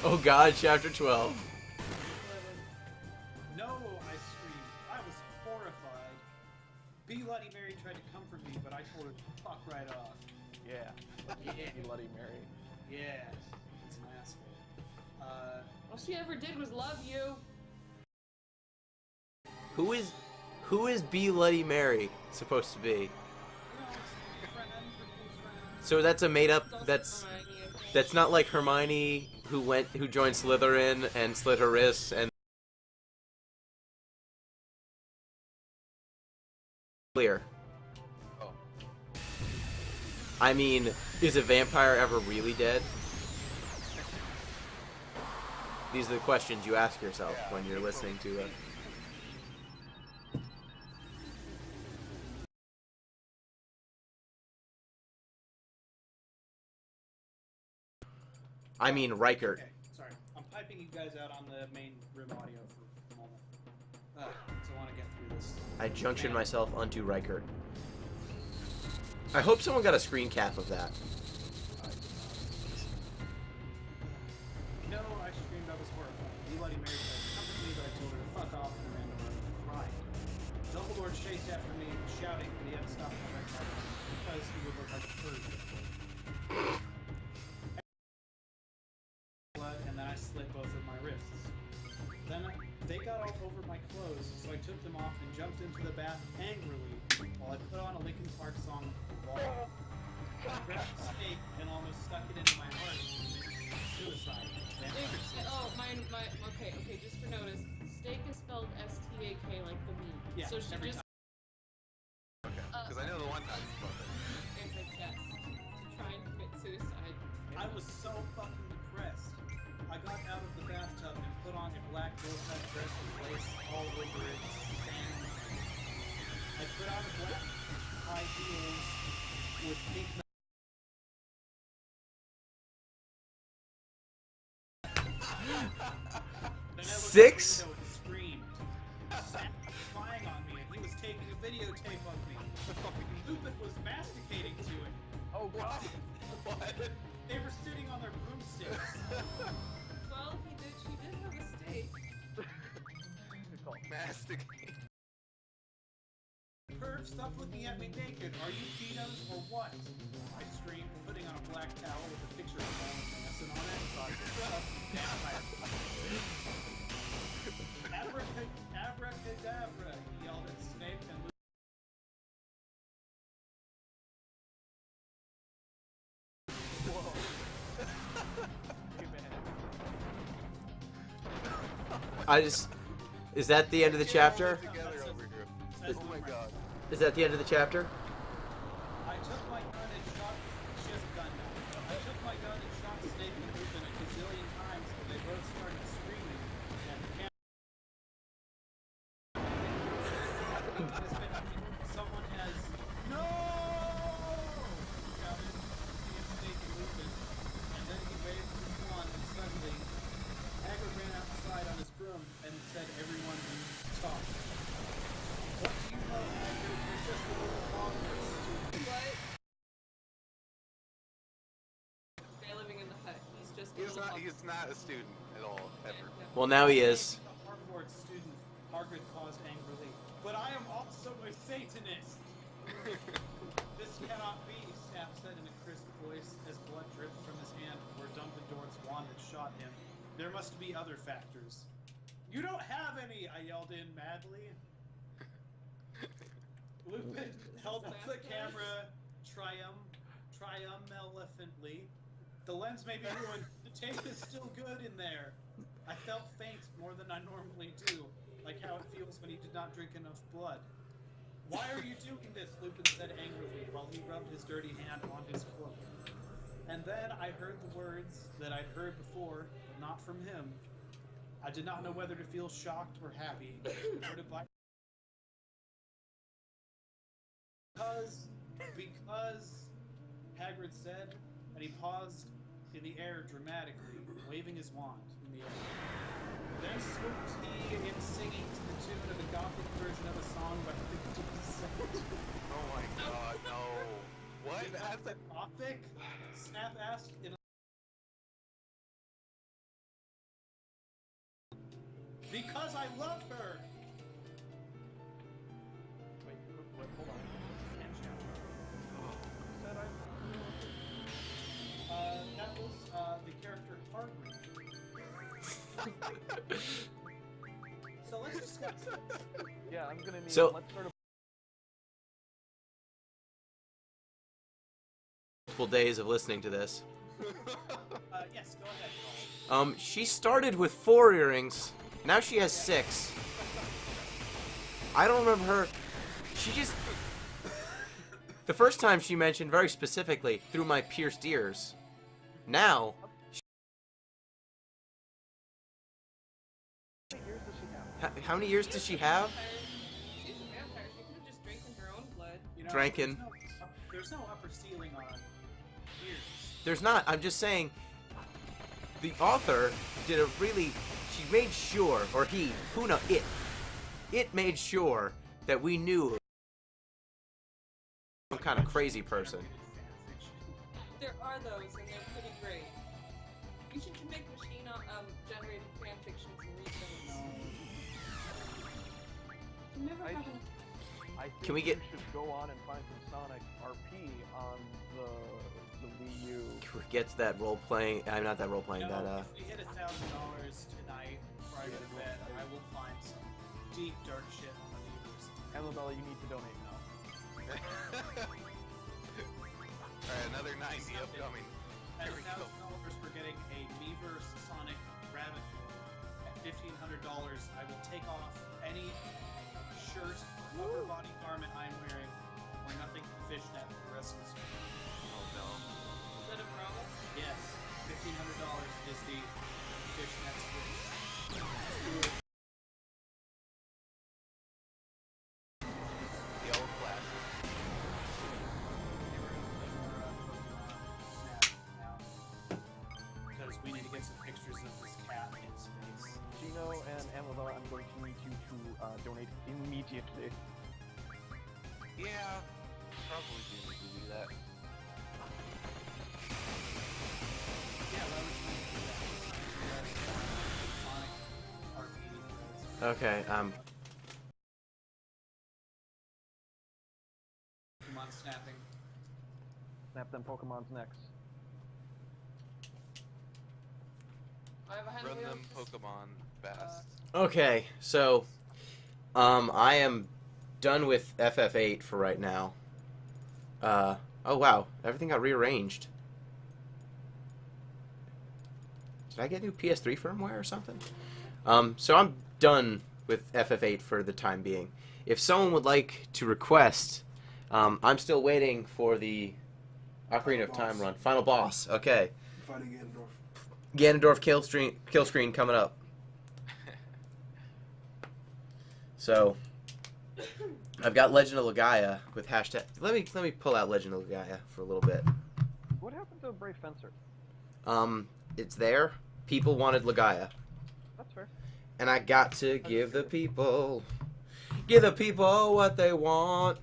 12. Oh god, chapter 12. 11. No, I screamed. I was horrified. B. Bloody Mary tried to comfort me, but I told her to fuck right off. Yeah. Yeah. Bloody Mary. Yeah, it's an asshole. All she ever did was love you. Who is B Bloody Mary supposed to be? You know, it's friend, close friend. So that's a made up. It's also Hermione. That's not like Hermione who joined Slytherin and slit her wrists and clear. Oh. I mean, is a vampire ever really dead? These are the questions you ask yourself when you're listening to a... I mean, Reichert. Okay, sorry. I'm piping you guys out on the main room audio for a moment. So I want to get through this. I junction myself onto Reichert. I hope someone got a screen cap of that. No, I screamed. I was horrified. B. Bloody Mary tried to comfort me, but I told her to fuck off and ran away crying. Dumbledore chased after me, shouting, but he had to stop me right now because he would look like a Persian. Blood, and then I slit both of my wrists. Then they got all over my clothes, so I took them off and jumped into the bath angrily while I put on a Linkin Park song, Wall. I grabbed a snake and almost stuck it into my heart. Suicide. Okay, just for notice, steak is spelled S-T-A-K like the meat. Yeah, so she every just Okay. Because I know the one time you spoke it. answered yes to try and commit suicide. I was so fucking depressed. I got out of the bathtub and put on a black bow-cut dress with lace all over it. And I put on a black high heels with pink. Then I looked 6? out the window and screamed. Sam was spying on me, and he was taking a videotape of me. Lupin was masticating to it. Oh god. What? They were sitting on their broomsticks. Well, she did have a steak. Masticate. Perv, stop looking at me naked. Are you pedos or what? I screamed, putting on a black towel with a picture of Marilyn Manson on it. Abracadabra, he yelled at Snape and Luke. Is that the end of the chapter? Together over here. Says Oh my god. Is that the end of the chapter? I took my gun and shot. She has a gun now. I took my gun and shot Snape and Lupin a gazillion times, and they both started screaming. And someone has no shouted at Snape and Lupin, and then he waved his wand, and suddenly Hagrid ran outside on his broom and said, "Everyone talk." What do you know, Hagrid? You're just a little dog He's not a student at all, ever. Well, now he is. A Hogwarts student, Hagrid paused angrily. But I am also a Satanist! This cannot be, Snap said in a crisp voice as blood dripped from his hand where Dumbledore's wand had shot him. There must be other factors. You don't have any, I yelled in madly. Lupin held up the camera triumphantly. The lens may be ruined. The tape is still good in there. I felt faint more than I normally do, like how it feels when he did not drink enough blood. Why are you doing this? Lupin said angrily while he rubbed his dirty hand on his cloak. And then I heard the words that I'd heard before, but not from him. I did not know whether to feel shocked or happy, or to bite. Because Hagrid said, and he paused in the air dramatically, waving his wand in the air. Then swooped he in singing to the tune of the Gothic version of a song by 50%. Oh my god, no. What? That's the Gothic? Snap asked in a... Because I love her! Wait, hold on. And shout. Said That was the character Hagrid. So let's discuss it. yeah, I'm gonna need. So- let's sort of. Multiple days of listening to this. Yes, go ahead, Paul. She started with 4 earrings. Now she has 6. I don't remember her. She just... The first time she mentioned very specifically, through my pierced ears. Now... How many years does she have? She's a vampire. She could have just drinking her own blood. You know, Drankin'. There's no upper ceiling on ears. There's not. I'm just saying... The author did a really... She made sure, or he, who knows, it made sure that we knew some kind of crazy person. There are those, and they're pretty great. You should make machine-generated fan fictions and read those. You never I have should- I think Can we get- should go on and find some Sonic RP on the Wii U. Get to that role playing. I'm not that role playing. No, That if we hit $1,000 tonight prior to bed, I will find some deep dark shit on the universe. Annabella, you need to donate now. Alright, another 90 upcoming. At Here we go. $1,000 for getting a Miiverse Sonic Rabbit. At $1,500, I will take off any shirt, upper body garment I'm wearing, or nothing but fishnet for the rest of the stream. Oh no. Is that a promise? Yes, $1,500 is the fishnet switch. The old classic. Because we need to get some pictures of this cat in space. Gino and Annabella, I'm going to need you to donate immediately. Yeah, probably do need to do that. Yeah, that was Sonic RPG. Okay. Pokemon snapping. Snap them Pokemon's necks. I have a hand Run wheel. them Pokemon fast. Okay. So, I am done with FF8 for right now. Oh wow, everything got rearranged. Did I get new PS3 firmware or something? So I'm done with FF8 for the time being. If someone would like to request, I'm still waiting for the Ocarina of Time run. Final boss. Okay. Fighting Ganondorf. Ganondorf kill screen coming up. So, I've got Legend of Legaia with hashtag. Let me pull out Legend of Legaia for a little bit. What happened to Brave Fencer? It's there. People wanted Legaia, That's fair. and I got to give the people what they want.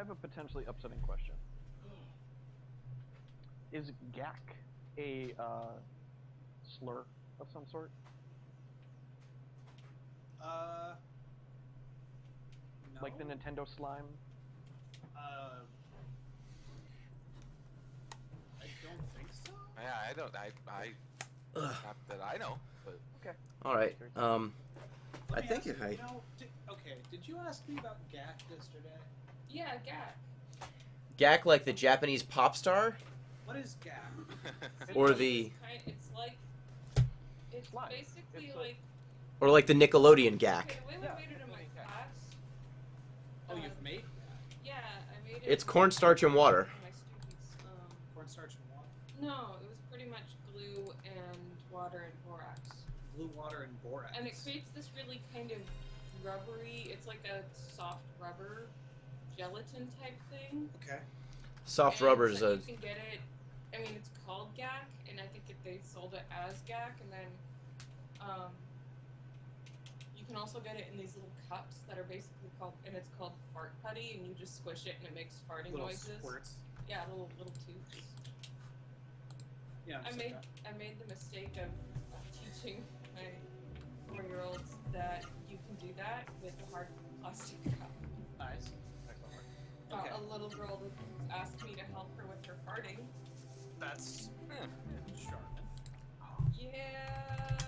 have a potentially upsetting question. Is gack a slur of some sort? No. Like the Nintendo slime? I don't think so. Yeah, I don't. Not that I know. But Okay. All right. Let I me think ask if you, I okay, did you ask me about GAC yesterday? Yeah, gack. gack like the Japanese pop star, What is GAC? or the It's Slime. basically It's a- like. or like the Nickelodeon Okay, gack. the way we Yeah, made it in my Nickelodeon gack. class. Oh, you've made GAC? Yeah, I made it. It's cornstarch and water. For my students. Cornstarch and water? No, it was pretty much glue and water and borax. Blue water and borax. And it creates this really kind of rubbery, it's like a soft rubber gelatin type thing. Okay. Soft And rubber is so a you can get it, I mean, it's called gack, and I think they sold it as gack, and then you can also get it in these little cups that are basically called, and it's called fart putty, and you just squish it and it makes farting Little noises. squirts. Yeah, little tubes. Yeah. I made the mistake of teaching my 4-year-olds that you can do that with a hard plastic cup. Nice. Excellent. Okay. A little girl asked me to help her with her farting. That's sharp. Yeah.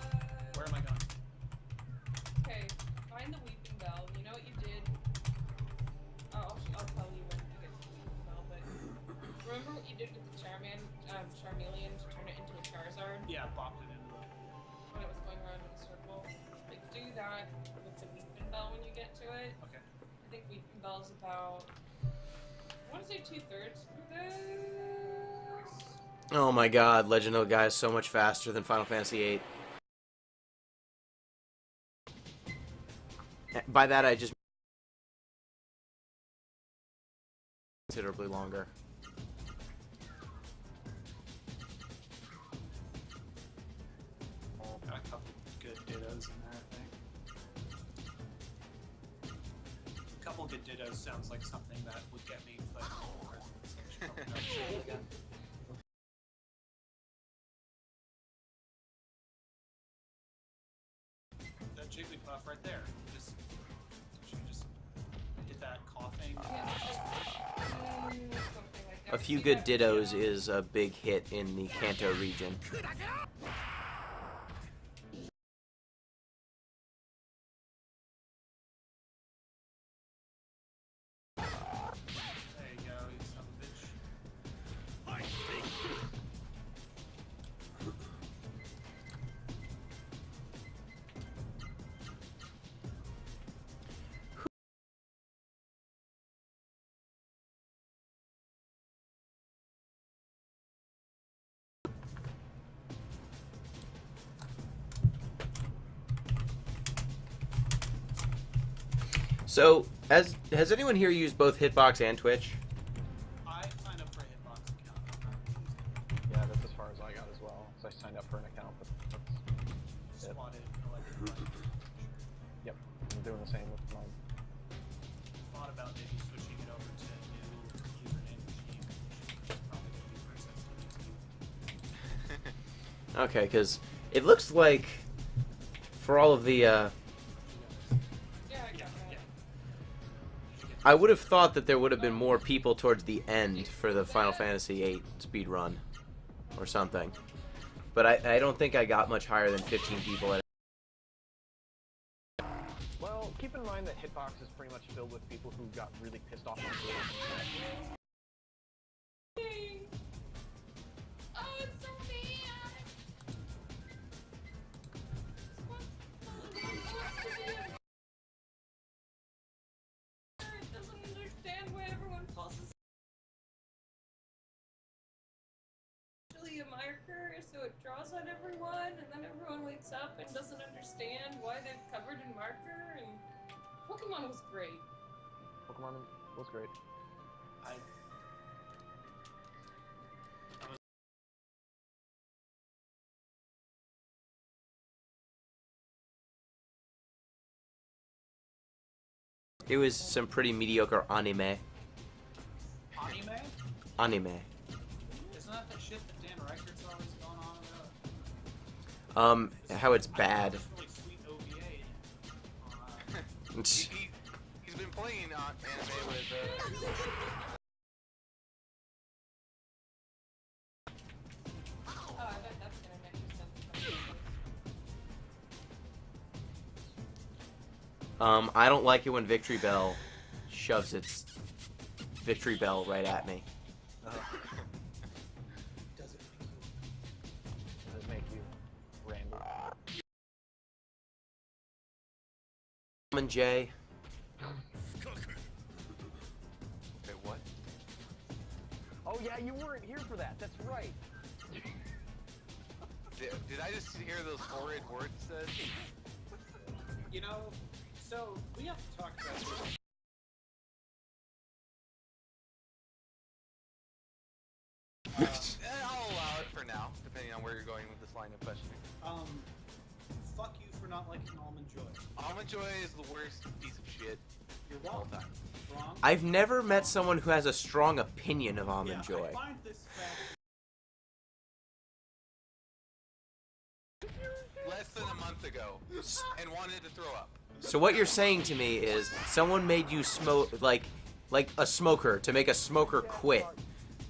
Where am I going? Okay, find the weeping bell. You know what you did? I'll tell you when you get to the weeping bell, but remember what you did with the Charmeleon to turn it into a Charizard? Yeah, bopped it into the... When it was going around in a circle? Like, do that with the weeping bell when you get to it. Okay. I think weeping bell's about, I want to say 2/3 through this. oh my god, Legend of the Guy is so much faster than Final Fantasy VIII. By that I just considerably longer. Got a couple good dittos in there, I think. A couple good dittos sounds like something that would get me, but again. That Jigglypuff right there. Should just hit that coughing. Something like that. A few See good that dittos video? is a big hit in the Kanto region. There you go, you son of a bitch. So, has anyone here used both Hitbox and Twitch? I signed up for a Hitbox account. I'm not using Yeah, that's as far as I got as well. So I signed up for an account, but that's it. it. Slotted electric. Yep, I'm doing the same with mine. Thought about maybe switching it over to a new username regime, which is probably going to be Princess Team. Okay, because it looks like for all of the Yeah, I Yeah, got that. yeah. I would have thought that there would have been more people towards the end for the Final Fantasy VIII speed run or something. But I don't think I got much higher than 15 people at Well, keep in mind that Hitbox is pretty much filled with people who got really pissed off on Twitter. Oh, it's so bad! It doesn't understand why everyone pauses. Actually, a marker, so it draws on everyone, and then everyone wakes up and doesn't understand why they've covered in marker. And Pokemon was great. Pokemon was great. It was some pretty mediocre anime. Anime. Isn't that the shit that Dan Reichert's always going on about? How it's bad. This really sweet OVA. He's been playing anime with. Oh, I bet that's gonna make you something. I don't like it when Victory Bell shoves its Victory Bell right at me. Does it Does it make you Randy? Tom and Jay. Wait, what? Oh yeah, you weren't here for that. That's right. Did I just hear those horrid words said? You know, so we have to talk about this. I'll allow it for now, depending on where you're going with this line of questioning. Fuck you for not liking Almond Joy. Almond Joy is the worst piece of shit You're of wrong. all time. Wrong. I've never met someone who has a strong opinion of Almond Yeah, Joy. I find this fact. Less than a month ago, and wanted to throw up. So what you're saying to me is someone made you smoke like a smoker to make a smoker quit.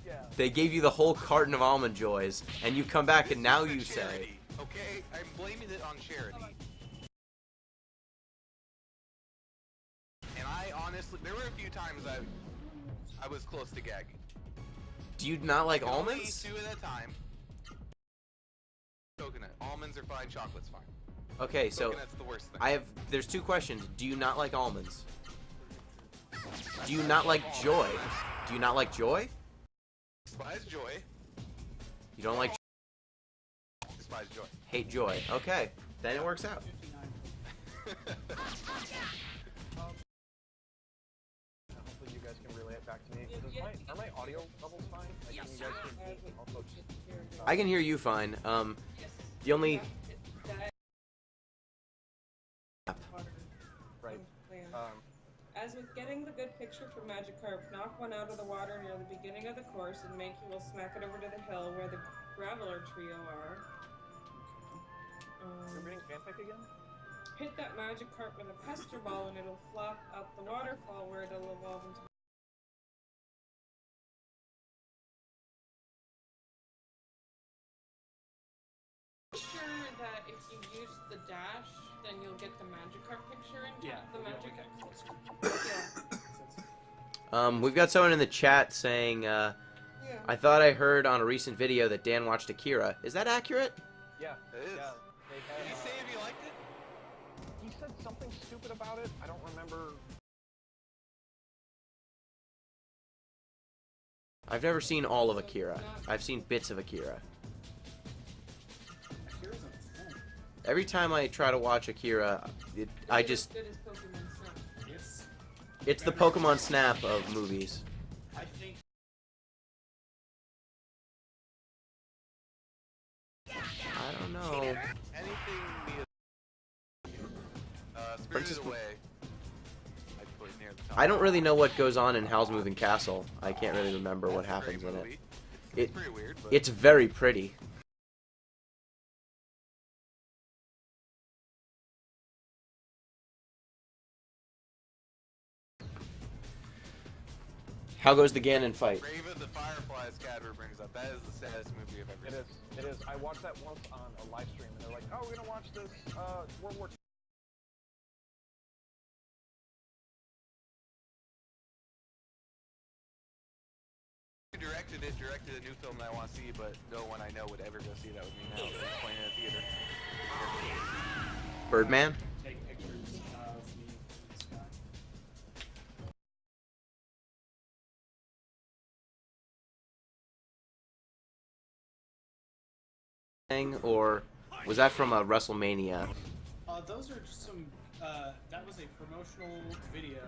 Yeah. They gave you the whole carton of Almond Joys, and you come back and now This is you for say, charity, okay? I'm blaming it on charity. And I honestly, there were a few times I was close to gagging. do you not like You can only eat almonds? 2 at a time. Coconut. Almonds are fine, chocolate's fine. Okay, so Coconut's the worst thing. there's 2 questions. Do you not like almonds? Do you not like joy? Do you not like joy? Despise joy. You don't like Despise joy. hate joy. Okay, then it works out. 59. Hopefully you guys can relay it back to me. Yeah, Does yeah. are my audio levels fine? Like, can you guys hear me? Also, I can hear you fine. The only right. As with getting the good picture for Magikarp, knock one out of the water near the beginning of the course and Mankey will smack it over to the hill where the Graveler trio are. You're reading fanfic again? Hit that Magikarp with a pester ball and it'll flop out the waterfall where it'll evolve into. Sure that if you use the dash, then you'll get the Magikarp picture in Yeah. the yeah, Magikarp. okay. Yeah. we've got someone in the chat saying, Yeah. I thought I heard on a recent video that Dan watched Akira. Is that accurate? Yeah. It is. Yeah. They Did he have, say if you liked it? he said something stupid about it. I don't remember. I've never seen all of Akira. I've seen bits of Akira. Akira's a phone. Every time I try to watch Akira, I just... Good as Pokemon Snap. It's the Pokemon Snap of movies. I think. I don't know. Anything Spirited Princess- Away. I'd put near the top. I don't really know what goes on in Howl's Moving Castle. I can't really remember what That's a happens great in it. movie. It- It's pretty weird, but It's very pretty. How goes the Ganon fight? Grave of the Fireflies Cadver brings up. That is the saddest movie I've ever It is. It is. I watched that once on a live stream, and they're like, "Oh, we're gonna watch this World War II." Directed a new film that I want to see, but no one I know would ever go see that with me now. So it's playing in a theater. Birdman? Take pictures of me in the sky. Or was that from a WrestleMania? Those are just some. That was a promotional video.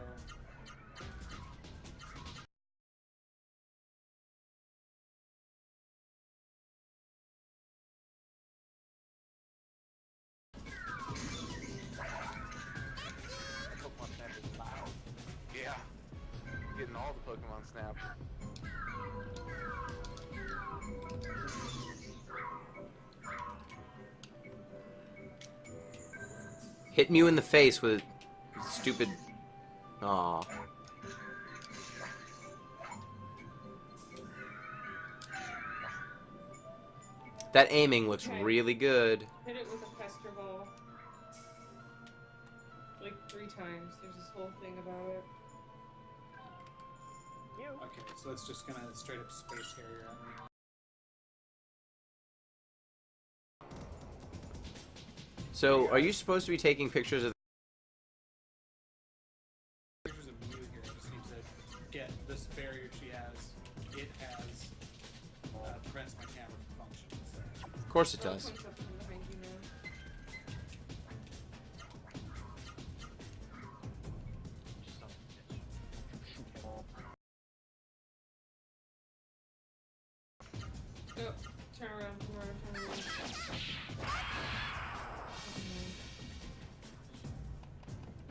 Pokemon Snap is loud. Yeah. Getting all the Pokemon Snap. Hit Mew in the face with stupid... Aw. That aiming looks Okay. really good. Hit it with a festival. Like 3 times. There's this whole thing about it. Okay, so it's just gonna straight up space harrier at me. So, are you supposed to be taking pictures of... Pictures of Mew here. I just need to get this barrier she has. It has prevents my camera from functioning. So. Of course it does. Comes up from behind you now. Oh, turn around, turn around, turn around.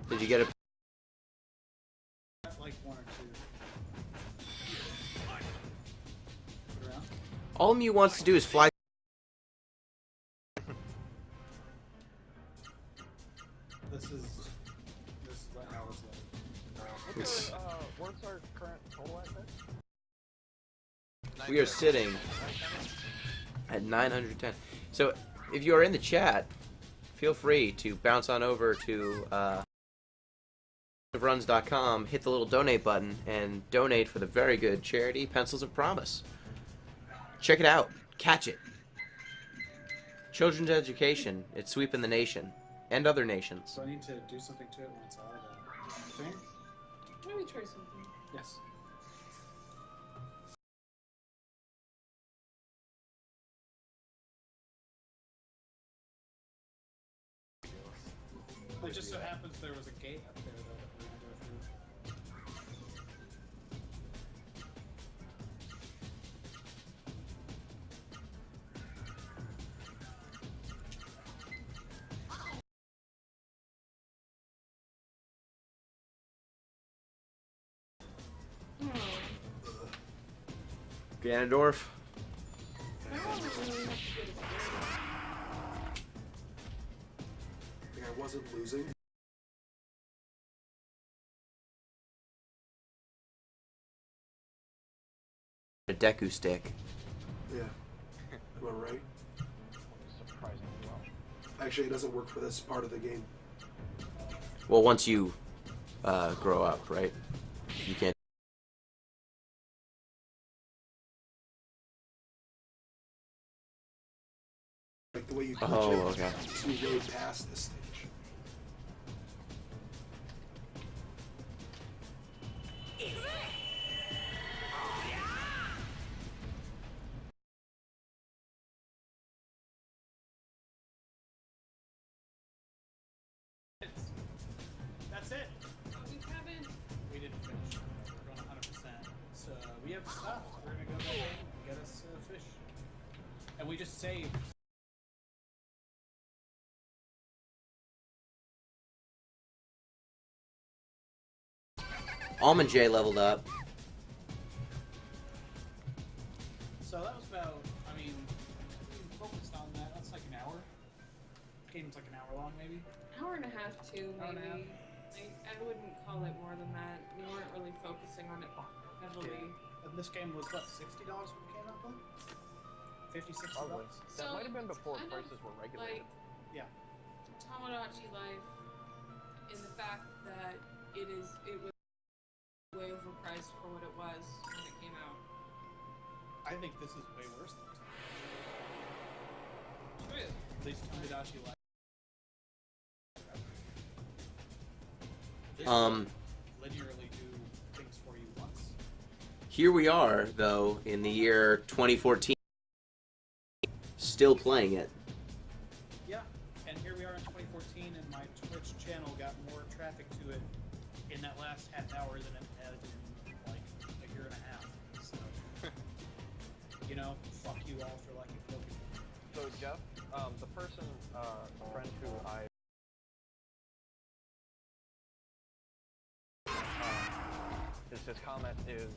Did you get it? Got like 1 or 2. Put around. All Mew wants to do is fly... This is what I was like. What's our current total at this? We are sitting at 910. So, if you are in the chat, feel free to bounce on over to runs.com, hit the little donate button, and donate for the very good charity Pencils of Promise. Check it out. Catch it. Children's education. It's sweeping the nation. And other nations. So I need to do something to it when it's out of the thing? Let me try something. Yes. It just so happens there was a gate up there though that we're gonna go through. Ganondorf. I don't really have to get a I think I wasn't losing. A Deku stick. Yeah. Am I right? Surprisingly well. Actually, it doesn't work for this part of the game. Well, once you grow up, right? You can't. Like the way you glitch Oh, it okay. to go past this stage. That's it. we haven't. We didn't finish. We're going 100%. So we have stuff. We're gonna go back in and get us fish. And we just saved. Almond J leveled up. So that was about, I mean, we focused on that. That's like an hour. Game's like an hour long, maybe. Hour and a half, too, Hour and a maybe. I wouldn't call it more than that. We weren't really focusing on it heavily. And this game was what, $60 when it came out, though? 50, $60? Probably. So That might have been it's before kind of prices were regulated. Like Yeah. Tamagotchi life, in the fact that it was way overpriced for what it was when it came out. I think this is way worse than True. at least Tamagotchi Life. Linearly do things for you once. Here we are, though, in the year 2014, still playing it. Yeah, and here we are in 2014, and my Twitch channel got more traffic to it in that last half hour than it had in like a year and a half. So, you know, fuck you all for liking Pokemon. So Jeff, the person, friend who I his comment is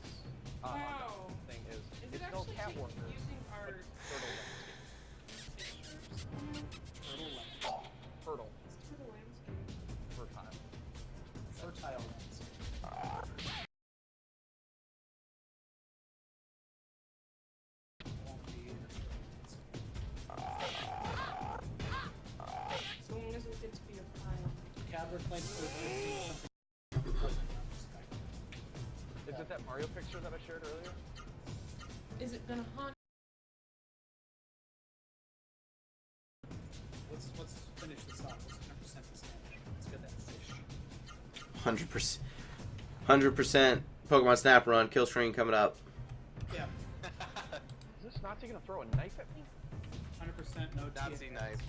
on Wow. the thing is Is it's it no actually cat workers, using but our turtle landscape. pictures? Turtle Land. Turtle. It's Turtle Landscape. we're playing for something wasn't unexpected. Is it that Mario picture that I shared earlier? Is it gonna haunt? Let's finish this off. Let's 100% this game. Let's get that fish. 100%. Pokemon Snap Run. Kill stream coming up. Yeah. Is this Nazi gonna throw a knife at me? 100% no TAS. Nazi knife.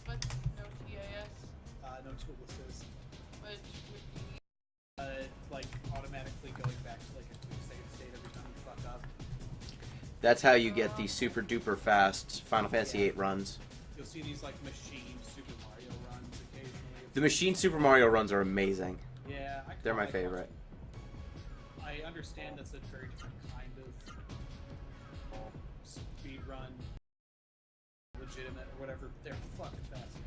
What's no TAS? No toothlesses. Which would be Like automatically going back to like a quick save state every time you fuck up. That's how you get the super duper fast Final Fantasy VIII runs. You'll see these like machine Super Mario runs occasionally. The machine Super Mario runs are amazing. Yeah, They're my favorite. I understand that's a very different kind of speed run, legitimate or whatever. They're fucking fascinating.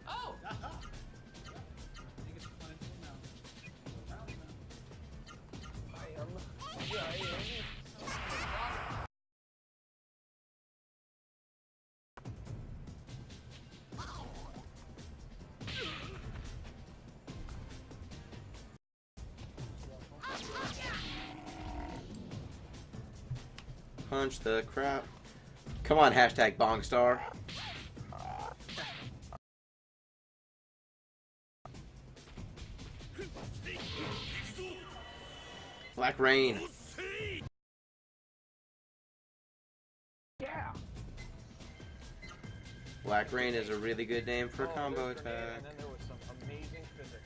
oh. Aha! You get to fun and cool now. Around now. I am giant. Punch the crap. Come on, hashtag Bongstar. Black Rain. Yeah. Black Rain is a really good name for a combo this grenade, attack. And then there was some amazing physics.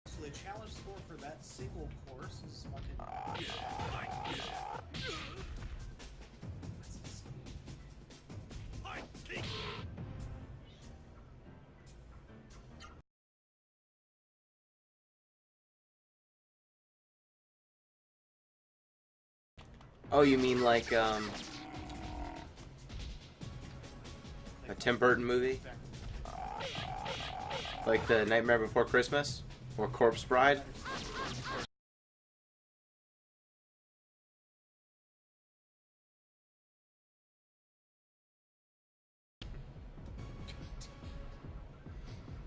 So the challenge score for that single course is fucking. Oh, you mean like a Tim Burton movie? Like the Nightmare Before Christmas? Or Corpse Bride?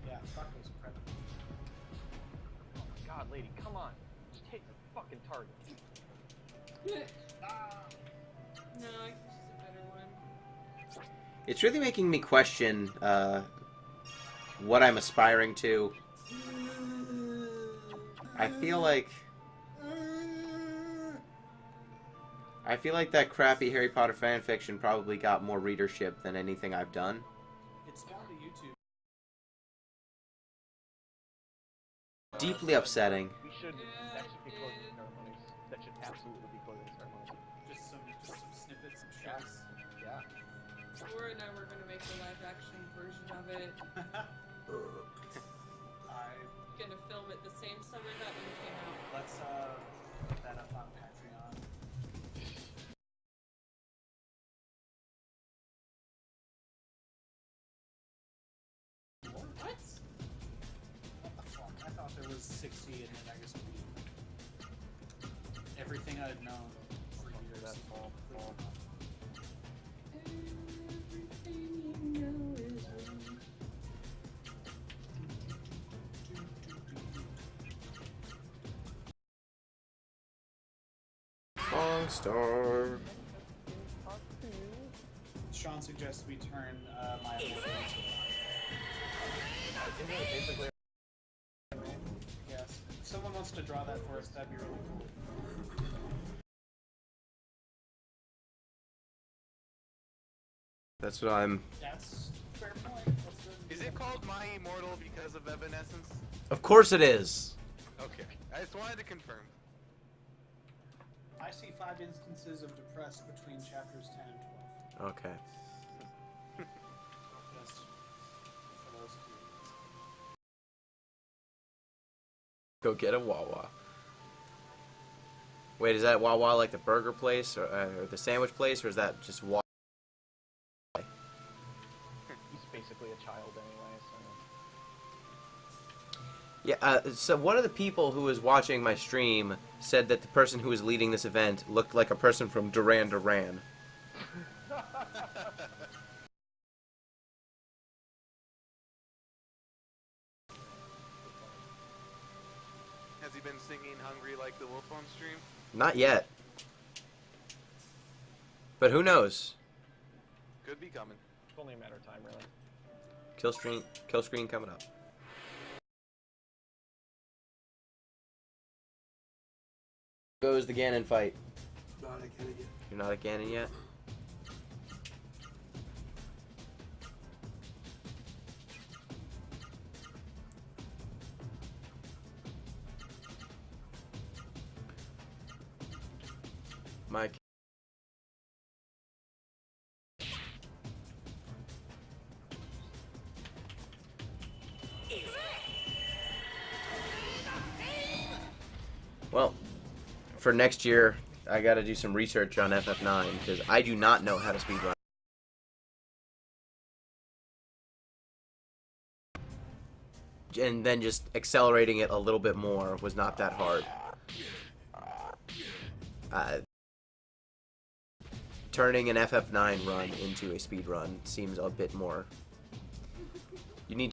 Yeah, fuck those predators. Oh my god, lady, come on. Just hit your fucking target. No, I can choose a better one. It's really making me question what I'm aspiring to. I feel like that crappy Harry Potter fanfiction probably got more readership than anything I've done. It's down to YouTube. Deeply upsetting. We should. That should be closing ceremonies. That should absolutely be closing ceremonies. Just some snippets, some shots. Yeah. Laura and I were gonna make a live action version of it. Gonna film it the same summer that one came out. Let's put that up on Patreon. What? What the fuck? I thought there was 60 and then I guess everything I'd known for years. That's all. Everything you know is wrong. Bongstar. Sean suggests we turn my Isn't it basically? Yes. If someone wants to draw that for us, that'd be really cool. That's what I'm... That's a fair point. Let's go and Is do it that. called My Immortal because of Evanescence? Of course it is! Okay, I just wanted to confirm. I see 5 instances of depressed between chapters 10 and 12. Okay. Just for those of you. Go get a Wawa. Wait, is that Wawa like the burger place or the sandwich place, or is that just Wawa? He's basically a child anyway, so... Yeah, so one of the people who was watching my stream said that the person who was leading this event looked like a person from Duran Duran. Has he been singing Hungry Like the Wolf on stream? Not yet. But who knows? Could be coming. It's only a matter of time, really. Kill screen coming up. Goes the Ganon fight. Not again. You're not at Ganon yet? Mike. Well, for next year, I gotta do some research on FF9, because I do not know how to speedrun. And then just accelerating it a little bit more was not that hard. Turning an FF9 run into a speedrun seems a bit more... You need...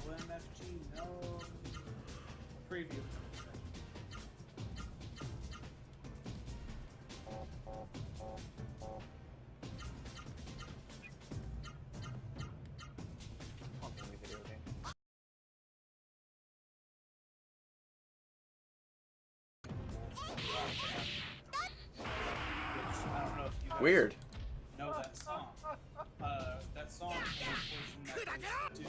OMFG, no preview. On the video game. Which, I don't know if you guys Weird. know that song. That song is a portion that goes do.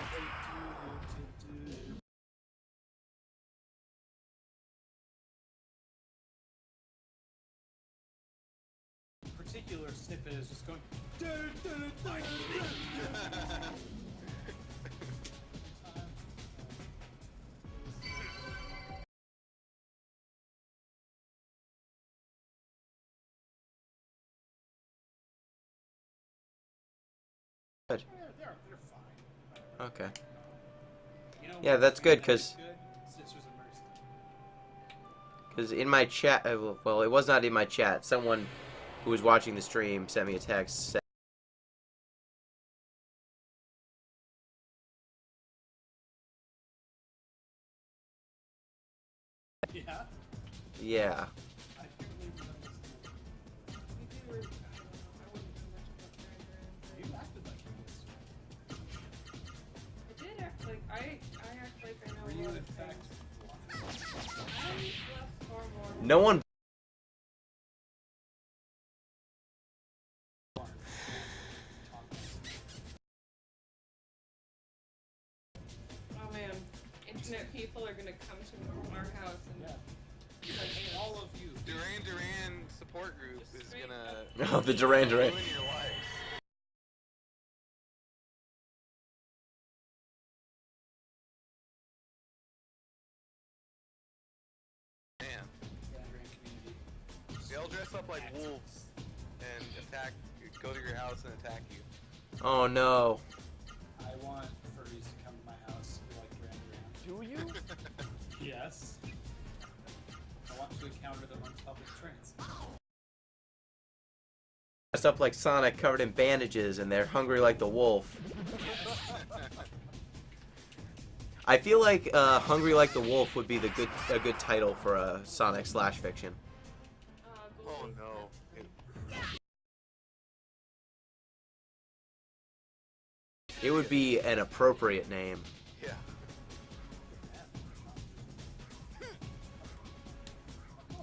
Particular snippet is just going. Good. They're fine. Okay. You know Yeah, what that's good, is 'cause- good? Sisters of Mercy. Because in my chat, well, it was not in my chat. Someone who was watching the stream sent me a text. Said, Yeah. yeah. I can't believe you don't listen to it. We do, I don't know, I wouldn't know much about Duran Duran. You acted like you listened. I did act like, I act like I know Were a you lot in of fact things. I'm less or more. No one. Oh man, internet people are gonna come to our house and Yeah. All of you. Duran Duran support group is Straight gonna Oh, the Duran Duran. ruin your lives. Man, they'll dress up like wolves and attack, go to your house and attack you. Oh no. I want furries to come to my house who like Duran Duran. Do you? Yes. I want to encounter them on public trains. Dressed up like Sonic, covered in bandages, and they're hungry like the wolf. I feel like "Hungry Like the Wolf" would be a good title for a Sonic slash fiction. Oh no. It would be an appropriate name. Yeah.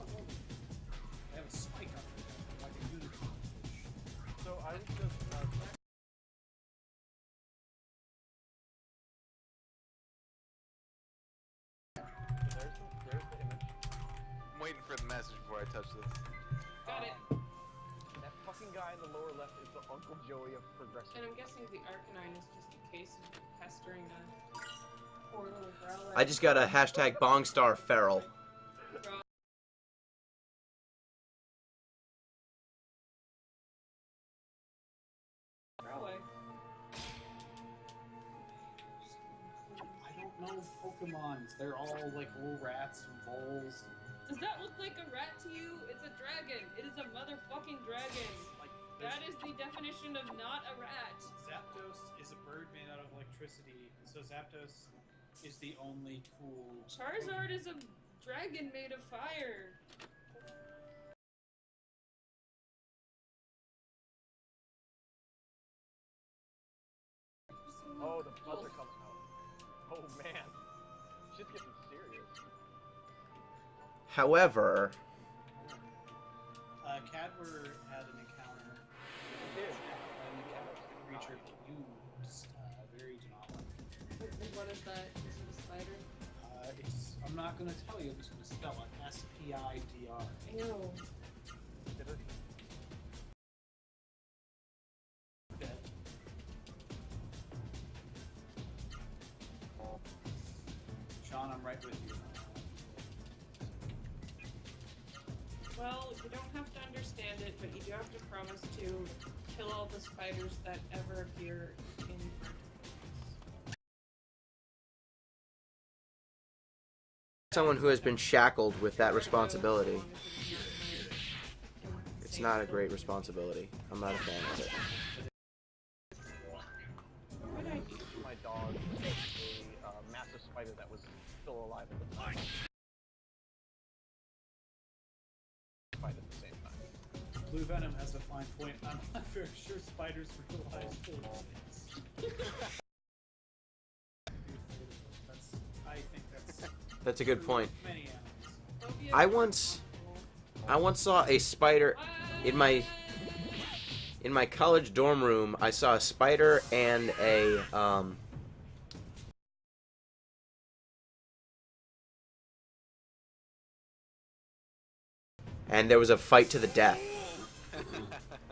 They have a spike on it, like a unicorn. So I was just... there's the image. I'm waiting for the message before I touch this. Got it. That fucking guy in the lower left is the Uncle Joey of Progressive. And I'm guessing the Arcanine is just a case of pestering a poor little I just got a hashtag Bongstar Feral. I don't know Pokemons. They're all like little rats and voles. Does that look like a rat to you? It's a dragon. It is a motherfucking dragon. Like That is the definition of not a rat. Zapdos is a bird made out of electricity, so Zapdos is the only cool. Charizard is a dragon made of fire. Oh, the buds are coming out. Oh man, shit's getting serious. However, Cadwer had an encounter. He did. An encounter with a creature that you very do not like. What is that? Is it a spider? I'm not going to tell you. I'm just going to spell it. S-P-I-D-R. Ew. Did it? Dead. Sean, I'm right with you. Well, you don't have to understand it, but you do have to promise to kill all the spiders that ever appear in front of us. someone who has been shackled with that responsibility, it's not a great responsibility. I'm not a fan of it. My dog a massive spider that was still alive at the time. Fight at the same time. Blue Venom has a fine point. I'm not very sure spiders realize things. I think That's a good point. many animals. I once saw a spider in my college dorm room. I saw a spider and a and there was a fight to the death.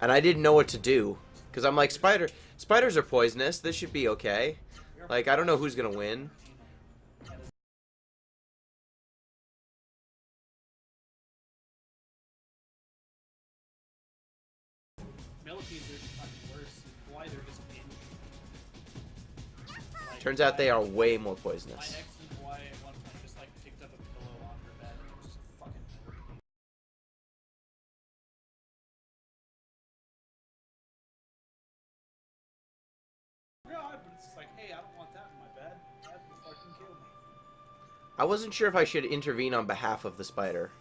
And I didn't know what to do because I'm like, spiders are poisonous. This should be okay. Like, I don't know who's gonna win. Millipedes are fucking worse. Why they're just in. Like, Turns out they are way more My poisonous. ex and Hawaii at one point just like picked up a pillow on her bed and it was just a fucking millipede. God, but it's just like, hey, I don't want that in my bed. That will fucking kill me. I wasn't sure if I should intervene on behalf of the spider.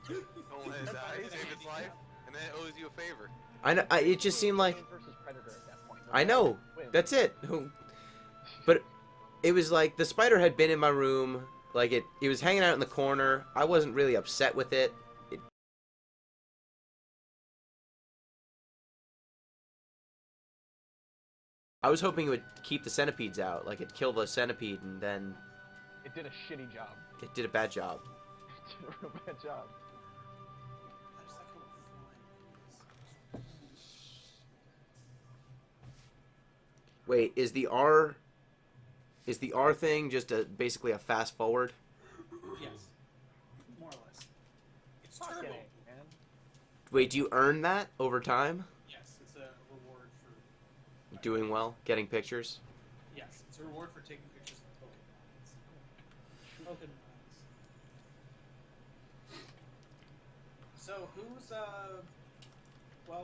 Don't let it die, save its life, and then it owes you a favor. I know. It just seemed like Versus Predator at that point. I know. Win. That's it. But it was like the spider had been in my room. Like it was hanging out in the corner. I wasn't really upset with it. I was hoping it would keep the centipedes out. Like it'd kill the centipede and then It did a shitty job. it did a bad job. It did a real bad job. I just like how it flies. Wait, is the R thing just basically a fast forward? Yes. More or less. It's Fucking turbo. A, man. Wait, do you earn that over time? Yes, it's a reward for. Doing well, getting pictures. Yes, it's a reward for taking pictures of Pokemons. Pokemons. So who's well,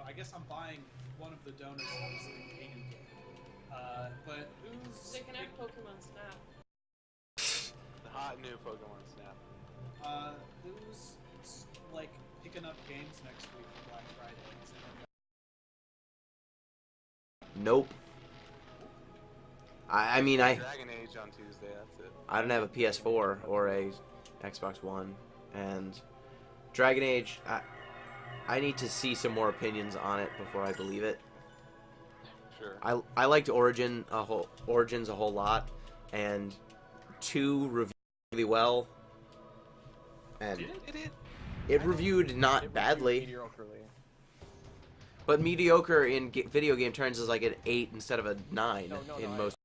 I guess I'm buying one of the donuts that was in the vegan game. But who's They can have Pokemon Snap. The hot new Pokemon Snap. who's like picking up games next week for Black Friday? Is it Nope. I mean Dragon Age on Tuesday, that's it. I don't have a PS4 or a Xbox One, and Dragon Age, I need to see some more opinions on it before I believe it. Sure. I liked Origins a whole lot, and 2 reviewed really well, and it reviewed not badly, Mediocrely. but mediocre in video game terms is like an 8 instead of a 9 No, in I- most.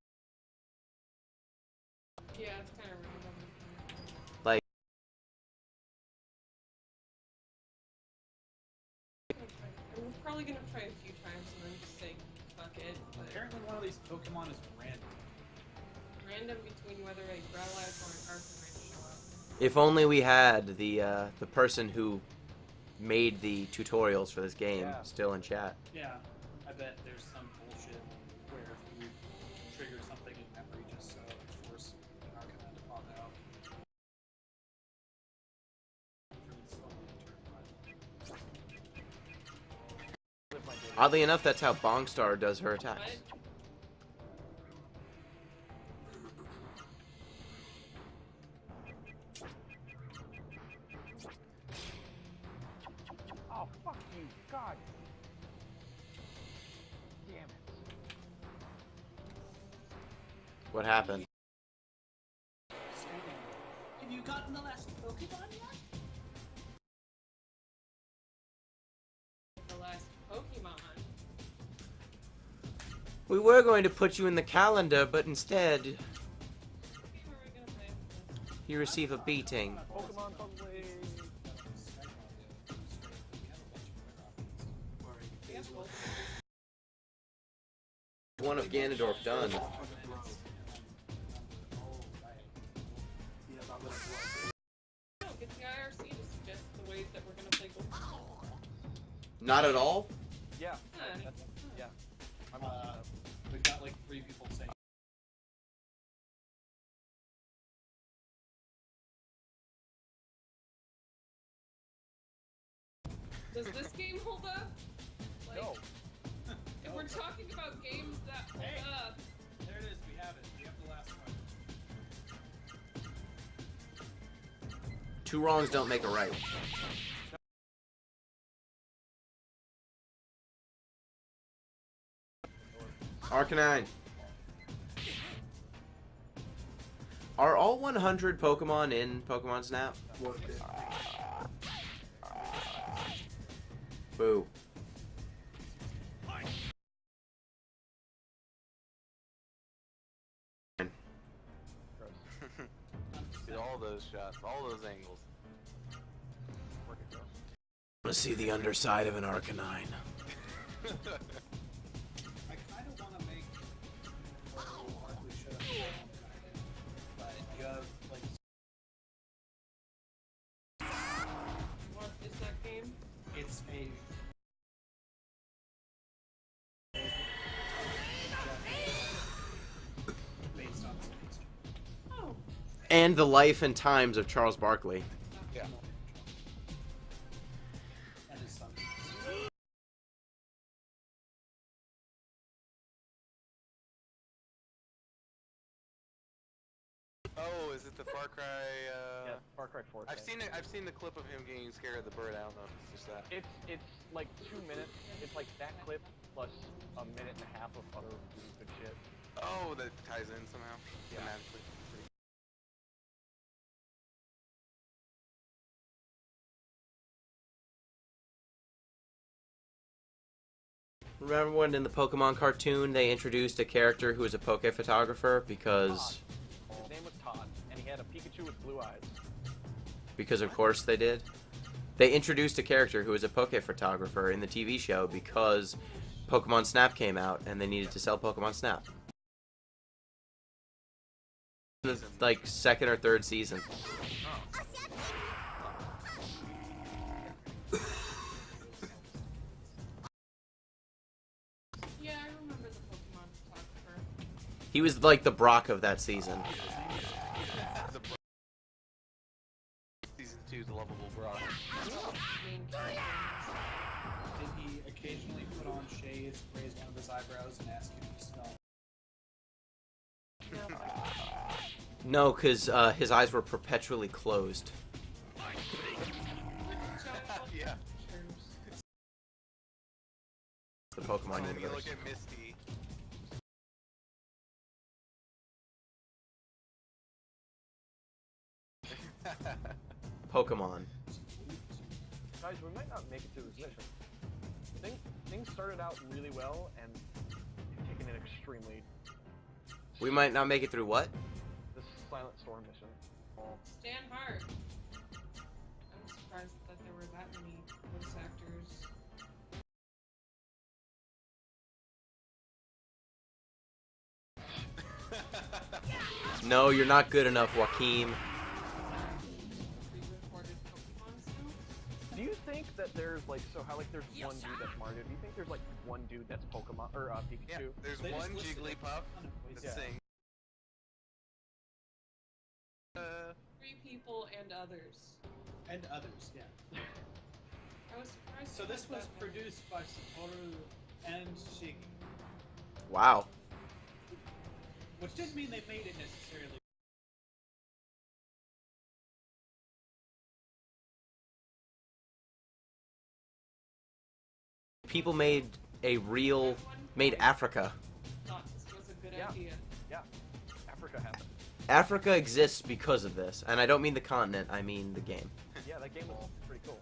voice Pokemon is random. Random between whether a Growlithe or an Arcanine show up. If only we had the person who made the tutorials for this game Yeah. still in chat. Yeah, I bet there's some bullshit where if you trigger something in memory just so it forces an Arcanine to pop out. Really slowly turn on. Oddly enough, that's how Bongstar does her attacks. What? Oh, fuck you, God. Damn it. What happened? Have you gotten the last Pokemon yet? The last Pokemon. We were going to put you in the calendar, but instead, What game are we gonna play after this? you receive a beating. Pokemon Puzzle. We have both. One of Ganondorf done. Yeah, not little blood. No, get the IRC to suggest the ways that we're gonna play Pokemon. Not at all? Yeah. Yeah. That's, yeah. I'm We've got like 3 people saying. Does this game hold up? Like, no. if we're talking about games that hold Hey. up, There it is, we have it. We have the last one. Two wrongs don't make a right. Arcanine. Are all 100 Pokemon in Pokemon Snap? One bit. Boo. Did all those shots, all those angles. Work it, girl. I want to see the underside of an Arcanine. I kind of want to make what Barkley should have done, but you have like what is that game? it's a based on space. Oh, And the life and times of Charles Barkley. Yeah. And his son. Oh, is it the Far Cry? Yeah, Far Cry 4. I've seen it. I've seen the clip of him getting scared of the bird. I don't know if it's just that. It's like 2 minutes. It's like that clip plus a minute and a half of other really good shit. Oh, that ties in somehow. Yeah. Thematically. Remember when in the Pokemon cartoon they introduced a character who was a Poke photographer because His name was Todd, and he had a Pikachu with blue eyes. of course they did. They introduced a character who was a Poke photographer in the TV show because Pokemon Snap came out and they needed to sell Pokemon Snap. The, like second or third season. yeah, I remember the Pokemon photographer. He was like the Brock of that season. Season 2's lovable Brock. Main character. Did he occasionally put on shades, raise one of his eyebrows, and ask you to smell? No. No, because his eyes were perpetually closed. Yeah. Pictures. The Pokemon And then you universe. look at Misty. Pokemon. Guys, we might not make it through this mission. Things started out really well, and it's taken it extremely. We might not make it through what? This Silent Storm mission. Stan Hart. I'm surprised that there were that many voice actors. No, you're not good enough, Joaquin. Pre-recorded Pokemon stuff. Do you think that there's like how like there's one dude that's Mario? Do you think there's like one dude that's Pokemon or Pikachu? Yeah, there's They just one listed Jigglypuff Yeah. that's saying. 3 people and others. And others, yeah. I was surprised. So it this had was that many. produced by Satoru and Shiggy, Wow. which didn't mean they made it necessarily. People made Africa. Thought this was a good Yeah. idea. Yeah, Africa happened. Africa exists because of this, and I don't mean the continent, I mean the game. Yeah, that game was pretty cool.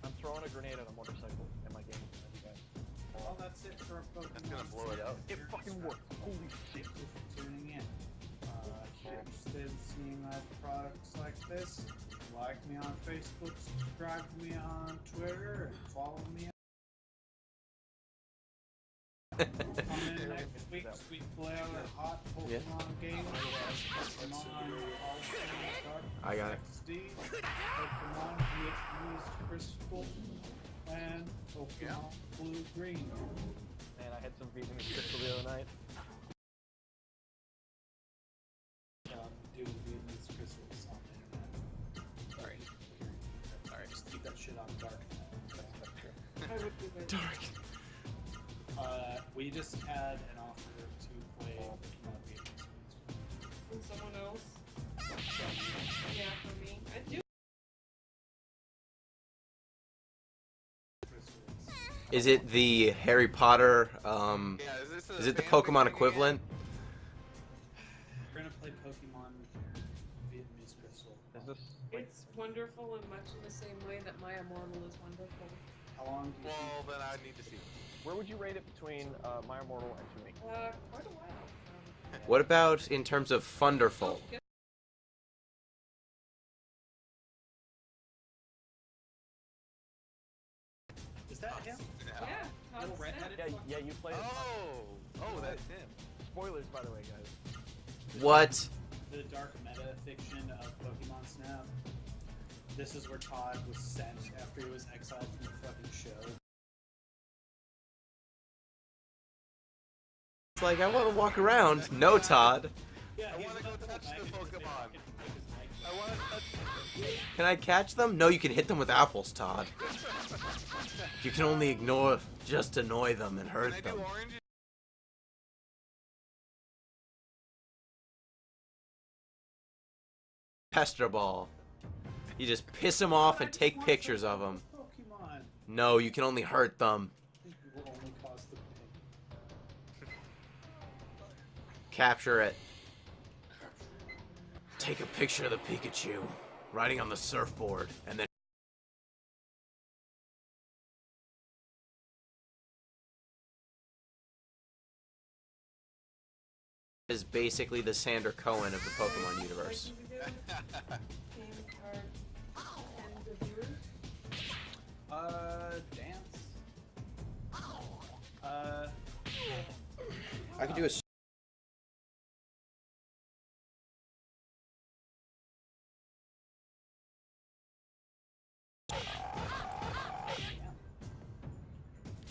I'm throwing a grenade at a motorcycle in my game. You guys. Well, that's it for Pokemon. That's gonna blow it up. It fucking worked. Holy shit. Thank you for tuning in. If you're interested in seeing other products like this, like me on Facebook, subscribe to me on Twitter, and follow me. Come in next week, we play our hot Pokemon Yeah. game. Pokemon All-Stars Dark I got it. XD, Pokemon Vietnamese Crystal, and Pokemon Blue Green. And I had some Vietnamese crystal the other night. Do Vietnamese crystals on the internet. Sorry. Alright, just keep that shit on dark. I would do it. Dark. We just had an offer to play Pokemon Vietnamese crystals. And someone else. Yeah, for me. I do. Is it the Harry Potter, Yeah, is it the fanfic Pokemon thing equivalent? We're gonna play Pokemon Vietnamese Crystal. Is this like It's wonderful and much in the same way that My Immortal is wonderful. How long do you again? Well, then I need to see. where would you rate it between My Immortal and Tunic? Quite a while. What about in terms of Thunderful? Guess Is that him? Yeah, Todd Little Snap. redheaded Yeah, you played it. Oh, that's him. Spoilers, by the way, guys. What? The dark meta fiction of Pokemon Snap. This is where Todd was sent after he was exiled from the fucking show. It's like, I want to walk around. No, Todd. Yeah, I he's wanna go another touch the magnet that they Pokemon. fucking make his magnet. I want to touch. Can I catch them? No, you can hit them with apples, Todd. You can only ignore, just annoy them and Can I hurt do them. orange? Pester Ball. You just piss them off and take pictures of them. Pokemon. No, you can only hurt them. You will only cause the pain. Capture it. Take a picture of the Pikachu riding on the surfboard, and then is basically the Sander Cohen of the Pokemon universe. Game card and reviewers. Dance. I could do a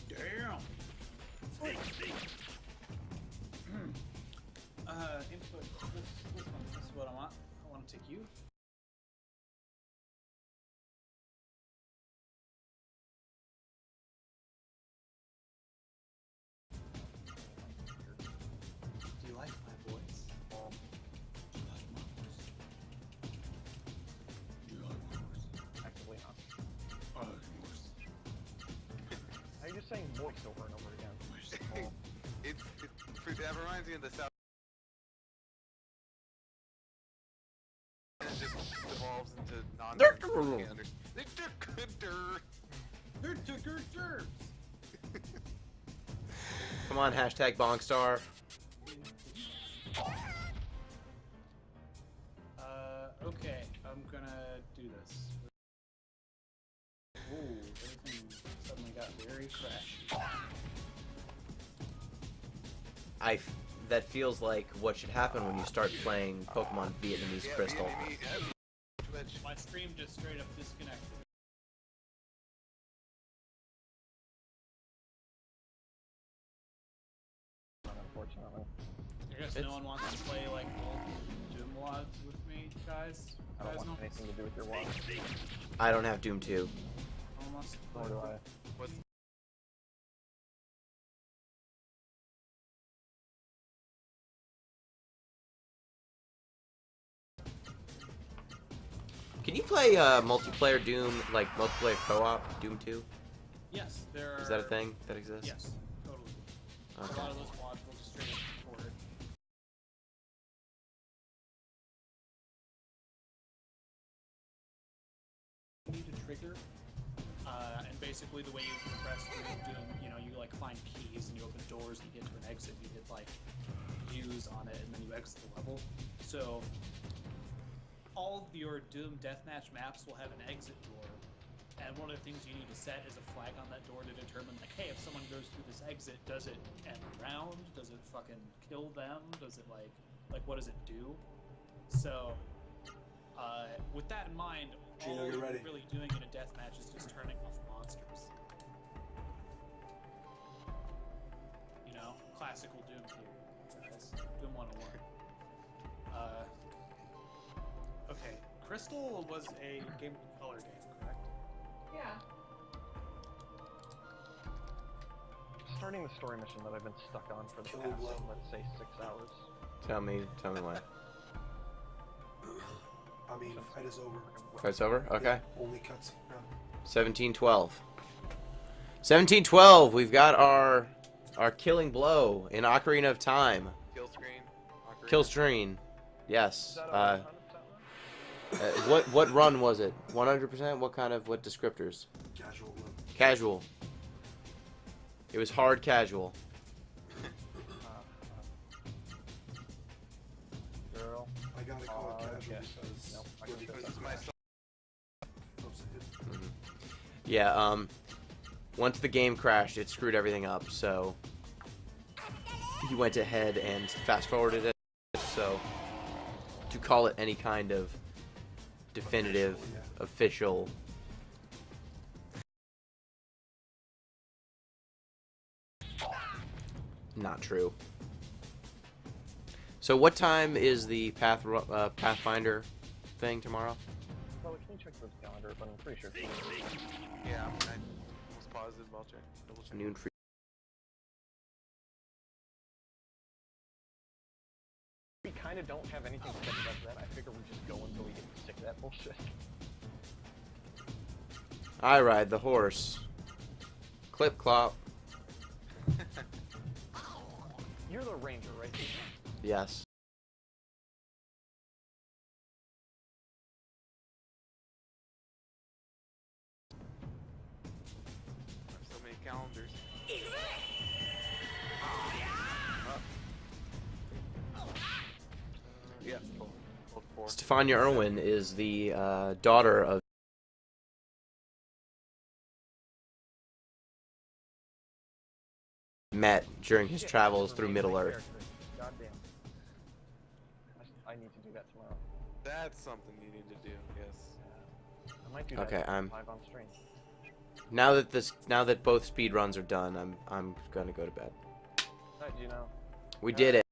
Damn. Input. This one. This is what I want. I want to take you. Do you like my voice? Do you like my voice? Do you like my voice? Actively not. I like my voice. Are you just saying voice over and over again? That reminds me of the South. And it just evolves into non. Come on, hashtag Bongstar. Okay, I'm gonna do this. Ooh, everything suddenly got very fresh. that feels like what should happen when you start playing Pokemon Vietnamese Crystal. Twitch. My stream just straight up disconnected. Unfortunately. I guess no one wants to play like old Doom mods with me, guys. I don't want anything to do with your wall. I don't have Doom 2. Almost. Nor do I. What's Can you play multiplayer Doom, like multiplayer co-op Doom 2? Yes, there are. Is that a thing that exists? Yes, totally. Okay. A lot of those mods will just straight up support it. You need a trigger, and basically the way you progress through Doom, you know, you like find keys and you open doors and you get to an exit. You hit like views on it, and then you exit the level. So all of your Doom deathmatch maps will have an exit door, and one of the things you need to set is a flag on that door to determine, like, hey, if someone goes through this exit, does it end the round? Does it fucking kill them? Does it, like what does it do? So, with that in mind, Gino, all you're you're ready. really doing in a deathmatch is just turning off monsters. You know, classical Doom theory, guys. Doom 101. Okay, Crystal was a Game Boy Color game, correct? Yeah. Starting the story mission that I've been stuck on for the Killing past, blow. let's say, 6 hours. Tell me why. I mean, fight is over. Fight's over? Okay. Yeah, only cuts. No. 1712. 1712, we've got our killing blow in Ocarina of Time. kill screen? Ocarina? Kill screen. Yes. Is that a 100% run? What run was it? 100%? What descriptors? Casual look. Casual. It was hard casual. Girl. I gotta call it casual yes. because Nope, I we're can Because fix it's my son. Oops, I did. Yeah, once the game crashed, it screwed everything up, so he went ahead and fast-forwarded it, so to call it any kind of definitive, official, not true. So what time is the Pathfinder thing tomorrow? Well, we can check the calendar, but I'm pretty sure it's Yeah, I was positive. I'll check. Double check. Noon free. We kind of don't have anything set up that. I figure we just go until we get sick of that bullshit. I ride the horse. Clip clop. You're the ranger, right? Yes. There's so many calendars. Yeah, hold 4. Stefania Irwin is the daughter of met during his travels through Middle Earth. Goddamn. I need to do that tomorrow. That's something you need to do. Yes. I might do that Okay, I'm live on stream. now that both speed runs are done, I'm gonna go to bed. You know. We did it.